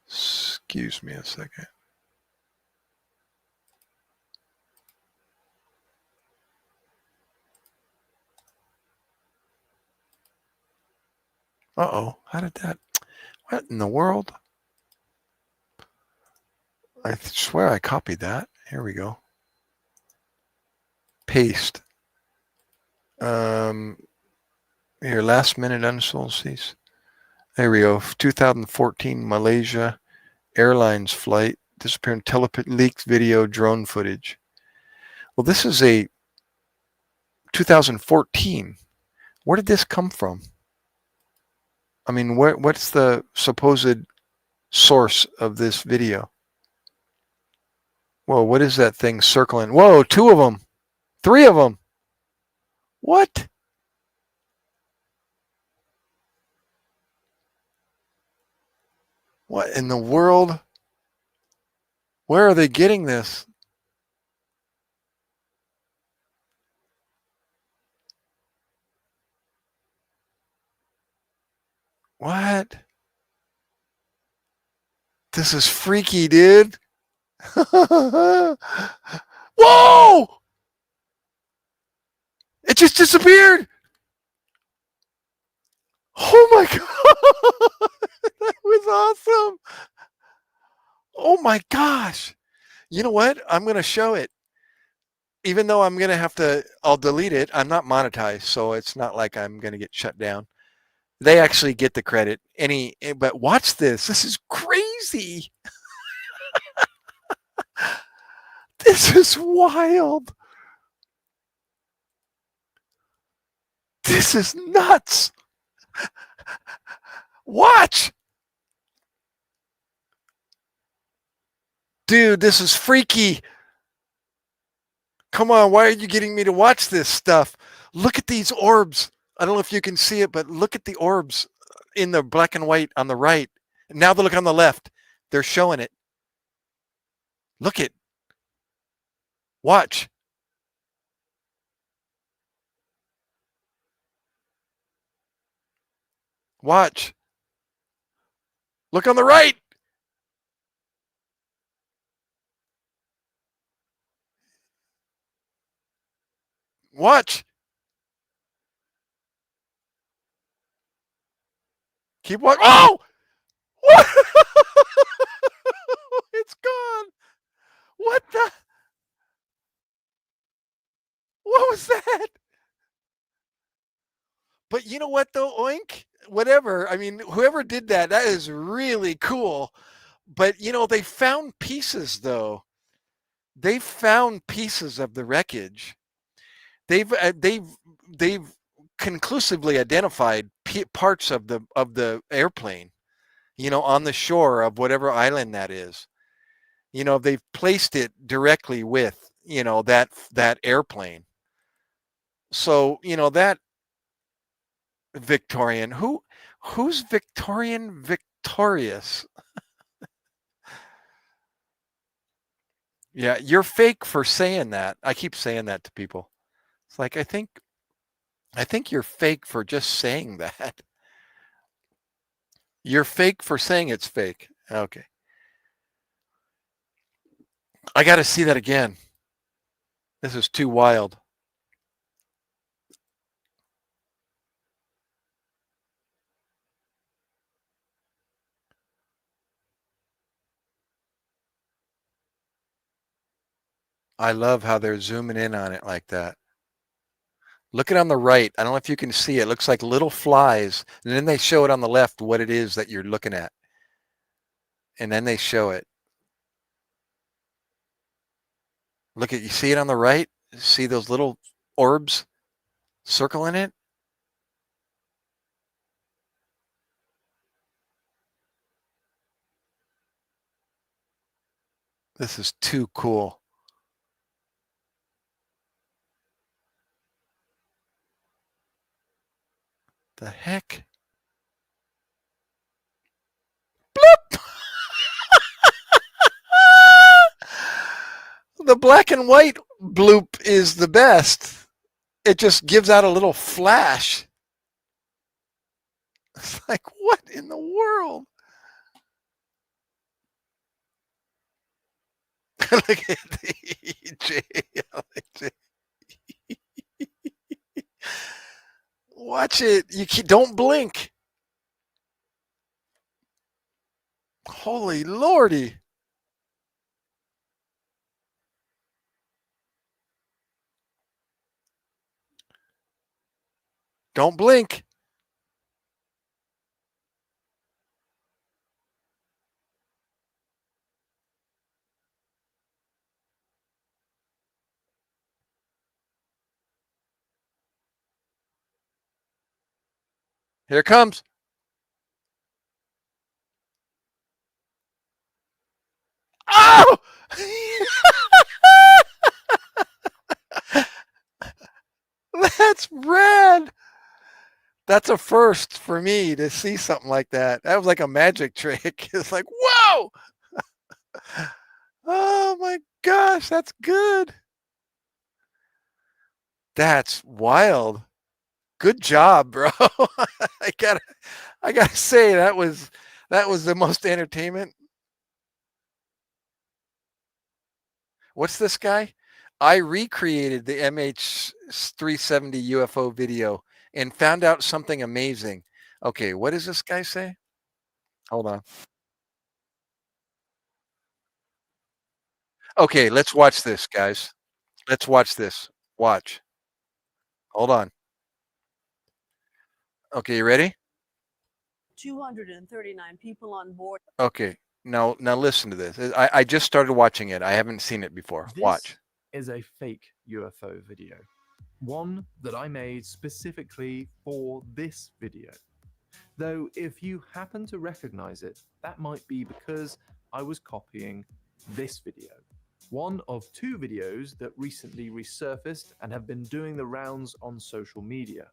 Excuse me a second. Uh-oh, how did that, what in the world? I swear I copied that. Here we go. Paste. Here, last minute unsold seats. There we go. 2014 Malaysia Airlines flight. Disappearing leaked video drone footage. Well, this is a 2014. Where did this come from? I mean, what's the supposed source of this video? Whoa, what is that thing circling? Whoa, 2 of them. 3 of them. What? What in the world? Where are they getting this? What? This is freaky, dude. Whoa! It just disappeared. Oh my awesome. Oh my gosh. You know what? I'm going to show it. Even though I'm going to have to, I'll delete it. I'm not monetized, so it's not like I'm going to get shut down. They actually get the credit. But watch this. This is crazy. This is wild. This is nuts. Watch. Dude, this is freaky. Come on, why are you getting me to watch this stuff? Look at these orbs. I don't know if you can see it, but look at the orbs in the black and white on the right. Now they look on the left. They're showing it. Look it. Watch. Watch. Look on the right. Watch. Keep watching. Oh! What? It's gone. What the? What was that? But you know what though, Oink? Whatever. I mean, whoever did that, that is really cool. But you know, they found pieces though. They found pieces of the wreckage. They've conclusively identified parts of the airplane. You know, on the shore of whatever island that is. You know, they've placed it directly with, you know, that airplane. So, you know, that Victorian, who's Victorian victorious? Yeah, you're fake for saying that. I keep saying that to people. It's like I think you're fake for just saying that. You're fake for saying it's fake. Okay. I got to see that again. This is too wild. I love how they're zooming in on it like that. Look at on the right. I don't know if you can see it. It looks like little flies. And then they show it on the left what it is that you're looking at. And then they show it. Look at, you see it on the right? See those little orbs circling it? This is too cool. The heck? Bloop! The black and white bloop is the best. It just gives out a little flash. It's like, what in the world? Look at the EJ. Watch it. Don't blink. Holy lordy. Don't blink. Here it comes. Oh! That's rad. That's a first for me to see something like that. That was like a magic trick. It's like, whoa! Oh my gosh, that's good. That's wild. Good job, bro. I gotta I gotta say that was the most entertainment. What's this guy? I recreated the MH370 UFO video and found out something amazing. Okay, what does this guy say? Hold on. Okay, let's watch this, guys. Let's watch this. Watch. Hold on. Okay, you ready? 239 people on board. Okay. Now listen to this. I just started watching it. I haven't seen it before. Watch. This is a fake UFO video. One that I made specifically for this video. Though if you happen to recognize it, that might be because I was copying this video. One of two videos that recently resurfaced and have been doing the rounds on social media.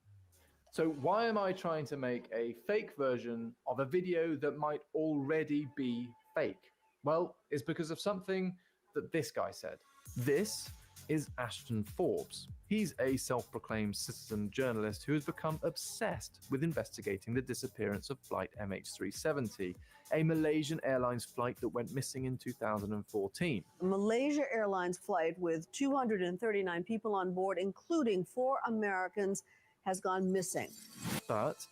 So why am I trying to make a fake version of a video that might already be fake? Well, it's because of something that this guy said. This is Ashton Forbes. He's a self-proclaimed citizen journalist who has become obsessed with investigating the disappearance of flight MH370, a Malaysian Airlines flight that went missing in 2014. A Malaysia Airlines flight with 239 people on board, including 4 Americans, has gone missing. But,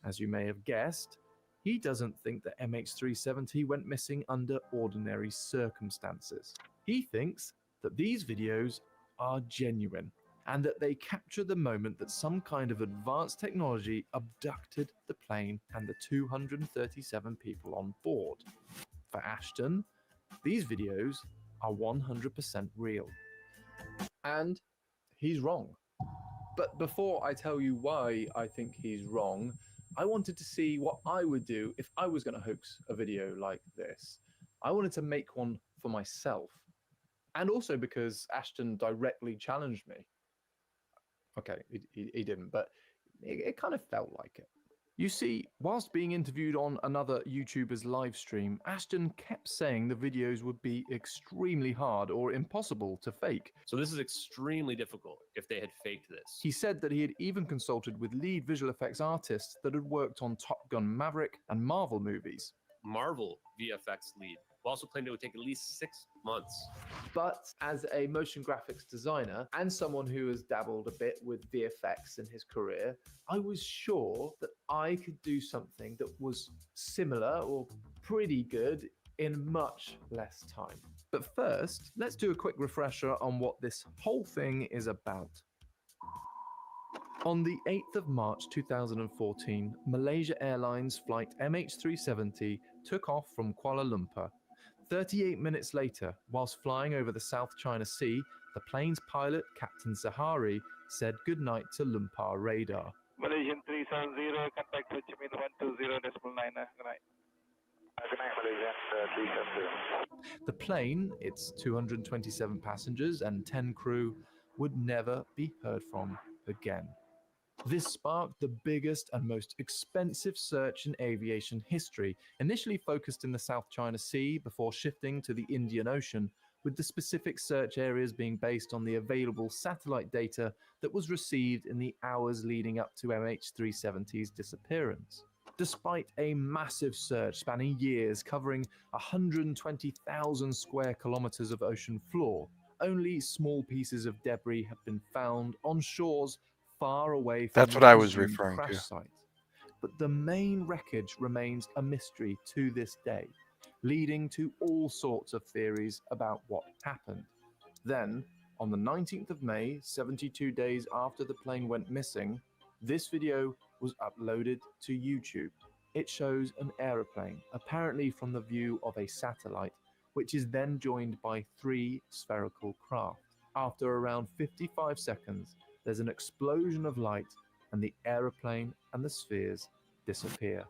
as you may have guessed, he doesn't think that MH370 went missing under ordinary circumstances. He thinks that these videos are genuine and that they capture the moment that some kind of advanced technology abducted the plane and the 237 people on board. For Ashton, these videos are 100% real. And he's wrong. But before I tell you why I think he's wrong, I wanted to see what I would do if I was going to hoax a video like this. I wanted to make one for myself. And also because Ashton directly challenged me. Okay, he didn't, but it kind of felt like it. You see, whilst being interviewed on another YouTuber's live stream, Ashton kept saying the videos would be extremely hard or impossible to fake. So this is extremely difficult if they had faked this. He said that he had even consulted with lead visual effects artists that had worked on Top Gun Maverick and Marvel movies. Marvel VFX lead also claimed it would take at least 6 months. But as a motion graphics designer and someone who has dabbled a bit with VFX in his career, I was sure that I could do something that was similar or pretty good in much less time. But first, let's do a quick refresher on what this whole thing is about. On the 8th of March 2014, Malaysia Airlines flight MH370 took off from Kuala Lumpur. 38 minutes later, whilst flying over the South China Sea, the plane's pilot, Captain Zahari, said goodnight to Lumpur radar. Malaysian 370, contact Ho Chi Minh 120.9. Good night. Good night, Malaysian 370. The plane, its 227 passengers and 10 crew, would never be heard from again. This sparked the biggest and most expensive search in aviation history, initially focused in the South China Sea before shifting to the Indian Ocean, with the specific search areas being based on the available satellite data that was received in the hours leading up to MH370's disappearance. Despite a massive search spanning years covering 120,000 square kilometers of ocean floor, only small pieces of debris have been found on shores far away from That's the what I was presumed referring crash to. site. But the main wreckage remains a mystery to this day, leading to all sorts of theories about what happened. Then, on the 19th of May, 72 days after the plane went missing, this video was uploaded to YouTube. It shows an aeroplane, apparently from the view of a satellite, which is then joined by 3 spherical craft. After around 55 seconds, there's an explosion of light and the aeroplane and the spheres disappear.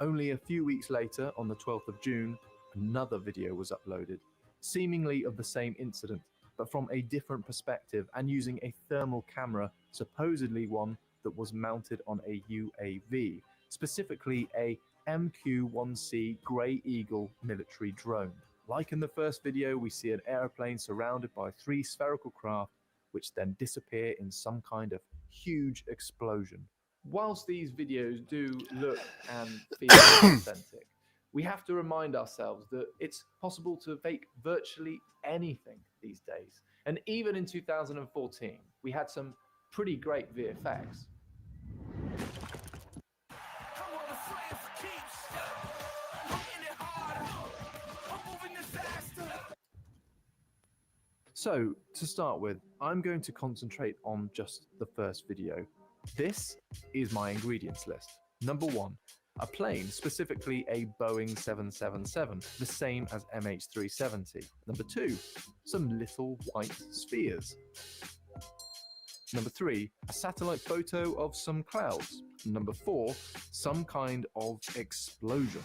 Only a few weeks later, on the 12th of June, another video was uploaded, seemingly of the same incident, but from a different perspective and using a thermal camera, supposedly one that was mounted on a UAV, specifically a MQ-1C Grey Eagle military drone. Like in the first video, we see an airplane surrounded by 3 spherical craft, which then disappear in some kind of huge explosion. Whilst these videos do look and feel authentic, we have to remind ourselves that it's possible to fake virtually anything these days. And even in 2014, we had some pretty great VFX. So, to start with, I'm going to concentrate on just the first video. This is my ingredients list. Number 1, a plane, specifically a Boeing 777, the same as MH370. Number 2, some little white spheres. Number 3, a satellite photo of some clouds. Number 4, some kind of explosion.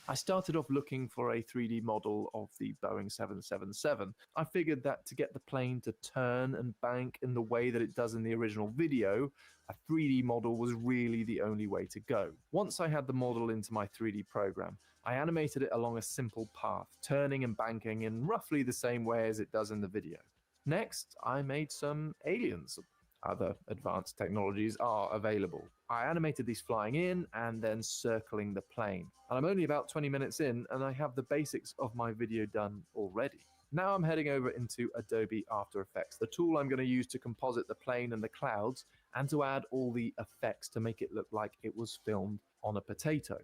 I started off looking for a 3D model of the Boeing 777. I figured that to get the plane to turn and bank in the way that it does in the original video, a 3D model was really the only way to go. Once I had the model into my 3D program, I animated it along a simple path, turning and banking in roughly the same way as it does in the video. Next, I made some aliens. Other advanced technologies are available. I animated these flying in and then circling the plane. And I'm only about 20 minutes in and I have the basics of my video done already. Now I'm heading over into Adobe After Effects, the tool I'm going to use to composite the plane and the clouds and to add all the effects to make it look like it was filmed on a potato.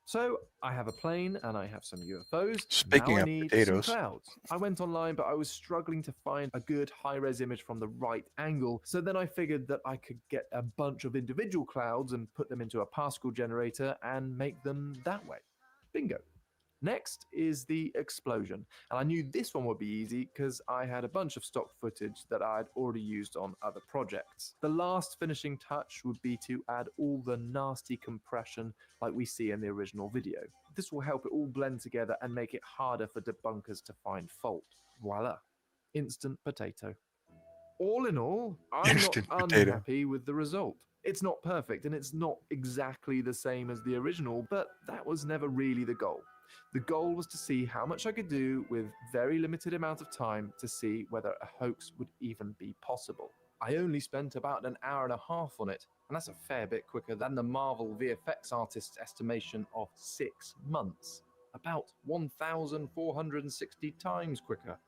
So I have a plane and I have some UFOs. Speaking now I of need potatoes. some clouds. I went online, but I was struggling to find a good high-res image from the right angle. So then I figured that I could get a bunch of individual clouds and put them into a particle generator and make them that way. Bingo. Next is the explosion, and I knew this one would be easy because I had a bunch of stock footage that I'd already used on other projects. The last finishing touch would be to add all the nasty compression like we see in the original video. This will help it all blend together and make it harder for debunkers to find fault. Voila. Instant potato. All in all, I'm Instant not potato. unhappy with the result. It's not perfect and it's not exactly the same as the original, but that was never really the goal. The goal was to see how much I could do with very limited amount of time to see whether a hoax would even be possible. I only spent about an hour and a half on it, and that's a fair bit quicker than the Marvel VFX artist's estimation of 6 months. About 1,460 times quicker.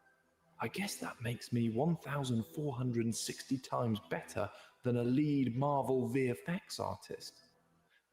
I guess that makes me 1,460 times better than a lead Marvel VFX artist.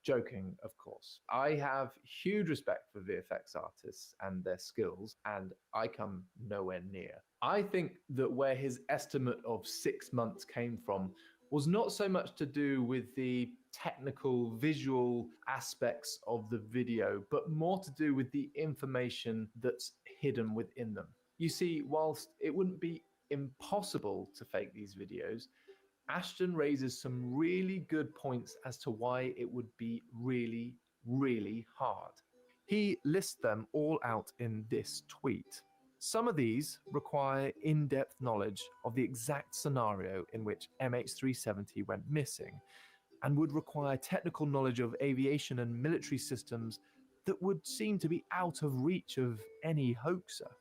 Joking, of course. I have huge respect for VFX artists and their skills, and I come nowhere near. I think that where his estimate of 6 months came from was not so much to do with the technical visual aspects of the video, but more to do with the information that's hidden within them. You see, whilst it wouldn't be impossible to fake these videos, Ashton raises some really good points as to why it would be really, really hard. He lists them all out in this tweet. Some of these require in-depth knowledge of the exact scenario in which MH370 went missing, and would require technical knowledge of aviation and military systems that would seem to be out of reach of any hoaxer.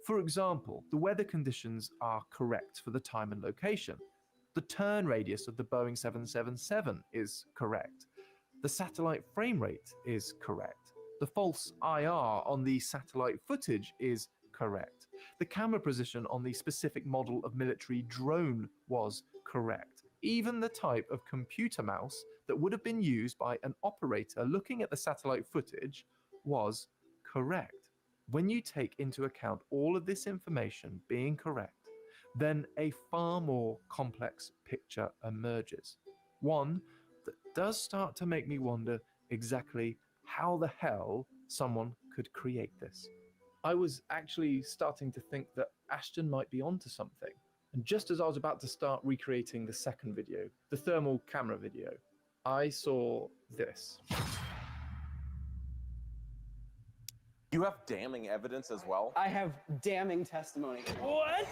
For example, the weather conditions are correct for the time and location. The turn radius of the Boeing 777 is correct. The satellite frame rate is correct. The false IR on the satellite footage is correct. The camera position on the specific model of military drone was correct. Even the type of computer mouse that would have been used by an operator looking at the satellite footage was correct. When you take into account all of this information being correct, then a far more complex picture emerges. One that does start to make me wonder exactly how the hell someone could create this. I was actually starting to think that Ashton might be onto something. And just as I was about to start recreating the second video, the thermal camera video, I saw this. You have damning evidence as well? I have damning testimony. What?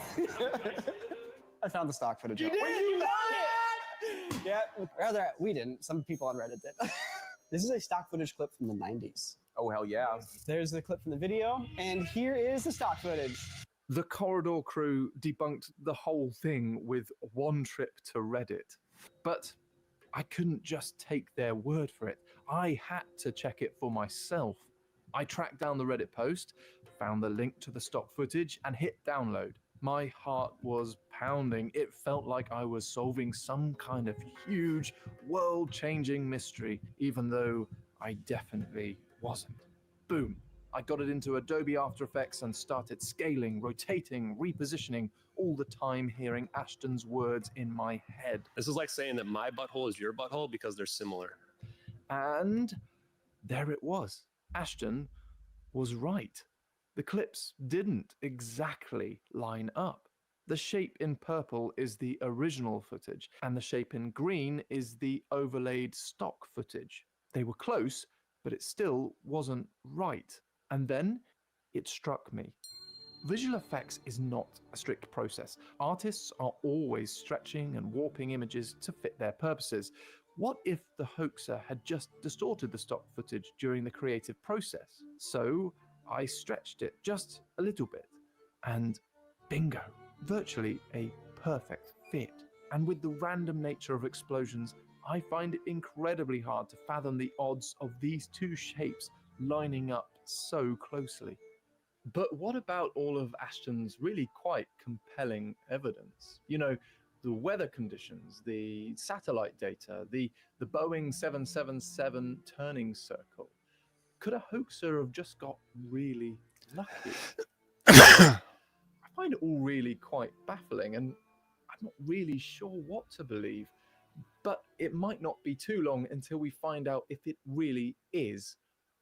I found the stock footage. You out. did? You found Yeah, rather, we didn't. Some people on Reddit did. This is a stock footage clip from the 90s. Oh, hell yeah. There's the clip from the video, and here is the stock footage. The Corridor crew debunked the whole thing with one trip to Reddit. But I couldn't just take their word for it. I had to check it for myself. I tracked down the Reddit post, found the link to the stock footage, and hit download. My heart was pounding. It felt like I was solving some kind of huge, world-changing mystery, even though I definitely wasn't. Boom. I got it into Adobe After Effects and started scaling, rotating, repositioning all the time hearing Ashton's words in my head. This is like saying that my butthole is your butthole because they're similar. And there it was. Ashton was right. The clips didn't exactly line up. The shape in purple is the original footage, and the shape in green is the overlaid stock footage. They were close, but it still wasn't right. And then it struck me. Visual effects is not a strict process. Artists are always stretching and warping images to fit their purposes. What if the hoaxer had just distorted the stock footage during the creative process? So I stretched it just a little bit, and bingo, virtually a perfect fit. And with the random nature of explosions, I find it incredibly hard to fathom the odds of these two shapes lining up so closely. But what about all of Ashton's really quite compelling evidence? You know, the weather conditions, the satellite data, the Boeing 777 turning circle. Could a hoaxer have just got really lucky? I find it all really quite baffling, and I'm not really sure what to believe. But it might not be too long until we find out if it really is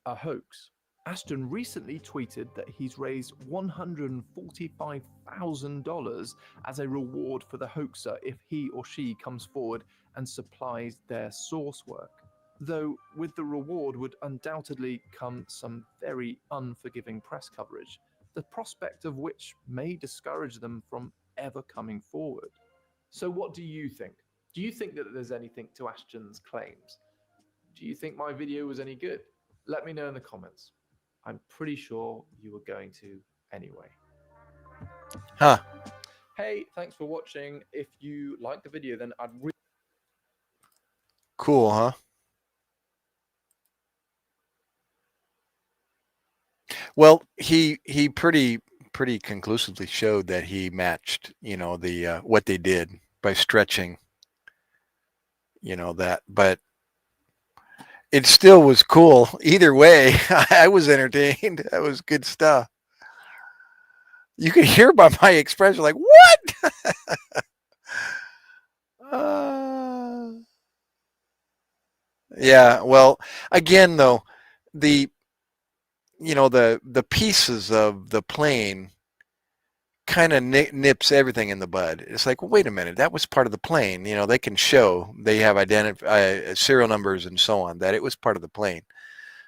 a hoax. Ashton recently tweeted that he's raised $145,000 as a reward for the hoaxer if he or she comes forward and supplies their source work. Though with the reward would undoubtedly come some very unforgiving press coverage, the prospect of which may discourage them from ever coming forward. So what do you think? Do you think that there's anything to Ashton's claims? Do you think my video was any good? Let me know in the comments. I'm pretty sure you were going to anyway. Huh. Hey, thanks for watching. If you like the video, then I'd really... Cool, huh? Well, he pretty conclusively showed that he matched, you know, the what they did by stretching, you know, that. But it still was cool. It way, I was entertained. That was good stuff. You could hear by my expression, like, what? Yeah. Well, again, though, the pieces of the plane kind of nips everything in the bud. It's like, well, wait a minute, that was part of the plane. You know, they can show, they have serial numbers and so on, that it was part of the plane.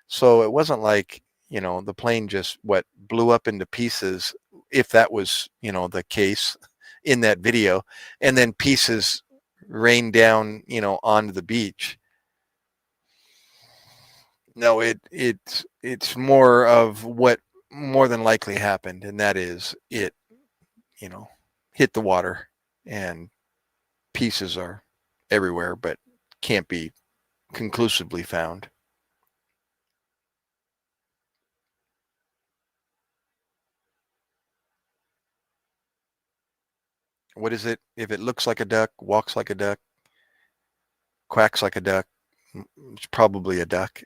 So it wasn't like, you know, the plane just blew up into pieces, if that was, you know, the case in that video, and then pieces rained down, you know, onto the beach. No, it's more of what more than likely happened, and that is it, you know, hit the water and pieces are everywhere, but can't be conclusively found. What is it? If it looks like a duck, walks like a duck, quacks like a duck, it's probably a duck.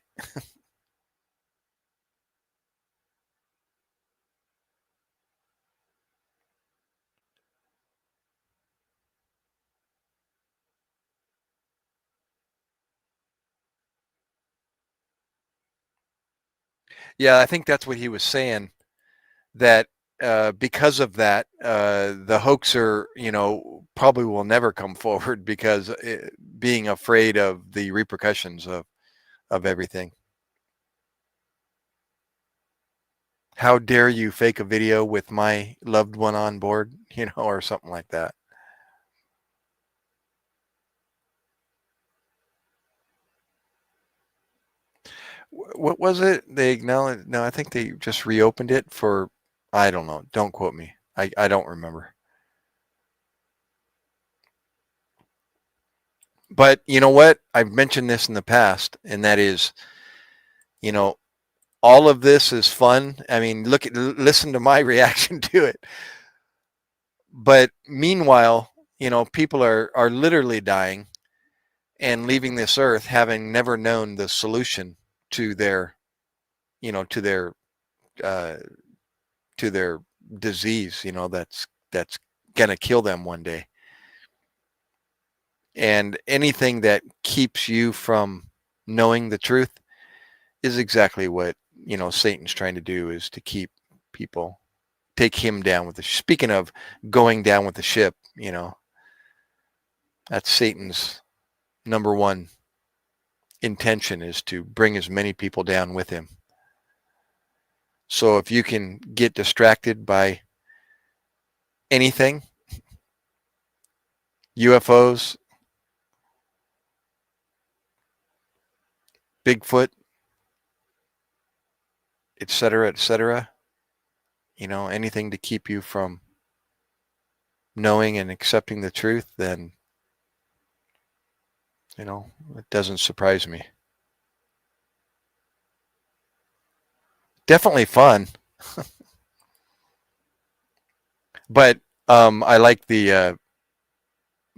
Yeah, I think that's what he was saying, that because of that, the hoaxer, you know, probably will never come forward because being afraid of the repercussions of everything. How dare you fake a video with my loved one on board, you know, or something like that. What was it? They acknowledged? No, I think they just reopened it for, I don't know. Don't quote me. I don't remember. But you know what? I've mentioned this in the past, and that is, you know, all of this is fun. I mean, listen to my reaction to it. But meanwhile, you know, people are literally dying and leaving this earth having never known the solution to their, you know, to their disease, you know, that's going to kill them one day. And anything that keeps you from knowing the truth is exactly what, Satan's trying to do, is to keep people, take him down with the, speaking of going down with the ship, that's Satan's number one intention, is to bring as many people down with him. So if you can get distracted by anything, UFOs, Bigfoot, etc., anything to keep you from knowing and accepting the truth, then, it doesn't surprise me. Definitely fun. But I like the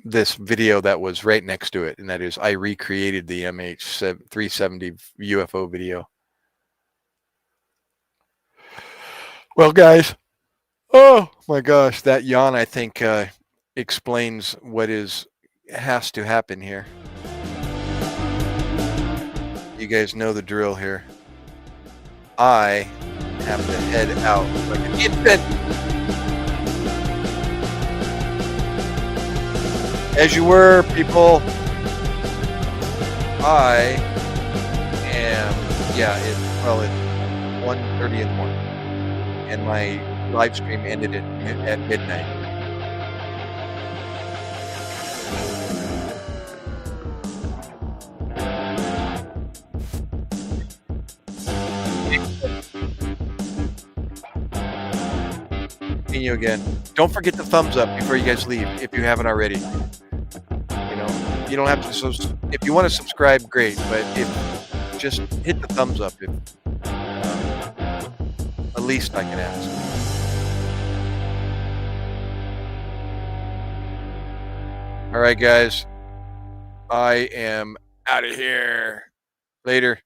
this video that was right next to it, and that is I recreated the MH370 UFO video. Well, guys, oh my gosh, that yawn, I think, explains what has to happen here. You guys know the drill here. I have to head out like an infant. As you were, people. I am, it's 1:30 in the morning, and my live stream ended at midnight. Seeing you again. Don't forget the thumbs up before you guys leave if you haven't already. You don't have to. So if you want to subscribe, great. But just hit the thumbs up. If the least I can ask. All right, guys. I am out of here. Later.